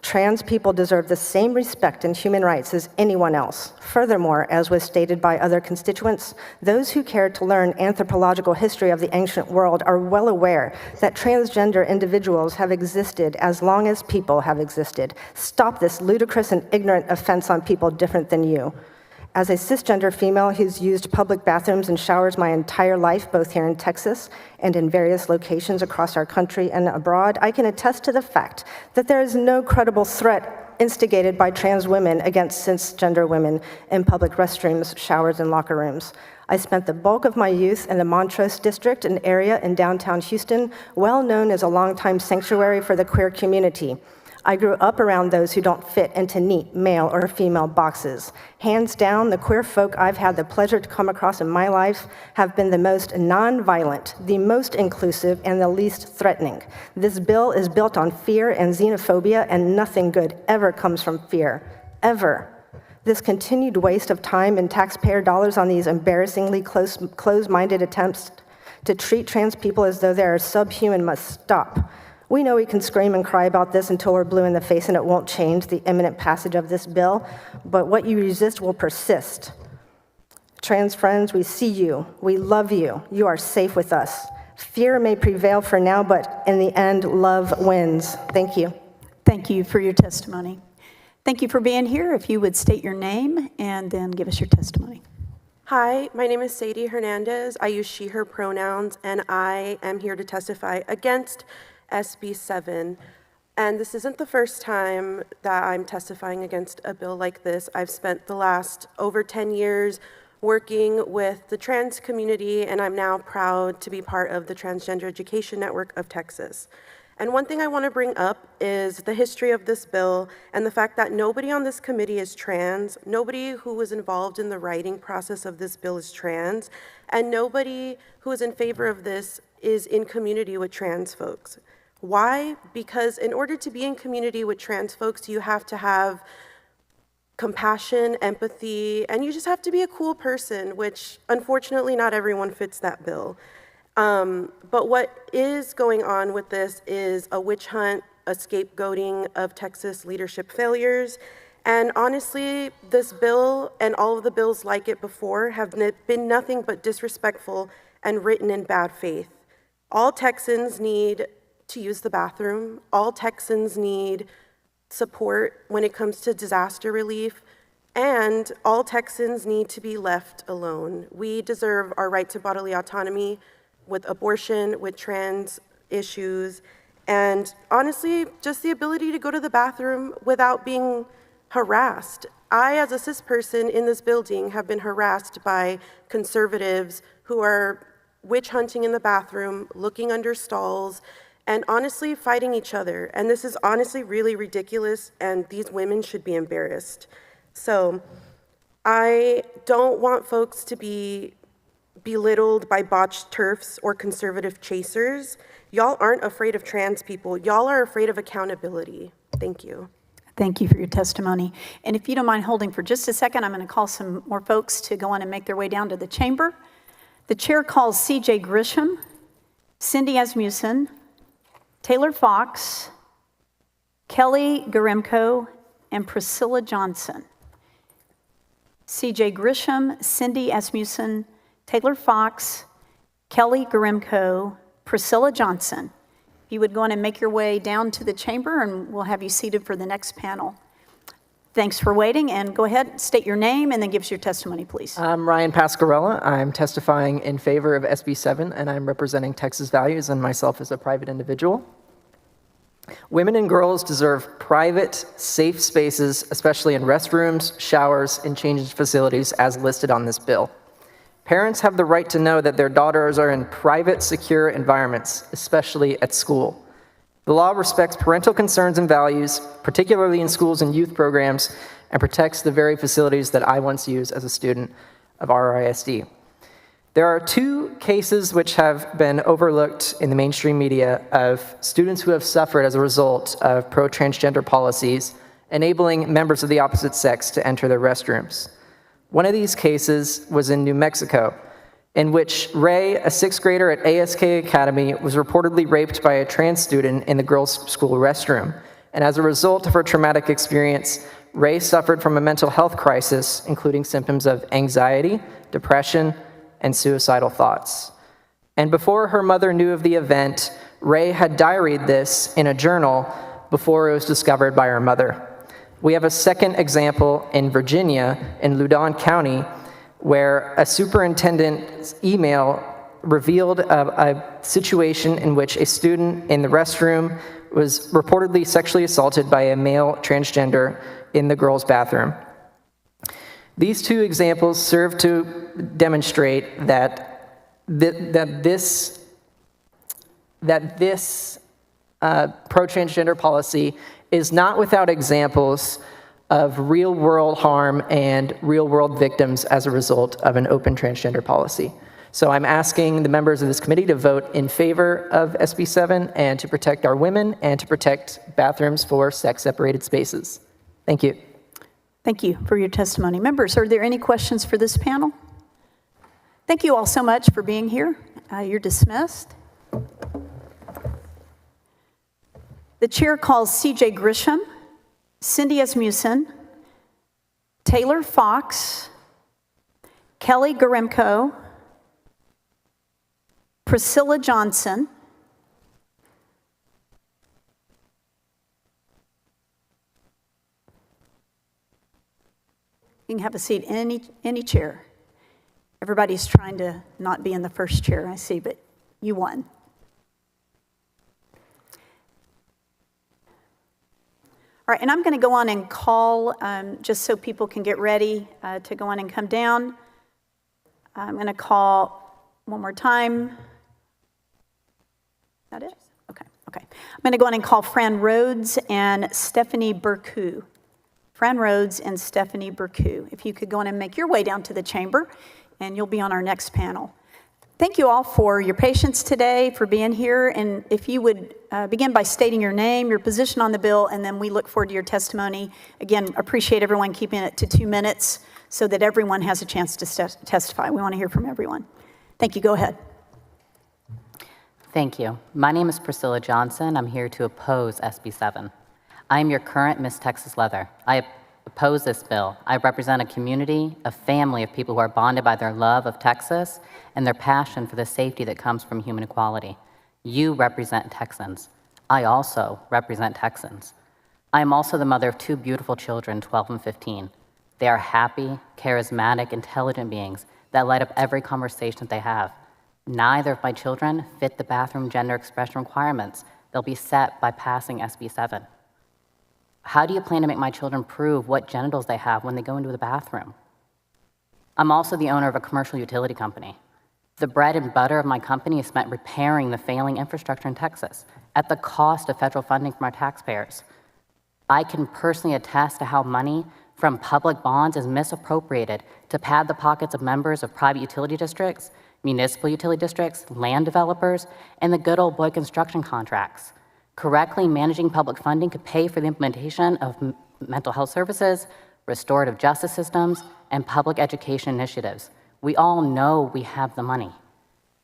Trans people deserve the same respect and human rights as anyone else. Furthermore, as was stated by other constituents, those who care to learn anthropological history of the ancient world are well aware that transgender individuals have existed as long as people have existed. Stop this ludicrous and ignorant offense on people different than you. As a cisgender female who's used public bathrooms and showers my entire life, both here in Texas and in various locations across our country and abroad, I can attest to the fact that there is no credible threat instigated by trans women against cisgender women in public restrooms, showers, and locker rooms. I spent the bulk of my youth in the Montrose district, an area in downtown Houston, well known as a longtime sanctuary for the queer community. I grew up around those who don't fit into neat male or female boxes. Hands down, the queer folk I've had the pleasure to come across in my life have been the most nonviolent, the most inclusive, and the least threatening. This bill is built on fear and xenophobia, and nothing good ever comes from fear, ever. This continued waste of time and taxpayer dollars on these embarrassingly closed-minded attempts to treat trans people as though they are subhuman must stop. We know we can scream and cry about this until we're blue in the face and it won't change the imminent passage of this bill, but what you resist will persist. Trans friends, we see you, we love you, you are safe with us. Fear may prevail for now, but in the end, love wins. Thank you. Thank you for your testimony. Thank you for being here. If you would state your name and then give us your testimony. Hi, my name is Sadie Hernandez. I use she, her pronouns, and I am here to testify against SB 7. And this isn't the first time that I'm testifying against a bill like this. I've spent the last over 10 years working with the trans community, and I'm now proud to be part of the Transgender Education Network of Texas. And one thing I want to bring up is the history of this bill and the fact that nobody on this committee is trans, nobody who was involved in the writing process of this bill is trans, and nobody who is in favor of this is in community with trans folks. Why? Because in order to be in community with trans folks, you have to have compassion, empathy, and you just have to be a cool person, which unfortunately not everyone fits that bill. But what is going on with this is a witch hunt, a scapegoating of Texas leadership failures. And honestly, this bill and all of the bills like it before have been nothing but disrespectful and written in bad faith. All Texans need to use the bathroom. All Texans need support when it comes to disaster relief. And all Texans need to be left alone. We deserve our right to bodily autonomy with abortion, with trans issues, and honestly, just the ability to go to the bathroom without being harassed. I, as a cis person in this building, have been harassed by conservatives who are witch hunting in the bathroom, looking under stalls, and honestly fighting each other. And this is honestly really ridiculous, and these women should be embarrassed. So I don't want folks to be belittled by botched turfs or conservative chasers. Y'all aren't afraid of trans people. Y'all are afraid of accountability. Thank you. Thank you for your testimony. And if you don't mind holding for just a second, I'm going to call some more folks to go on and make their way down to the chamber. The chair calls CJ Grisham, Cindy Asmussen, Taylor Fox, Kelly Garemko, and Priscilla Johnson. CJ Grisham, Cindy Asmussen, Taylor Fox, Kelly Garemko, Priscilla Johnson. If you would go on and make your way down to the chamber, and we'll have you seated for the next panel. Thanks for waiting, and go ahead, state your name, and then give us your testimony, please. I'm Ryan Pascarella. I'm testifying in favor of SB 7, and I'm representing Texas values and myself as a private individual. Women and girls deserve private, safe spaces, especially in restrooms, showers, and change facilities as listed on this bill. Parents have the right to know that their daughters are in private, secure environments, especially at school. The law respects parental concerns and values, particularly in schools and youth programs, and protects the very facilities that I once used as a student of RISD. There are two cases which have been overlooked in the mainstream media of students who have suffered as a result of pro-transgender policies, enabling members of the opposite sex to enter their restrooms. One of these cases was in New Mexico, in which Ray, a sixth grader at ASK Academy, was reportedly raped by a trans student in the girls' school restroom. And as a result of her traumatic experience, Ray suffered from a mental health crisis, including symptoms of anxiety, depression, and suicidal thoughts. And before her mother knew of the event, Ray had diaried this in a journal before it was discovered by her mother. We have a second example in Virginia, in Loudoun County, where a superintendent's email revealed a situation in which a student in the restroom was reportedly sexually assaulted by a male transgender in the girls' bathroom. These two examples serve to demonstrate that this pro-transgender policy is not without examples of real-world harm and real-world victims as a result of an open transgender policy. So I'm asking the members of this committee to vote in favor of SB 7 and to protect our women and to protect bathrooms for sex-separated spaces. Thank you. Thank you for your testimony. Members, are there any questions for this panel? Thank you all so much for being here. You're dismissed. The chair calls CJ Grisham, Cindy Asmussen, Taylor Fox, Kelly Garemko, Priscilla Johnson, You can have a seat in any chair. Everybody's trying to not be in the first chair, I see, but you won. All right, and I'm going to go on and call, just so people can get ready to go on and come down. I'm going to call one more time. That it? Okay. I'm going to go on and call Fran Rhodes and Stephanie Burku. Fran Rhodes and Stephanie Burku. If you could go on and make your way down to the chamber, and you'll be on our next panel. Thank you all for your patience today, for being here, and if you would begin by stating your name, your position on the bill, and then we look forward to your testimony. Again, appreciate everyone keeping it to 2 minutes so that everyone has a chance to testify. We want to hear from everyone. Thank you. Go ahead. Thank you. My name is Priscilla Johnson. I'm here to oppose SB 7. I am your current Miss Texas Leather. I oppose this bill. I represent a community, a family of people who are bonded by their love of Texas and their passion for the safety that comes from human equality. You represent Texans. I also represent Texans. I am also the mother of 2 beautiful children, 12 and 15. They are happy, charismatic, intelligent beings that light up every conversation that they have. Neither of my children fit the bathroom gender expression requirements. They'll be set by passing SB 7. How do you plan to make my children prove what genitals they have when they go into the bathroom? I'm also the owner of a commercial utility company. The bread and butter of my company is spent repairing the failing infrastructure in Texas at the cost of federal funding from our taxpayers. I can personally attest to how money from public bonds is misappropriated to pad the pockets of members of private utility districts, municipal utility districts, land developers, and the good old boy construction contracts. Correctly managing public funding could pay for the implementation of mental health services, restorative justice systems, and public education initiatives. We all know we have the money.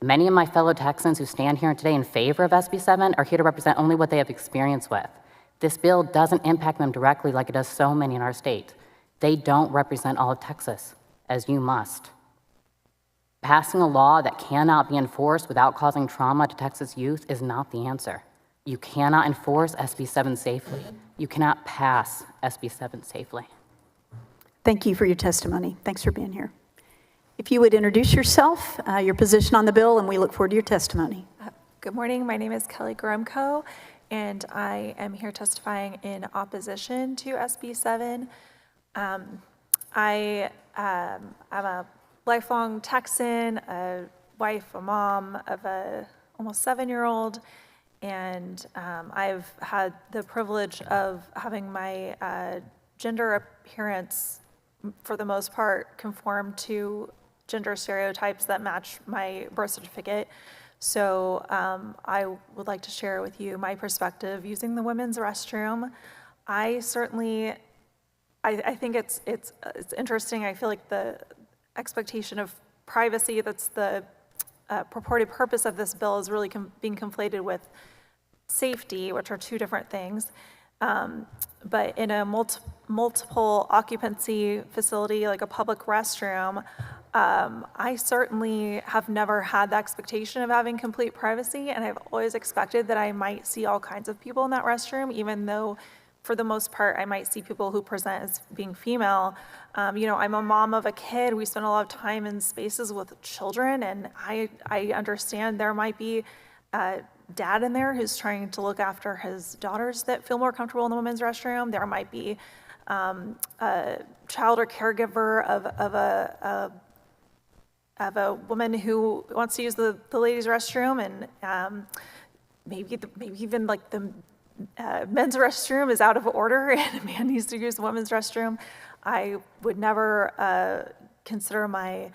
Many of my fellow Texans who stand here today in favor of SB 7 are here to represent only what they have experience with. This bill doesn't impact them directly like it does so many in our state. They don't represent all of Texas, as you must. Passing a law that cannot be enforced without causing trauma to Texas youth is not the answer. You cannot enforce SB 7 safely. You cannot pass SB 7 safely. Thank you for your testimony. Thanks for being here. If you would introduce yourself, your position on the bill, and we look forward to your testimony. Good morning. My name is Kelly Gromko, and I am here testifying in opposition to SB 7. I am a lifelong Texan, a wife, a mom of a almost 7-year-old, and I've had the privilege of having my gender appearance, for the most part, conform to gender stereotypes that match my birth certificate. So I would like to share with you my perspective using the women's restroom. I think it's interesting. I feel like the expectation of privacy, that's the purported purpose of this bill, is really being conflated with safety, which are 2 different things. But in a multiple occupancy facility like a public restroom, I certainly have never had the expectation of having complete privacy, and I've always expected that I might see all kinds of people in that restroom, even though for the most part I might see people who present as being female. I'm a mom of a kid. We spend a lot of time in spaces with children, and I understand there might be a dad in there who's trying to look after his daughters that feel more comfortable in the women's restroom. There might be a child or caregiver of a woman who wants to use the ladies' restroom, and maybe even like the men's restroom is out of order and a man needs to use the women's restroom. I would never consider my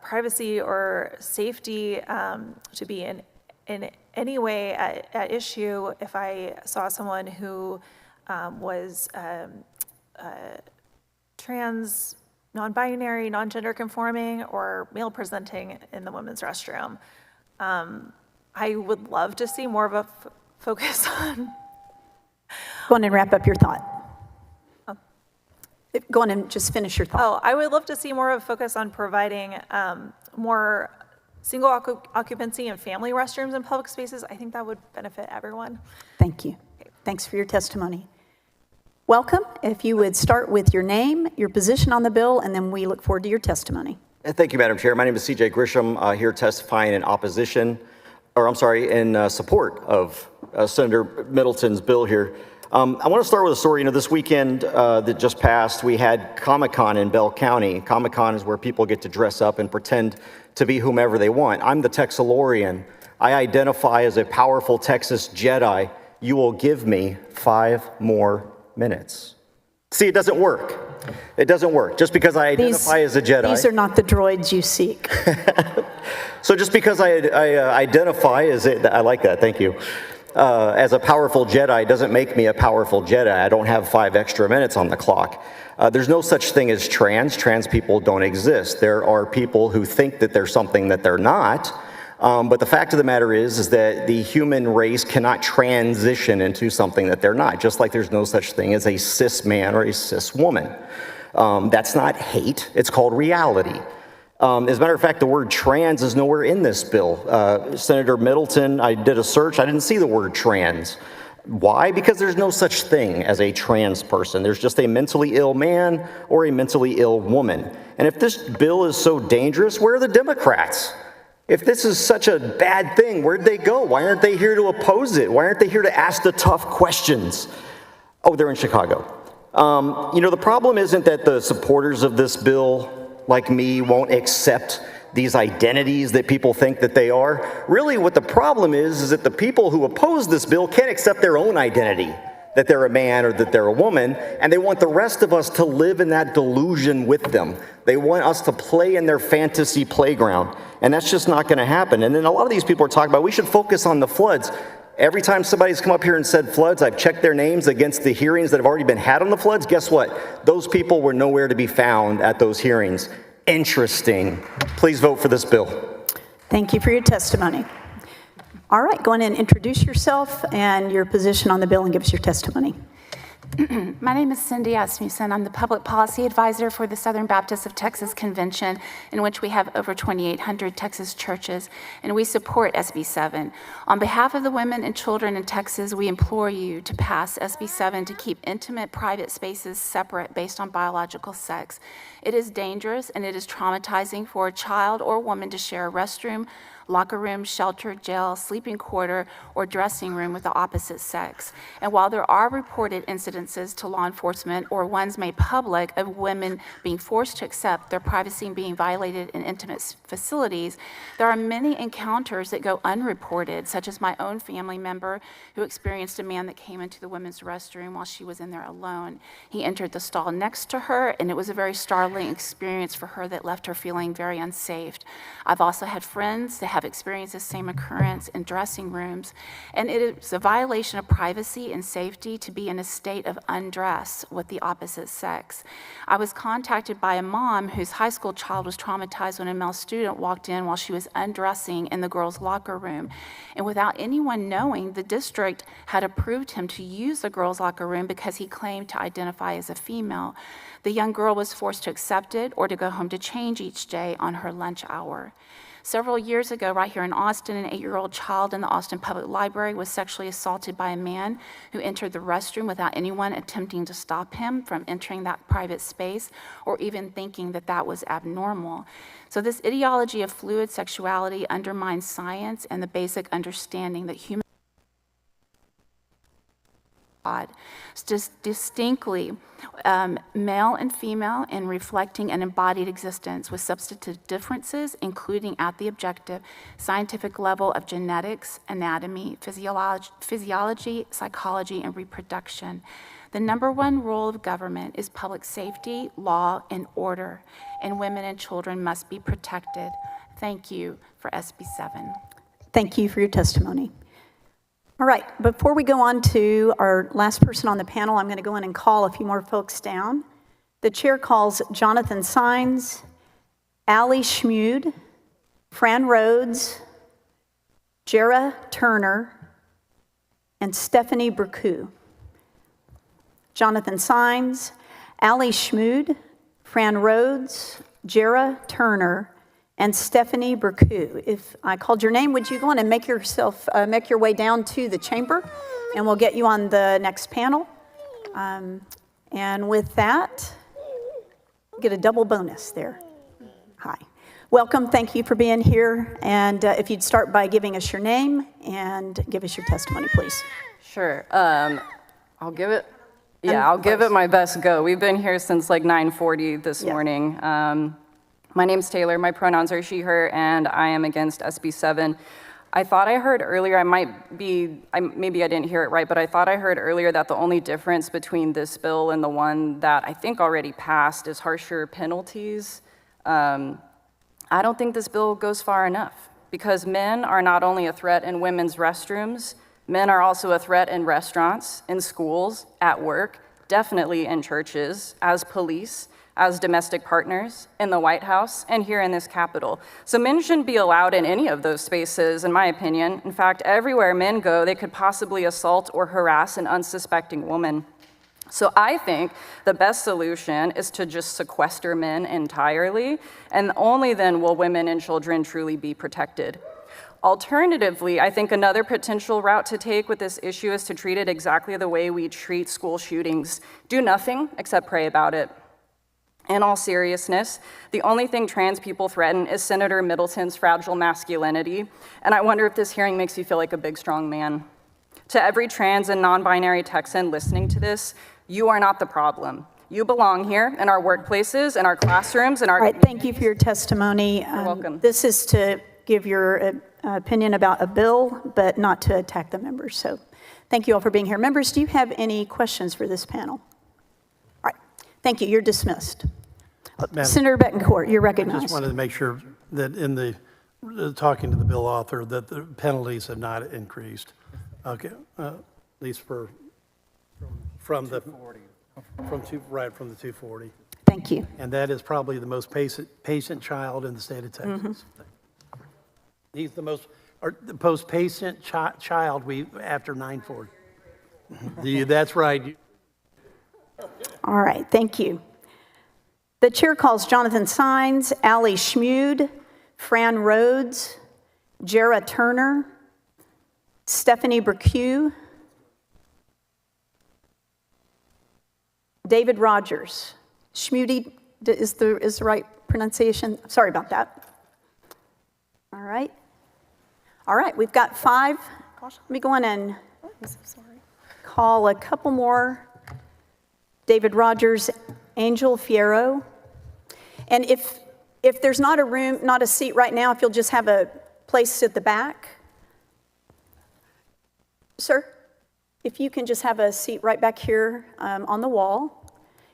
privacy or safety to be in any way at issue if I saw someone who was trans, non-binary, non-gender conforming, or male presenting in the women's restroom. I would love to see more of a focus on... Go on and wrap up your thought. Go on and just finish your thought. I would love to see more of a focus on providing more single occupancy and family restrooms in public spaces. I think that would benefit everyone. Thank you. Thanks for your testimony. Welcome. If you would start with your name, your position on the bill, and then we look forward to your testimony. Thank you, Madam Chair. My name is CJ Grisham, here testifying in in support of Senator Middleton's bill here. I want to start with a story. This weekend that just passed, we had Comic-Con in Bell County. Comic-Con is where people get to dress up and pretend to be whomever they want. I'm the Texalorian. I identify as a powerful Texas Jedi. You will give me 5 more minutes. See, it doesn't work. It doesn't work. Just because I identify as a Jedi. These are not the droids you seek. So just because I identify as I like that, thank you, as a powerful Jedi doesn't make me a powerful Jedi. I don't have 5 extra minutes on the clock. There's no such thing as trans. Trans people don't exist. There are people who think that they're something that they're not. But the fact of the matter is that the human race cannot transition into something that they're not, just like there's no such thing as a cis man or a cis woman. That's not hate, it's called reality. As a matter of fact, the word trans is nowhere in this bill. Senator Middleton, I did a search, I didn't see the word trans. Why? Because there's no such thing as a trans person. There's just a mentally ill man or a mentally ill woman. And if this bill is so dangerous, where are the Democrats? If this is such a bad thing, where'd they go? Why aren't they here to oppose it? Why aren't they here to ask the tough questions? Oh, they're in Chicago. The problem isn't that the supporters of this bill, like me, won't accept these identities that people think that they are. Really, what the problem is that the people who oppose this bill can't accept their own identity, that they're a man or that they're a woman, and they want the rest of us to live in that delusion with them. They want us to play in their fantasy playground, and that's just not going to happen. And then a lot of these people are talking about we should focus on the floods. Every time somebody's come up here and said floods, I've checked their names against the hearings that have already been had on the floods. Guess what? Those people were nowhere to be found at those hearings. Interesting. Please vote for this bill. Thank you for your testimony. All right, go on and introduce yourself and your position on the bill and give us your testimony. My name is Cindy Asmussen. I'm the Public Policy Advisor for the Southern Baptists of Texas Convention, in which we have over 2,800 Texas churches, and we support SB 7. On behalf of the women and children in Texas, we implore you to pass SB 7 to keep intimate private spaces separate based on biological sex. It is dangerous and it is traumatizing for a child or woman to share a restroom, locker room, shelter, jail, sleeping quarter, or dressing room with the opposite sex. And while there are reported incidences to law enforcement or ones made public of women being forced to accept their privacy being violated in intimate facilities, there are many encounters that go unreported, such as my own family member who experienced a man that came into the women's restroom while she was in there alone. He entered the stall next to her, and it was a very startling experience for her that left her feeling very unsafe. I've also had friends that have experienced the same occurrence in dressing rooms, and it is a violation of privacy and safety to be in a state of undress with the opposite sex. I was contacted by a mom whose high school child was traumatized when a male student walked in while she was undressing in the girls' locker room, and without anyone knowing, the district had approved him to use the girls' locker room because he claimed to identify as a female. The young girl was forced to accept it or to go home to change each day on her lunch hour. Several years ago, right here in Austin, an 8-year-old child in the Austin Public Library was sexually assaulted by a man who entered the restroom without anyone attempting to stop him from entering that private space or even thinking that that was abnormal. So this ideology of fluid sexuality undermines science and the basic understanding that human God, distinctly male and female in reflecting an embodied existence with substantive differences, including at the objective scientific level of genetics, anatomy, physiology, psychology, and reproduction. The number one role of government is public safety, law, and order, and women and children must be protected. Thank you for SB 7. Thank you for your testimony. All right, before we go on to our last person on the panel, I'm going to go in and call a few more folks down. The chair calls Jonathan Sines, Allie Schmude, Fran Rhodes, Jera Turner, and Stephanie Burku. Jonathan Sines, Allie Schmude, Fran Rhodes, Jera Turner, and Stephanie Burku. If I called your name, would you go on and make your way down to the chamber, and we'll get you on the next panel. And with that, get a double bonus there. Hi. Welcome, thank you for being here. And if you'd start by giving us your name and give us your testimony, please. Sure. I'll give it my best go. We've been here since like 9:40 this morning. My name's Taylor, my pronouns are she, her, and I am against SB 7. I thought I heard earlier, maybe I didn't hear it right, but I thought I heard earlier that the only difference between this bill and the one that I think already passed is harsher penalties. I don't think this bill goes far enough, because men are not only a threat in women's restrooms, men are also a threat in restaurants, in schools, at work, definitely in churches, as police, as domestic partners, in the White House, and here in this Capitol. So men shouldn't be allowed in any of those spaces, in my opinion. In fact, everywhere men go, they could possibly assault or harass an unsuspecting woman. So I think the best solution is to just sequester men entirely, and only then will women and children truly be protected. Alternatively, I think another potential route to take with this issue is to treat it exactly the way we treat school shootings. Do nothing except pray about it. In all seriousness, the only thing trans people threaten is Senator Middleton's fragile masculinity, and I wonder if this hearing makes you feel like a big, strong man. To every trans and non-binary Texan listening to this, you are not the problem. You belong here in our workplaces, in our classrooms, in our communities. All right, thank you for your testimony. You're welcome. This is to give your opinion about a bill, but not to attack the members. So thank you all for being here. Members, do you have any questions for this panel? All right, thank you. You're dismissed. Senator Betancourt, you're recognized. I just wanted to make sure that in the talking to the bill author that the penalties have not increased. Okay, at least from the 240. Thank you. And that is probably the most patient child in the state of Texas. He's the most patient child after 940. That's right. All right, thank you. The chair calls Jonathan Sines, Allie Schmude, Fran Rhodes, Jara Turner, Stephanie Berque, David Rogers. Schmude is the right pronunciation? Sorry about that. All right. All right, we've got 5. Let me go on and call a couple more. David Rogers, Angel Fierro. And if there's not a seat right now, if you'll just have a place at the back. Sir, if you can just have a seat right back here on the wall,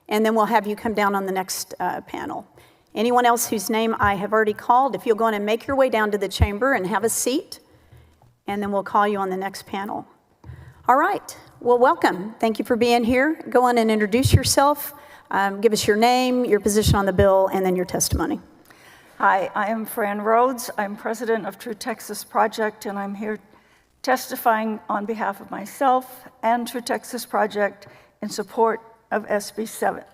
and then we'll have you come down on the next panel. Anyone else whose name I have already called, if you'll go on and make your way down to the chamber and have a seat, and then we'll call you on the next panel. All right, well, welcome. Thank you for being here. Go on and introduce yourself. Give us your name, your position on the bill, and then your testimony. Hi, I am Fran Rhodes. I'm president of True Texas Project, and I'm here testifying on behalf of myself and True Texas Project in support of SB 7.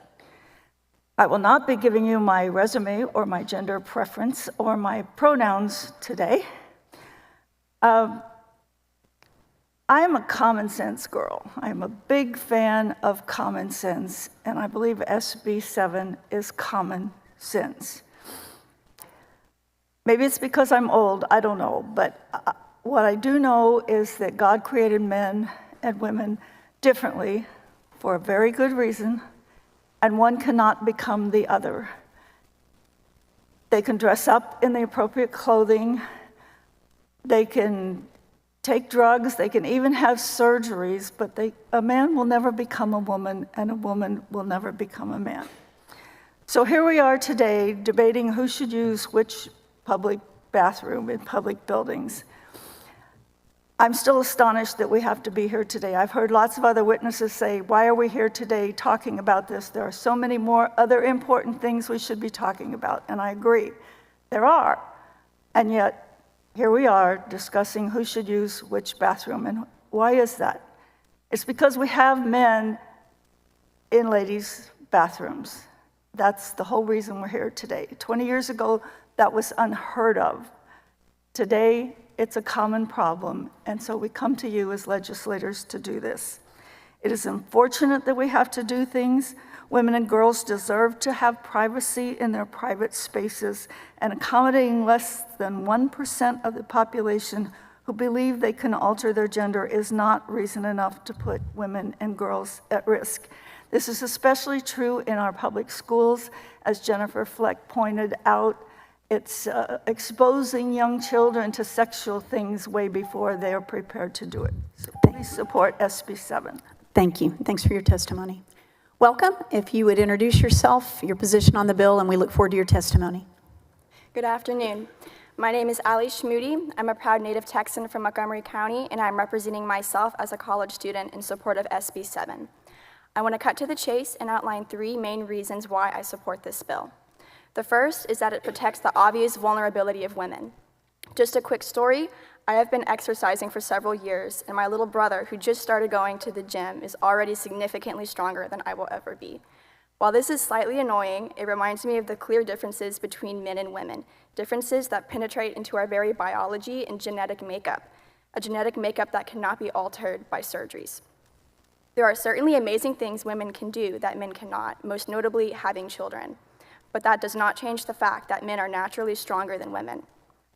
I will not be giving you my resume or my gender preference or my pronouns today. I'm a common sense girl. I'm a big fan of common sense, and I believe SB 7 is common sense. Maybe it's because I'm old, I don't know, but what I do know is that God created men and women differently for a very good reason, and one cannot become the other. They can dress up in the appropriate clothing, they can take drugs, they can even have surgeries, but a man will never become a woman, and a woman will never become a man. So here we are today debating who should use which public bathroom in public buildings. I'm still astonished that we have to be here today. I've heard lots of other witnesses say, why are we here today talking about this? There are so many more other important things we should be talking about, and I agree. There are, and yet here we are discussing who should use which bathroom, and why is that? It's because we have men in ladies' bathrooms. That's the whole reason we're here today. 20 years ago, that was unheard of. Today, it's a common problem, and so we come to you as legislators to do this. It is unfortunate that we have to do things. Women and girls deserve to have privacy in their private spaces, and accommodating less than 1% of the population who believe they can alter their gender is not reason enough to put women and girls at risk. This is especially true in our public schools. As Jennifer Fleck pointed out, it's exposing young children to sexual things way before they are prepared to do it. So please support SB 7. Thank you. Thanks for your testimony. Welcome. If you would introduce yourself, your position on the bill, and we look forward to your testimony. Good afternoon. My name is Ali Shmoody. I'm a proud native Texan from Montgomery County, and I'm representing myself as a college student in support of SB 7. I want to cut to the chase and outline 3 main reasons why I support this bill. The first is that it protects the obvious vulnerability of women. Just a quick story. I have been exercising for several years, and my little brother, who just started going to the gym, is already significantly stronger than I will ever be. While this is slightly annoying, it reminds me of the clear differences between men and women, differences that penetrate into our very biology and genetic makeup, a genetic makeup that cannot be altered by surgeries. There are certainly amazing things women can do that men cannot, most notably having children. But that does not change the fact that men are naturally stronger than women.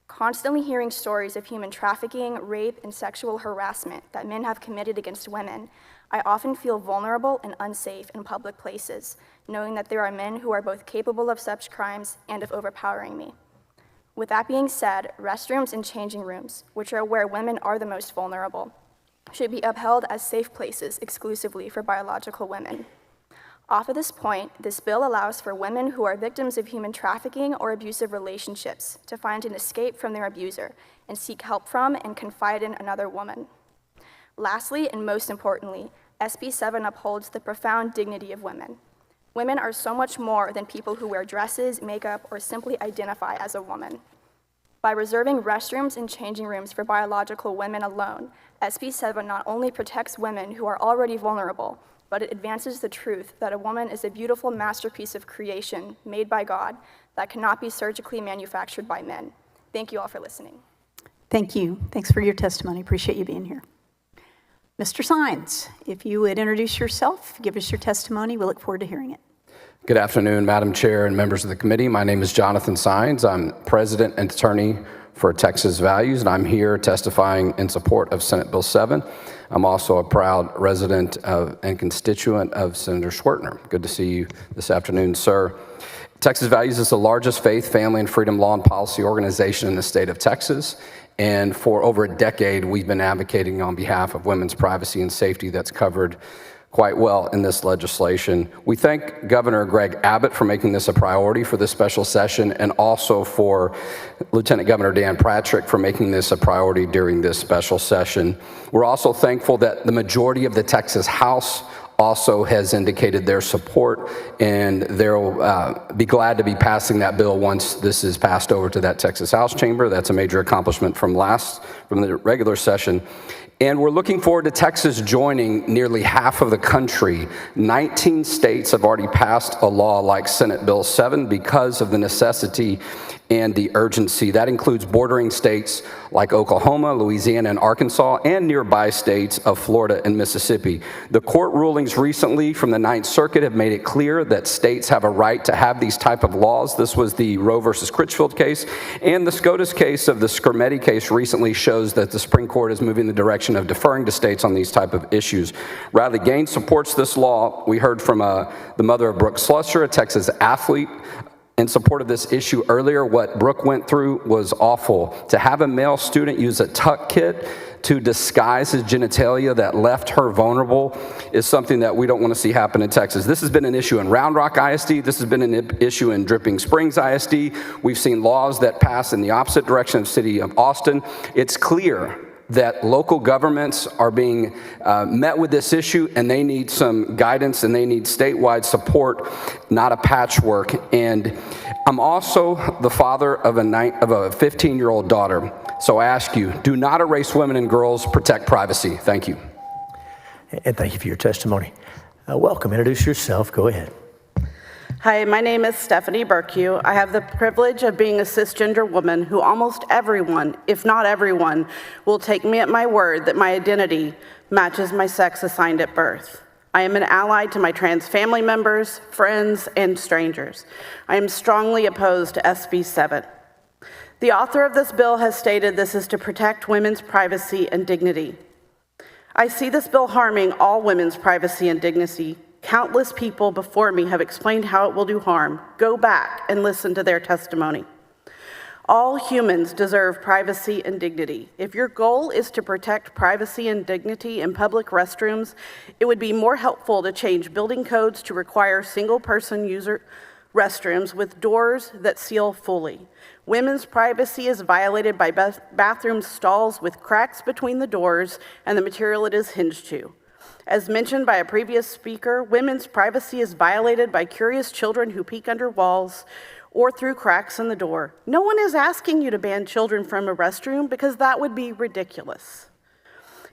Constantly hearing stories of human trafficking, rape, and sexual harassment that men have committed against women, I often feel vulnerable and unsafe in public places, knowing that there are men who are both capable of such crimes and of overpowering me. With that being said, restrooms and changing rooms, which are where women are the most vulnerable, should be upheld as safe places exclusively for biological women. Off of this point, this bill allows for women who are victims of human trafficking or abusive relationships to find an escape from their abuser and seek help from and confide in another woman. Lastly, and most importantly, SB 7 upholds the profound dignity of women. Women are so much more than people who wear dresses, makeup, or simply identify as a woman. By reserving restrooms and changing rooms for biological women alone, SB 7 not only protects women who are already vulnerable, but it advances the truth that a woman is a beautiful masterpiece of creation made by God that cannot be surgically manufactured by men. Thank you all for listening. Thank you. Thanks for your testimony. Appreciate you being here. Mr. Sines, if you would introduce yourself, give us your testimony, we look forward to hearing it. Good afternoon, Madam Chair and members of the committee. My name is Jonathan Sines. I'm president and attorney for Texas Values, and I'm here testifying in support of Senate Bill 7. I'm also a proud resident and constituent of Senator Schwertner. Good to see you this afternoon, sir. Texas Values is the largest faith, family, and freedom law and policy organization in the state of Texas. And for over a decade, we've been advocating on behalf of women's privacy and safety that's covered quite well in this legislation. We thank Governor Greg Abbott for making this a priority for this special session, and also for Lieutenant Governor Dan Patrick for making this a priority during this special session. We're also thankful that the majority of the Texas House also has indicated their support, and they'll be glad to be passing that bill once this is passed over to that Texas House chamber. That's a major accomplishment from the regular session. And we're looking forward to Texas joining nearly half of the country. 19 states have already passed a law like Senate Bill 7 because of the necessity and the urgency. That includes bordering states like Oklahoma, Louisiana, and Arkansas, and nearby states of Florida and Mississippi. The court rulings recently from the Ninth Circuit have made it clear that states have a right to have these type of laws. This was the Roe versus Critchfield case, and the SCOTUS case of the Skermeti case recently shows that the Supreme Court is moving in the direction of deferring to states on these type of issues. Riley Gaines supports this law. We heard from the mother of Brooke Slusser, a Texas athlete, in support of this issue earlier. What Brooke went through was awful. To have a male student use a tuck kit to disguise his genitalia that left her vulnerable is something that we don't want to see happen in Texas. This has been an issue in Round Rock ISD. This has been an issue in Dripping Springs ISD. We've seen laws that pass in the opposite direction of the city of Austin. It's clear that local governments are being met with this issue, and they need some guidance, and they need statewide support, not a patchwork. And I'm also the father of a 15-year-old daughter. So I ask you, do not erase women and girls, protect privacy. Thank you. And thank you for your testimony. Welcome, introduce yourself, go ahead. Hi, my name is Stephanie Burkew. I have the privilege of being a cisgender woman who almost everyone, if not everyone, will take me at my word that my identity matches my sex assigned at birth. I am an ally to my trans family members, friends, and strangers. I am strongly opposed to SB 7. The author of this bill has stated this is to protect women's privacy and dignity. I see this bill harming all women's privacy and dignity. Countless people before me have explained how it will do harm. Go back and listen to their testimony. All humans deserve privacy and dignity. If your goal is to protect privacy and dignity in public restrooms, it would be more helpful to change building codes to require single-person user restrooms with doors that seal fully. Women's privacy is violated by bathroom stalls with cracks between the doors and the material it is hinged to. As mentioned by a previous speaker, women's privacy is violated by curious children who peek under walls or through cracks in the door. No one is asking you to ban children from a restroom because that would be ridiculous.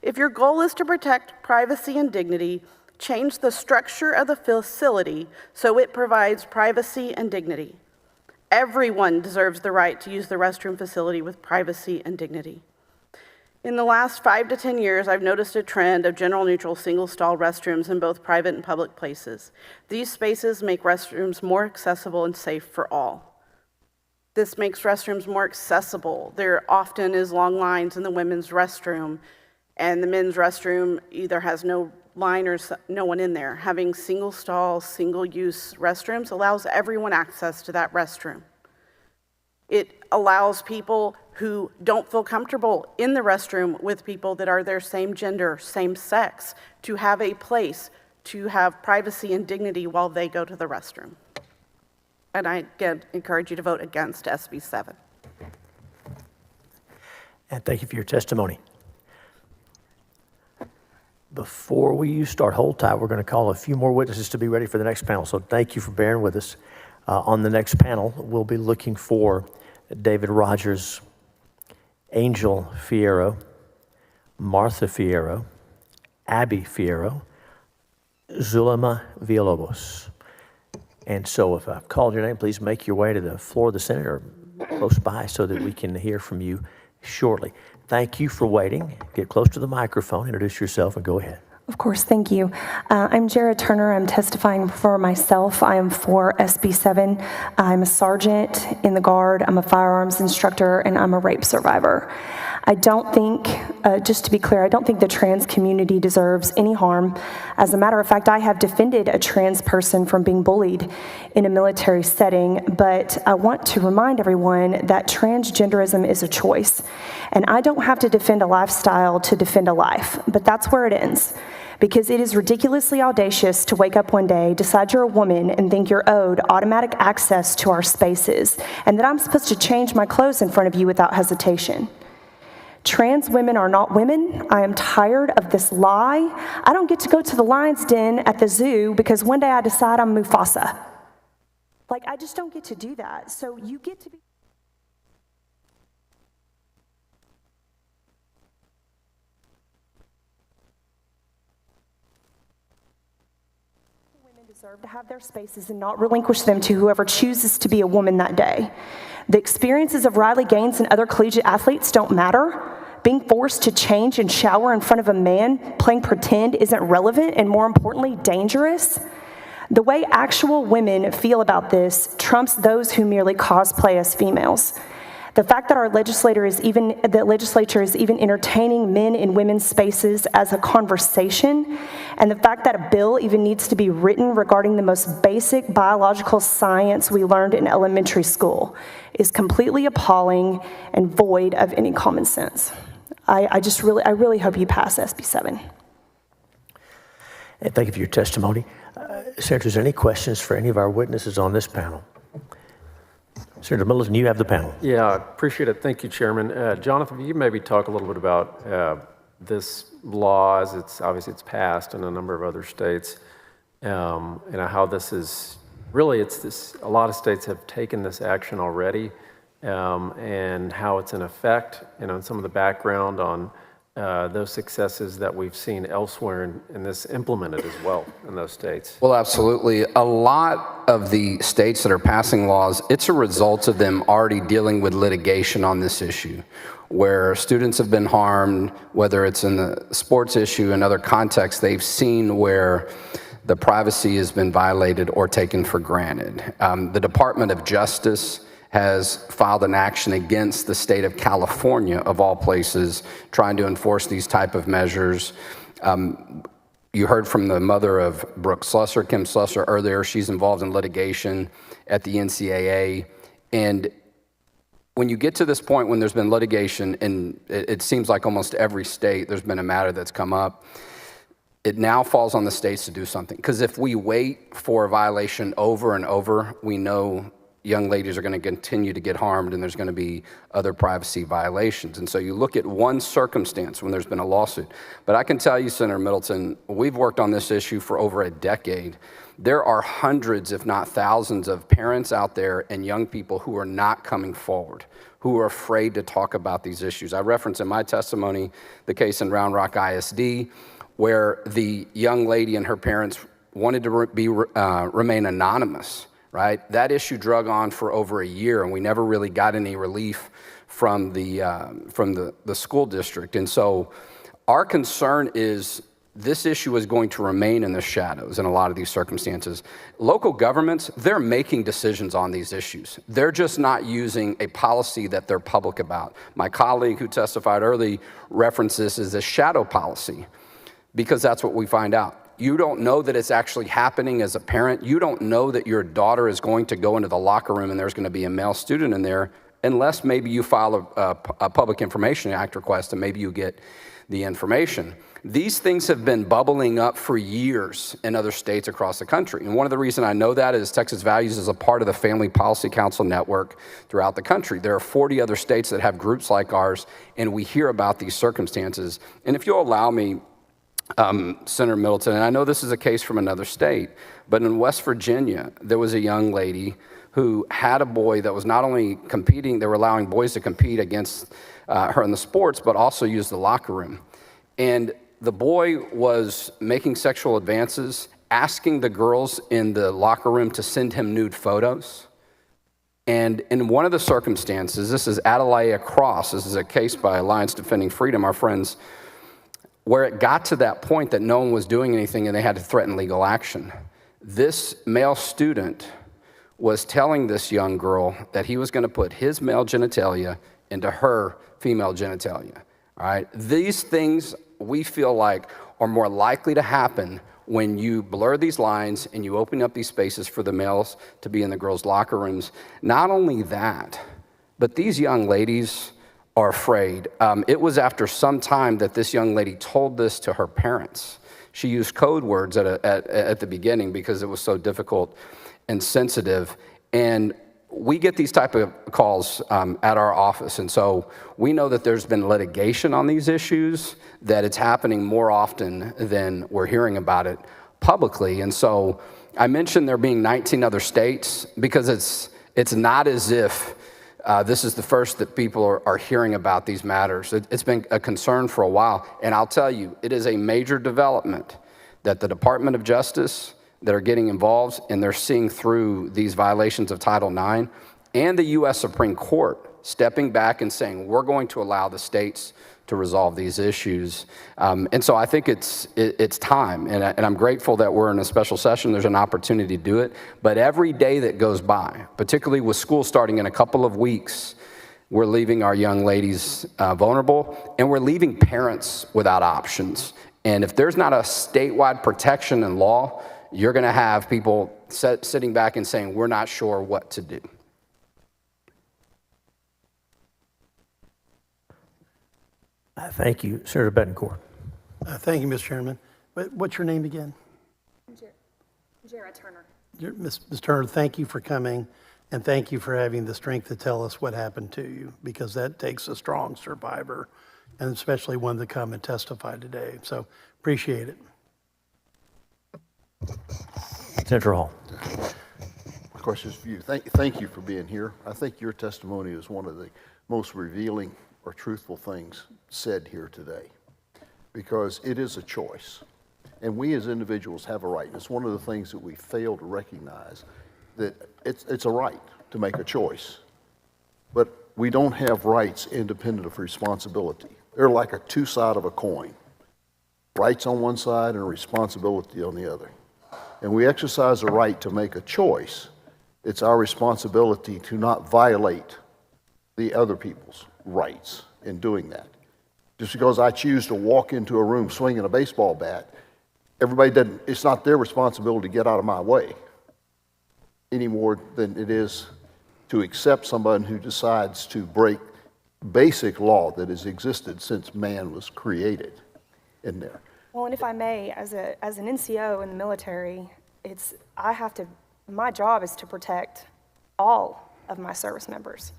If your goal is to protect privacy and dignity, change the structure of the facility so it provides privacy and dignity. Everyone deserves the right to use the restroom facility with privacy and dignity. In the last 5 to 10 years, I've noticed a trend of general neutral single-stall restrooms in both private and public places. These spaces make restrooms more accessible and safe for all. This makes restrooms more accessible. There often is long lines in the women's restroom, and the men's restroom either has no line or no one in there. Having single-stall, single-use restrooms allows everyone access to that restroom. It allows people who don't feel comfortable in the restroom with people that are their same gender, same sex, to have a place to have privacy and dignity while they go to the restroom. And I, again, encourage you to vote against SB 7. And thank you for your testimony. Before we start, hold tight, we're going to call a few more witnesses to be ready for the next panel. So thank you for bearing with us. On the next panel, we'll be looking for David Rogers, Angel Fierro, Martha Fierro, Abby Fierro, Zulema Villalobos. And so if I've called your name, please make your way to the floor of the Senate or close by so that we can hear from you shortly. Thank you for waiting. Get close to the microphone, introduce yourself, and go ahead. Of course, thank you. I'm Jared Turner. I'm testifying for myself. I am for SB 7. I'm a sergeant in the Guard. I'm a firearms instructor, and I'm a rape survivor. I don't think, just to be clear, I don't think the trans community deserves any harm. As a matter of fact, I have defended a trans person from being bullied in a military setting, but I want to remind everyone that transgenderism is a choice. And I don't have to defend a lifestyle to defend a life, but that's where it ends. Because it is ridiculously audacious to wake up one day, decide you're a woman, and think you're owed automatic access to our spaces, and that I'm supposed to change my clothes in front of you without hesitation. Trans women are not women. I am tired of this lie. I don't get to go to the lion's den at the zoo because one day I decide I'm Mufasa. Like, I just don't get to do that. So you get to be... Women deserve to have their spaces and not relinquish them to whoever chooses to be a woman that day. The experiences of Riley Gaines and other collegiate athletes don't matter. Being forced to change and shower in front of a man playing pretend isn't relevant and, more importantly, dangerous. The way actual women feel about this trumps those who merely cosplay as females. The fact that our legislature is even entertaining men in women's spaces as a conversation, and the fact that a bill even needs to be written regarding the most basic biological science we learned in elementary school is completely appalling and void of any common sense. I really hope you pass SB 7. And thank you for your testimony. Senators, any questions for any of our witnesses on this panel? Senator Middleton, you have the panel. Yeah, I appreciate it. Thank you, Chairman. Jonathan, you maybe talk a little bit about this law as it's passed in a number of other states, and how this is really, a lot of states have taken this action already, and how it's in effect, and some of the background on those successes that we've seen elsewhere and this implemented as well in those states? Well, absolutely. A lot of the states that are passing laws, it's a result of them already dealing with litigation on this issue, where students have been harmed, whether it's in the sports issue and other contexts, they've seen where the privacy has been violated or taken for granted. The Department of Justice has filed an action against the state of California, of all places, trying to enforce these type of measures. You heard from the mother of Brooke Slusser, Kim Slusser, earlier. She's involved in litigation at the NCAA. And when you get to this point when there's been litigation, and it seems like almost every state there's been a matter that's come up, it now falls on the states to do something. Because if we wait for a violation over and over, we know young ladies are going to continue to get harmed and there's going to be other privacy violations. And so you look at one circumstance when there's been a lawsuit. But I can tell you, Senator Middleton, we've worked on this issue for over a decade. There are hundreds, if not thousands, of parents out there and young people who are not coming forward, who are afraid to talk about these issues. I reference in my testimony the case in Round Rock ISD, where the young lady and her parents wanted to remain anonymous. Right? That issue drug on for over a year, and we never really got any relief from the school district. And so our concern is this issue is going to remain in the shadows in a lot of these circumstances. Local governments, they're making decisions on these issues. They're just not using a policy that they're public about. My colleague who testified early referenced this as a shadow policy, because that's what we find out. You don't know that it's actually happening as a parent. You don't know that your daughter is going to go into the locker room and there's going to be a male student in there, unless maybe you file a Public Information Act request and maybe you get the information. These things have been bubbling up for years in other states across the country. And one of the reasons I know that is Texas Values is a part of the Family Policy Council network throughout the country. There are 40 other states that have groups like ours, and we hear about these circumstances. And if you'll allow me, Senator Middleton, and I know this is a case from another state, but in West Virginia, there was a young lady who had a boy that was not only competing, they were allowing boys to compete against her in the sports, but also use the locker room. And the boy was making sexual advances, asking the girls in the locker room to send him nude photos. And in one of the circumstances, this is Adelia Cross, this is a case by Alliance Defending Freedom, our friends, where it got to that point that no one was doing anything and they had to threaten legal action. This male student was telling this young girl that he was going to put his male genitalia into her female genitalia. All right? These things we feel like are more likely to happen when you blur these lines and you open up these spaces for the males to be in the girls' locker rooms. Not only that, but these young ladies are afraid. It was after some time that this young lady told this to her parents. She used code words at the beginning because it was so difficult and sensitive. And we get these type of calls at our office. And so we know that there's been litigation on these issues, that it's happening more often than we're hearing about it publicly. And so I mentioned there being 19 other states because it's not as if this is the first that people are hearing about these matters. It's been a concern for a while. And I'll tell you, it is a major development that the Department of Justice that are getting involved and they're seeing through these violations of Title IX, and the U.S. Supreme Court stepping back and saying, we're going to allow the states to resolve these issues. And so I think it's time, and I'm grateful that we're in a special session. There's an opportunity to do it. But every day that goes by, particularly with school starting in a couple of weeks, we're leaving our young ladies vulnerable, and we're leaving parents without options. And if there's not a statewide protection in law, you're going to have people sitting back and saying, we're not sure what to do. Thank you. Senator Bettencourt. Thank you, Mr. Chairman. What's your name again? Jared Turner. Ms. Turner, thank you for coming, and thank you for having the strength to tell us what happened to you, because that takes a strong survivor, and especially one to come and testify today. So appreciate it. Senator Hall. My question is for you. Thank you for being here. I think your testimony is one of the most revealing or truthful things said here today. because it is a choice. And we as individuals have a right. And it's one of the things that we fail to recognize, that it's a right to make a choice. But we don't have rights independent of responsibility. They're like a two-sided of a coin. Rights on one side and responsibility on the other. And we exercise a right to make a choice. It's our responsibility to not violate the other people's rights in doing that. Just because I choose to walk into a room swinging a baseball bat, everybody doesn't, it's not their responsibility to get out of my way any more than it is to accept someone who decides to break basic law that has existed since man was created in there. Well, and if I may, as an NCO in the military, my job is to protect all of my service members,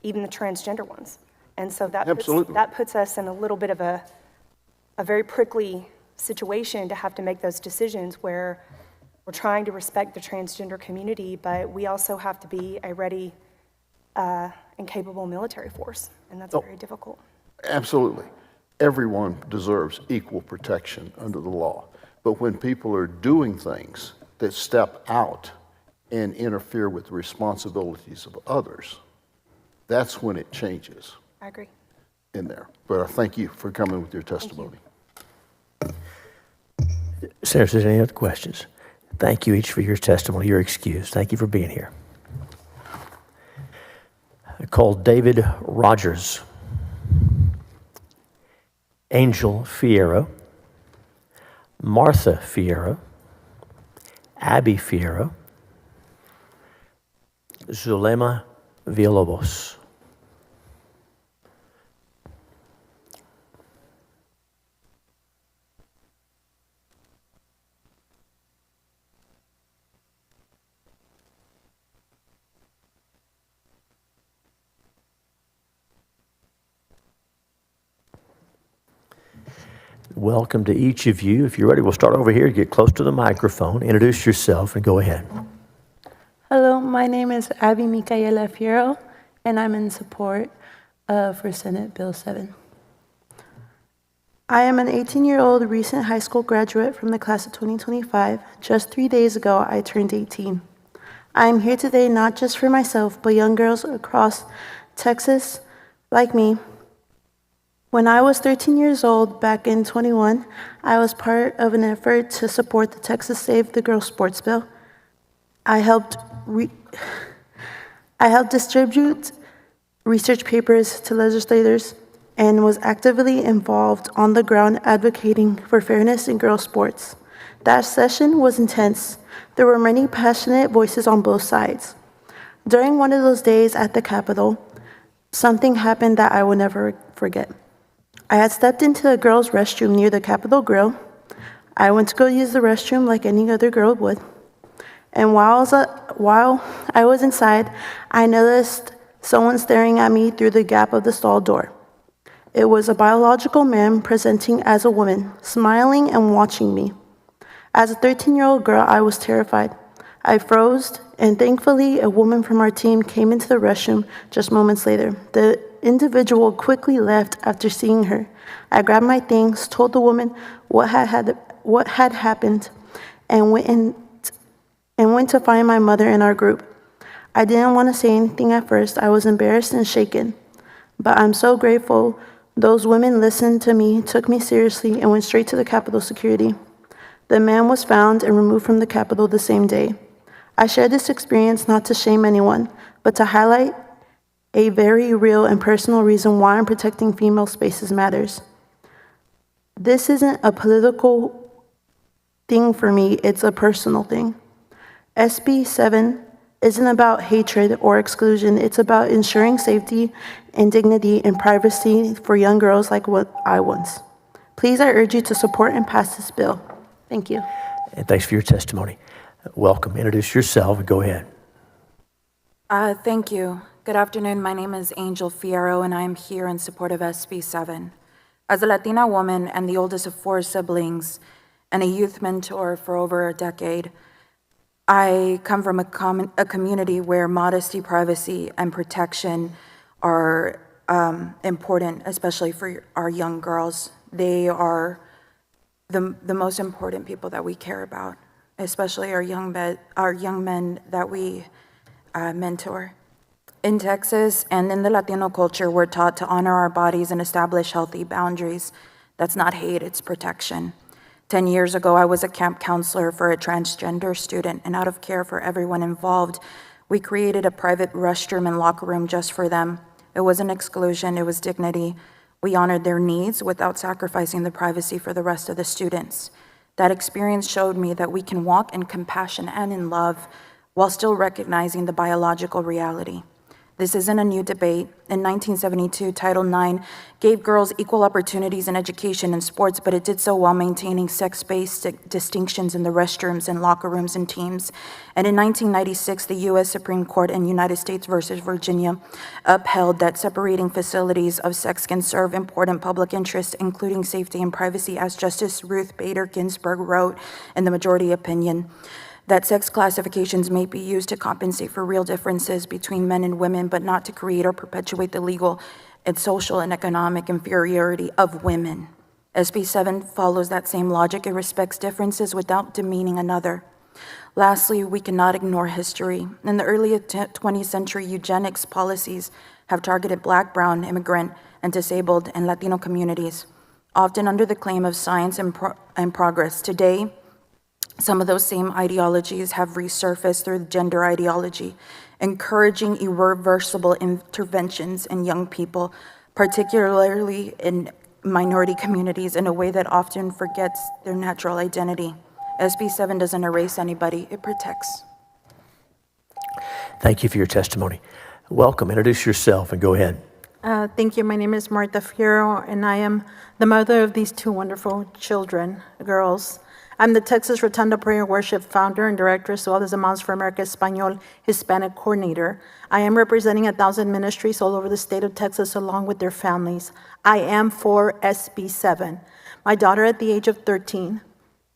even the transgender ones. And so that puts us in a little bit of a very prickly situation to have to make those decisions where we're trying to respect the transgender community, but we also have to be a ready and capable military force, and that's very difficult. Absolutely. Everyone deserves equal protection under the law. But when people are doing things that step out and interfere with the responsibilities of others, that's when it changes. I agree. In there. But I thank you for coming with your testimony. Senators, any other questions? Thank you each for your testimony. You're excused. Thank you for being here. I call David Rogers, Angel Fierro, Martha Fierro, Abby Fierro, Zulema Villalobos. Welcome to each of you. If you're ready, we'll start over here. Get close to the microphone. Introduce yourself and go ahead. Hello, my name is Abby Micaela Fierro, and I'm in support for Senate Bill 7. I am an 18-year-old recent high school graduate from the class of 2025. Just 3 days ago, I turned 18. I am here today not just for myself, but young girls across Texas like me. When I was 13 years old, back in 21, I was part of an effort to support the Texas Save the Girls sports bill. I helped distribute research papers to legislators and was actively involved on the ground advocating for fairness in girls sports. That session was intense. There were many passionate voices on both sides. During one of those days at the Capitol, something happened that I will never forget. I had stepped into a girl's restroom near the Capitol Grill. I went to go use the restroom like any other girl would. And while I was inside, I noticed someone staring at me through the gap of the stall door. It was a biological man presenting as a woman, smiling and watching me. As a 13-year-old girl, I was terrified. I froze, and thankfully, a woman from our team came into the restroom just moments later. The individual quickly left after seeing her. I grabbed my things, told the woman what had happened, and went to find my mother and our group. I didn't want to say anything at first. I was embarrassed and shaken. But I'm so grateful those women listened to me, took me seriously, and went straight to the Capitol security. The man was found and removed from the Capitol the same day. I share this experience not to shame anyone, but to highlight a very real and personal reason why I'm protecting female spaces matters. This isn't a political thing for me, it's a personal thing. SB 7 isn't about hatred or exclusion, it's about ensuring safety and dignity and privacy for young girls like what I was. Please, I urge you to support and pass this bill. Thank you. And thanks for your testimony. Welcome. Introduce yourself and go ahead. Thank you. Good afternoon. My name is Angel Fierro, and I am here in support of SB 7. As a Latina woman and the oldest of 4 siblings and a youth mentor for over a decade, I come from a community where modesty, privacy, and protection are important, especially for our young girls They are the most important people that we care about, especially our young men that we mentor. In Texas and in the Latino culture, we're taught to honor our bodies and establish healthy boundaries. That's not hate, it's protection. 10 years ago, I was a camp counselor for a transgender student, and out of care for everyone involved, we created a private restroom and locker room just for them. It wasn't exclusion, it was dignity. We honored their needs without sacrificing the privacy for the rest of the students. That experience showed me that we can walk in compassion and in love while still recognizing the biological reality. This isn't a new debate. In 1972, Title IX gave girls equal opportunities in education and sports, but it did so while maintaining sex-based distinctions in the restrooms and locker rooms and teams. And in 1996, the U.S. Supreme Court in United States versus Virginia upheld that separating facilities of sex can serve important public interests, including safety and privacy, as Justice Ruth Bader Ginsburg wrote in the majority opinion, that sex classifications may be used to compensate for real differences between men and women, but not to create or perpetuate the legal and social and economic inferiority of women. SB 7 follows that same logic. It respects differences without demeaning another. Lastly, we cannot ignore history. In the early 20th century, eugenics policies have targeted Black, brown, immigrant, and disabled and Latino communities, often under the claim of science and progress. Today, some of those same ideologies have resurfaced through gender ideology, encouraging irreversible interventions in young people, particularly in minority communities, in a way that often forgets their natural identity. SB 7 doesn't erase anybody, it protects. Thank you for your testimony. Welcome. Introduce yourself and go ahead. Thank you. My name is Marta Fierro, and I am the mother of these two wonderful children, girls. I'm the Texas Rotunda Prayer Worship founder and director, as well as the Moms for America Espanol Hispanic coordinator. I am representing 1,000 ministries all over the state of Texas, along with their families. I am for SB 7. My daughter, at the age of 13,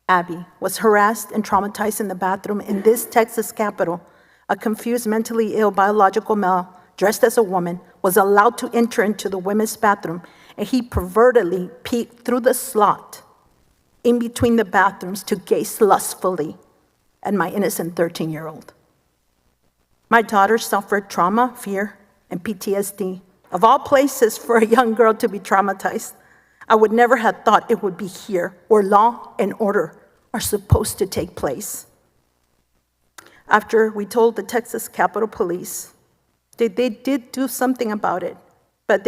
Abby, was harassed and traumatized in the bathroom in this Texas Capitol. A confused, mentally ill biological male, dressed as a woman, was allowed to enter into the women's bathroom, and he pervertedly peeked through the slot in between the bathrooms to gaze lustfully at my innocent 13-year-old. My daughter suffered trauma, fear, and PTSD. Of all places for a young girl to be traumatized, I would never have thought it would be here, where law and order are supposed to take place. After we told the Texas Capitol Police, they did do something about it, but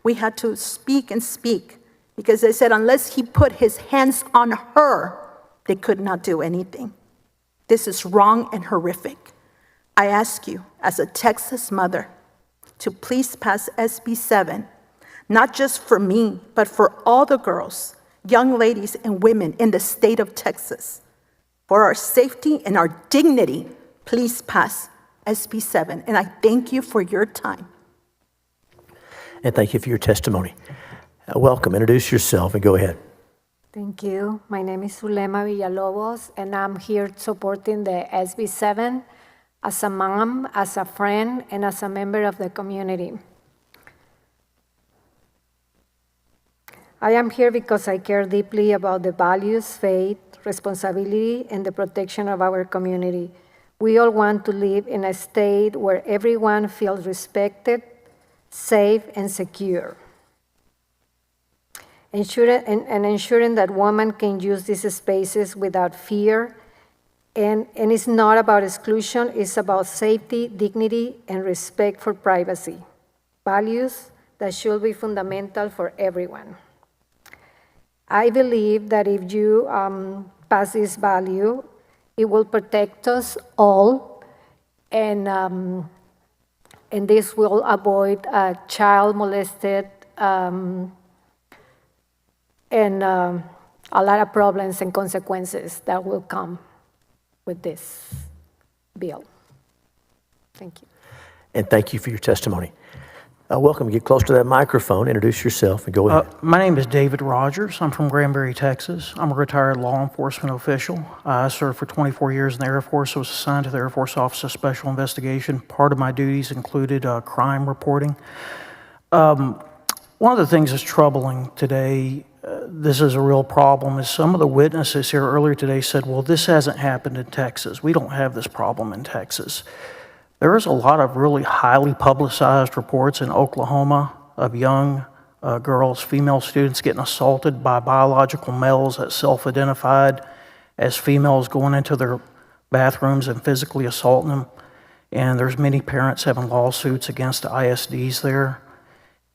we had to speak and speak, because they said unless he put his hands on her, they could not do anything. This is wrong and horrific. I ask you, as a Texas mother, to please pass SB 7, not just for me, but for all the girls, young ladies, and women in the state of Texas. For our safety and our dignity, please pass SB 7. And I thank you for your time. And thank you for your testimony. Welcome. Introduce yourself and go ahead. Thank you. My name is Zulema Villalobos, and I'm here supporting the SB 7 as a mom, as a friend, and as a member of the community. I am here because I care deeply about the values, faith, responsibility, and the protection of our community. We all want to live in a state where everyone feels respected, safe, and secure. Ensuring that women can use these spaces without fear. And it's not about exclusion, it's about safety, dignity, and respect for privacy. Values that should be fundamental for everyone. I believe that if you pass this value, it will protect us all, and this will avoid child molested, and a lot of problems and consequences that will come with this bill. Thank you. And thank you for your testimony. Welcome. Get close to that microphone. Introduce yourself and go ahead. My name is David Rogers. I'm from Granbury, Texas. I'm a retired law enforcement official. I served for 24 years in the Air Force. I was assigned to the Air Force Office of Special Investigation. Part of my duties included crime reporting. One of the things that's troubling today, this is a real problem, is some of the witnesses here earlier today said, well, this hasn't happened in Texas. We don't have this problem in Texas. There is a lot of really highly publicized reports in Oklahoma of young girls, female students getting assaulted by biological males that self-identified as females going into their bathrooms and physically assaulting them. And there's many parents having lawsuits against the ISDs there.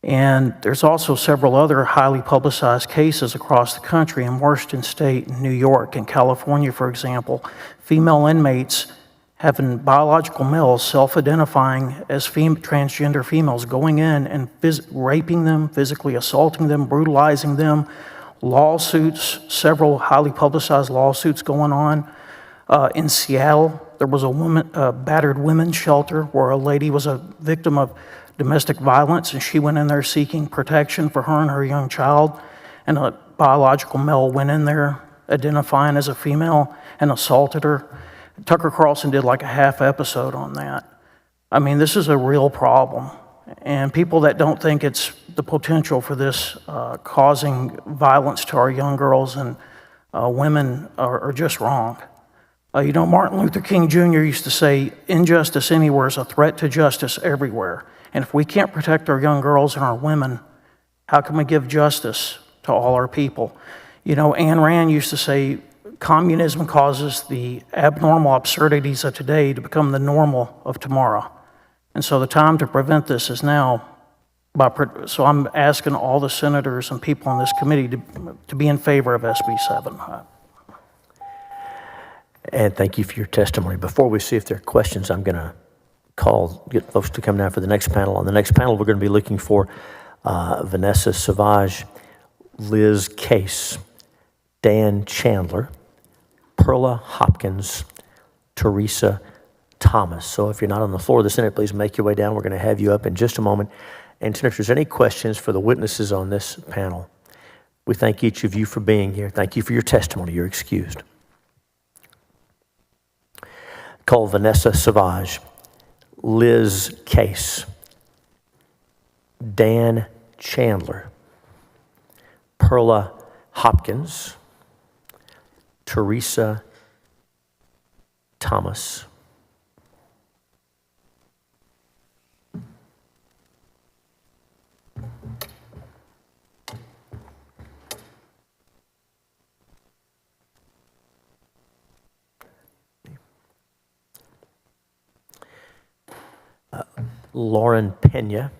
And there's also several other highly publicized cases across the country in Washington State, and New York, and California, for example, female inmates having biological males self-identifying as transgender females going in and raping them, physically assaulting them, brutalizing them, lawsuits, several highly publicized lawsuits going on. In Seattle, there was a battered women's shelter where a lady was a victim of domestic violence, and she went in there seeking protection for her and her young child, and a biological male went in there identifying as a female and assaulted her. Tucker Carlson did like a half episode on that. I mean, this is a real problem, and people that don't think it's the potential for this causing violence to our young girls and women are just wrong. Martin Luther King Jr. used to say, injustice anywhere is a threat to justice everywhere. And if we can't protect our young girls and our women, how can we give justice to all our people? Ayn Rand used to say, communism causes the abnormal absurdities of today to become the normal of tomorrow. And so the time to prevent this is now. So I'm asking all the senators and people on this committee to be in favor of SB 7. And thank you for your testimony. Before we see if there are questions, I'm going to get folks to come down for the next panel. On the next panel, we're going to be looking for Vanessa Savage, Liz Case, Dan Chandler, Perla Hopkins, Teresa Thomas. So if you're not on the floor of the Senate, please make your way down. We're going to have you up in just a moment. And Senator, if there's any questions for the witnesses on this panel, we thank each of you for being here. Thank you for your testimony. You're excused. Call Vanessa Savage, Liz Case, Dan Chandler, Perla Hopkins, Teresa Thomas. Lauren Pena,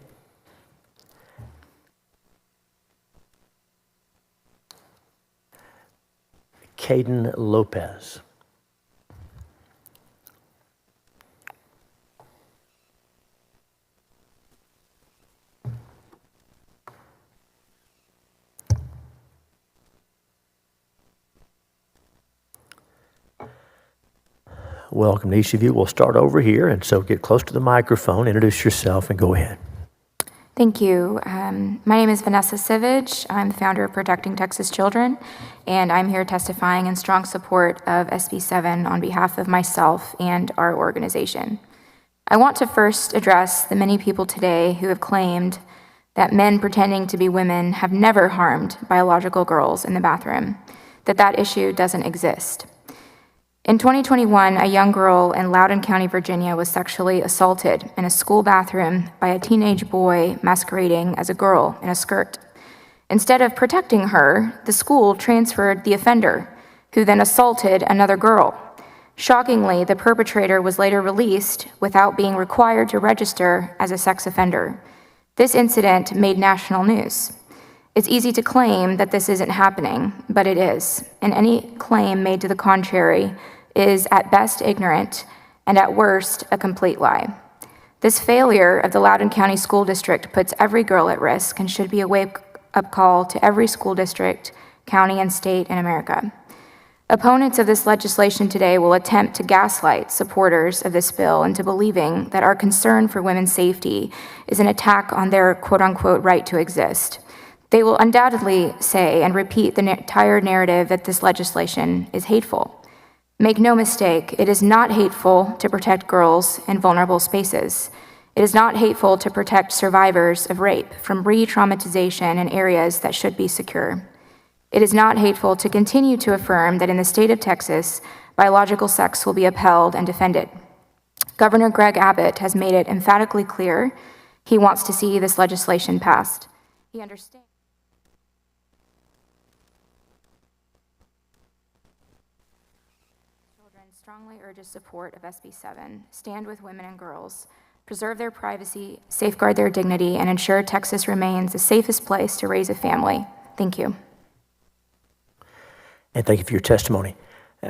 Caden Lopez, welcome to each of you. We'll start over here, and so get close to the microphone, introduce yourself, and go ahead. Thank you. My name is Vanessa Savage. I'm the founder of Protecting Texas Children, and I'm here testifying in strong support of SB 7 on behalf of myself and our organization. I want to first address the many people today who have claimed that men pretending to be women have never harmed biological girls in the bathroom, that issue doesn't exist. In 2021, a young girl in Loudoun County, Virginia, was sexually assaulted in a school bathroom by a teenage boy masquerading as a girl in a skirt. Instead of protecting her, the school transferred the offender, who then assaulted another girl. Shockingly, the perpetrator was later released without being required to register as a sex offender. This incident made national news. It's easy to claim that this isn't happening, but it is, and any claim made to the contrary is at best ignorant and at worst a complete lie. This failure of the Loudoun County School District puts every girl at risk and should be a wake-up call to every school district, county, and state in America. Opponents of this legislation today will attempt to gaslight supporters of this bill into believing that our concern for women's safety is an attack on their quote-unquote right to exist. They will undoubtedly say and repeat the entire narrative that this legislation is hateful. Make no mistake, it is not hateful to protect girls in vulnerable spaces. It is not hateful to protect survivors of rape from re-traumatization in areas that should be secure. It is not hateful to continue to affirm that in the state of Texas, biological sex will be upheld and defended. Governor Greg Abbott has made it emphatically clear he wants to see this legislation passed. He understands. Children strongly urges support of SB 7, stand with women and girls, preserve their privacy, safeguard their dignity, and ensure Texas remains the safest place to raise a family. Thank you. And thank you for your testimony.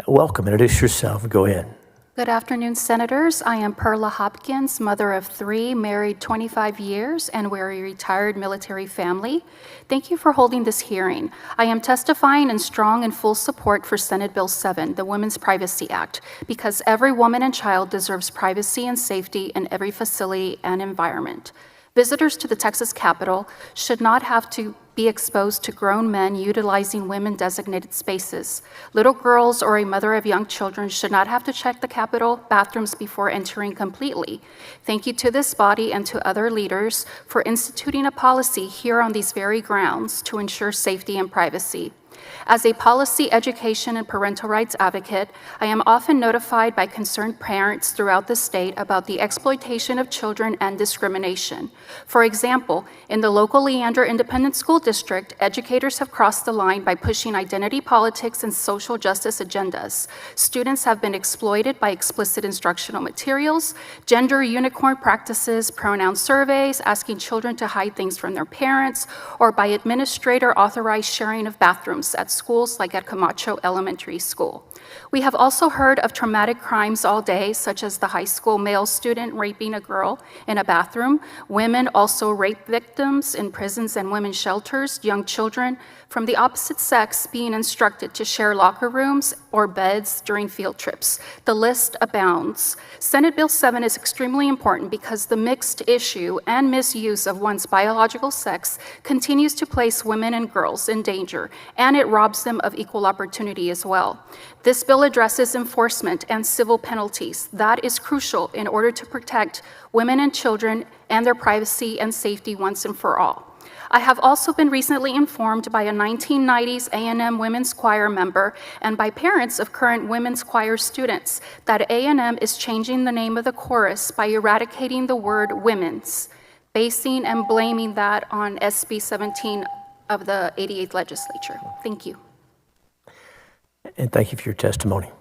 Welcome. Introduce yourself. Go ahead. Good afternoon, Senators. I am Perla Hopkins, mother of 3, married 25 years, and we're a retired military family. Thank you for holding this hearing. I am testifying in strong and full support for Senate Bill 7, the Women's Privacy Act, because every woman and child deserves privacy and safety in every facility and environment. Visitors to the Texas Capitol should not have to be exposed to grown men utilizing women-designated spaces. Little girls or a mother of young children should not have to check the Capitol bathrooms before entering completely. Thank you to this body and to other leaders for instituting a policy here on these very grounds to ensure safety and privacy. As a policy, education, and parental rights advocate, I am often notified by concerned parents throughout the state about the exploitation of children and discrimination. For example, in the local Leander Independent School District, educators have crossed the line by pushing identity politics and social justice agendas. Students have been exploited by explicit instructional materials, gender unicorn practices, pronoun surveys, asking children to hide things from their parents, or by administrator-authorized sharing of bathrooms at schools like at Camacho Elementary School. We have also heard of traumatic crimes all day, such as the high school male student raping a girl in a bathroom, women also rape victims in prisons and women's shelters, young children from the opposite sex being instructed to share locker rooms or beds during field trips. The list abounds. Senate Bill 7 is extremely important because the mixed issue and misuse of one's biological sex continues to place women and girls in danger, and it robs them of equal opportunity as well. This bill addresses enforcement and civil penalties. That is crucial in order to protect women and children and their privacy and safety once and for all. I have also been recently informed by a 1990s A&M Women's Choir member and by parents of current Women's Choir students that A&M is changing the name of the chorus by eradicating the word women's, basing and blaming that on SB 17 of the 88th legislature. Thank you. And thank you for your testimony.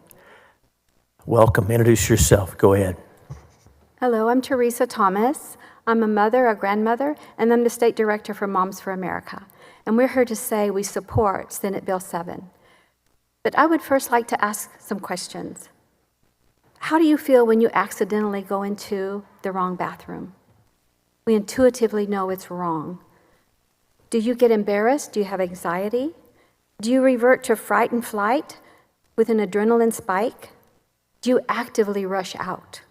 Welcome. Introduce yourself. Go ahead. Hello, I'm Teresa Thomas. I'm a mother, a grandmother, and I'm the state director for Moms for America. And we're here to say we support Senate Bill 7. But I would first like to ask some questions. How do you feel when you accidentally go into the wrong bathroom? We intuitively know it's wrong. Do you get embarrassed? Do you have anxiety? Do you revert to fright and flight with an adrenaline spike? Do you actively rush out?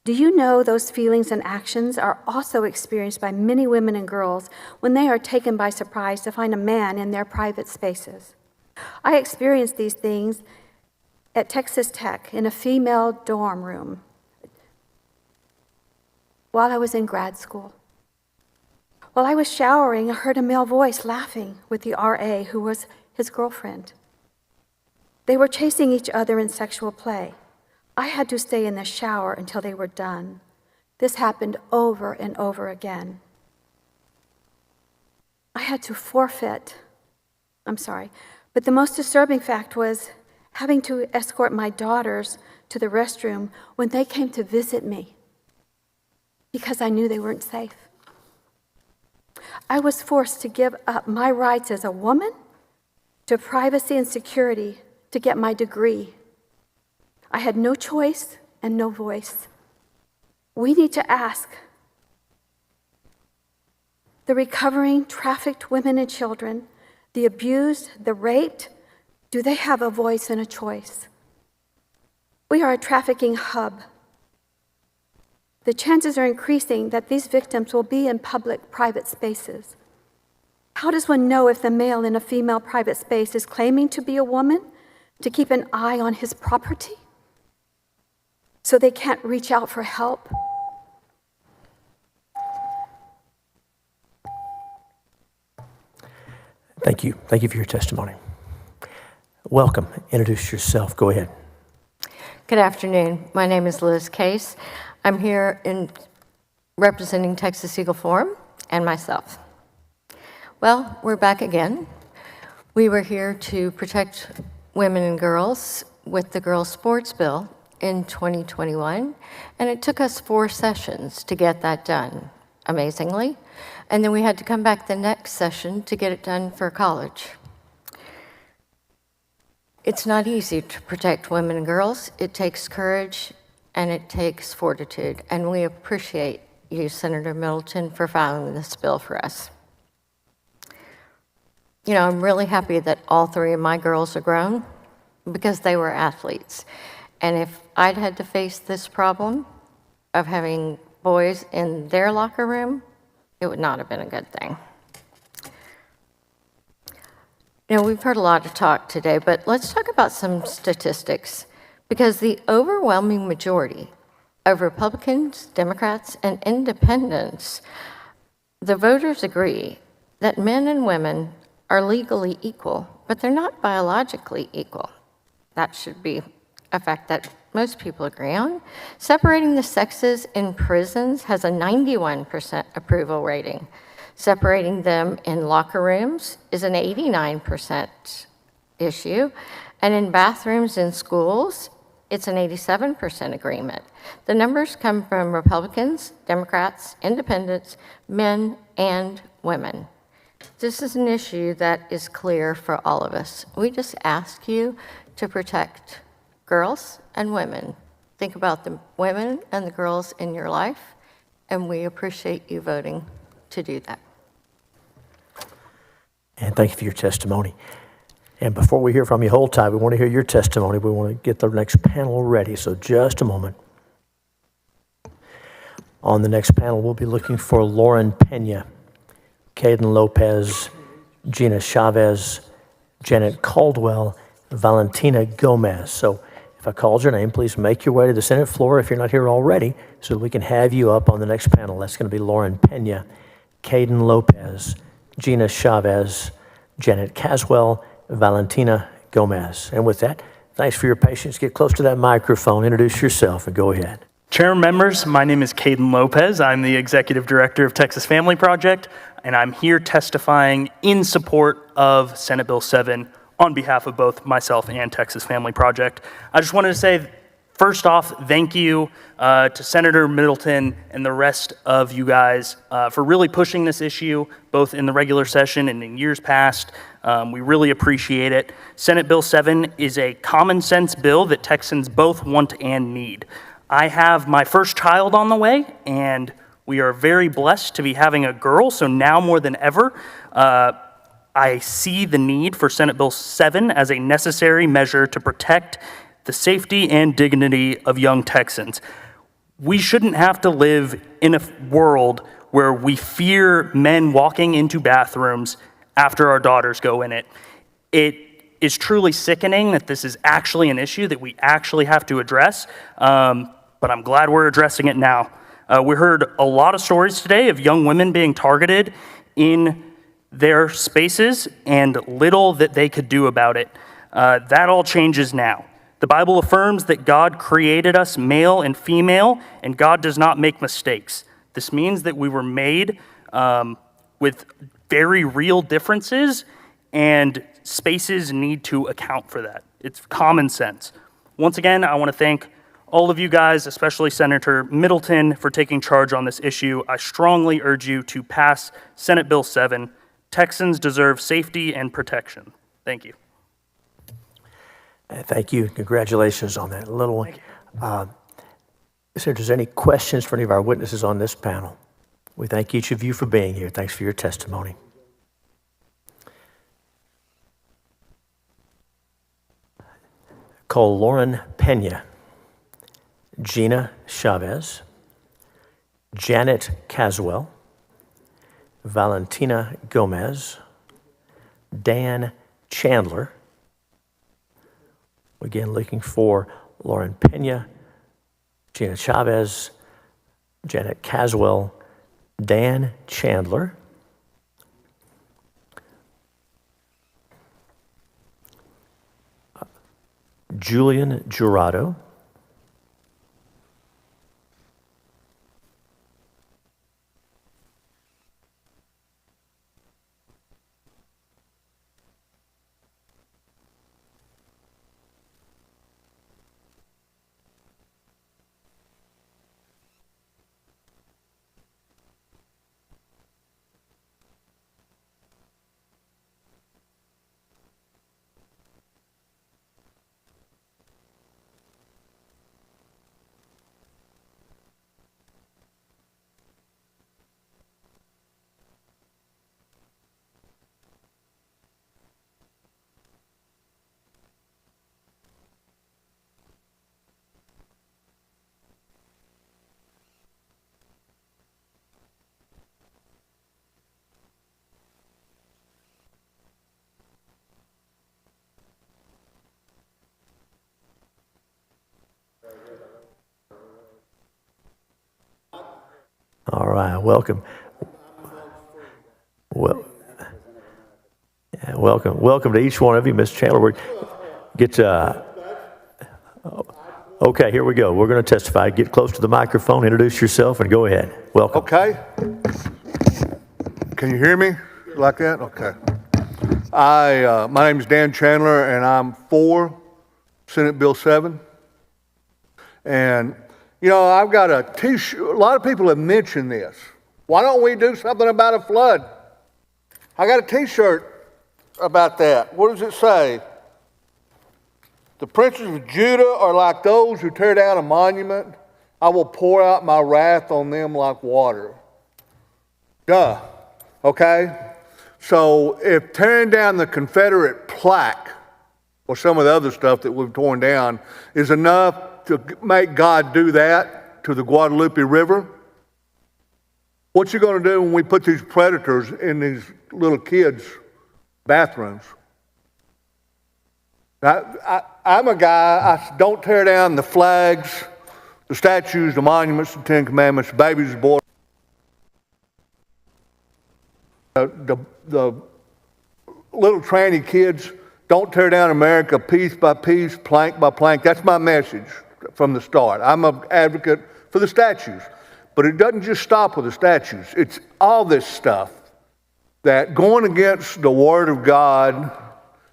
Do you know those feelings and actions are also experienced by many women and girls when they are taken by surprise to find a man in their private spaces? I experienced these things at Texas Tech in a female dorm room while I was in grad school. While I was showering, I heard a male voice laughing with the RA who was his girlfriend. They were chasing each other in sexual play. I had to stay in the shower until they were done. This happened over and over again. I had to forfeit. But the most disturbing fact was having to escort my daughters to the restroom when they came to visit me because I knew they weren't safe. I was forced to give up my rights as a woman to privacy and security to get my degree. I had no choice and no voice. We need to ask the recovering trafficked women and children, the abused, the raped, do they have a voice and a choice? We are a trafficking hub. The chances are increasing that these victims will be in public private spaces. How does one know if the male in a female private space is claiming to be a woman to keep an eye on his property so they can't reach out for help? Thank you. Thank you for your testimony. Welcome. Introduce yourself. Go ahead. Good afternoon. My name is Liz Case. I'm here representing Texas Eagle Forum and myself. Well, we're back again. We were here to protect women and girls with the Girls Sports Bill in 2021, and it took us 4 sessions to get that done, amazingly. And then we had to come back the next session to get it done for college. It's not easy to protect women and girls. It takes courage and it takes fortitude, and we appreciate you, Senator Middleton, for filing this bill for us. You know, I'm really happy that all 3 of my girls are grown because they were athletes. And if I'd had to face this problem of having boys in their locker room, it would not have been a good thing. You know, we've heard a lot of talk today, but let's talk about some statistics, because the overwhelming majority of Republicans, Democrats, and independents, the voters agree that men and women are legally equal, but they're not biologically equal. That should be a fact that most people agree on. Separating the sexes in prisons has a 91% approval rating. Separating them in locker rooms is an 89% issue. And in bathrooms in schools, it's an 87% agreement. The numbers come from Republicans, Democrats, independents, men, and women. This is an issue that is clear for all of us. We just ask you to protect girls and women. Think about the women and the girls in your life, and we appreciate you voting to do that. And thank you for your testimony. And before we hear from you, hold tight. We want to hear your testimony. We want to get the next panel ready, so just a moment. On the next panel, we'll be looking for Lauren Pena, Caden Lopez, Gina Chavez, Janet Caldwell, Valentina Gomez. So if I called your name, please make your way to the Senate floor if you're not here already, so we can have you up on the next panel. That's going to be Lauren Pena, Caden Lopez, Gina Chavez, Janet Caswell, Valentina Gomez. And with that, thanks for your patience. Get close to that microphone, introduce yourself, and go ahead. Chair and members, my name is Caden Lopez. I'm the Executive Director of Texas Family Project, and I'm here testifying in support of Senate Bill 7 on behalf of both myself and Texas Family Project. I just wanted to say, first off, thank you to Senator Middleton and the rest of you guys for really pushing this issue, both in the regular session and in years past. We really appreciate it. Senate Bill 7 is a common sense bill that Texans both want and need. I have my first child on the way, and we are very blessed to be having a girl, so now more than ever, I see the need for Senate Bill 7 as a necessary measure to protect the safety and dignity of young Texans. We shouldn't have to live in a world where we fear men walking into bathrooms after our daughters go in it. It is truly sickening that this is actually an issue that we actually have to address, but I'm glad we're addressing it now. We heard a lot of stories today of young women being targeted in their spaces and little that they could do about it. That all changes now. The Bible affirms that God created us male and female, and God does not make mistakes. This means that we were made with very real differences, and spaces need to account for that. It's common sense. Once again, I want to thank all of you guys, especially Senator Middleton, for taking charge on this issue. I strongly urge you to pass Senate Bill 7. Texans deserve safety and protection. Thank you. Thank you. Congratulations on that little one. If there's any questions for any of our witnesses on this panel, we thank each of you for being here. Thanks for your testimony. Call Lauren Pena, Gina Chavez, Janet Caswell, Valentina Gomez, Dan Chandler. Again, looking for Lauren Pena, Gina Chavez, Janet Caswell, Dan Chandler, Julian Jurado. All right, welcome. Well, yeah, welcome to each one of you, Ms. Chandler. Okay, here we go. We're going to testify. Get close to the microphone, introduce yourself, and go ahead. Welcome. Okay. Can you hear me like that? Okay. My name is Dan Chandler, and I'm for Senate Bill 7. And you know, I've got a T-shirt. A lot of people have mentioned this. Why don't we do something about a flood? I got a T-shirt about that. What does it say? The princes of Judah are like those who tear down a monument. I will pour out my wrath on them like water. Duh. Okay? So if tearing down the Confederate plaque or some of the other stuff that we've torn down is enough to make God do that to the Guadalupe River, what you going to do when we put these predators in these little kids' bathrooms? I'm a guy, I don't tear down the flags, the statues, the monuments, the Ten Commandments, the babies born. The little tranny kids, don't tear down America piece by piece, plank by plank. That's my message from the start. I'm an advocate for the statues. But it doesn't just stop with the statues. It's all this stuff that going against the Word of God,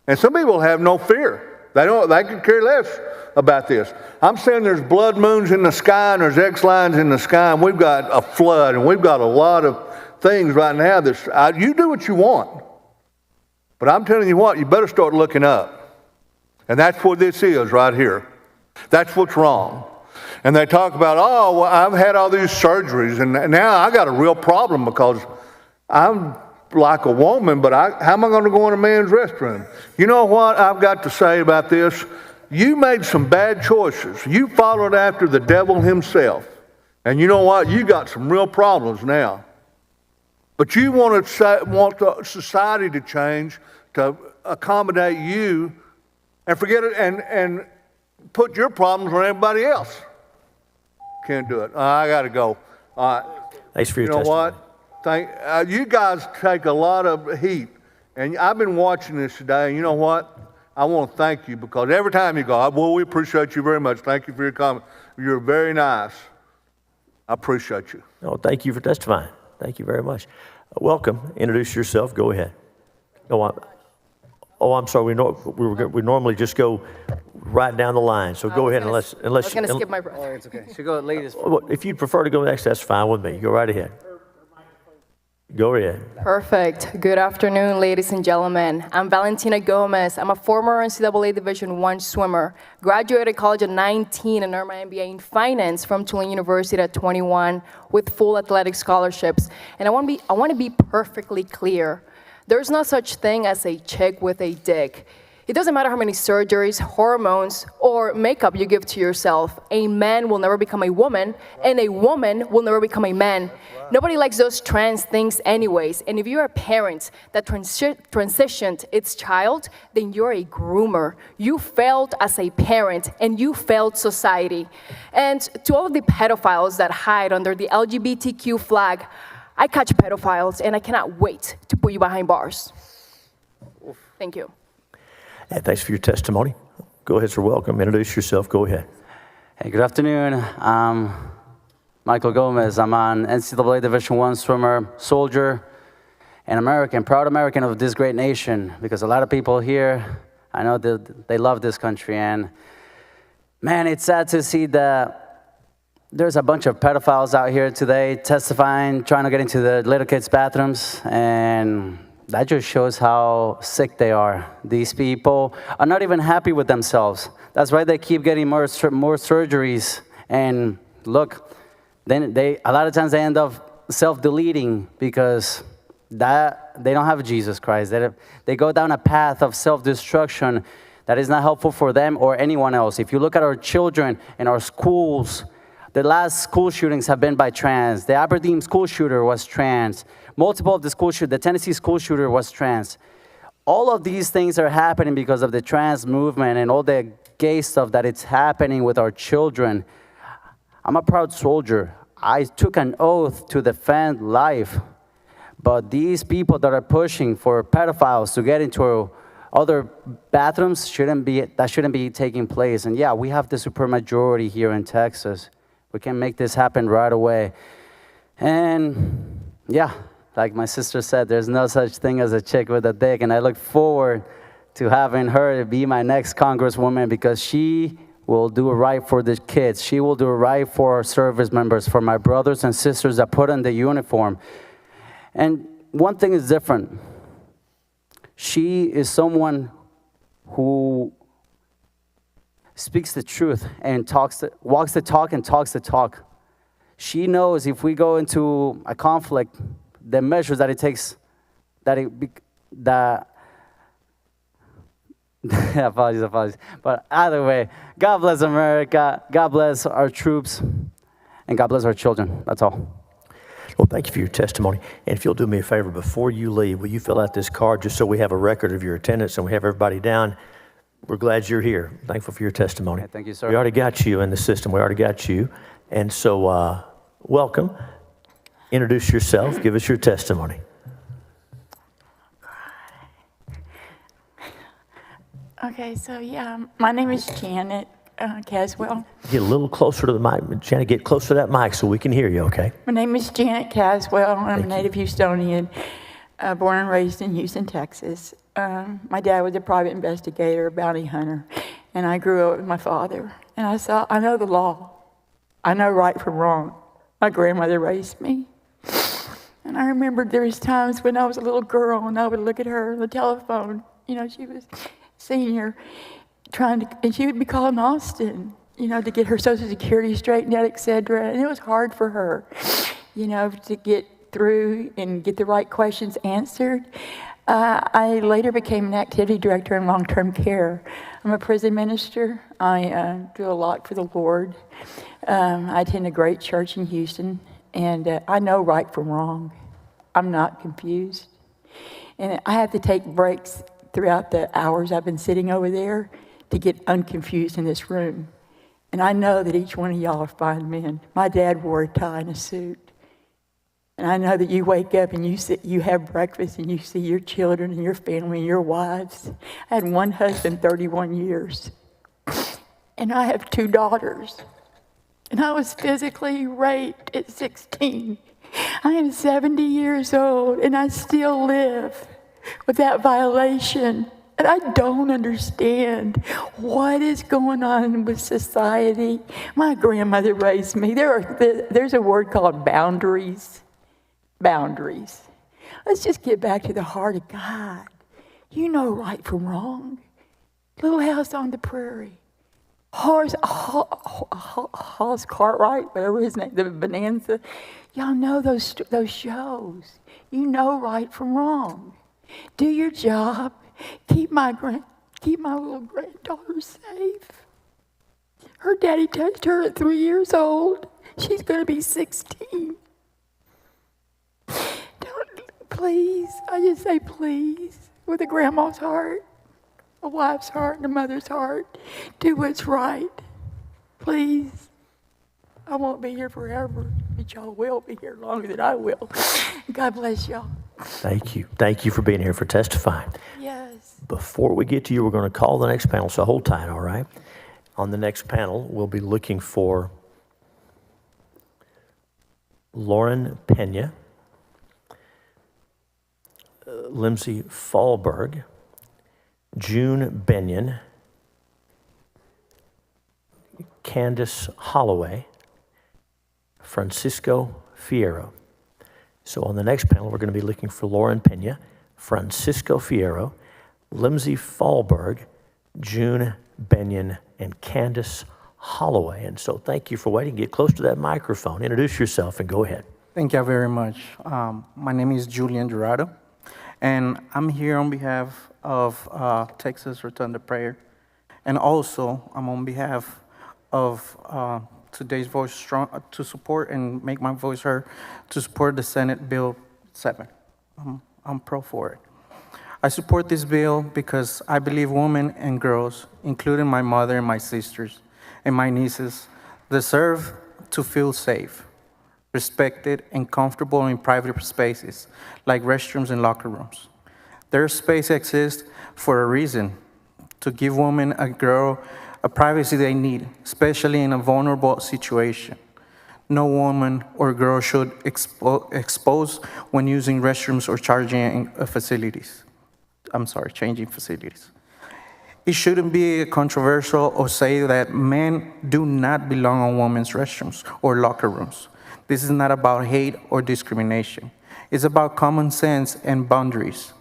and some people have no fear. They could care less about this. I'm saying there's blood moons in the sky and there's X lines in the sky, and we've got a flood, and we've got a lot of things right now. You do what you want. But I'm telling you what, you better start looking up. And that's what this is right here. That's what's wrong. And they talk about, oh, well, I've had all these surgeries, and now I got a real problem because I'm like a woman, but how am I going to go in a man's restroom? You know what I've got to say about this? You made some bad choices. You followed after the devil himself. And you know what? You got some real problems now. But you want the society to change to accommodate you and forget it and put your problems on everybody else. Can't do it. I got to go. Thanks for your testimony. You know what? You guys take a lot of heat. And I've been watching this today, and you know what? I want to thank you because every time you go, well, we appreciate you very much. Thank you for your comment. You're very nice. I appreciate you. Oh, thank you for testifying. Thank you very much. Welcome. Introduce yourself. Go ahead. I'm sorry. We normally just go right down the line. So go ahead unless I was going to skip my breath. Oh, it's okay. Should go latest. If you'd prefer to go next, that's fine with me. Go right ahead. Go ahead. Perfect. Good afternoon, ladies and gentlemen. I'm Valentina Gomez. I'm a former NCAA Division I swimmer. Graduated college at 19 and earned my MBA in finance from Tulane University at 21 with full athletic scholarships. And I want to be perfectly clear. There's no such thing as a chick with a dick. It doesn't matter how many surgeries, hormones, or makeup you give to yourself. A man will never become a woman, and a woman will never become a man. Nobody likes those trans things anyways. And if you're a parent that transitioned its child, then you're a groomer. You failed as a parent, and you failed society. And to all of the pedophiles that hide under the LGBTQ flag, I catch pedophiles, and I cannot wait to put you behind bars. Thank you. Thanks for your testimony. Go ahead, sir. Welcome. Introduce yourself. Go ahead. Hey, good afternoon. I'm Michael Gomez. I'm an NCAA Division I swimmer, soldier, and American, proud American of this great nation, because a lot of people here, I know that they love this country. And man, it's sad to see that there's a bunch of pedophiles out here today testifying, trying to get into the little kids' bathrooms, and that just shows how sick they are. These people are not even happy with themselves. That's why they keep getting more surgeries. And look, then a lot of times they end up self-deleting because they don't have Jesus Christ. They go down a path of self-destruction that is not helpful for them or anyone else. If you look at our children in our schools, the last school shootings have been by trans. The Aberdeen school shooter was trans. Multiple of the Tennessee school shooter was trans. All of these things are happening because of the trans movement and all the gay stuff that it's happening with our children. I'm a proud soldier. I took an oath to defend life. But these people that are pushing for pedophiles to get into other bathrooms shouldn't be taking place. And yeah, we have the supermajority here in Texas. We can make this happen right away. And yeah, like my sister said, there's no such thing as a chick with a dick. And I look forward to having her be my next congresswoman, because she will do right for the kids. She will do right for our service members, for my brothers and sisters that put on the uniform. And one thing is different. She is someone who speaks the truth and walks the talk and talks the talk. She knows if we go into a conflict, the measures that it takes, apologies. But either way, God bless America, God bless our troops, and God bless our children. That's all. Well, thank you for your testimony. And if you'll do me a favor, before you leave, will you fill out this card just so we have a record of your attendance and we have everybody down? We're glad you're here. Thankful for your testimony. Thank you, sir. We already got you in the system. We already got you. And so, welcome. Introduce yourself. Give us your testimony. Okay, so yeah, my name is Janet Caswell. Get a little closer to the mic. Janet, get closer to that mic so we can hear you, okay? My name is Janet Caswell. I'm a native Houstonian, born and raised in Houston, Texas. My dad was a private investigator, a bounty hunter, and I grew up with my father. And I know the law. I know right from wrong. My grandmother raised me. And I remember there was times when I was a little girl and I would look at her on the telephone. You know, she was senior, and she would be calling Austin, you know, to get her Social Security straightened out, et cetera. And it was hard for her, you know, to get through and get the right questions answered. I later became an activity director in long-term care. I'm a prison minister. I do a lot for the Lord. I attend a great church in Houston, and I know right from wrong. I'm not confused. And I have to take breaks throughout the hours I've been sitting over there to get unconfused in this room. And I know that each one of y'all are fine men. My dad wore a tie and a suit. And I know that you wake up and you have breakfast and you see your children and your family and your wives. I had one husband 31 years. And I have 2 daughters. And I was physically raped at 16. I am 70 years old and I still live with that violation. And I don't understand what is going on with society. My grandmother raised me. There's a word called boundaries. Boundaries. Let's just get back to the heart of God. You know right from wrong. Little House on the Prairie. Horace Cartwright, whatever his name, the Bonanza. Y'all know those shows. You know right from wrong. Do your job. Keep my little granddaughter safe. Her daddy touched her at 3 years old. She's going to be 16. Please, I just say please, with a grandma's heart, a wife's heart, and a mother's heart, do what's right. Please. I won't be here forever, but y'all will be here longer than I will. God bless y'all. Thank you. Thank you for being here, for testifying. Yes. Before we get to you, we're going to call the next panel, so hold tight, all right? On the next panel, we'll be looking for Lauren Pena, Lindsay Fallberg, June Benyon, Candace Holloway, Francisco Fierro. So on the next panel, we're going to be looking for Lauren Pena, Francisco Fierro, Lindsay Fallberg, June Benyon, and Candace Holloway. And so thank you for waiting. Get close to that microphone. Introduce yourself and go ahead. Thank you very much. My name is Julian Dorado, and I'm here on behalf of Texas Return to Prayer. And also, I'm on behalf of today's voice strong to support and make my voice heard to support the Senate Bill 7. I'm pro for it. I support this bill because I believe women and girls, including my mother and my sisters and my nieces, deserve to feel safe, respected, and comfortable in private spaces like restrooms and locker rooms. Their space exists for a reason, to give women and girls a privacy they need, especially in a vulnerable situation. No woman or girl should expose when using restrooms or changing facilities. It shouldn't be controversial or say that men do not belong on women's restrooms or locker rooms. This is not about hate or discrimination. It's about common sense and boundaries.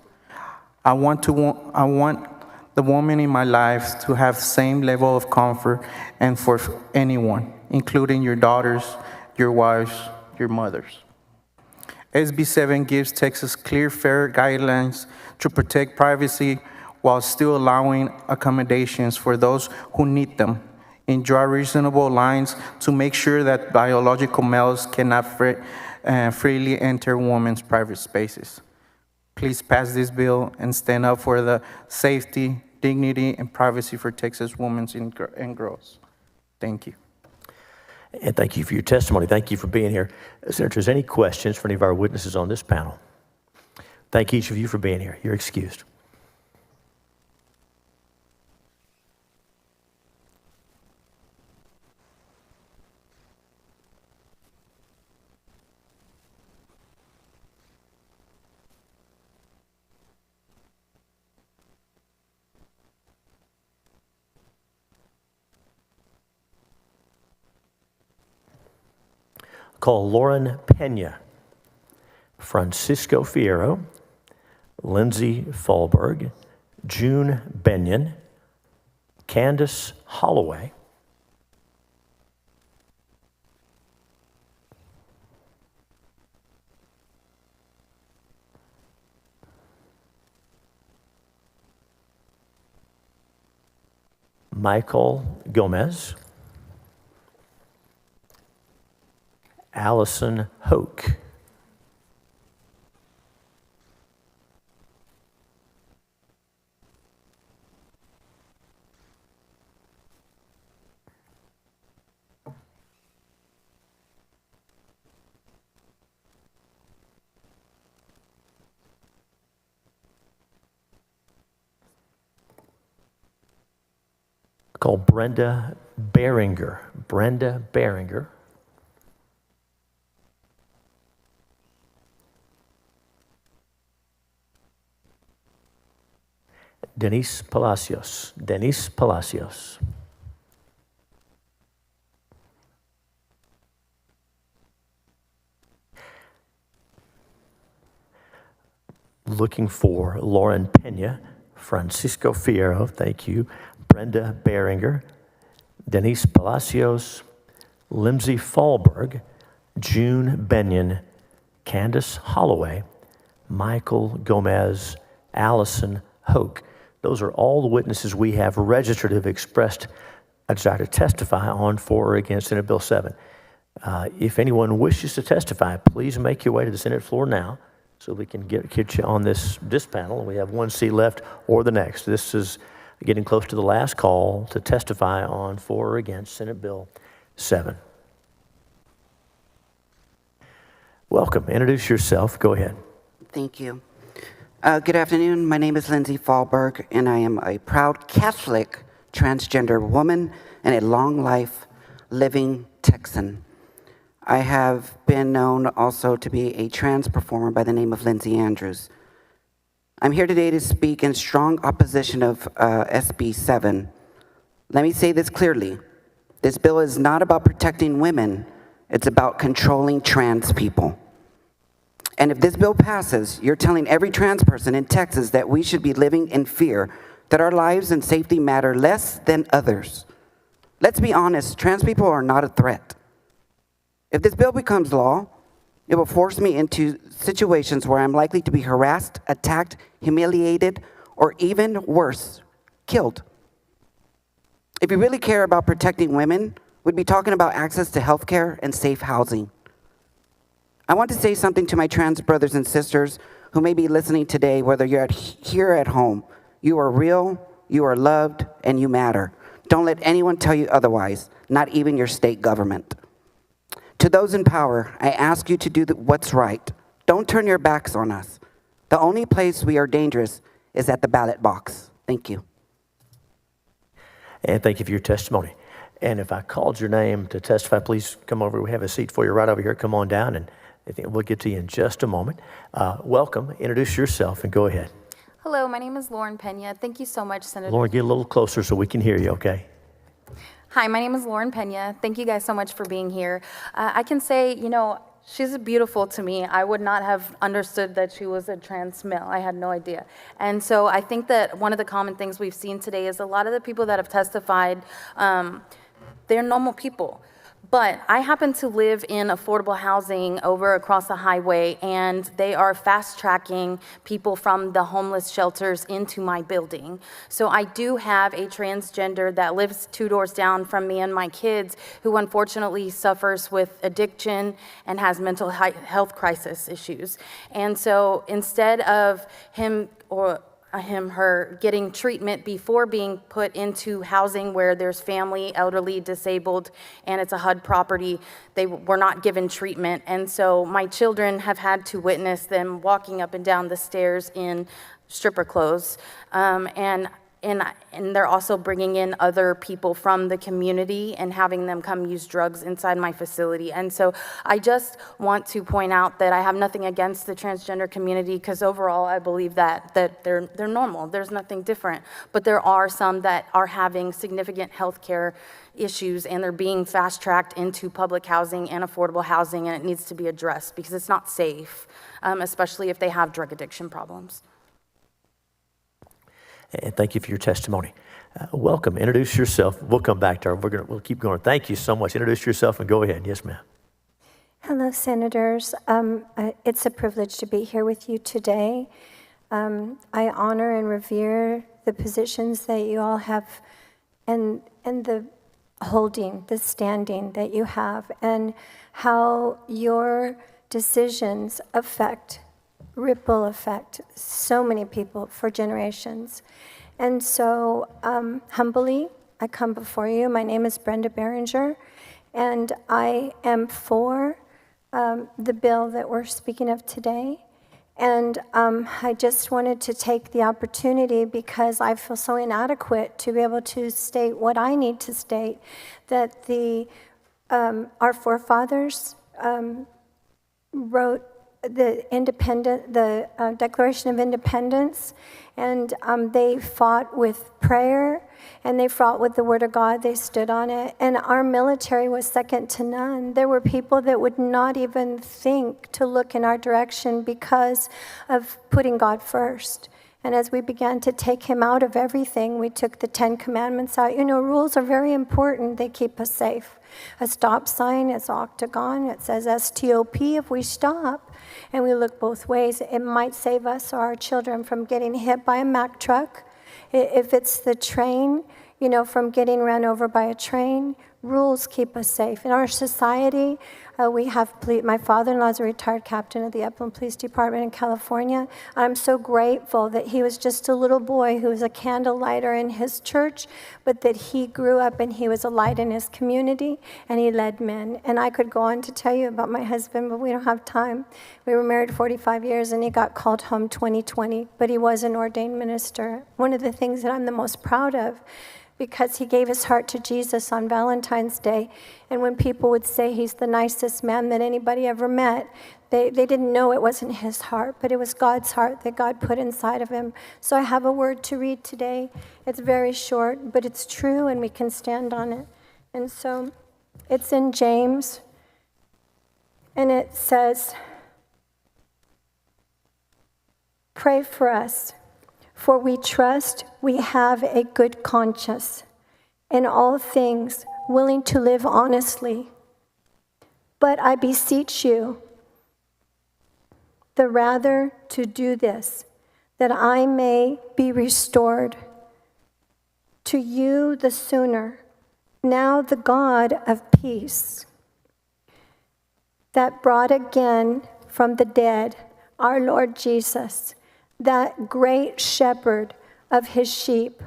I want the woman in my life to have the same level of comfort and for anyone, including your daughters, your wives, your mothers. SB 7 gives Texas clear, fair guidelines to protect privacy while still allowing accommodations for those who need them, and draw reasonable lines to make sure that biological males cannot freely enter women's private spaces. Please pass this bill and stand up for the safety, dignity, and privacy for Texas women and girls. Thank you. And thank you for your testimony. Thank you for being here. Senators, any questions for any of our witnesses on this panel? Thank each of you for being here. You're excused. Call Lauren Pena, Francisco Fierro, Lindsay Fallberg, June Benyon, Candace Holloway, Michael Gomez, Allison Hoke, call Brenda Behringer. Brenda Behringer. Denise Palacios. Denise Palacios. Looking for Lauren Pena, Francisco Fierro, thank you, Brenda Behringer, Denise Palacios, Lindsay Fallberg, June Benyon, Candace Holloway, Michael Gomez, Allison Hoke. Those are all the witnesses we have registered have expressed a desire to testify on, for, or against Senate Bill 7. If anyone wishes to testify, please make your way to the Senate floor now so we can get you on this panel. We have one seat left or the next. This is getting close to the last call to testify on, for, or against Senate Bill 7. Welcome. Introduce yourself. Go ahead. Thank you. Good afternoon. My name is Lindsay Fallberg, and I am a proud Catholic transgender woman and a long life living Texan. I have been known also to be a trans performer by the name of Lindsay Andrews. I'm here today to speak in strong opposition of SB 7. Let me say this clearly. This bill is not about protecting women. It's about controlling trans people. And if this bill passes, you're telling every trans person in Texas that we should be living in fear, that our lives and safety matter less than others. Let's be honest, trans people are not a threat. If this bill becomes law, it will force me into situations where I'm likely to be harassed, attacked, humiliated, or even worse, killed. If you really care about protecting women, we'd be talking about access to health care and safe housing. I want to say something to my trans brothers and sisters who may be listening today, whether you're here at home. You are real, you are loved, and you matter. Don't let anyone tell you otherwise, not even your state government. To those in power, I ask you to do what's right. Don't turn your backs on us. The only place we are dangerous is at the ballot box. Thank you. And thank you for your testimony. And if I called your name to testify, please come over. We have a seat for you right over here. Come on down, and I think we'll get to you in just a moment. Welcome. Introduce yourself and go ahead. Hello, my name is Lauren Pena. Thank you so much, Senator. Lauren, get a little closer so we can hear you, okay? Hi, my name is Lauren Pena. Thank you guys so much for being here. I can say, she's beautiful to me. I would not have understood that she was a trans male. I had no idea. And so I think that one of the common things we've seen today is a lot of the people that have testified, they're normal people. But I happen to live in affordable housing over across the highway, and they are fast-tracking people from the homeless shelters into my building. So I do have a transgender that lives 2 doors down from me and my kids, who unfortunately suffers with addiction and has mental health crisis issues. And so instead of her getting treatment before being put into housing where there's family, elderly, disabled, and it's a HUD property, they were not given treatment. And so my children have had to witness them walking up and down the stairs in stripper clothes. And they're also bringing in other people from the community and having them come use drugs inside my facility. And so I just want to point out that I have nothing against the transgender community, because overall I believe that they're normal. There's nothing different. But there are some that are having significant health care issues, and they're being fast-tracked into public housing and affordable housing, and it needs to be addressed because it's not safe, especially if they have drug addiction problems. And thank you for your testimony. Welcome. Introduce yourself. We'll come back to her. We'll keep going. Thank you so much. Introduce yourself and go ahead. Yes, ma'am. Hello, Senators. It's a privilege to be here with you today. I honor and revere the positions that you all have and the holding, the standing that you have, and how your decisions ripple effect so many people for generations. And so humbly, I come before you. My name is Brenda Behringer, and I am for the bill that we're speaking of today. And I just wanted to take the opportunity, because I feel so inadequate to be able to state what I need to state, that our forefathers wrote the Declaration of Independence, and they fought with prayer, and they fought with the Word of God. They stood on it, and our military was second to none. There were people that would not even think to look in our direction because of putting God first. And as we began to take him out of everything, we took the 10 Commandments out. Rules are very important. They keep us safe. A stop sign is octagon. It says STOP if we stop. And we look both ways. It might save us or our children from getting hit by a Mack truck. If it's the train, from getting run over by a train. Rules keep us safe. In our society, we have my father-in-law is a retired captain of the Upland Police Department in California. I'm so grateful that he was just a little boy who was a candle lighter in his church, but that he grew up and he was a light in his community, and he led men. And I could go on to tell you about my husband, but we don't have time. We were married 45 years, and he got called home 2020, but he was an ordained minister. One of the things that I'm the most proud of, because he gave his heart to Jesus on Valentine's Day. And when people would say he's the nicest man that anybody ever met, they didn't know it wasn't his heart, but it was God's heart that God put inside of him. So I have a word to read today. It's very short, but it's true, and we can stand on it. And so it's in James, and it says, "Pray for us, for we trust we have a good conscience, in all things willing to live honestly. But I beseech you, the rather to do this, that I may be restored to you the sooner. Now the God of peace, that brought again from the dead our Lord Jesus, that great shepherd of his sheep,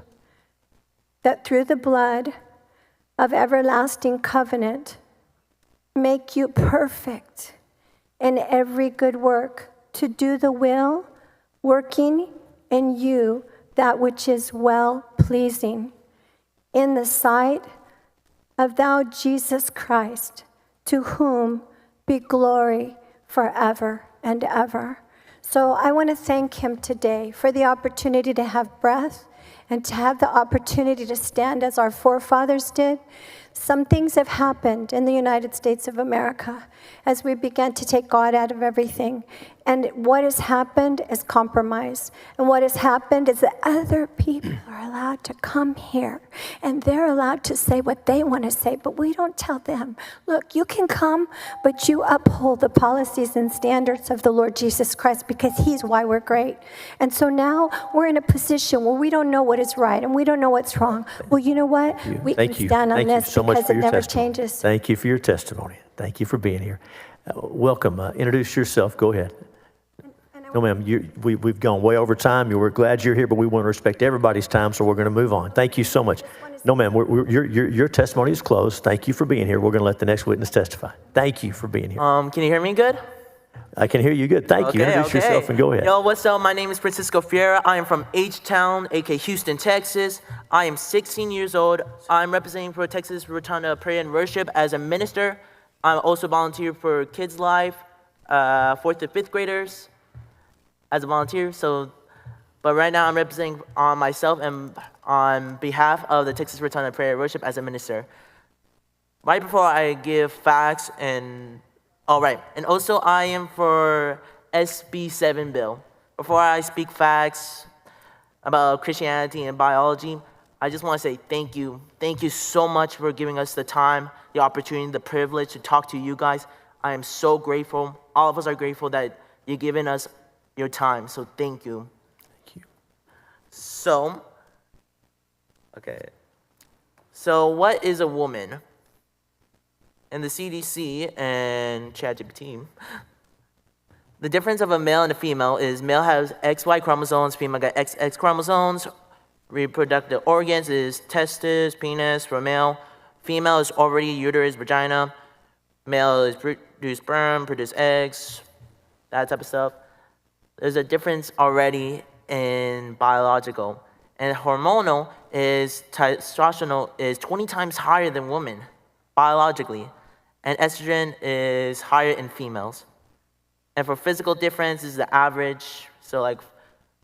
that through the blood of everlasting covenant make you perfect in every good work, to do the will, working in you that which is well-pleasing, in the sight of thou Jesus Christ, to whom be glory forever and ever." So I want to thank him today for the opportunity to have breath and to have the opportunity to stand as our forefathers did. Some things have happened in the United States of America as we began to take God out of everything. And what has happened is compromise. And what has happened is that other people are allowed to come here and they're allowed to say what they want to say, but we don't tell them, look, you can come, but you uphold the policies and standards of the Lord Jesus Christ, because he's why we're great. And so now we're in a position where we don't know what is right and we don't know what's wrong. Well, you know what? We can stand on this because it never changes. Thank you for your testimony. Thank you for being here. Welcome. Introduce yourself. Go ahead. No, ma'am, we've gone way over time. We're glad you're here, but we want to respect everybody's time, so we're going to move on. Thank you so much. No, ma'am, your testimony is closed. Thank you for being here. We're going to let the next witness testify. Thank you for being here. Can you hear me good? I can hear you good. Thank you. Introduce yourself and go ahead. Yo, what's up? My name is Francisco Fiera. I am from H-Town, aka Houston, Texas. I am 16 years old. I'm representing for Texas Rotunda Prayer and Worship as a minister. I'm also volunteer for Kids Life, 4th to 5th graders as a volunteer. But right now I'm representing on myself and on behalf of the Texas Rotunda Prayer and Worship as a minister. Right before I give facts and also I am for SB 7 bill. Before I speak facts about Christianity and biology, I just want to say thank you. Thank you so much for giving us the time, the opportunity, the privilege to talk to you guys. I am so grateful. All of us are grateful that you're giving us your time. So thank you. Thank you. So what is a woman? In the CDC and ChatGPT, the difference of a male and a female is male has XY chromosomes, female got XX chromosomes. Reproductive organs is testes, penis for male. Female is ovary, uterus, vagina. Male is produce sperm, produce eggs, that type of stuff. There's a difference already in biological. And hormonal is testosterone is 20 times higher than women, biologically. And estrogen is higher in females. And for physical difference is the average. So like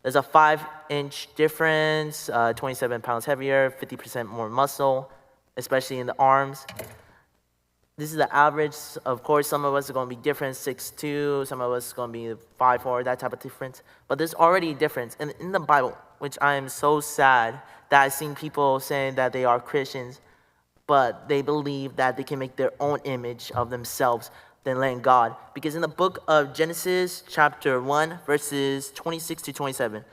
there's a 5-inch difference, 27 pounds heavier, 50% more muscle, especially in the arms. This is the average. Of course, some of us are going to be different, 6'2", some of us are going to be 5'4", that type of difference. But there's already a difference. And in the Bible, which I am so sad that I've seen people saying that they are Christians, but they believe that they can make their own image of themselves than letting God. Because in the book of Genesis, chapter 1, verses 26 to 27,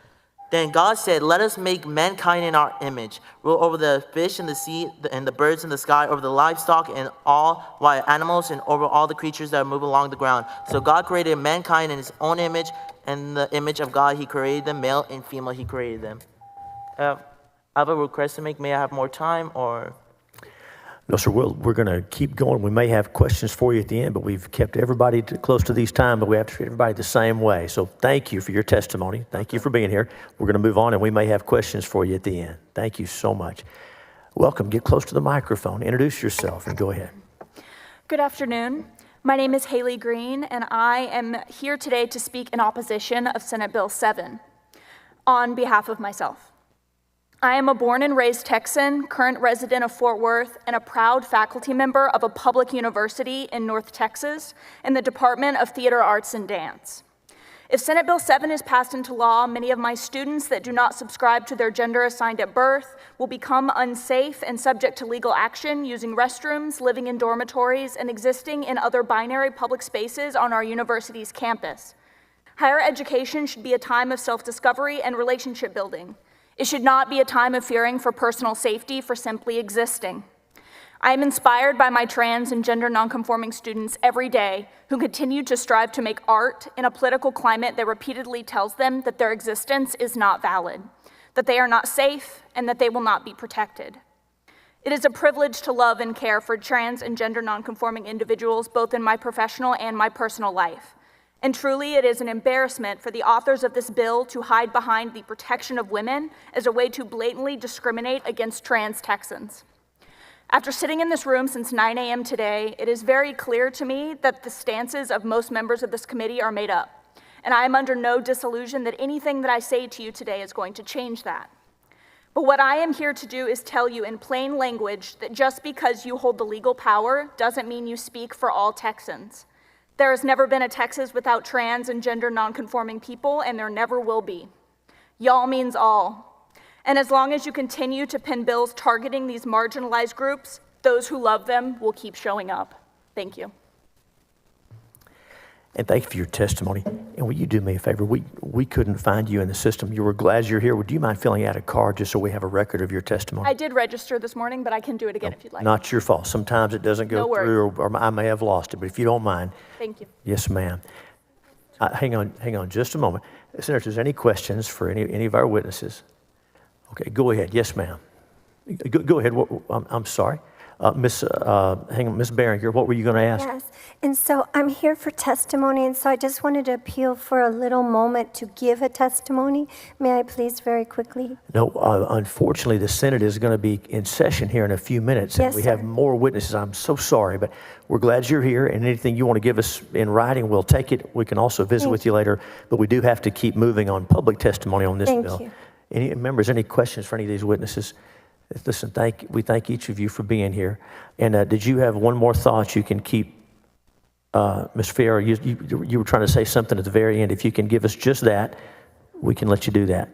Then God said, let us make mankind in our image, rule over the fish in the sea and the birds in the sky, over the livestock and all wild animals, and over all the creatures that move along the ground. So God created mankind in his own image, and the image of God he created them, male and female he created them. I have a request to make. May I have more time, or? No, sir, we're going to keep going. We may have questions for you at the end, but we've kept everybody close to these time, but we have to treat everybody the same way. So thank you for your testimony. Thank you for being here. We're going to move on, and we may have questions for you at the end. Thank you so much. Welcome. Get close to the microphone. Introduce yourself, and go ahead. Good afternoon. My name is Haley Green, and I am here today to speak in opposition of Senate Bill 7 on behalf of myself. I am a born and raised Texan, current resident of Fort Worth, and a proud faculty member of a public university in North Texas in the Department of Theater Arts and Dance. If Senate Bill 7 is passed into law, many of my students that do not subscribe to their gender assigned at birth will become unsafe and subject to legal action using restrooms, living in dormitories, and existing in other binary public spaces on our university's campus. Higher education should be a time of self-discovery and relationship building. It should not be a time of fearing for personal safety for simply existing. I am inspired by my trans and gender nonconforming students every day who continue to strive to make art in a political climate that repeatedly tells them that their existence is not valid, that they are not safe, and that they will not be protected. It is a privilege to love and care for trans and gender nonconforming individuals both in my professional and my personal life. And truly, it is an embarrassment for the authors of this bill to hide behind the protection of women as a way to blatantly discriminate against trans Texans. After sitting in this room since 9 a.m. today, it is very clear to me that the stances of most members of this committee are made up. And I am under no disillusion that anything that I say to you today is going to change that. But what I am here to do is tell you in plain language that just because you hold the legal power doesn't mean you speak for all Texans. There has never been a Texas without trans and gender nonconforming people, and there never will be. Y'all means all. And as long as you continue to pin bills targeting these marginalized groups, those who love them will keep showing up. Thank you. And thank you for your testimony. And will you do me a favor? We couldn't find you in the system. You were glad you're here. Would you mind filling out a card just so we have a record of your testimony? I did register this morning, but I can do it again if you'd like. Not your fault. Sometimes it doesn't go through, or I may have lost it. But if you don't mind. Thank you. Yes, ma'am. Hang on just a moment. Senators, is there any questions for any of our witnesses? Okay, go ahead. Yes, ma'am. Go ahead. I'm sorry. Miss Behringer, what were you going to ask? Yes, and so I'm here for testimony, and so I just wanted to appeal for a little moment to give a testimony. May I please, very quickly? No, unfortunately, the Senate is going to be in session here in a few minutes, and we have more witnesses. I'm so sorry, but we're glad you're here, and anything you want to give us in writing, we'll take it. We can also visit with you later, but we do have to keep moving on public testimony on this bill. Thank you. Any members, any questions for any of these witnesses? Listen, we thank each of you for being here. And did you have one more thought you can keep? Ms. Fierro, you were trying to say something at the very end. If you can give us just that, we can let you do that.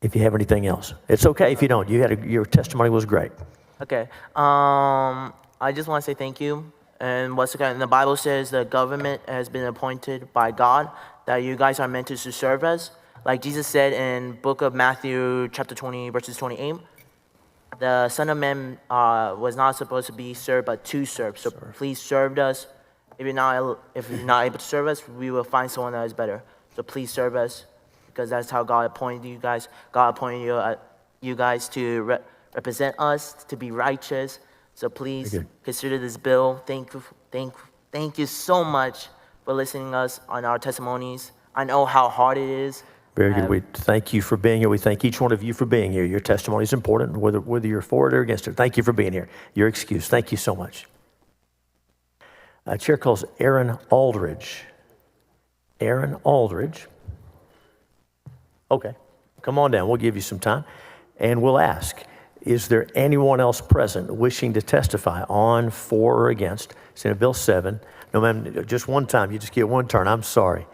If you have anything else. It's okay if you don't. Your testimony was great. Okay. I just want to say thank you. And once again, the Bible says the government has been appointed by God, that you guys are meant to serve us. Like Jesus said in book of Matthew, chapter 20, verses 28, the Son of Man was not supposed to be served, but to serve. So please serve us. If you're not able to serve us, we will find someone that is better. So please serve us, because that's how God appointed you guys. God appointed you guys to represent us, to be righteous. So please consider this bill. Thank you so much for listening to us on our testimonies. I know how hard it is. Very good. We thank you for being here. We thank each one of you for being here. Your testimony is important, whether you're for it or against it. Thank you for being here. Your excuse. Thank you so much. Chair calls Aaron Aldridge. Aaron Aldridge. Okay, come on down. We'll give you some time. And we'll ask, is there anyone else present wishing to testify on, for, or against Senate Bill 7? No, ma'am, just one time. You just get one turn. I'm sorry.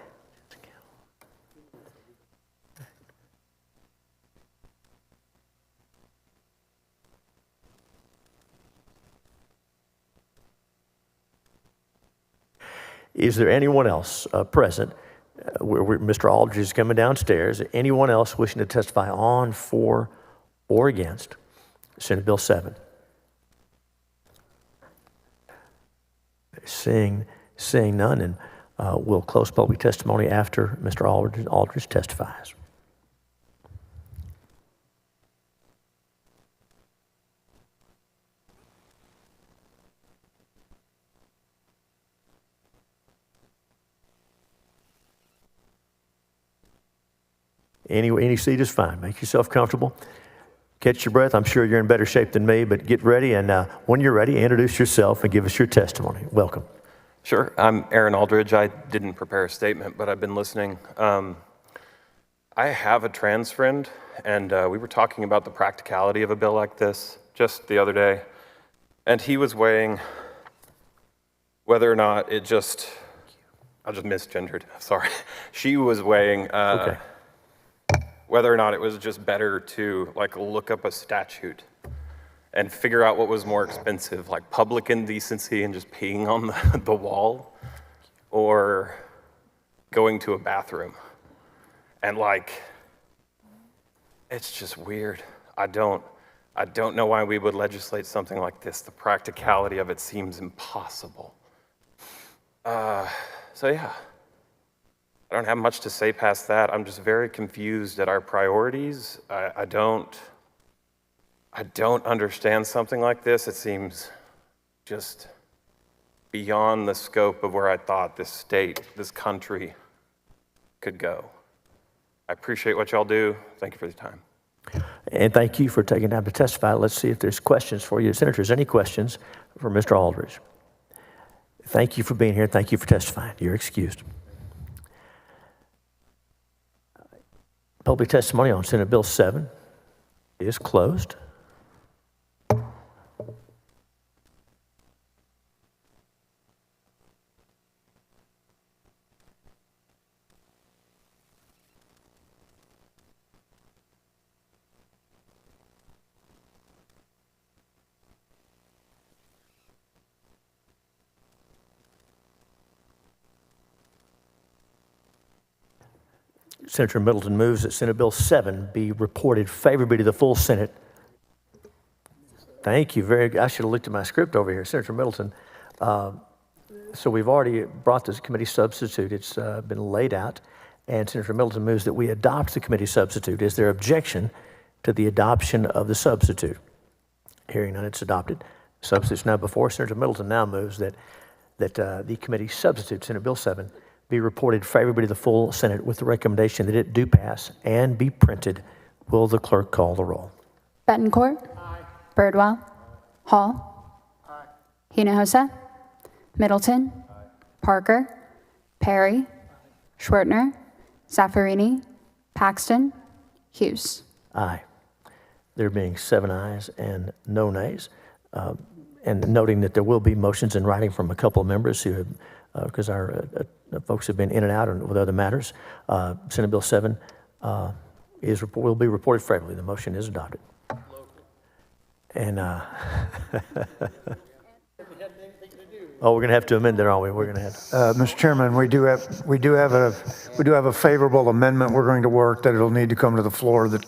Is there anyone else present Mr. Aldridge is coming downstairs. Anyone else wishing to testify on, for, or against Senate Bill 7? Seeing none, and we'll close public testimony after Mr. Aldridge testifies. Any seat is fine. Make yourself comfortable. Catch your breath. I'm sure you're in better shape than me, but get ready. And when you're ready, introduce yourself and give us your testimony. Welcome. Sure. I'm Aaron Aldridge. I didn't prepare a statement, but I've been listening. I have a trans friend, and we were talking about the practicality of a bill like this just the other day. And he was weighing whether or not it just, I just misgendered, sorry. She was weighing Okay. whether or not it was just better to like look up a statute and figure out what was more expensive, like public indecency and just peeing on the wall, or going to a bathroom. And like, it's just weird. I don't know why we would legislate something like this. The practicality of it seems impossible. So yeah, I don't have much to say past that. I'm just very confused at our priorities. I don't understand something like this. It seems just beyond the scope of where I thought this state, this country could go. I appreciate what y'all do. Thank you for the time. And thank you for taking time to testify. Let's see if there's questions for you. Senators, any questions for Mr. Aldridge? Thank you for being here. Thank you for testifying. You're excused. Public testimony on Senate Bill 7 is closed. Senator Middleton moves that Senate Bill 7 be reported favorably to the full Senate. Thank you. I should have looked at my script over here. Senator Middleton. So we've already brought this committee substitute. It's been laid out. And Senator Middleton moves that we adopt the committee substitute. Is there objection to the adoption of the substitute? Hearing none, it's adopted. Substitute's now before. Senator Middleton now moves that the committee substitute, Senate Bill 7, be reported favorably to the full Senate with the recommendation that it do pass and be printed. Will the clerk call the roll? Betancourt. Aye. Birdwell. Hall. Aye. Hinojosa. Middleton. Aye. Parker. Perry. Schwertner. Zaffarini. Paxton. Hughes. Aye. There being 7 ayes and no nays. And noting that there will be motions in writing from a couple of members who have, because our folks have been in and out with other matters. Senate Bill 7 will be reported favorably. The motion is adopted. And oh, we're going to have to amend it, aren't we? We're going to have. Mr. Chairman, we do have a favorable amendment. We're going to work that it'll need to come to the floor. That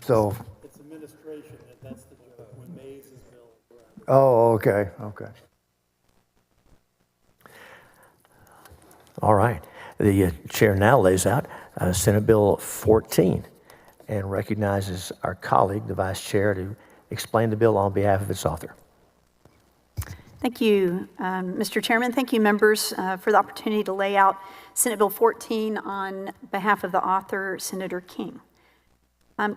so. It's administration. That's the joke. When Mays is bill. Oh, okay, okay. All right. The chair now lays out Senate Bill 14 and recognizes our colleague, the vice chair, to explain the bill on behalf of its author. Thank you, Mr. Chairman. Thank you, members, for the opportunity to lay out Senate Bill 14 on behalf of the author, Senator King.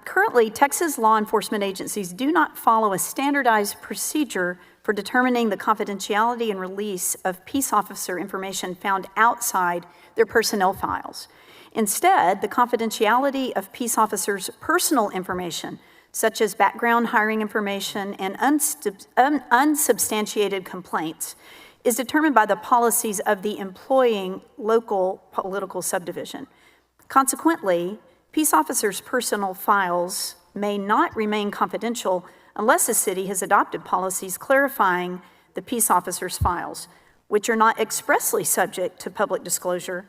Currently, Texas law enforcement agencies do not follow a standardized procedure for determining the confidentiality and release of peace officer information found outside their personnel files. Instead, the confidentiality of peace officers' personal information, such as background hiring information and unsubstantiated complaints, is determined by the policies of the employing local political subdivision. Consequently, peace officers' personal files may not remain confidential unless a city has adopted policies clarifying the peace officers' files, which are not expressly subject to public disclosure,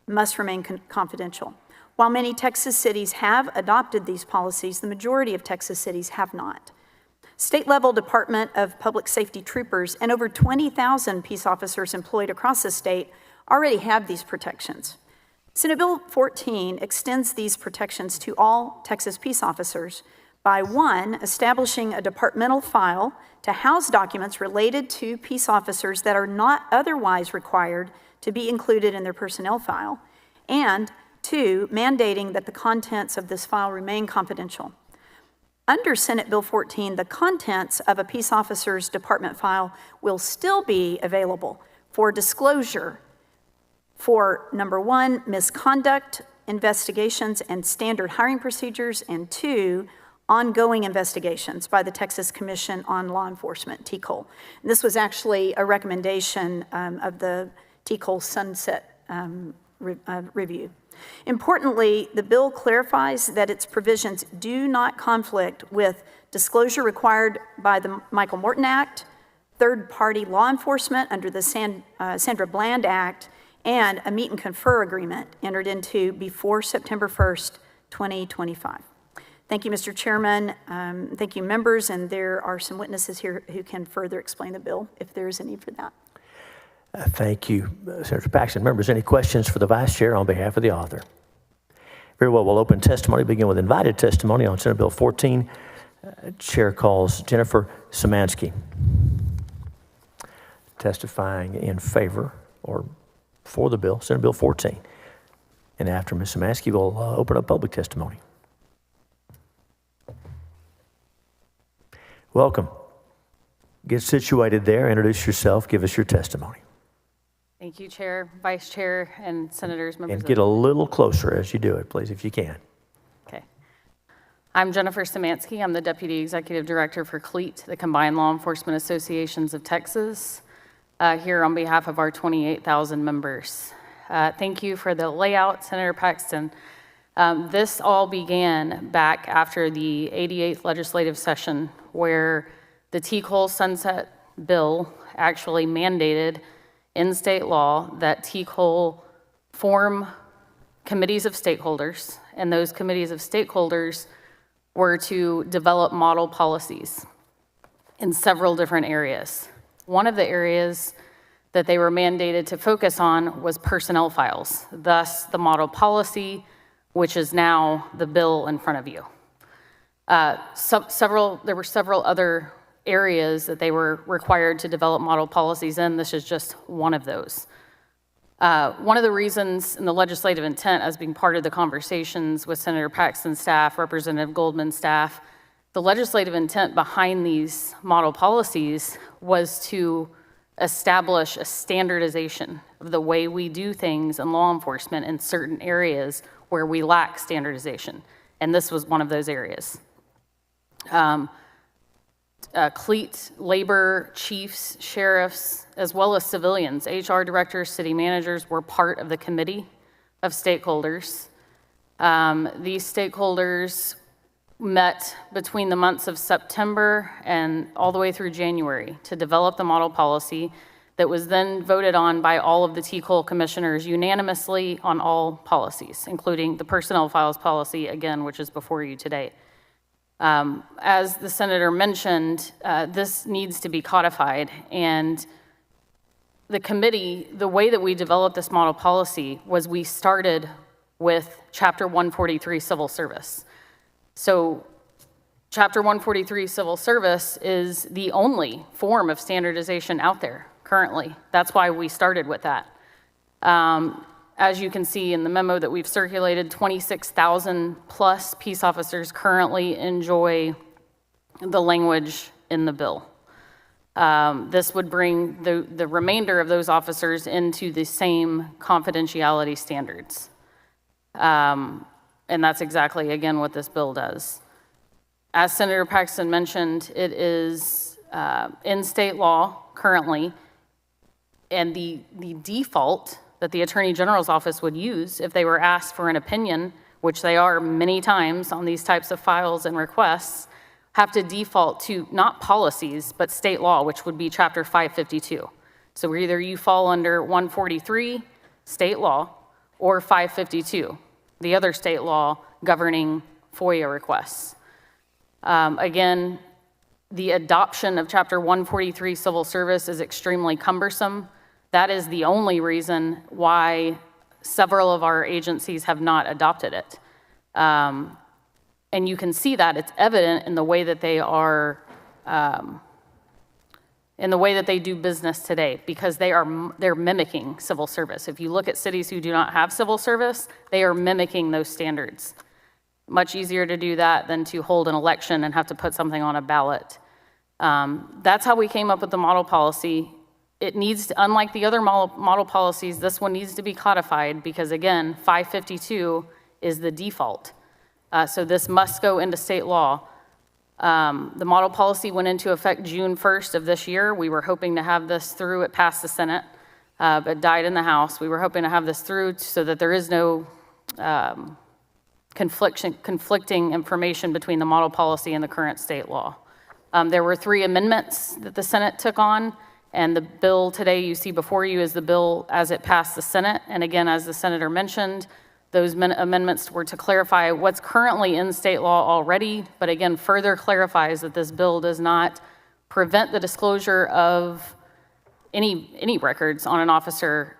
must remain confidential. While many Texas cities have adopted these policies, the majority of Texas cities have not. State-level Department of Public Safety troopers and over 20,000 peace officers employed across the state already have these protections. Senate Bill 14 extends these protections to all Texas peace officers by, one, establishing a departmental file to house documents related to peace officers that are not otherwise required to be included in their personnel file, and two, mandating that the contents of this file remain confidential. Under Senate Bill 14, the contents of a peace officer's department file will still be available for disclosure for, number one, misconduct investigations and standard hiring procedures, and two, ongoing investigations by the Texas Commission on Law Enforcement, TCOLE. And this was actually a recommendation of the TCOLE sunset review. Importantly, the bill clarifies that its provisions do not conflict with disclosure required by the Michael Morton Act, third-party law enforcement under the Sandra Bland Act, and a meet and confer agreement entered into before September 1st, 2025. Thank you, Mr. Chairman. Thank you, members, and there are some witnesses here who can further explain the bill if there is a need for that. Thank you, Senator Paxton. Members, any questions for the Vice Chair on behalf of the author? Very well, we'll open testimony, begin with invited testimony on Senate Bill 14. Chair calls Jennifer Szymanski, testifying in favor or for the bill, Senate Bill 14. And after Ms. Szymanski, we'll open up public testimony. Welcome. Get situated there, introduce yourself, give us your testimony. Thank you, Chair, Vice Chair, and Senators, members. And get a little closer as you do it, please, if you can. Okay. I'm Jennifer Szymanski. I'm the Deputy Executive Director for CLEAT, the Combined Law Enforcement Associations of Texas, here on behalf of our 28,000 members. Thank you for the layout, Senator Paxton. This all began back after the 88th legislative session, where the TCOLE sunset bill actually mandated in state law that TCOLE form committees of stakeholders, and those committees of stakeholders were to develop model policies in several different areas. One of the areas that they were mandated to focus on was personnel files, thus the model policy, which is now the bill in front of you. There were several other areas that they were required to develop model policies in. This is just one of those. One of the reasons in the legislative intent, as being part of the conversations with Senator Paxton's staff, Representative Goldman's staff, the legislative intent behind these model policies was to establish a standardization of the way we do things in law enforcement in certain areas where we lack standardization. And this was one of those areas. CLEAT, labor, chiefs, sheriffs, as well as civilians, HR directors, city managers were part of the committee of stakeholders. These stakeholders met between the months of September and all the way through January to develop the model policy that was then voted on by all of the TCOLE commissioners unanimously on all policies, including the personnel files policy, again, which is before you today. As the senator mentioned, this needs to be codified, and the committee, the way that we developed this model policy was we started with Chapter 143 Civil Service. So Chapter 143 Civil Service is the only form of standardization out there currently. That's why we started with that. As you can see in the memo that we've circulated, 26,000 plus peace officers currently enjoy the language in the bill. This would bring the remainder of those officers into the same confidentiality standards. And that's exactly, again, what this bill does. As Senator Paxton mentioned, it is in state law currently, and the default that the Attorney General's office would use if they were asked for an opinion, which they are many times on these types of files and requests, have to default to not policies, but state law, which would be Chapter 552. So either you fall under 143, state law, or 552, the other state law governing FOIA requests. Again, the adoption of Chapter 143 Civil Service is extremely cumbersome. That is the only reason why several of our agencies have not adopted it. And you can see that it's evident in the way that they are, in the way that they do business today, because they're mimicking civil service. If you look at cities who do not have civil service, they are mimicking those standards. Much easier to do that than to hold an election and have to put something on a ballot. That's how we came up with the model policy. It needs to, unlike the other model policies, this one needs to be codified because, again, 552 is the default. So this must go into state law. The model policy went into effect June 1st of this year. We were hoping to have this through. It passed the Senate, but died in the House. We were hoping to have this through so that there is no conflicting information between the model policy and the current state law. There were 3 amendments that the Senate took on, and the bill today you see before you is the bill as it passed the Senate. And again, as the Senator mentioned, those amendments were to clarify what's currently in state law already, but again, further clarifies that this bill does not prevent the disclosure of any records on an officer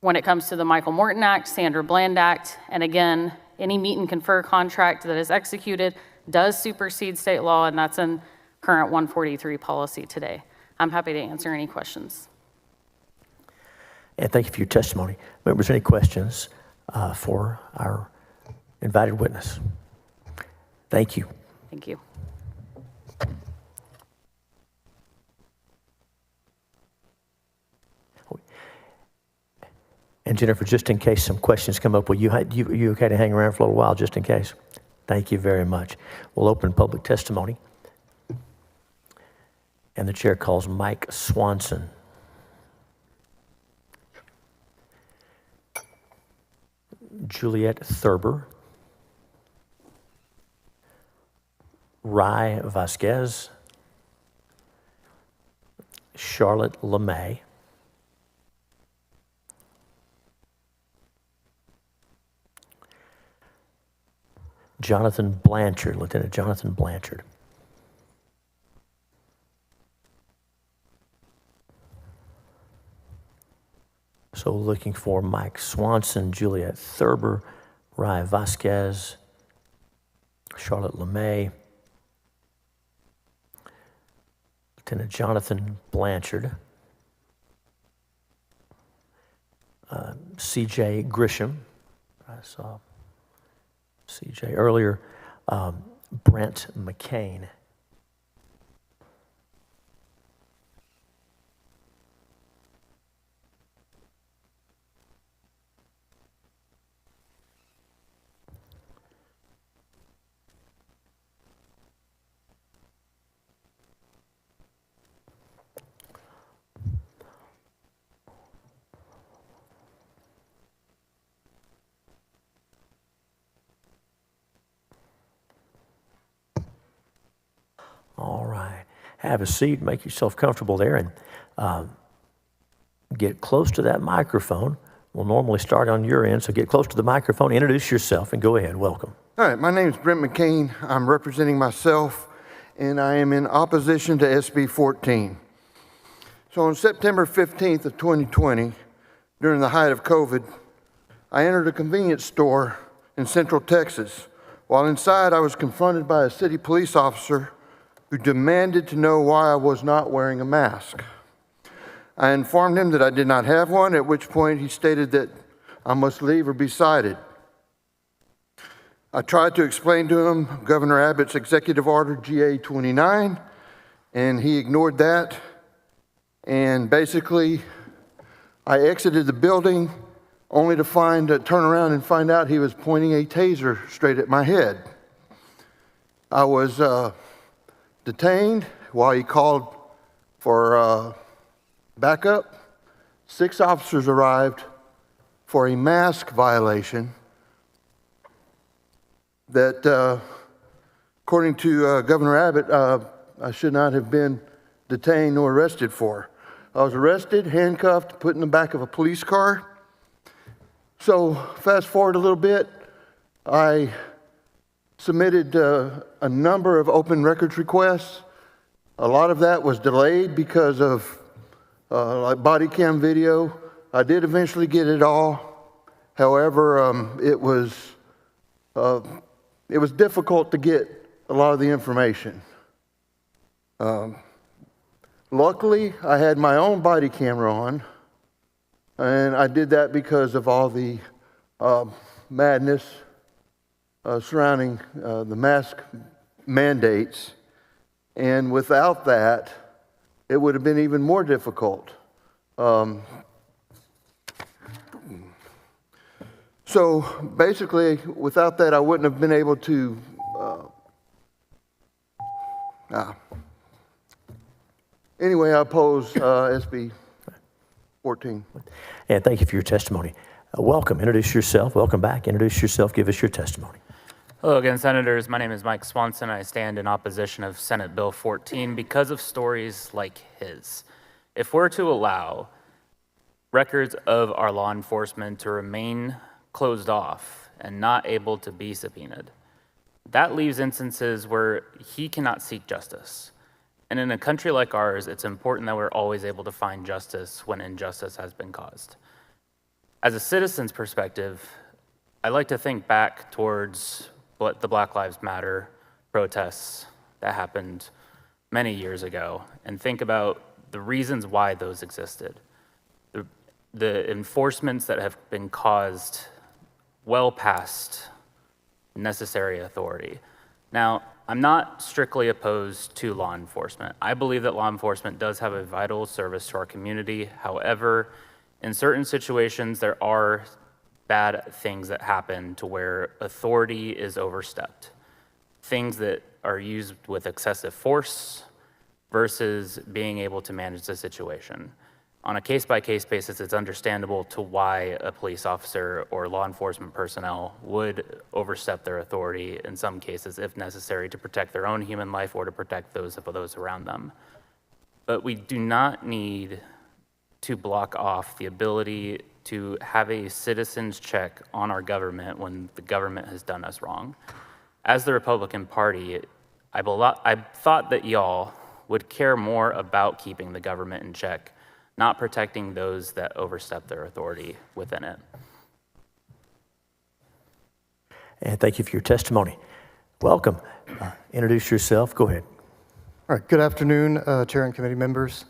when it comes to the Michael Morton Act, Sandra Bland Act, and again, any meet and confer contract that is executed does supersede state law, and that's in current 143 policy today. I'm happy to answer any questions. And thank you for your testimony. Members, any questions for our invited witness? Thank you. Thank you. And Jennifer, just in case some questions come up, you okay to hang around for a little while just in case? Thank you very much. We'll open public testimony. And the chair calls Mike Swanson. Juliet Thurber. Rye Vasquez. Charlotte LeMay. Jonathan Blanchard, Lieutenant Jonathan Blanchard. So looking for Mike Swanson, Juliet Thurber, Rye Vasquez, Charlotte LeMay, Lieutenant Jonathan Blanchard, C.J. Grisham. I saw C.J. earlier. Brent McCain. All right. Have a seat, make yourself comfortable there, and get close to that microphone. We'll normally start on your end, so get close to the microphone, introduce yourself, and go ahead. Welcome. All right, my name is Brent McCain. I'm representing myself, and I am in opposition to SB 14. So on September 15th of 2020, during the height of COVID, I entered a convenience store in Central Texas. While inside, I was confronted by a city police officer who demanded to know why I was not wearing a mask. I informed him that I did not have one, at which point he stated that I must leave or be cited. I tried to explain to him Governor Abbott's executive order GA-29, and he ignored that. And basically, I exited the building only to turn around and find out he was pointing a taser straight at my head. I was detained while he called for backup. 6 officers arrived for a mask violation that, according to Governor Abbott, I should not have been detained nor arrested for. I was arrested, handcuffed, put in the back of a police car, So fast forward a little bit, I submitted a number of open records requests. A lot of that was delayed because of like body cam video. I did eventually get it all. However, it was difficult to get a lot of the information. Luckily, I had my own body camera on, and I did that because of all the madness surrounding the mask mandates. And without that, it would have been even more difficult. So basically, without that, I wouldn't have been able to. Anyway, I oppose SB 14. And thank you for your testimony. Welcome. Introduce yourself. Welcome back. Introduce yourself. Give us your testimony. Hello again, Senators. My name is Mike Swanson. I stand in opposition of Senate Bill 14 because of stories like his. If we're to allow records of our law enforcement to remain closed off and not able to be subpoenaed, that leaves instances where he cannot seek justice. And in a country like ours, it's important that we're always able to find justice when injustice has been caused. As a citizen's perspective, I like to think back towards what the Black Lives Matter protests that happened many years ago and think about the reasons why those existed. The enforcements that have been caused well past necessary authority. Now, I'm not strictly opposed to law enforcement. I believe that law enforcement does have a vital service to our community. However, in certain situations, there are bad things that happen to where authority is overstepped. Things that are used with excessive force versus being able to manage the situation. On a case-by-case basis, it's understandable to why a police officer or law enforcement personnel would overstep their authority in some cases if necessary to protect their own human life or to protect those of those around them. But we do not need to block off the ability to have a citizen's check on our government when the government has done us wrong. As the Republican Party, I thought that y'all would care more about keeping the government in check, not protecting those that overstep their authority within it. And thank you for your testimony. Welcome. Introduce yourself. Go ahead. All right. Good afternoon, Chair and committee members.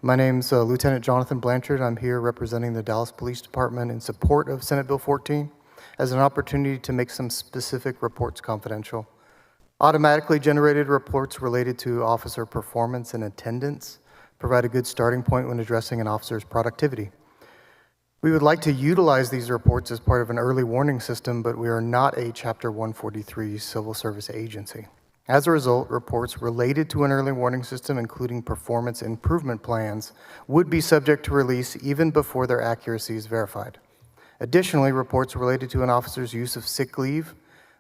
My name's Lieutenant Jonathan Blanchard. I'm here representing the Dallas Police Department in support of Senate Bill 14 as an opportunity to make some specific reports confidential. Automatically generated reports related to officer performance and attendance provide a good starting point when addressing an officer's productivity. We would like to utilize these reports as part of an early warning system, but we are not a Chapter 143 civil service agency. As a result, reports related to an early warning system, including performance improvement plans, would be subject to release even before their accuracy is verified. Additionally, reports related to an officer's use of sick leave,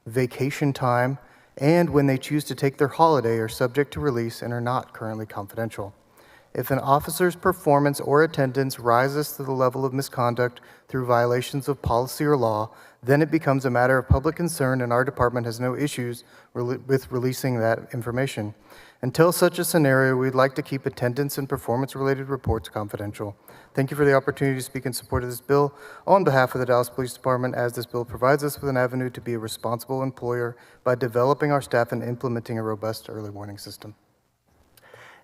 vacation time, and when they choose to take their holiday are subject to release and are not currently confidential. If an officer's performance or attendance rises to the level of misconduct through violations of policy or law, then it becomes a matter of public concern and our department has no issues with releasing that information. Until such a scenario, we'd like to keep attendance and performance-related reports confidential. Thank you for the opportunity to speak in support of this bill on behalf of the Dallas Police Department, as this bill provides us with an avenue to be a responsible employer by developing our staff and implementing a robust early warning system.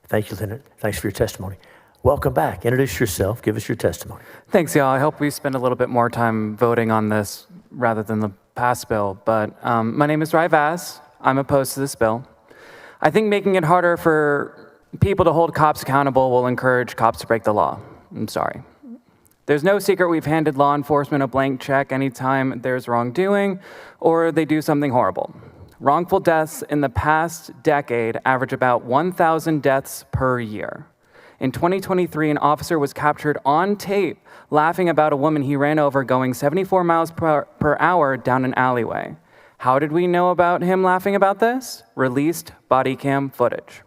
Thank you, Lieutenant. Thanks for your testimony. Welcome back. Introduce yourself. Give us your testimony. Thanks, y'all. I hope we spend a little bit more time voting on this rather than the past bill. But my name is Rai Vaz. I'm opposed to this bill. I think making it harder for people to hold cops accountable will encourage cops to break the law. I'm sorry. There's no secret we've handed law enforcement a blank check anytime there's wrongdoing or they do something horrible. Wrongful deaths in the past decade average about 1,000 deaths per year. In 2023, an officer was captured on tape laughing about a woman he ran over going 74 miles per hour down an alleyway. How did we know about him laughing about this? Released body cam footage.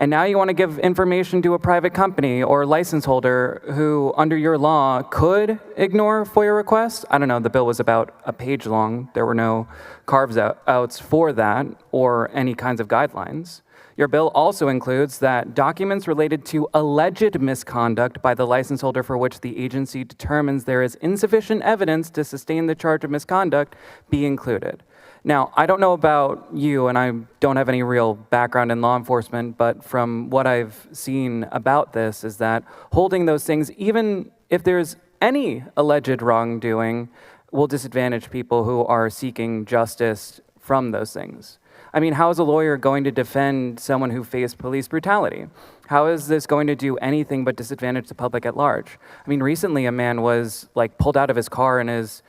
And now you want to give information to a private company or license holder who, under your law, could ignore FOIA requests. I don't know, the bill was about a page long. There were no carve-outs for that or any kinds of guidelines. Your bill also includes that documents related to alleged misconduct by the license holder for which the agency determines there is insufficient evidence to sustain the charge of misconduct be included. Now, I don't know about you, and I don't have any real background in law enforcement, but from what I've seen about this is that holding those things, even if there's any alleged wrongdoing, will disadvantage people who are seeking justice from those things. I mean, how is a lawyer going to defend someone who faced police brutality? How is this going to do anything but disadvantage the public at large? I mean, recently a man was pulled out of his car and his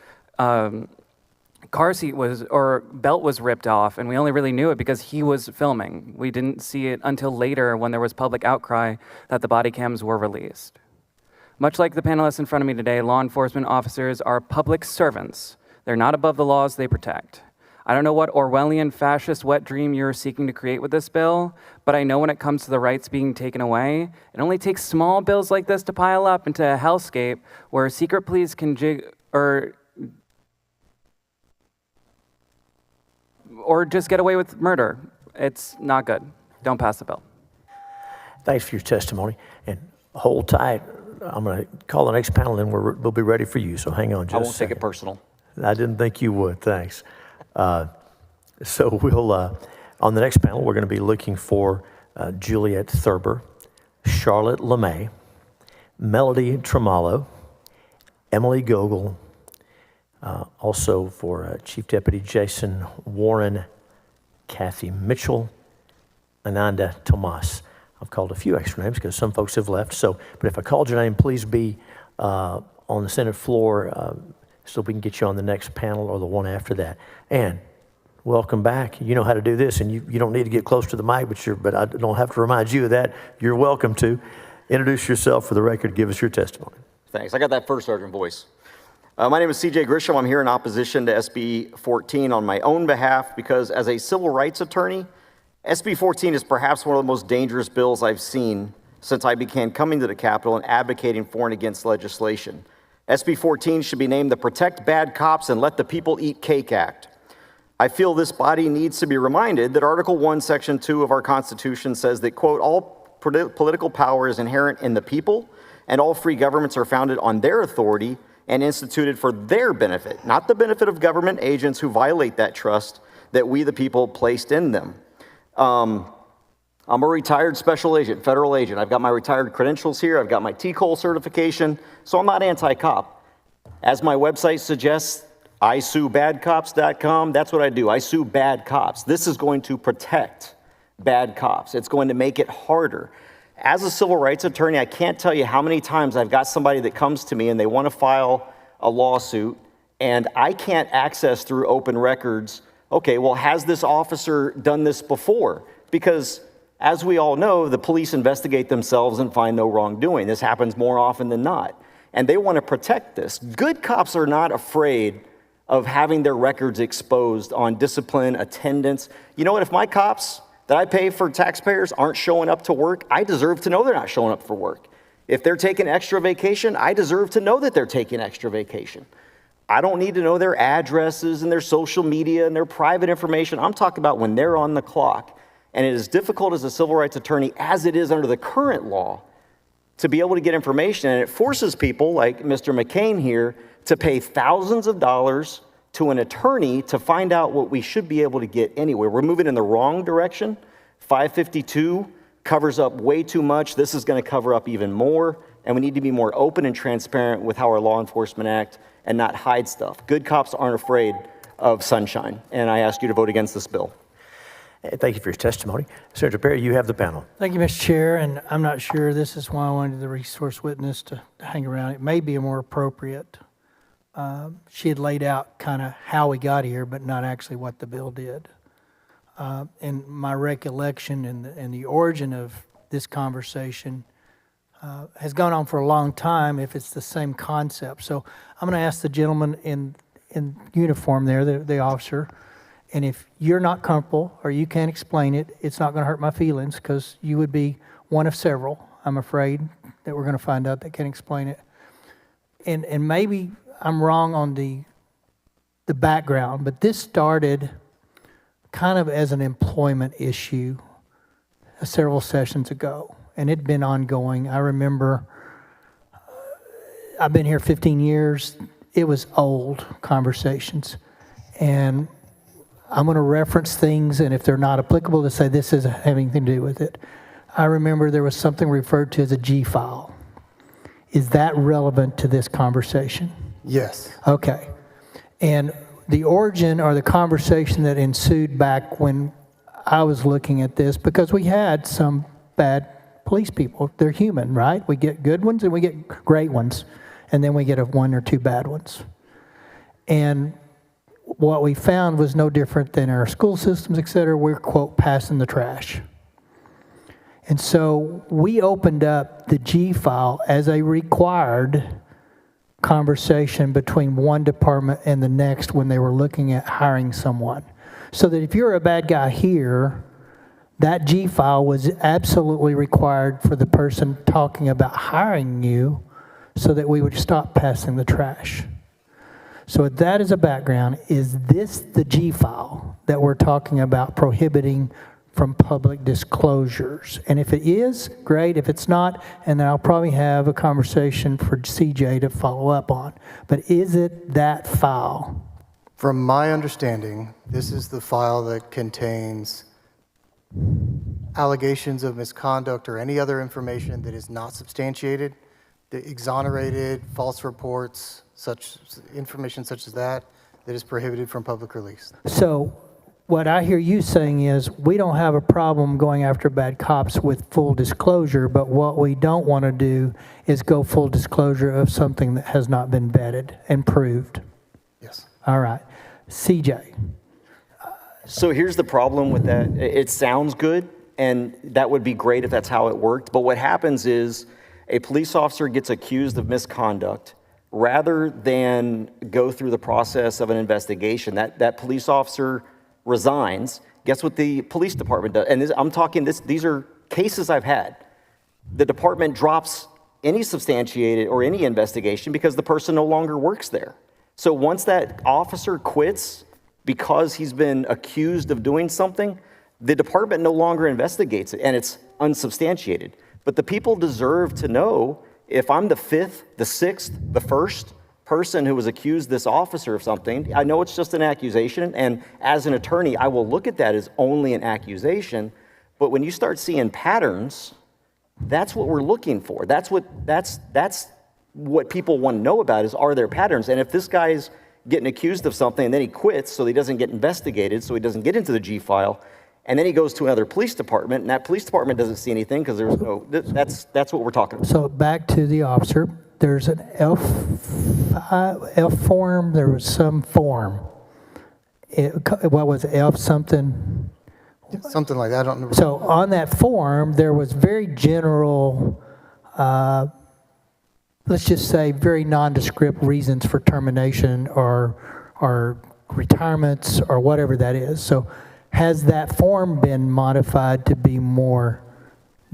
car seat belt was ripped off, and we only really knew it because he was filming. We didn't see it until later when there was public outcry that the body cams were released. Much like the panelists in front of me today, law enforcement officers are public servants. They're not above the laws they protect. I don't know what Orwellian fascist wet dream you're seeking to create with this bill, but I know when it comes to the rights being taken away, it only takes small bills like this to pile up into a hellscape where secret police can or just get away with murder. It's not good. Don't pass the bill. Thanks for your testimony. And hold tight. I'm going to call the next panel, and we'll be ready for you. So hang on just a second. I won't take it personal. I didn't think you would. Thanks. So we'll, on the next panel, we're going to be looking for Juliet Thurber, Charlotte LeMay, Melody Tremalo, Emily Gogol, also for Chief Deputy Jason Warren, Kathy Mitchell, Ananda Tomas. I've called a few extra names because some folks have left. But if I called your name, please be on the Senate floor so we can get you on the next panel or the one after that. And welcome back. You know how to do this, and you don't need to get close to the mic, but I don't have to remind you of that. You're welcome to. Introduce yourself for the record. Give us your testimony. Thanks. I got that first sergeant voice. My name is CJ Grisham. I'm here in opposition to SB 14 on my own behalf because as a civil rights attorney, SB 14 is perhaps one of the most dangerous bills I've seen since I began coming to the Capitol and advocating for and against legislation. SB 14 should be named the Protect Bad Cops and Let the People Eat Cake Act. I feel this body needs to be reminded that Article 1, Section 2 of our Constitution says that, quote, all political power is inherent in the people, and all free governments are founded on their authority and instituted for their benefit, not the benefit of government agents who violate that trust that we, the people, placed in them. I'm a retired special agent, federal agent. I've got my retired credentials here. I've got my TCOL certification, so I'm not anti-cop. As my website suggests, ISueBadCops.com, that's what I do. I sue bad cops. This is going to protect bad cops. It's going to make it harder. As a civil rights attorney, I can't tell you how many times I've got somebody that comes to me and they want to file a lawsuit, and I can't access through open records, okay, well, has this officer done this before? Because as we all know, the police investigate themselves and find no wrongdoing. This happens more often than not. And they want to protect this. Good cops are not afraid of having their records exposed on discipline, attendance. You know what, if my cops that I pay for taxpayers aren't showing up to work, I deserve to know they're not showing up for work. If they're taking extra vacation, I deserve to know that they're taking extra vacation. I don't need to know their addresses and their social media and their private information. I'm talking about when they're on the clock. And it is difficult as a civil rights attorney, as it is under the current law, to be able to get information. And it forces people like Mr. McCain here to pay thousands of dollars to an attorney to find out what we should be able to get anyway. We're moving in the wrong direction. 552 covers up way too much. This is going to cover up even more. And we need to be more open and transparent with how our law enforcement act and not hide stuff. Good cops aren't afraid of sunshine. And I ask you to vote against this bill. Thank you for your testimony. Senator Perry, you have the panel. Thank you, Mr. Chair, and I'm not sure this is why I wanted the resource witness to hang around. It may be more appropriate. She had laid out kind of how we got here, but not actually what the bill did. And my recollection and the origin of this conversation has gone on for a long time if it's the same concept. So I'm going to ask the gentleman in uniform there, the officer, And if you're not comfortable or you can't explain it, it's not going to hurt my feelings because you would be one of several, I'm afraid, that we're going to find out that can explain it. And maybe I'm wrong on the background, but this started kind of as an employment issue several sessions ago, and it'd been ongoing. I remember I've been here 15 years. It was old conversations, and I'm going to reference things, and if they're not applicable, to say this doesn't have anything to do with it. I remember there was something referred to as a G file. Is that relevant to this conversation? Yes. Okay. And the origin or the conversation that ensued back when I was looking at this, because we had some bad police people. They're human, right? We get good ones and we get great ones, and then we get one or two bad ones. And what we found was no different than our school systems, et cetera. We're, quote, passing the trash. And so we opened up the G file as a required conversation between one department and the next when they were looking at hiring someone. So that if you're a bad guy here, that G file was absolutely required for the person talking about hiring you so that we would stop passing the trash. So with that as a background, is this the G file that we're talking about prohibiting from public disclosures? And if it is, great. If it's not, and then I'll probably have a conversation for CJ to follow up on. But is it that file? From my understanding, this is the file that contains allegations of misconduct or any other information that is not substantiated, the exonerated, false reports, such information such as that is prohibited from public release. So what I hear you saying is we don't have a problem going after bad cops with full disclosure, but what we don't want to do is go full disclosure of something that has not been vetted and proved. Yes. All right. CJ. So here's the problem with that. It sounds good, and that would be great if that's how it worked. But what happens is a police officer gets accused of misconduct. Rather than go through the process of an investigation, that police officer resigns. Guess what the police department does? And I'm talking these are cases I've had. The department drops any substantiated or any investigation because the person no longer works there. So once that officer quits because he's been accused of doing something, the department no longer investigates it, and it's unsubstantiated. But the people deserve to know if I'm the fifth, the sixth, the first person who was accused this officer of something. I know it's just an accusation, and as an attorney, I will look at that as only an accusation. But when you start seeing patterns, that's what we're looking for. That's what people want to know about is, are there patterns? And if this guy's getting accused of something and then he quits so he doesn't get investigated, so he doesn't get into the G file, and then he goes to another police department, and that police department doesn't see anything because there's no, that's what we're talking about. So back to the officer, there's an F form, there was some form. What was it, F something? Something like that, I don't remember. So on that form, there was very general, let's just say very nondescript reasons for termination or retirements or whatever that is. So has that form been modified to be more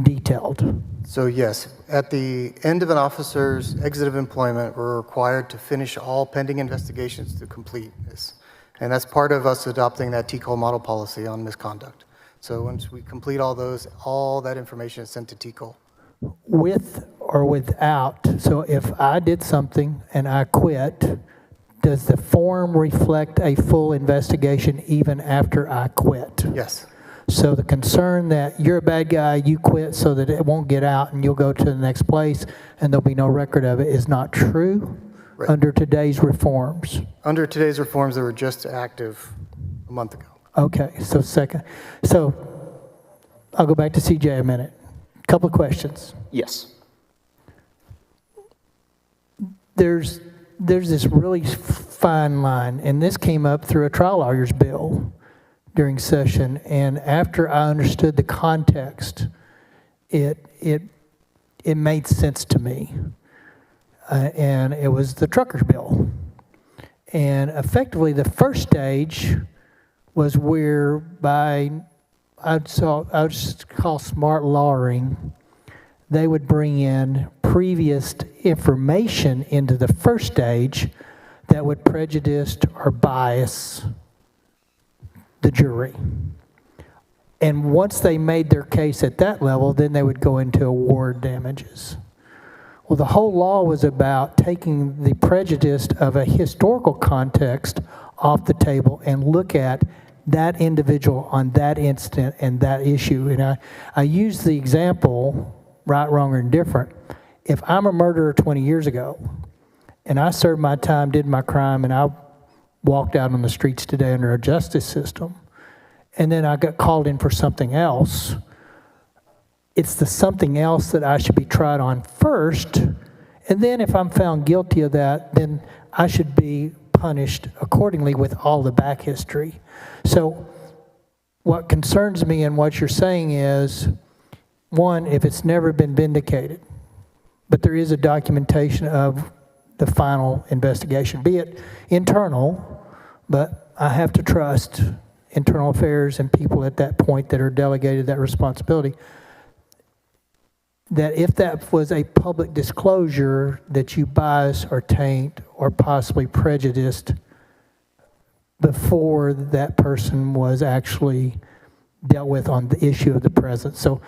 detailed? So yes, at the end of an officer's exit of employment, we're required to finish all pending investigations to complete this. And that's part of us adopting that TCOL model policy on misconduct. So once we complete all those, all that information is sent to TCOL. With or without, so if I did something and I quit, does the form reflect a full investigation even after I quit? Yes. So the concern that you're a bad guy, you quit so that it won't get out and you'll go to the next place and there'll be no record of it is not true Right. under today's reforms. Under today's reforms that were just active a month ago. Okay, so I'll go back to CJ a minute. Couple of questions. Yes. There's this really fine line, and this came up through a trial lawyer's bill during session, and after I understood the context, it made sense to me. And it was the trucker's bill. And effectively, the first stage was whereby I'd just call smart lawing. They would bring in previous information into the first stage that would prejudice or bias the jury. And once they made their case at that level, then they would go into award damages. Well, the whole law was about taking the prejudice of a historical context off the table and look at that individual on that instant and that issue. And I use the example, right, wrong, or indifferent. If I'm a murderer 20 years ago, and I served my time, did my crime, and I walked out on the streets today under a justice system, and then I got called in for something else, it's the something else that I should be tried on first, and then if I'm found guilty of that, then I should be punished accordingly with all the back history. So what concerns me in what you're saying is, one, if it's never been vindicated, but there is a documentation of the final investigation, be it internal, but I have to trust internal affairs and people at that point that are delegated that responsibility, that if that was a public disclosure that you bias or taint or possibly prejudiced before that person was actually dealt with on the issue of the present. So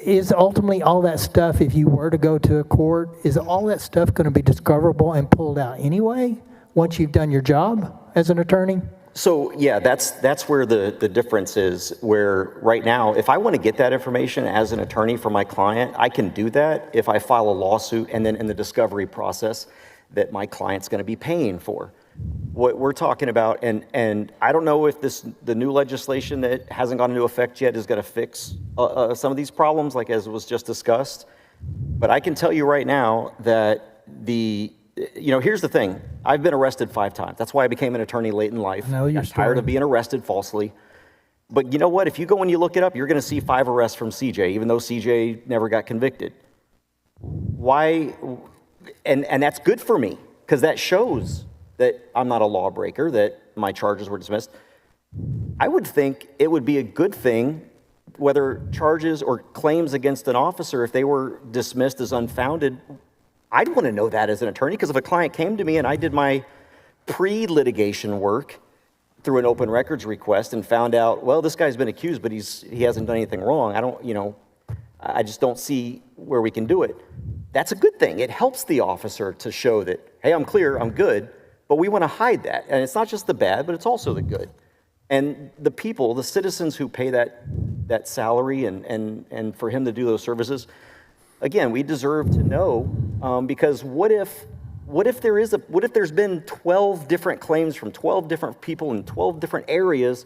is ultimately all that stuff, if you were to go to a court, is all that stuff going to be discoverable and pulled out anyway once you've done your job as an attorney? So yeah, that's where the difference is, where right now, if I want to get that information as an attorney for my client, I can do that if I file a lawsuit and then in the discovery process that my client's going to be paying for. What we're talking about, and I don't know if the new legislation that hasn't gone into effect yet is going to fix some of these problems, like as was just discussed, but I can tell you right now that here's the thing. I've been arrested 5 times. That's why I became an attorney late in life. I'm tired of being arrested falsely. But you know what? If you go and you look it up, you're going to see 5 arrests from CJ, even though CJ never got convicted. Why? And that's good for me, because that shows that I'm not a lawbreaker, that my charges were dismissed. I would think it would be a good thing, whether charges or claims against an officer, if they were dismissed as unfounded, I'd want to know that as an attorney, because if a client came to me and I did my pre-litigation work through an open records request and found out, well, this guy's been accused, but he hasn't done anything wrong. I just don't see where we can do it. That's a good thing. It helps the officer to show that, hey, I'm clear, I'm good, but we want to hide that. And it's not just the bad, but it's also the good. And the people, the citizens who pay that salary and for him to do those services, again, we deserve to know, because what if there's been 12 different claims from 12 different people in 12 different areas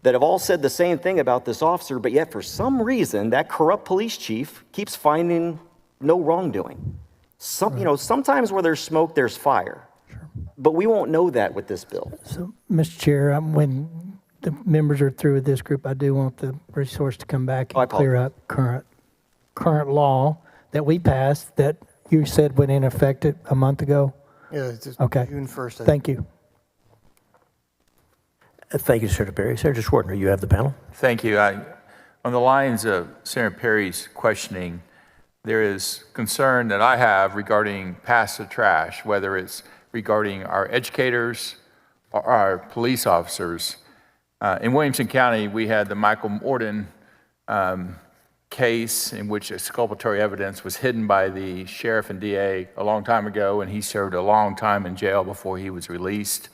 that have all said the same thing about this officer, but yet for some reason that corrupt police chief keeps finding no wrongdoing. Sometimes where there's smoke, there's fire. Sure. But we won't know that with this bill. So, Mr. Chair, when the members are through with this group, I do want the resource to come back and clear up current law that we passed that you said went in effect a month ago? Yeah, it's just okay. June 1st. Thank you. Thank you, Senator Perry. Senator Schwartner, you have the panel. Thank you. On the lines of Senator Perry's questioning, there is concern that I have regarding pass the trash, whether it's regarding our educators or our police officers. In Williamson County, we had the Michael Morden case in which exculpatory evidence was hidden by the sheriff and DA a long time ago, and he served a long time in jail before he was released.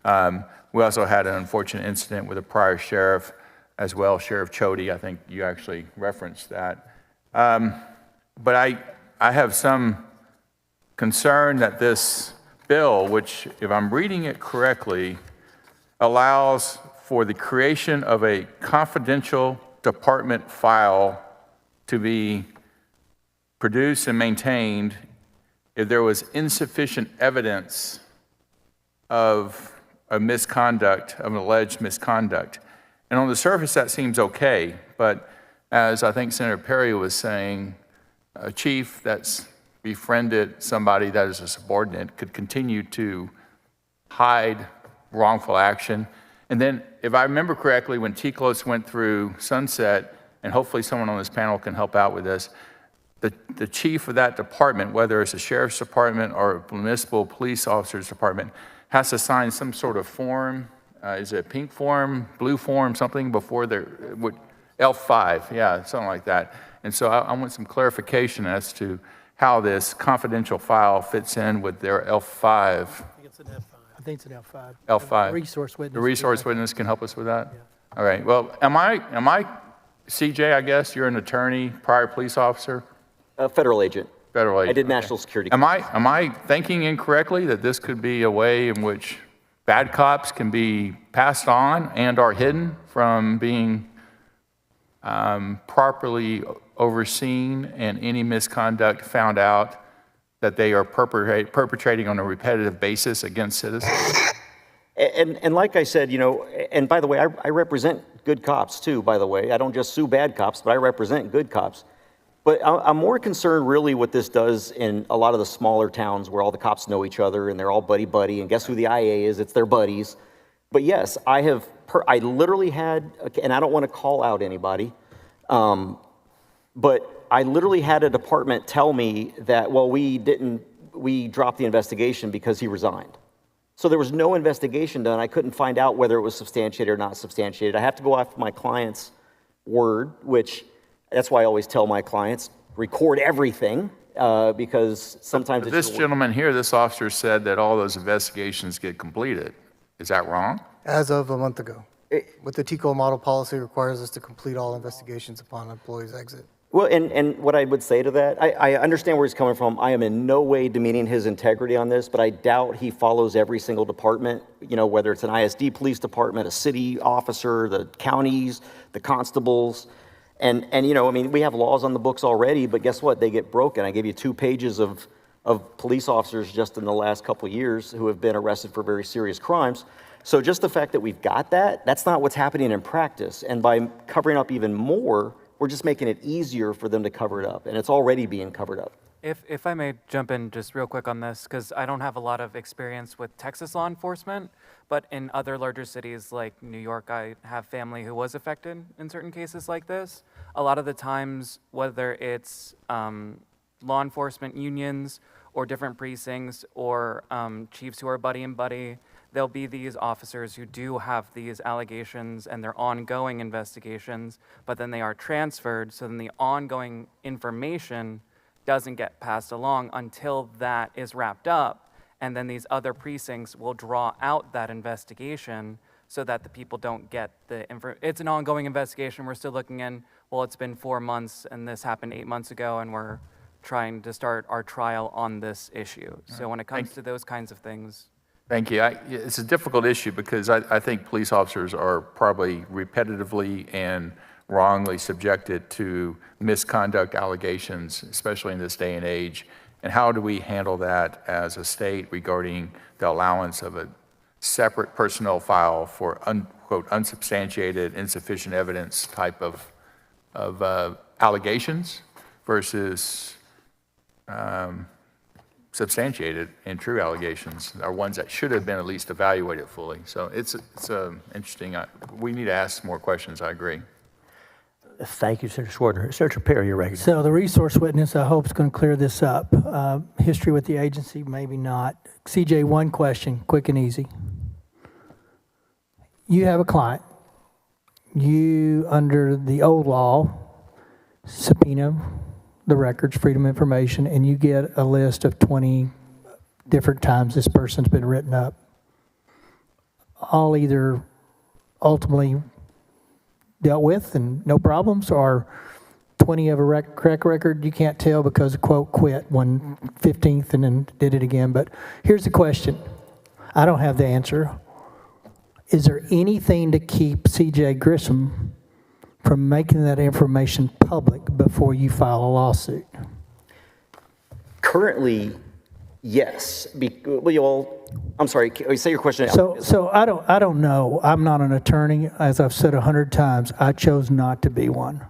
We also had an unfortunate incident with a prior sheriff as well, Sheriff Chody. I think you actually referenced that. But I have some concern that this bill, which, if I'm reading it correctly, allows for the creation of a confidential department file to be produced and maintained if there was insufficient evidence of a misconduct, of an alleged misconduct. And on the surface, that seems okay, but as I think Senator Perry was saying, a chief that's befriended somebody that is a subordinate could continue to hide wrongful action. And then if I remember correctly, when TCLOS went through sunset, and hopefully someone on this panel can help out with this, the chief of that department, whether it's a sheriff's department or a municipal police officer's department, has to sign some sort of form. Is it a pink form, blue form, something before their, L5, yeah, something like that. And so I want some clarification as to how this confidential file fits in with their L5. I think it's an L5. L5. Resource witness. The resource witness can help us with that? Yeah. All right, well, am I, CJ, I guess, you're an attorney, prior police officer? Federal agent. Federal agent. I did national security. Am I thinking incorrectly that this could be a way in which bad cops can be passed on and are hidden from being properly overseen and any misconduct found out that they are perpetrating on a repetitive basis against citizens? And like I said, and by the way, I represent good cops too, by the way. I don't just sue bad cops, but I represent good cops. But I'm more concerned really what this does in a lot of the smaller towns where all the cops know each other and they're all buddy-buddy, and guess who the IA is? It's their buddies. But yes, I literally had, and I don't want to call out anybody, but I literally had a department tell me that, well, we dropped the investigation because he resigned. So there was no investigation done. I couldn't find out whether it was substantiated or not substantiated. I have to go off my client's word, which that's why I always tell my clients, record everything, because sometimes this gentleman here, this officer said that all those investigations get completed. Is that wrong? As of a month ago. With the TCO model policy requires us to complete all investigations upon employee's exit. Well, and what I would say to that, I understand where he's coming from. I am in no way demeaning his integrity on this, but I doubt he follows every single department, whether it's an ISD police department, a city officer, the counties, the constables. And we have laws on the books already, but guess what? They get broken. I gave you 2 pages of police officers just in the last couple of years who have been arrested for very serious crimes. So just the fact that we've got that's not what's happening in practice. And by covering up even more, we're just making it easier for them to cover it up. And it's already being covered up. If I may jump in just real quick on this, because I don't have a lot of experience with Texas law enforcement, but in other larger cities like New York, I have family who was affected in certain cases like this. A lot of the times, whether it's law enforcement unions or different precincts or chiefs who are buddy and buddy, there'll be these officers who do have these allegations and they're ongoing investigations, but then they are transferred, so then the ongoing information doesn't get passed along until that is wrapped up, and then these other precincts will draw out that investigation so that the people don't get the info. It's an ongoing investigation. We're still looking in, well, it's been 4 months and this happened 8 months ago, and we're trying to start our trial on this issue. So when it comes to those kinds of things. Thank you. It's a difficult issue because I think police officers are probably repetitively and wrongly subjected to misconduct allegations, especially in this day and age. And how do we handle that as a state regarding the allowance of a separate personnel file for unquote unsubstantiated, insufficient evidence type of allegations versus substantiated and true allegations are ones that should have been at least evaluated fully. So it's interesting. We need to ask more questions. I agree. Thank you, Senator Schwartner. Senator Perry, you're recognized. So the resource witness, I hope, is going to clear this up. History with the agency, maybe not. CJ, one question, quick and easy. You have a client. You, under the old law, subpoena the records, freedom of information, and you get a list of 20 different times this person's been written up. All either ultimately dealt with and no problems, or 20 of a correct record you can't tell because, quote, quit one 15th and then did it again. But here's the question. I don't have the answer. Is there anything to keep C.J. Grissom from making that information public before you file a lawsuit? Currently, yes. I'm sorry, say your question. So I don't know. I'm not an attorney. As I've said 100 times, I chose not to be one.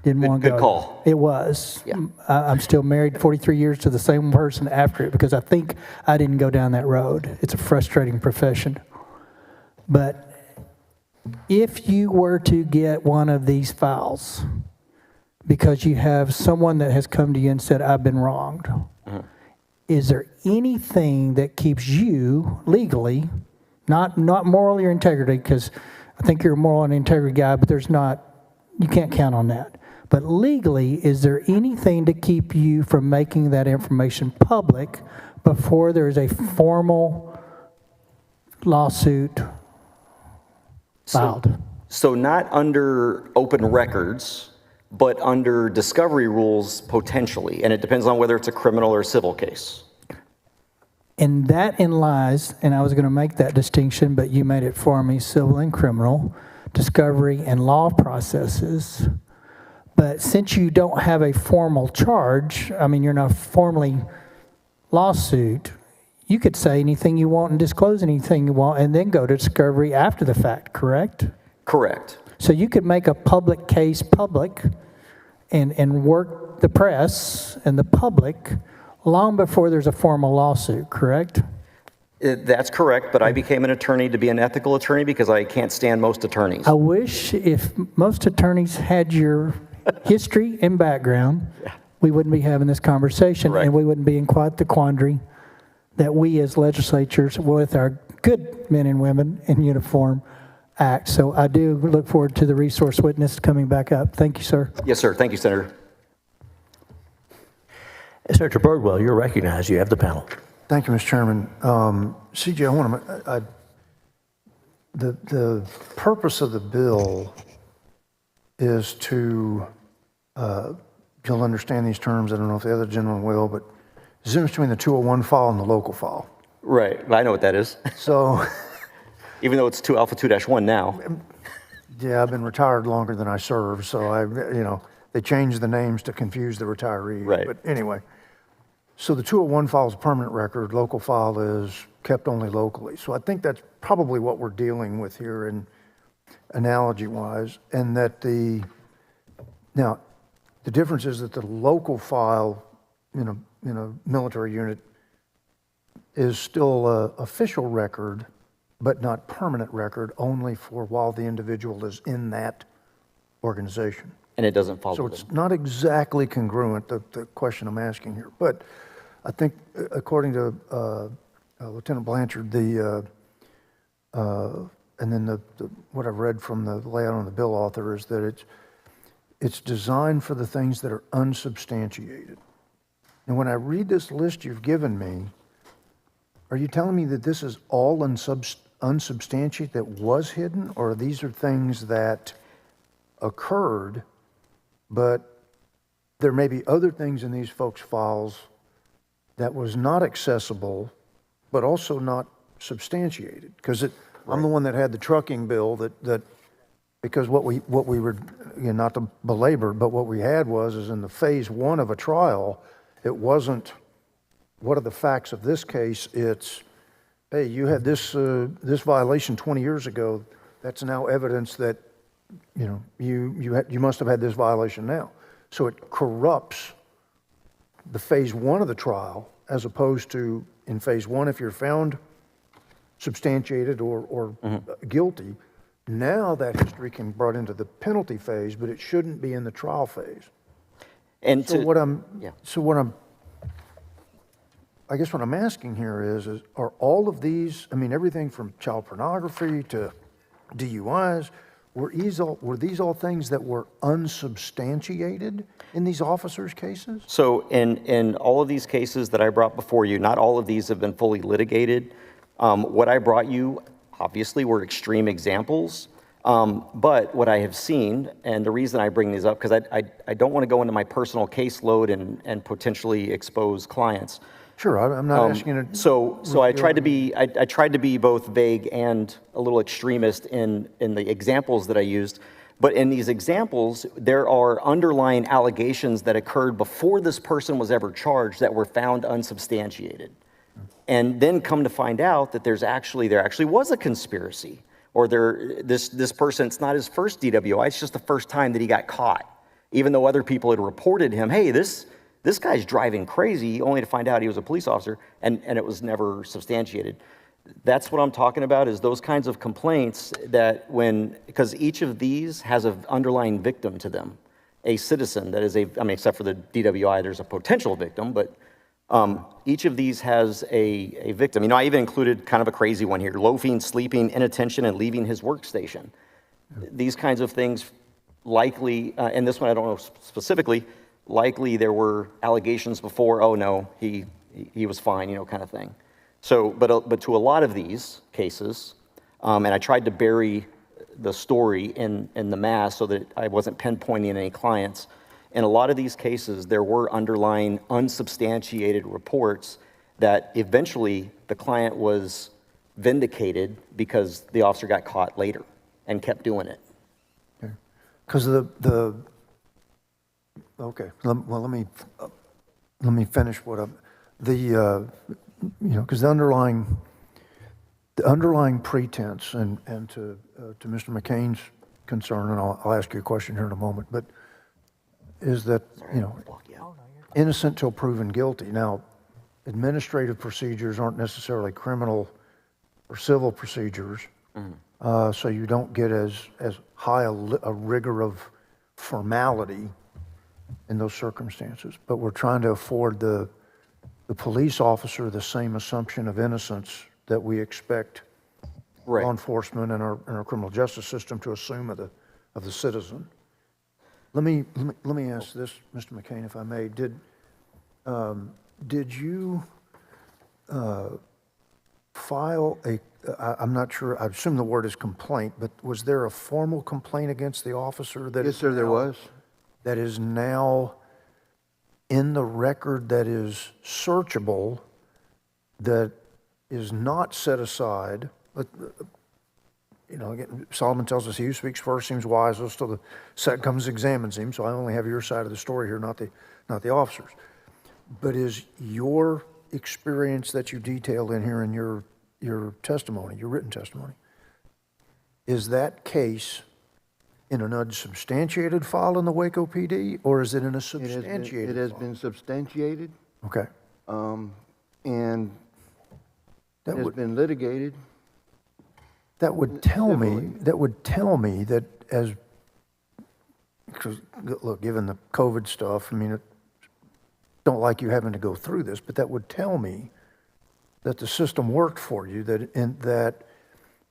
Didn't want to go. Good call. It was. Yeah. I'm still married 43 years to the same person after it because I think I didn't go down that road. It's a frustrating profession. But if you were to get one of these files, because you have someone that has come to you and said, I've been wronged, is there anything that keeps you legally, not morally or integrity, because I think you're a moral and integrity guy, but you can't count on that. But legally, is there anything to keep you from making that information public before there is a formal lawsuit filed? So not under open records, but under discovery rules potentially, and it depends on whether it's a criminal or civil case. And that lies, and I was going to make that distinction, but you made it for me, civil and criminal, discovery and law processes. But since you don't have a formal charge, I mean, you're not formally lawsuit, you could say anything you want and disclose anything you want and then go to discovery after the fact, correct? Correct. So you could make a public case public and work the press and the public long before there's a formal lawsuit, correct? That's correct, but I became an attorney to be an ethical attorney because I can't stand most attorneys. I wish if most attorneys had your history and background, we wouldn't be having this conversation, and we wouldn't be in quite the quandary that we as legislatures, with our good men and women in uniform, act. So I do look forward to the resource witness coming back up. Thank you, sir. Yes, sir. Thank you, Senator. Senator Birdwell, you're recognized. You have the panel. Thank you, Mr. Chairman. CJ, I want to, the purpose of the bill is to, you'll understand these terms, I don't know if the other gentleman will, but the difference between the 201 file and the local file. Right. I know what that is. So, even though it's Alpha 2-1 now. Yeah, I've been retired longer than I served, so they changed the names to confuse the retirees. Right. But anyway, so the 201 file is a permanent record, local file is kept only locally. So I think that's probably what we're dealing with here in analogy-wise, and that now, the difference is that the local file in a military unit is still an official record, but not permanent record, only for while the individual is in that organization. And it doesn't follow So it's not exactly congruent, the question I'm asking here. But I think, according to Lieutenant Blanchard, and then what I've read from the layout on the bill author is that it's designed for the things that are unsubstantiated. And when I read this list you've given me, are you telling me that this is all unsubstantiated that was hidden, or these are things that occurred, but there may be other things in these folks' files that was not accessible, but also not substantiated? Because I'm the one that had the trucking bill that because what we were, not to belabor, but what we had is in the phase one of a trial, it wasn't, what are the facts of this case? It's, hey, you had this violation 20 years ago. That's now evidence that, you must have had this violation now. So it corrupts the phase one of the trial, as opposed to in phase one, if you're found substantiated or guilty, now that history can be brought into the penalty phase, but it shouldn't be in the trial phase. And so I guess what I'm asking here is are all of these, everything from child pornography to DUIs, were these all things that were unsubstantiated in these officers' cases? So in all of these cases that I brought before you, not all of these have been fully litigated. What I brought you, obviously, were extreme examples. But what I have seen, and the reason I bring these up, because I don't want to go into my personal caseload and potentially expose clients. Sure, I'm not asking you to. So I tried to be both vague and a little extremist in the examples that I used. But in these examples, there are underlying allegations that occurred before this person was ever charged that were found unsubstantiated. And then come to find out that there actually was a conspiracy, or this person, it's not his first DWI, it's just the first time that he got caught, even though other people had reported him, hey, this guy's driving crazy, only to find out he was a police officer, and it was never substantiated. That's what I'm talking about, is those kinds of complaints that because each of these has an underlying victim to them, a citizen that is except for the DWI, there's a potential victim, but each of these has a victim. I even included kind of a crazy one here: loafing, sleeping, inattention, and leaving his workstation. These kinds of things likely, and this one I don't know specifically, likely there were allegations before, oh no, he was fine, kind of thing. So, but to a lot of these cases, and I tried to bury the story in the mass so that I wasn't pinpointing any clients. In a lot of these cases, there were underlying unsubstantiated reports that eventually the client was vindicated because the officer got caught later and kept doing it. Because okay, let me finish what I'm, because the underlying pretense, and to Mr. McCain's concern, and I'll ask you a question here in a moment, but is that, innocent till proven guilty. Now, administrative procedures aren't necessarily criminal or civil procedures, so you don't get as high a rigor of formality in those circumstances. But we're trying to afford the police officer the same assumption of innocence that we expect law enforcement and our criminal justice system to assume of the citizen. Let me ask this, Mr. McCain, if I may. Did you file I'm not sure, I assume the word is complaint, but was there a formal complaint against the officer that Yes, sir, there was. That is now in the record, that is searchable, that is not set aside? But, again, Solomon tells us he who speaks first seems wise, till the second comes and examines him. So I only have your side of the story here, not the officer's. But is your experience that you detailed in here in your testimony, your written testimony, is that case in an unsubstantiated file in the Waco PD, or is it in a substantiated It has file? been substantiated. Okay. And That has would- been litigated. That would tell me that because, look, given the COVID stuff, don't like you having to go through this, but that would tell me that the system worked for you, that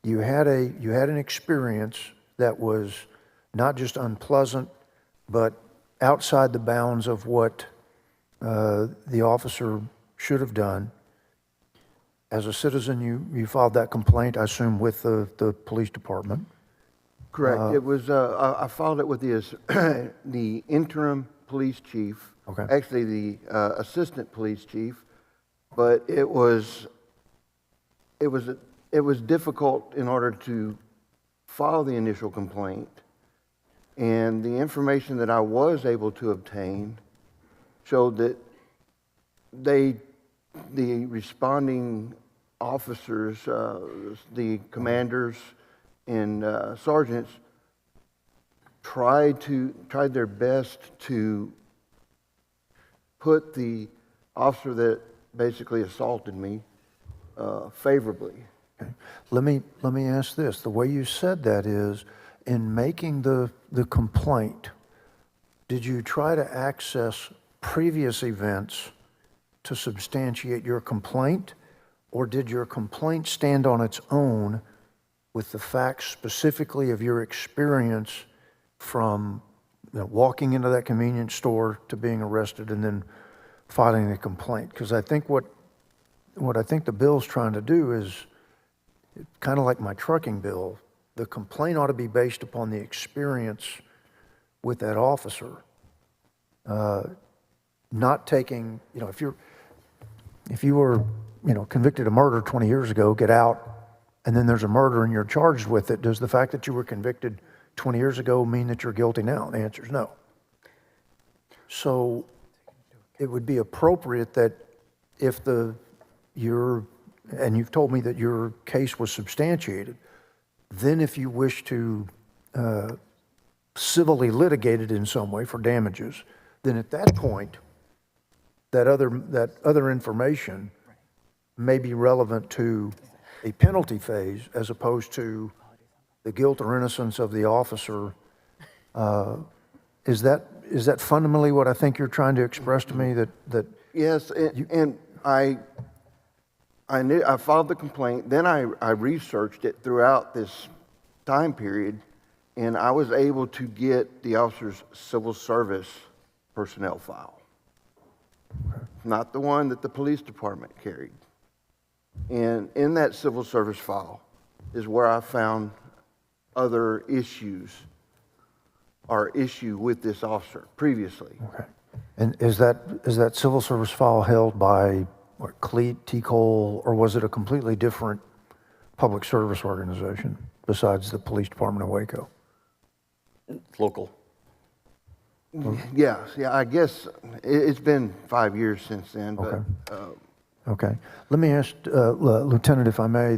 you had an experience that was not just unpleasant, but outside the bounds of what the officer should have done. As a citizen, you filed that complaint, I assume, with the police department. Correct. It was, I filed it with the interim police chief. Okay. Actually, the assistant police chief, but it was difficult in order to file the initial complaint. And the information that I was able to obtain showed that the responding officers, the commanders and sergeants, tried their best to put the officer that basically assaulted me favorably. Okay. Let me ask this. The way you said that is, in making the complaint, did you try to access previous events to substantiate your complaint, or did your complaint stand on its own with the facts specifically of your experience from walking into that convenience store to being arrested and then filing a complaint? Because I think what I think the bill's trying to do is kind of like my trucking bill. The complaint ought to be based upon the experience with that officer, not taking, if you were, convicted of murder 20 years ago, get out, and then there's a murder and you're charged with it, does the fact that you were convicted 20 years ago mean that you're guilty now? The answer is no. So it would be appropriate that if and you've told me that your case was substantiated, then if you wish to civilly litigate it in some way for damages, then at that point, that other information may be relevant to a penalty phase as opposed to the guilt or innocence of the officer. Is that fundamentally what I think you're trying to express to me? That Yes, and I filed the complaint, then I researched it throughout this time period, and I was able to get the officer's civil service personnel file. Not the one that the police department carried. And in that civil service file is where I found other issues or issue with this officer previously. Okay. And is that civil service file held by what, CLEAT, TCOL, or was it a completely different public service organization besides the police department of Waco? Local. Yeah, I guess it's been 5 years since then, but. Okay. Okay. Let me ask, Lieutenant, if I may,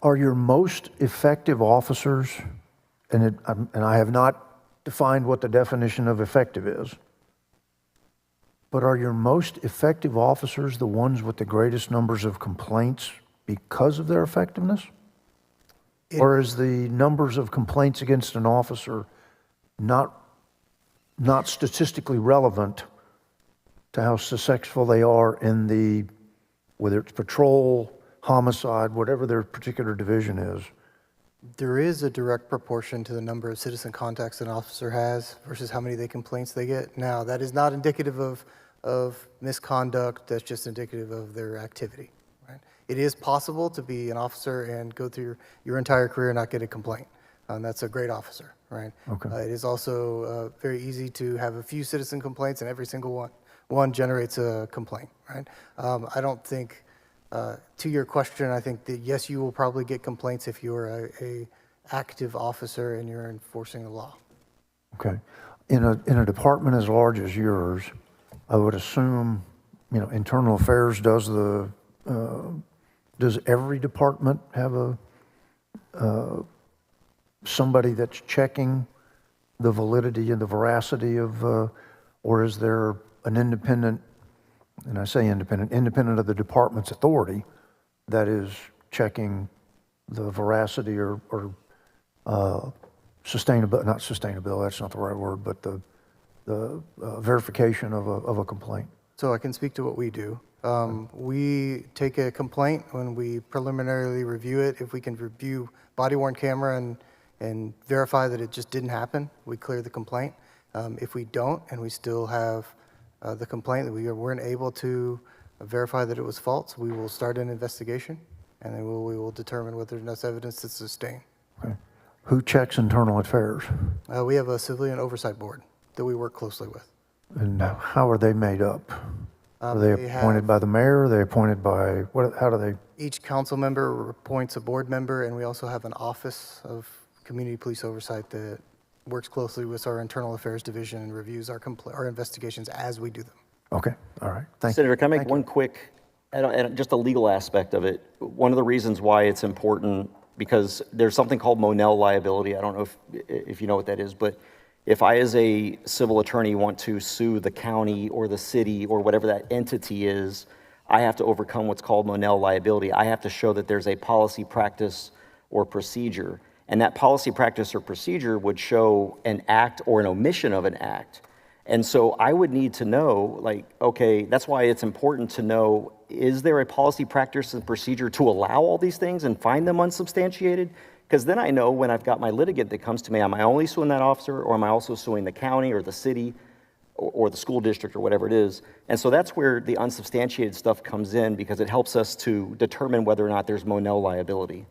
are your most effective officers, and I have not defined what the definition of effective is, but are your most effective officers the ones with the greatest numbers of complaints because of their effectiveness? Or is the numbers of complaints against an officer not statistically relevant to how successful they are in whether it's patrol, homicide, whatever their particular division is? There is a direct proportion to the number of citizen contacts an officer has versus how many complaints they get. Now, that is not indicative of misconduct, that's just indicative of their activity. Right? It is possible to be an officer and go through your entire career and not get a complaint. That's a great officer, right? Okay. It is also very easy to have a few citizen complaints and every single one generates a complaint, right? I don't think, to your question, I think that yes, you will probably get complaints if you're a active officer and you're enforcing the law. Okay. In a department as large as yours, I would assume, internal affairs does every department have somebody that's checking the validity and the veracity of, or is there an independent, and I say independent of the department's authority, that is checking the veracity or sustainability, not sustainability, that's not the right word, but the verification of a complaint? So I can speak to what we do. We take a complaint when we preliminarily review it. If we can review body-worn camera and verify that it just didn't happen, we clear the complaint. If we don't, and we still have the complaint that we weren't able to verify that it was false, we will start an investigation, and then we will determine whether there's enough evidence to sustain. Okay. Who checks internal affairs? We have a civilian oversight board that we work closely with. And how are they made up? Are they they appointed by the mayor? Are they appointed by, how do they? Each council member appoints a board member, and we also have an office of community police oversight that works closely with our internal affairs division and reviews our investigations as we do them. Okay, all right, thank you. Senator, can I make one quick, and just a legal aspect of it? One of the reasons why it's important, because there's something called Monell liability. I don't know if you know what that is, but if I, as a civil attorney, want to sue the county or the city or whatever that entity is, I have to overcome what's called Monell liability. I have to show that there's a policy, practice, or procedure. And that policy, practice, or procedure would show an act or an omission of an act. And so I would need to know, okay, that's why it's important to know, is there a policy, practice, and procedure to allow all these things and find them unsubstantiated? Because then I know when I've got my litigant that comes to me, am I only suing that officer, or am I also suing the county or the city or the school district or whatever it is? And so that's where the unsubstantiated stuff comes in, because it helps us to determine whether or not there's Monell liability.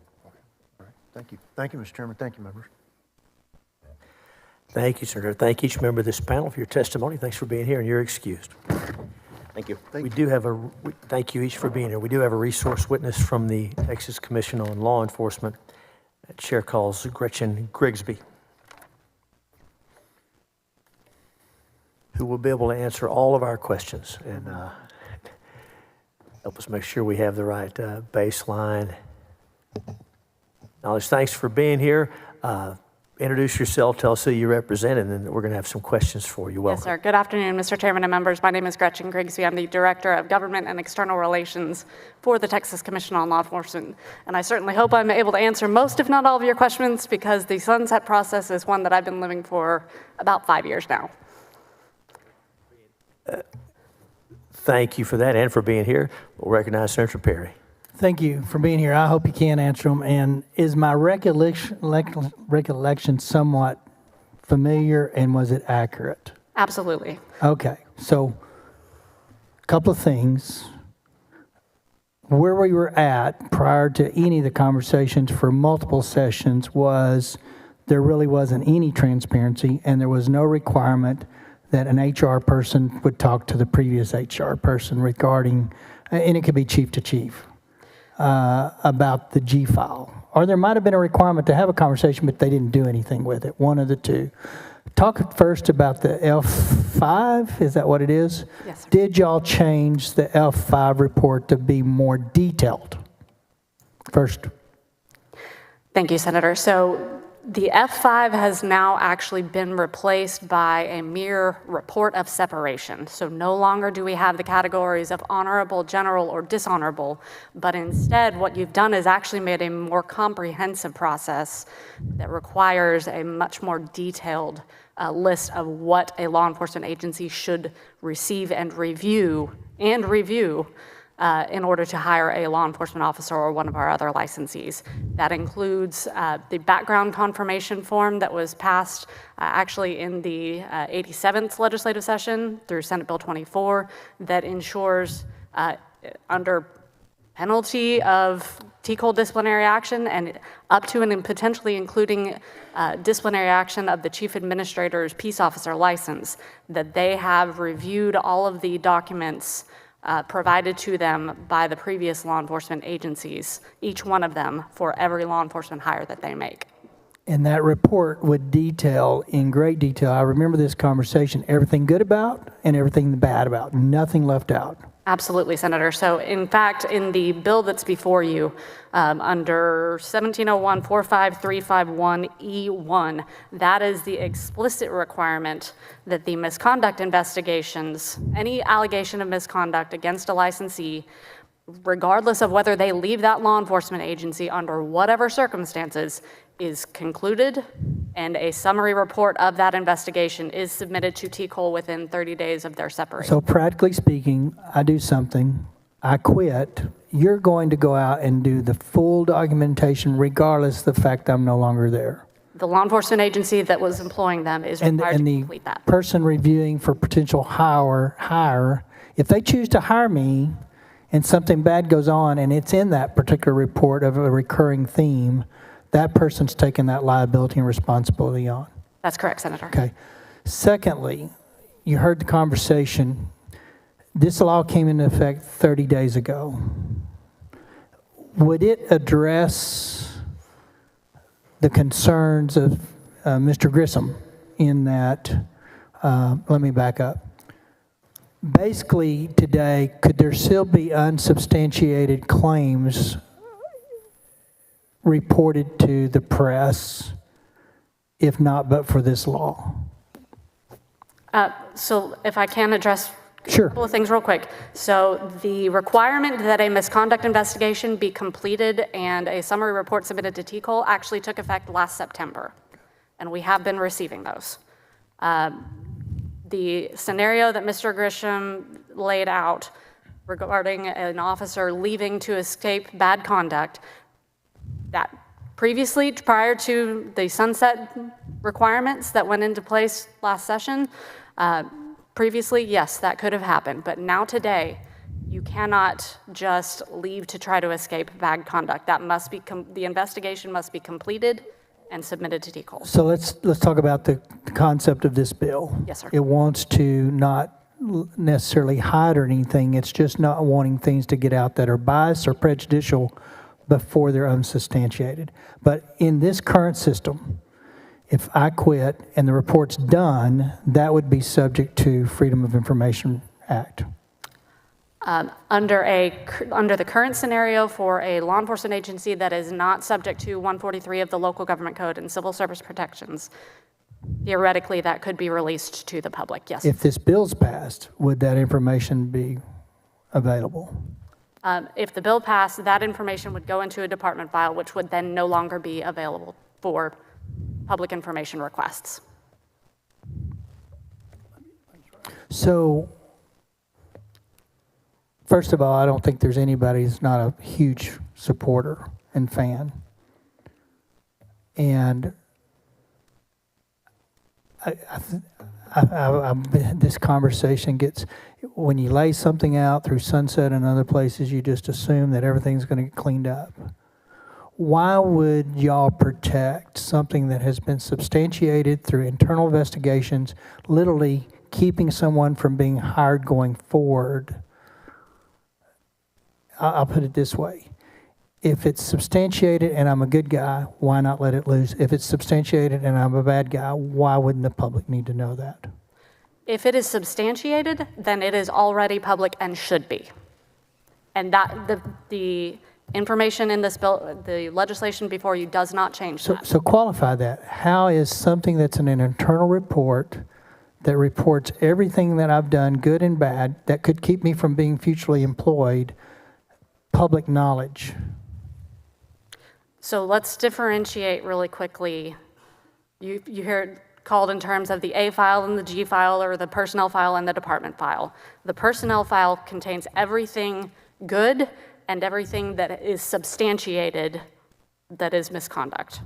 Thank you. Thank you, Mr. Chairman. Thank you, members. Thank you, Senator. Thank each member of this panel for your testimony. Thanks for being here, and you're excused. Thank you. Thank you each for being here. We do have a resource witness from the Texas Commission on Law Enforcement. Chair calls Gretchen Grigsby, who will be able to answer all of our questions and help us make sure we have the right baseline knowledge. Thanks for being here. introduce yourself, tell us who you represent, and then we're going to have some questions for you. Welcome. Yes, sir. Good afternoon, Mr. Chairman and members. My name is Gretchen Grigsby. I'm the Director of Government and External Relations for the Texas Commission on Law Enforcement. And I certainly hope I'm able to answer most, if not all, of your questions, because the sunset process is one that I've been living for about 5 years now. Thank you for that and for being here. We'll recognize Senator Perry. Thank you for being here. I hope you can answer them. And is my recollection somewhat familiar, and was it accurate? Absolutely. Okay, so a couple of things. Where we were at prior to any of the conversations for multiple sessions was there really wasn't any transparency, and there was no requirement that an HR person would talk to the previous HR person regarding, and it could be chief to chief, about the G file. Or there might have been a requirement to have a conversation, but they didn't do anything with it, one of the two. Talk first about the F5, is that what it is? Yes, sir. Did y'all change the F5 report to be more detailed? First. Thank you, Senator. So the F5 has now actually been replaced by a mere report of separation. So no longer do we have the categories of honorable, general, or dishonorable, but instead what you've done is actually made a more comprehensive process that requires a much more detailed list of what a law enforcement agency should receive and review in order to hire a law enforcement officer or one of our other licensees. That includes the background confirmation form that was passed actually in the 87th legislative session through Senate Bill 24 that ensures under penalty of TCOL disciplinary action and up to and potentially including disciplinary action of the chief administrator's peace officer license, that they have reviewed all of the documents provided to them by the previous law enforcement agencies, each one of them, for every law enforcement hire that they make. And that report would detail in great detail, I remember this conversation, everything good about and everything bad about, nothing left out. Absolutely, Senator. So in fact, in the bill that's before you, under 1701-45351E1, that is the explicit requirement that the misconduct investigations, any allegation of misconduct against a licensee, regardless of whether they leave that law enforcement agency under whatever circumstances, is concluded, and a summary report of that investigation is submitted to TCOL within 30 days of their separation. So practically speaking, I do something, I quit, you're going to go out and do the full documentation regardless of the fact I'm no longer there. The law enforcement agency that was employing them is required to complete that. Person reviewing for potential hire, if they choose to hire me and something bad goes on and it's in that particular report of a recurring theme, that person's taking that liability and responsibility on. That's correct, Senator. Okay. Secondly, you heard the conversation. This law came into effect 30 days ago. Would it address the concerns of Mr. Grissom in that, let me back up. Basically today, could there still be unsubstantiated claims reported to the press, if not but for this law? So if I can address Sure. a couple of things real quick. So the requirement that a misconduct investigation be completed and a summary report submitted to TCOL actually took effect last September, and we have been receiving those. The scenario that Mr. Grisham laid out regarding an officer leaving to escape bad conduct, that previously, prior to the sunset requirements that went into place last session, previously, yes, that could have happened. But now today, you cannot just leave to try to escape bad conduct. That must be, the investigation must be completed and submitted to TCOL. So let's talk about the concept of this bill. Yes, sir. It wants to not necessarily hide or anything. It's just not wanting things to get out that are biased or prejudicial before they're unsubstantiated. But in this current system, if I quit and the report's done, that would be subject to Freedom of Information Act. Under the current scenario for a law enforcement agency that is not subject to 143 of the Local Government Code and civil service protections, theoretically that could be released to the public, yes. If this bill's passed, would that information be available? If the bill passed, that information would go into a department file, which would then no longer be available for public information requests. So, first of all, I don't think there's anybody who's not a huge supporter and fan. And this conversation gets, when you lay something out through Sunset and other places, you just assume that everything's going to get cleaned up. Why would y'all protect something that has been substantiated through internal investigations, literally keeping someone from being hired going forward? I'll put it this way. If it's substantiated and I'm a good guy, why not let it loose? If it's substantiated and I'm a bad guy, why wouldn't the public need to know that? If it is substantiated, then it is already public and should be. And that the information in this bill, the legislation before you does not change that. So qualify that. How is something that's in an internal report that reports everything that I've done, good and bad, that could keep me from being futurely employed, public knowledge? So let's differentiate really quickly. You hear it called in terms of the A file and the G file, or the personnel file and the department file. The personnel file contains everything good and everything that is substantiated that is misconduct.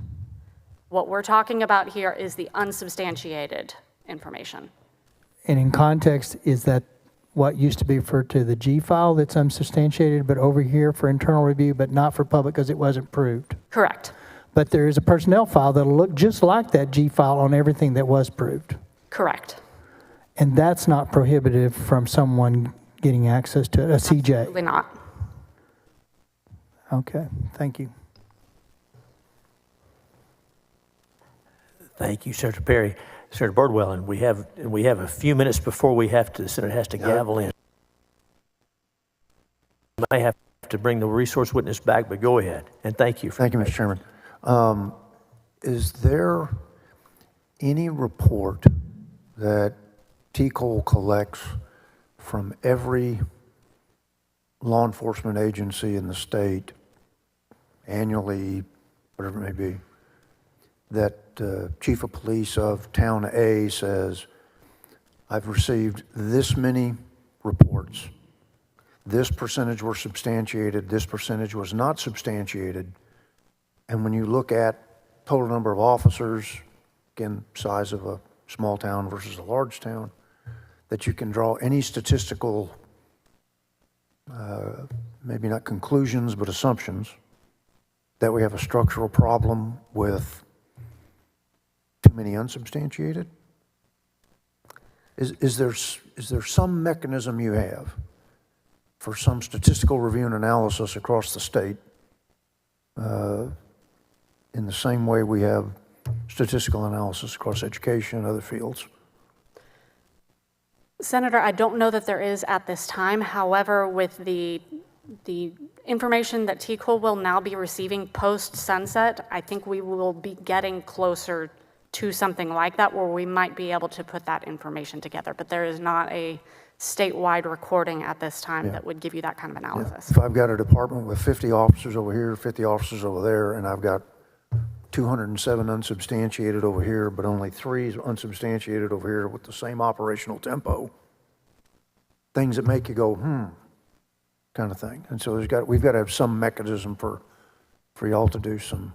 What we're talking about here is the unsubstantiated information. And in context, is that what used to be referred to the G file that's unsubstantiated, but over here for internal review, but not for public because it wasn't proved? Correct. But there is a personnel file that'll look just like that G file on everything that was proved. Correct. And that's not prohibitive from someone getting access to it, a CJ? Absolutely not. Okay, thank you. Thank you, Senator Perry. Senator Birdwell, and we have a few minutes before the Senate has to gavel in. You may have to bring the resource witness back, but go ahead. And thank you. Thank you, Mr. Chairman. Is there any report that TCOL collects from every law enforcement agency in the state annually, whatever it may be, that chief of police of town A says, I've received this many reports, this percentage were substantiated, this percentage was not substantiated, and when you look at total number of officers, again, size of a small town versus a large town, that you can draw any statistical, maybe not conclusions, but assumptions, that we have a structural problem with too many unsubstantiated? Is there some mechanism you have for some statistical review and analysis across the state in the same way we have statistical analysis across education and other fields? Senator, I don't know that there is at this time. However, with the information that TCOL will now be receiving post-sunset, I think we will be getting closer to something like that where we might be able to put that information together. But there is not a statewide recording at this time that would give you that kind of analysis. If I've got a department with 50 officers over here, 50 officers over there, and I've got 207 unsubstantiated over here, but only 3 unsubstantiated over here with the same operational tempo, things that make you go, kind of thing. And so we've got to have some mechanism for y'all to do some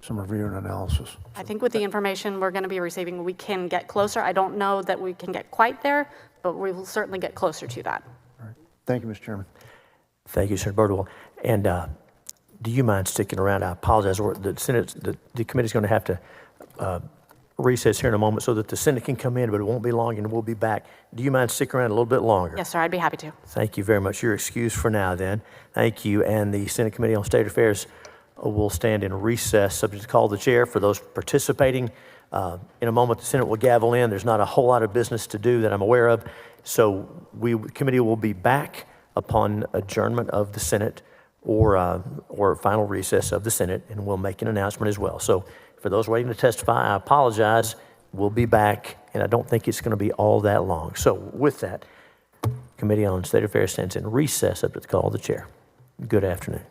review and analysis. I think with the information we're going to be receiving, we can get closer. I don't know that we can get quite there, but we will certainly get closer to that. All right. Thank you, Mr. Chairman. Thank you, Senator Birdwell. And do you mind sticking around? I apologize. The committee's going to have to recess here in a moment so that the Senate can come in, but it won't be long and we'll be back. Do you mind sticking around a little bit longer? Yes, sir. I'd be happy to. Thank you very much. You're excused for now then. Thank you. And the Senate Committee on State Affairs will stand in recess, subject to call of the chair. For those participating, in a moment the Senate will gavel in. There's not a whole lot of business to do that I'm aware of. So the committee will be back upon adjournment of the Senate or final recess of the Senate, and we'll make an announcement as well. So for those waiting to testify, I apologize. We'll be back, and I don't think it's going to be all that long. So with that, Committee on State Affairs stands in recess up to the call of the chair. Good afternoon.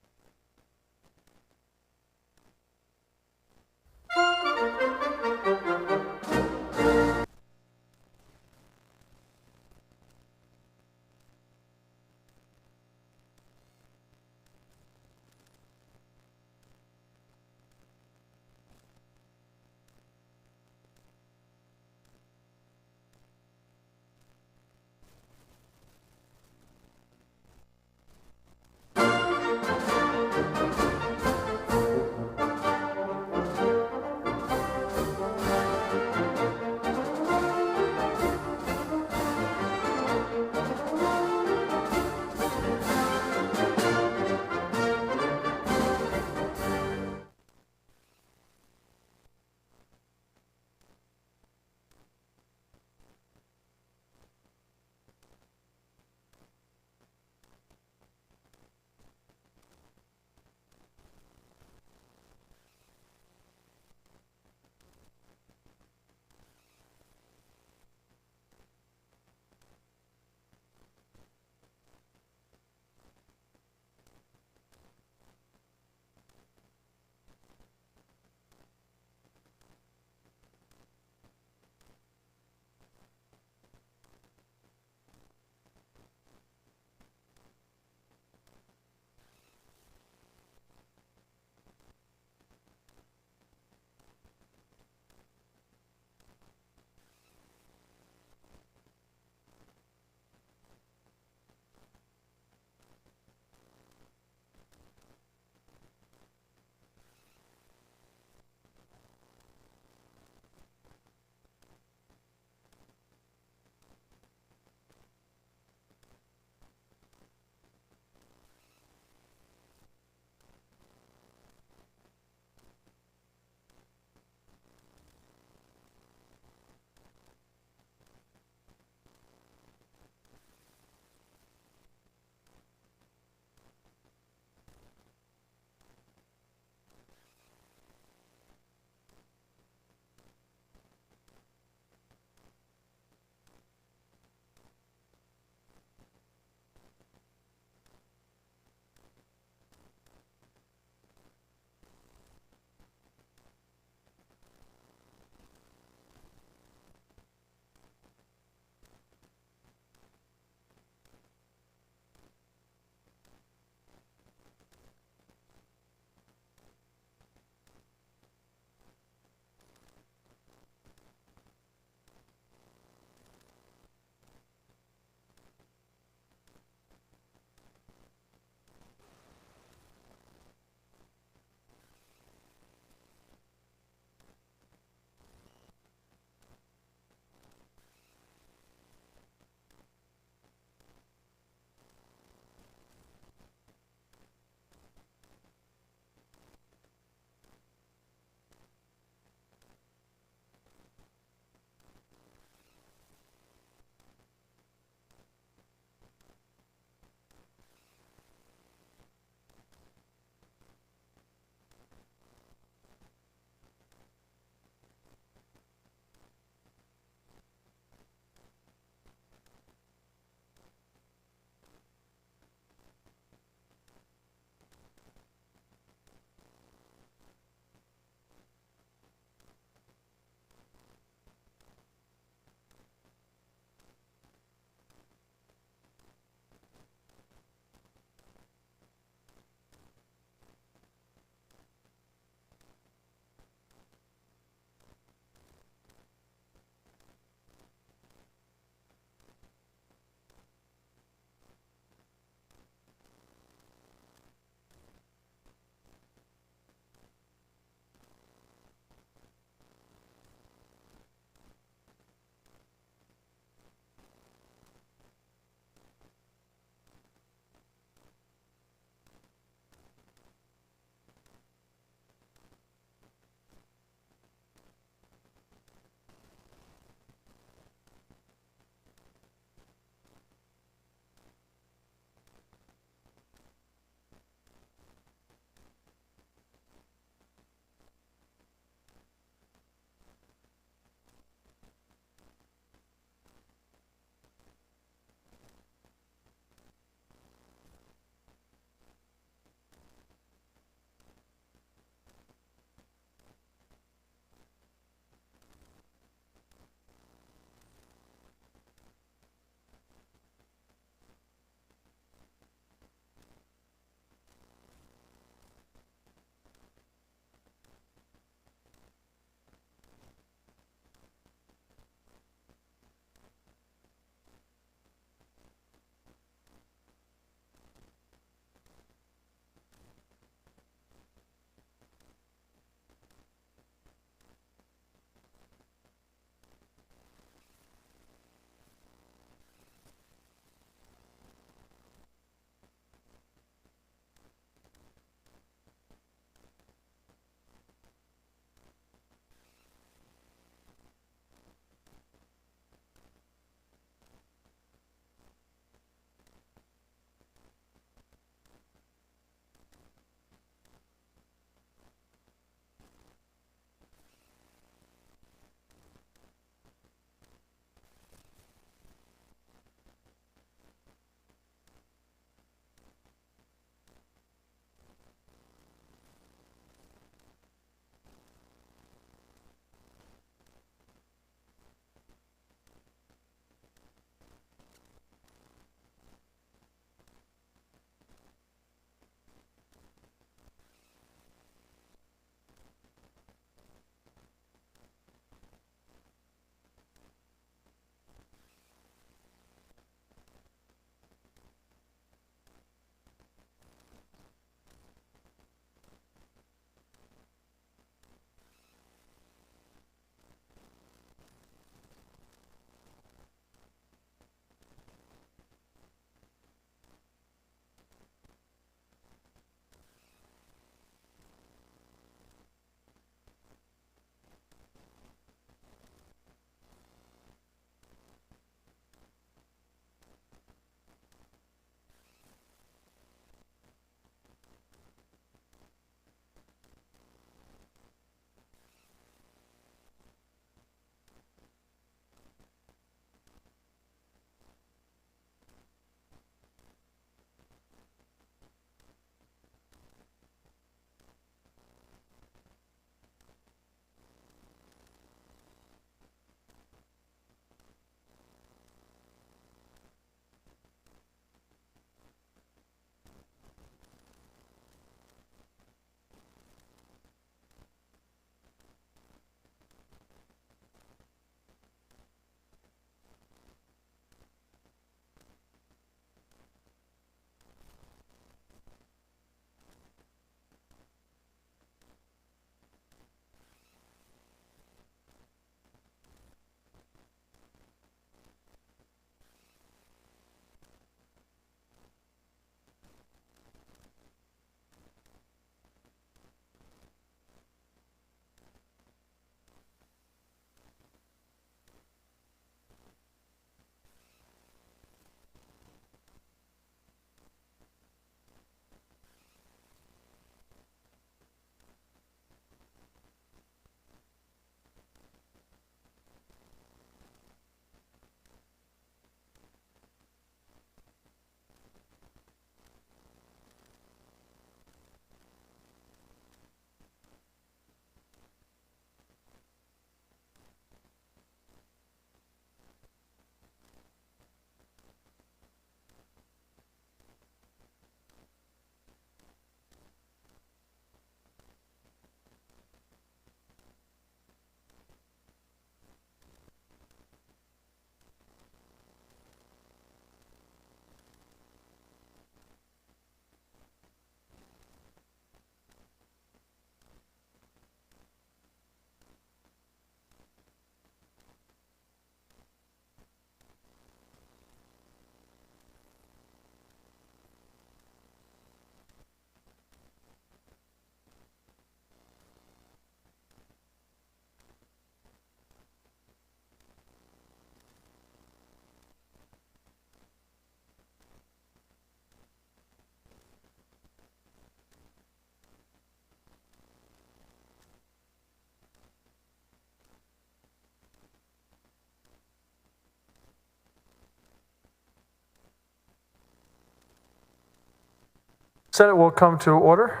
Senate will come to order.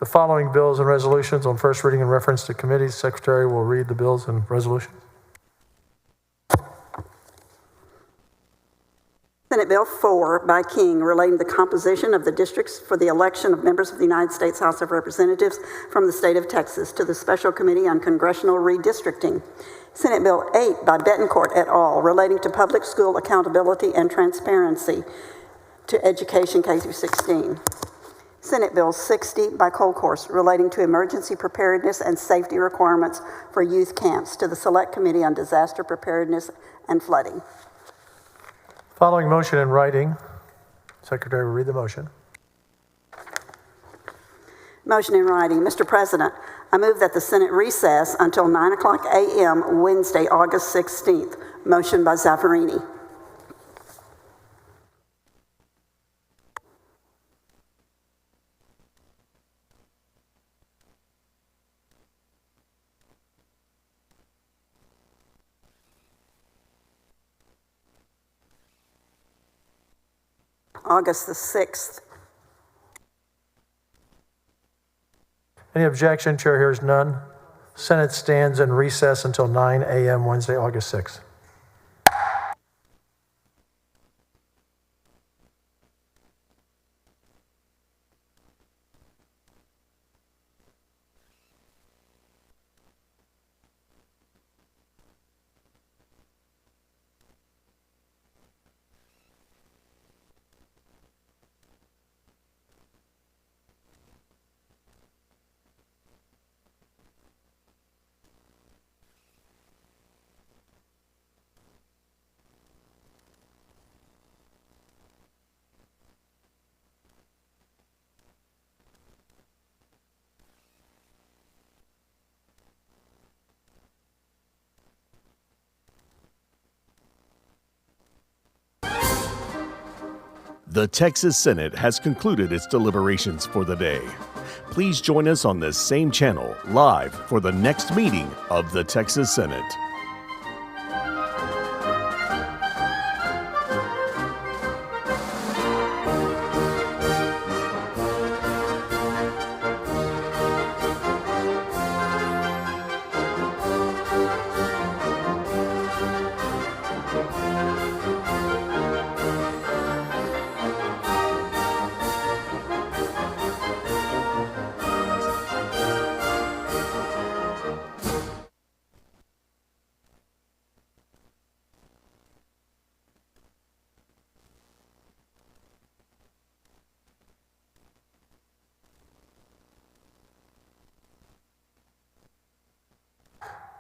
The following bills and resolutions on first reading and reference to committee. Secretary will read the bills and resolutions. Senate Bill 4 by King relating the composition of the districts for the election of members of the United States House of Representatives from the state of Texas to the Special Committee on Congressional Redistricting. Senate Bill 8 by Betancourt et al. Relating to public school accountability and transparency to education K through 16. Senate Bill 60 by Colcourse relating to emergency preparedness and safety requirements for youth camps to the Select Committee on Disaster Preparedness and Flooding. Following motion in writing, Secretary will read the motion. Motion in writing. Mr. President, I move that the Senate recess until 9:00 a.m. Wednesday, August 16th. Motion by Zaffarini. August the 6th. Any objection? Chair hears none. Senate stands in recess until 9 a.m. Wednesday, August 6th. The Texas Senate has concluded its deliberations for the day. Please join us on this same channel live for the next meeting of the Texas Senate.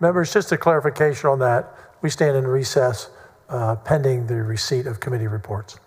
Members, just a clarification on that. We stand in recess pending the receipt of committee reports.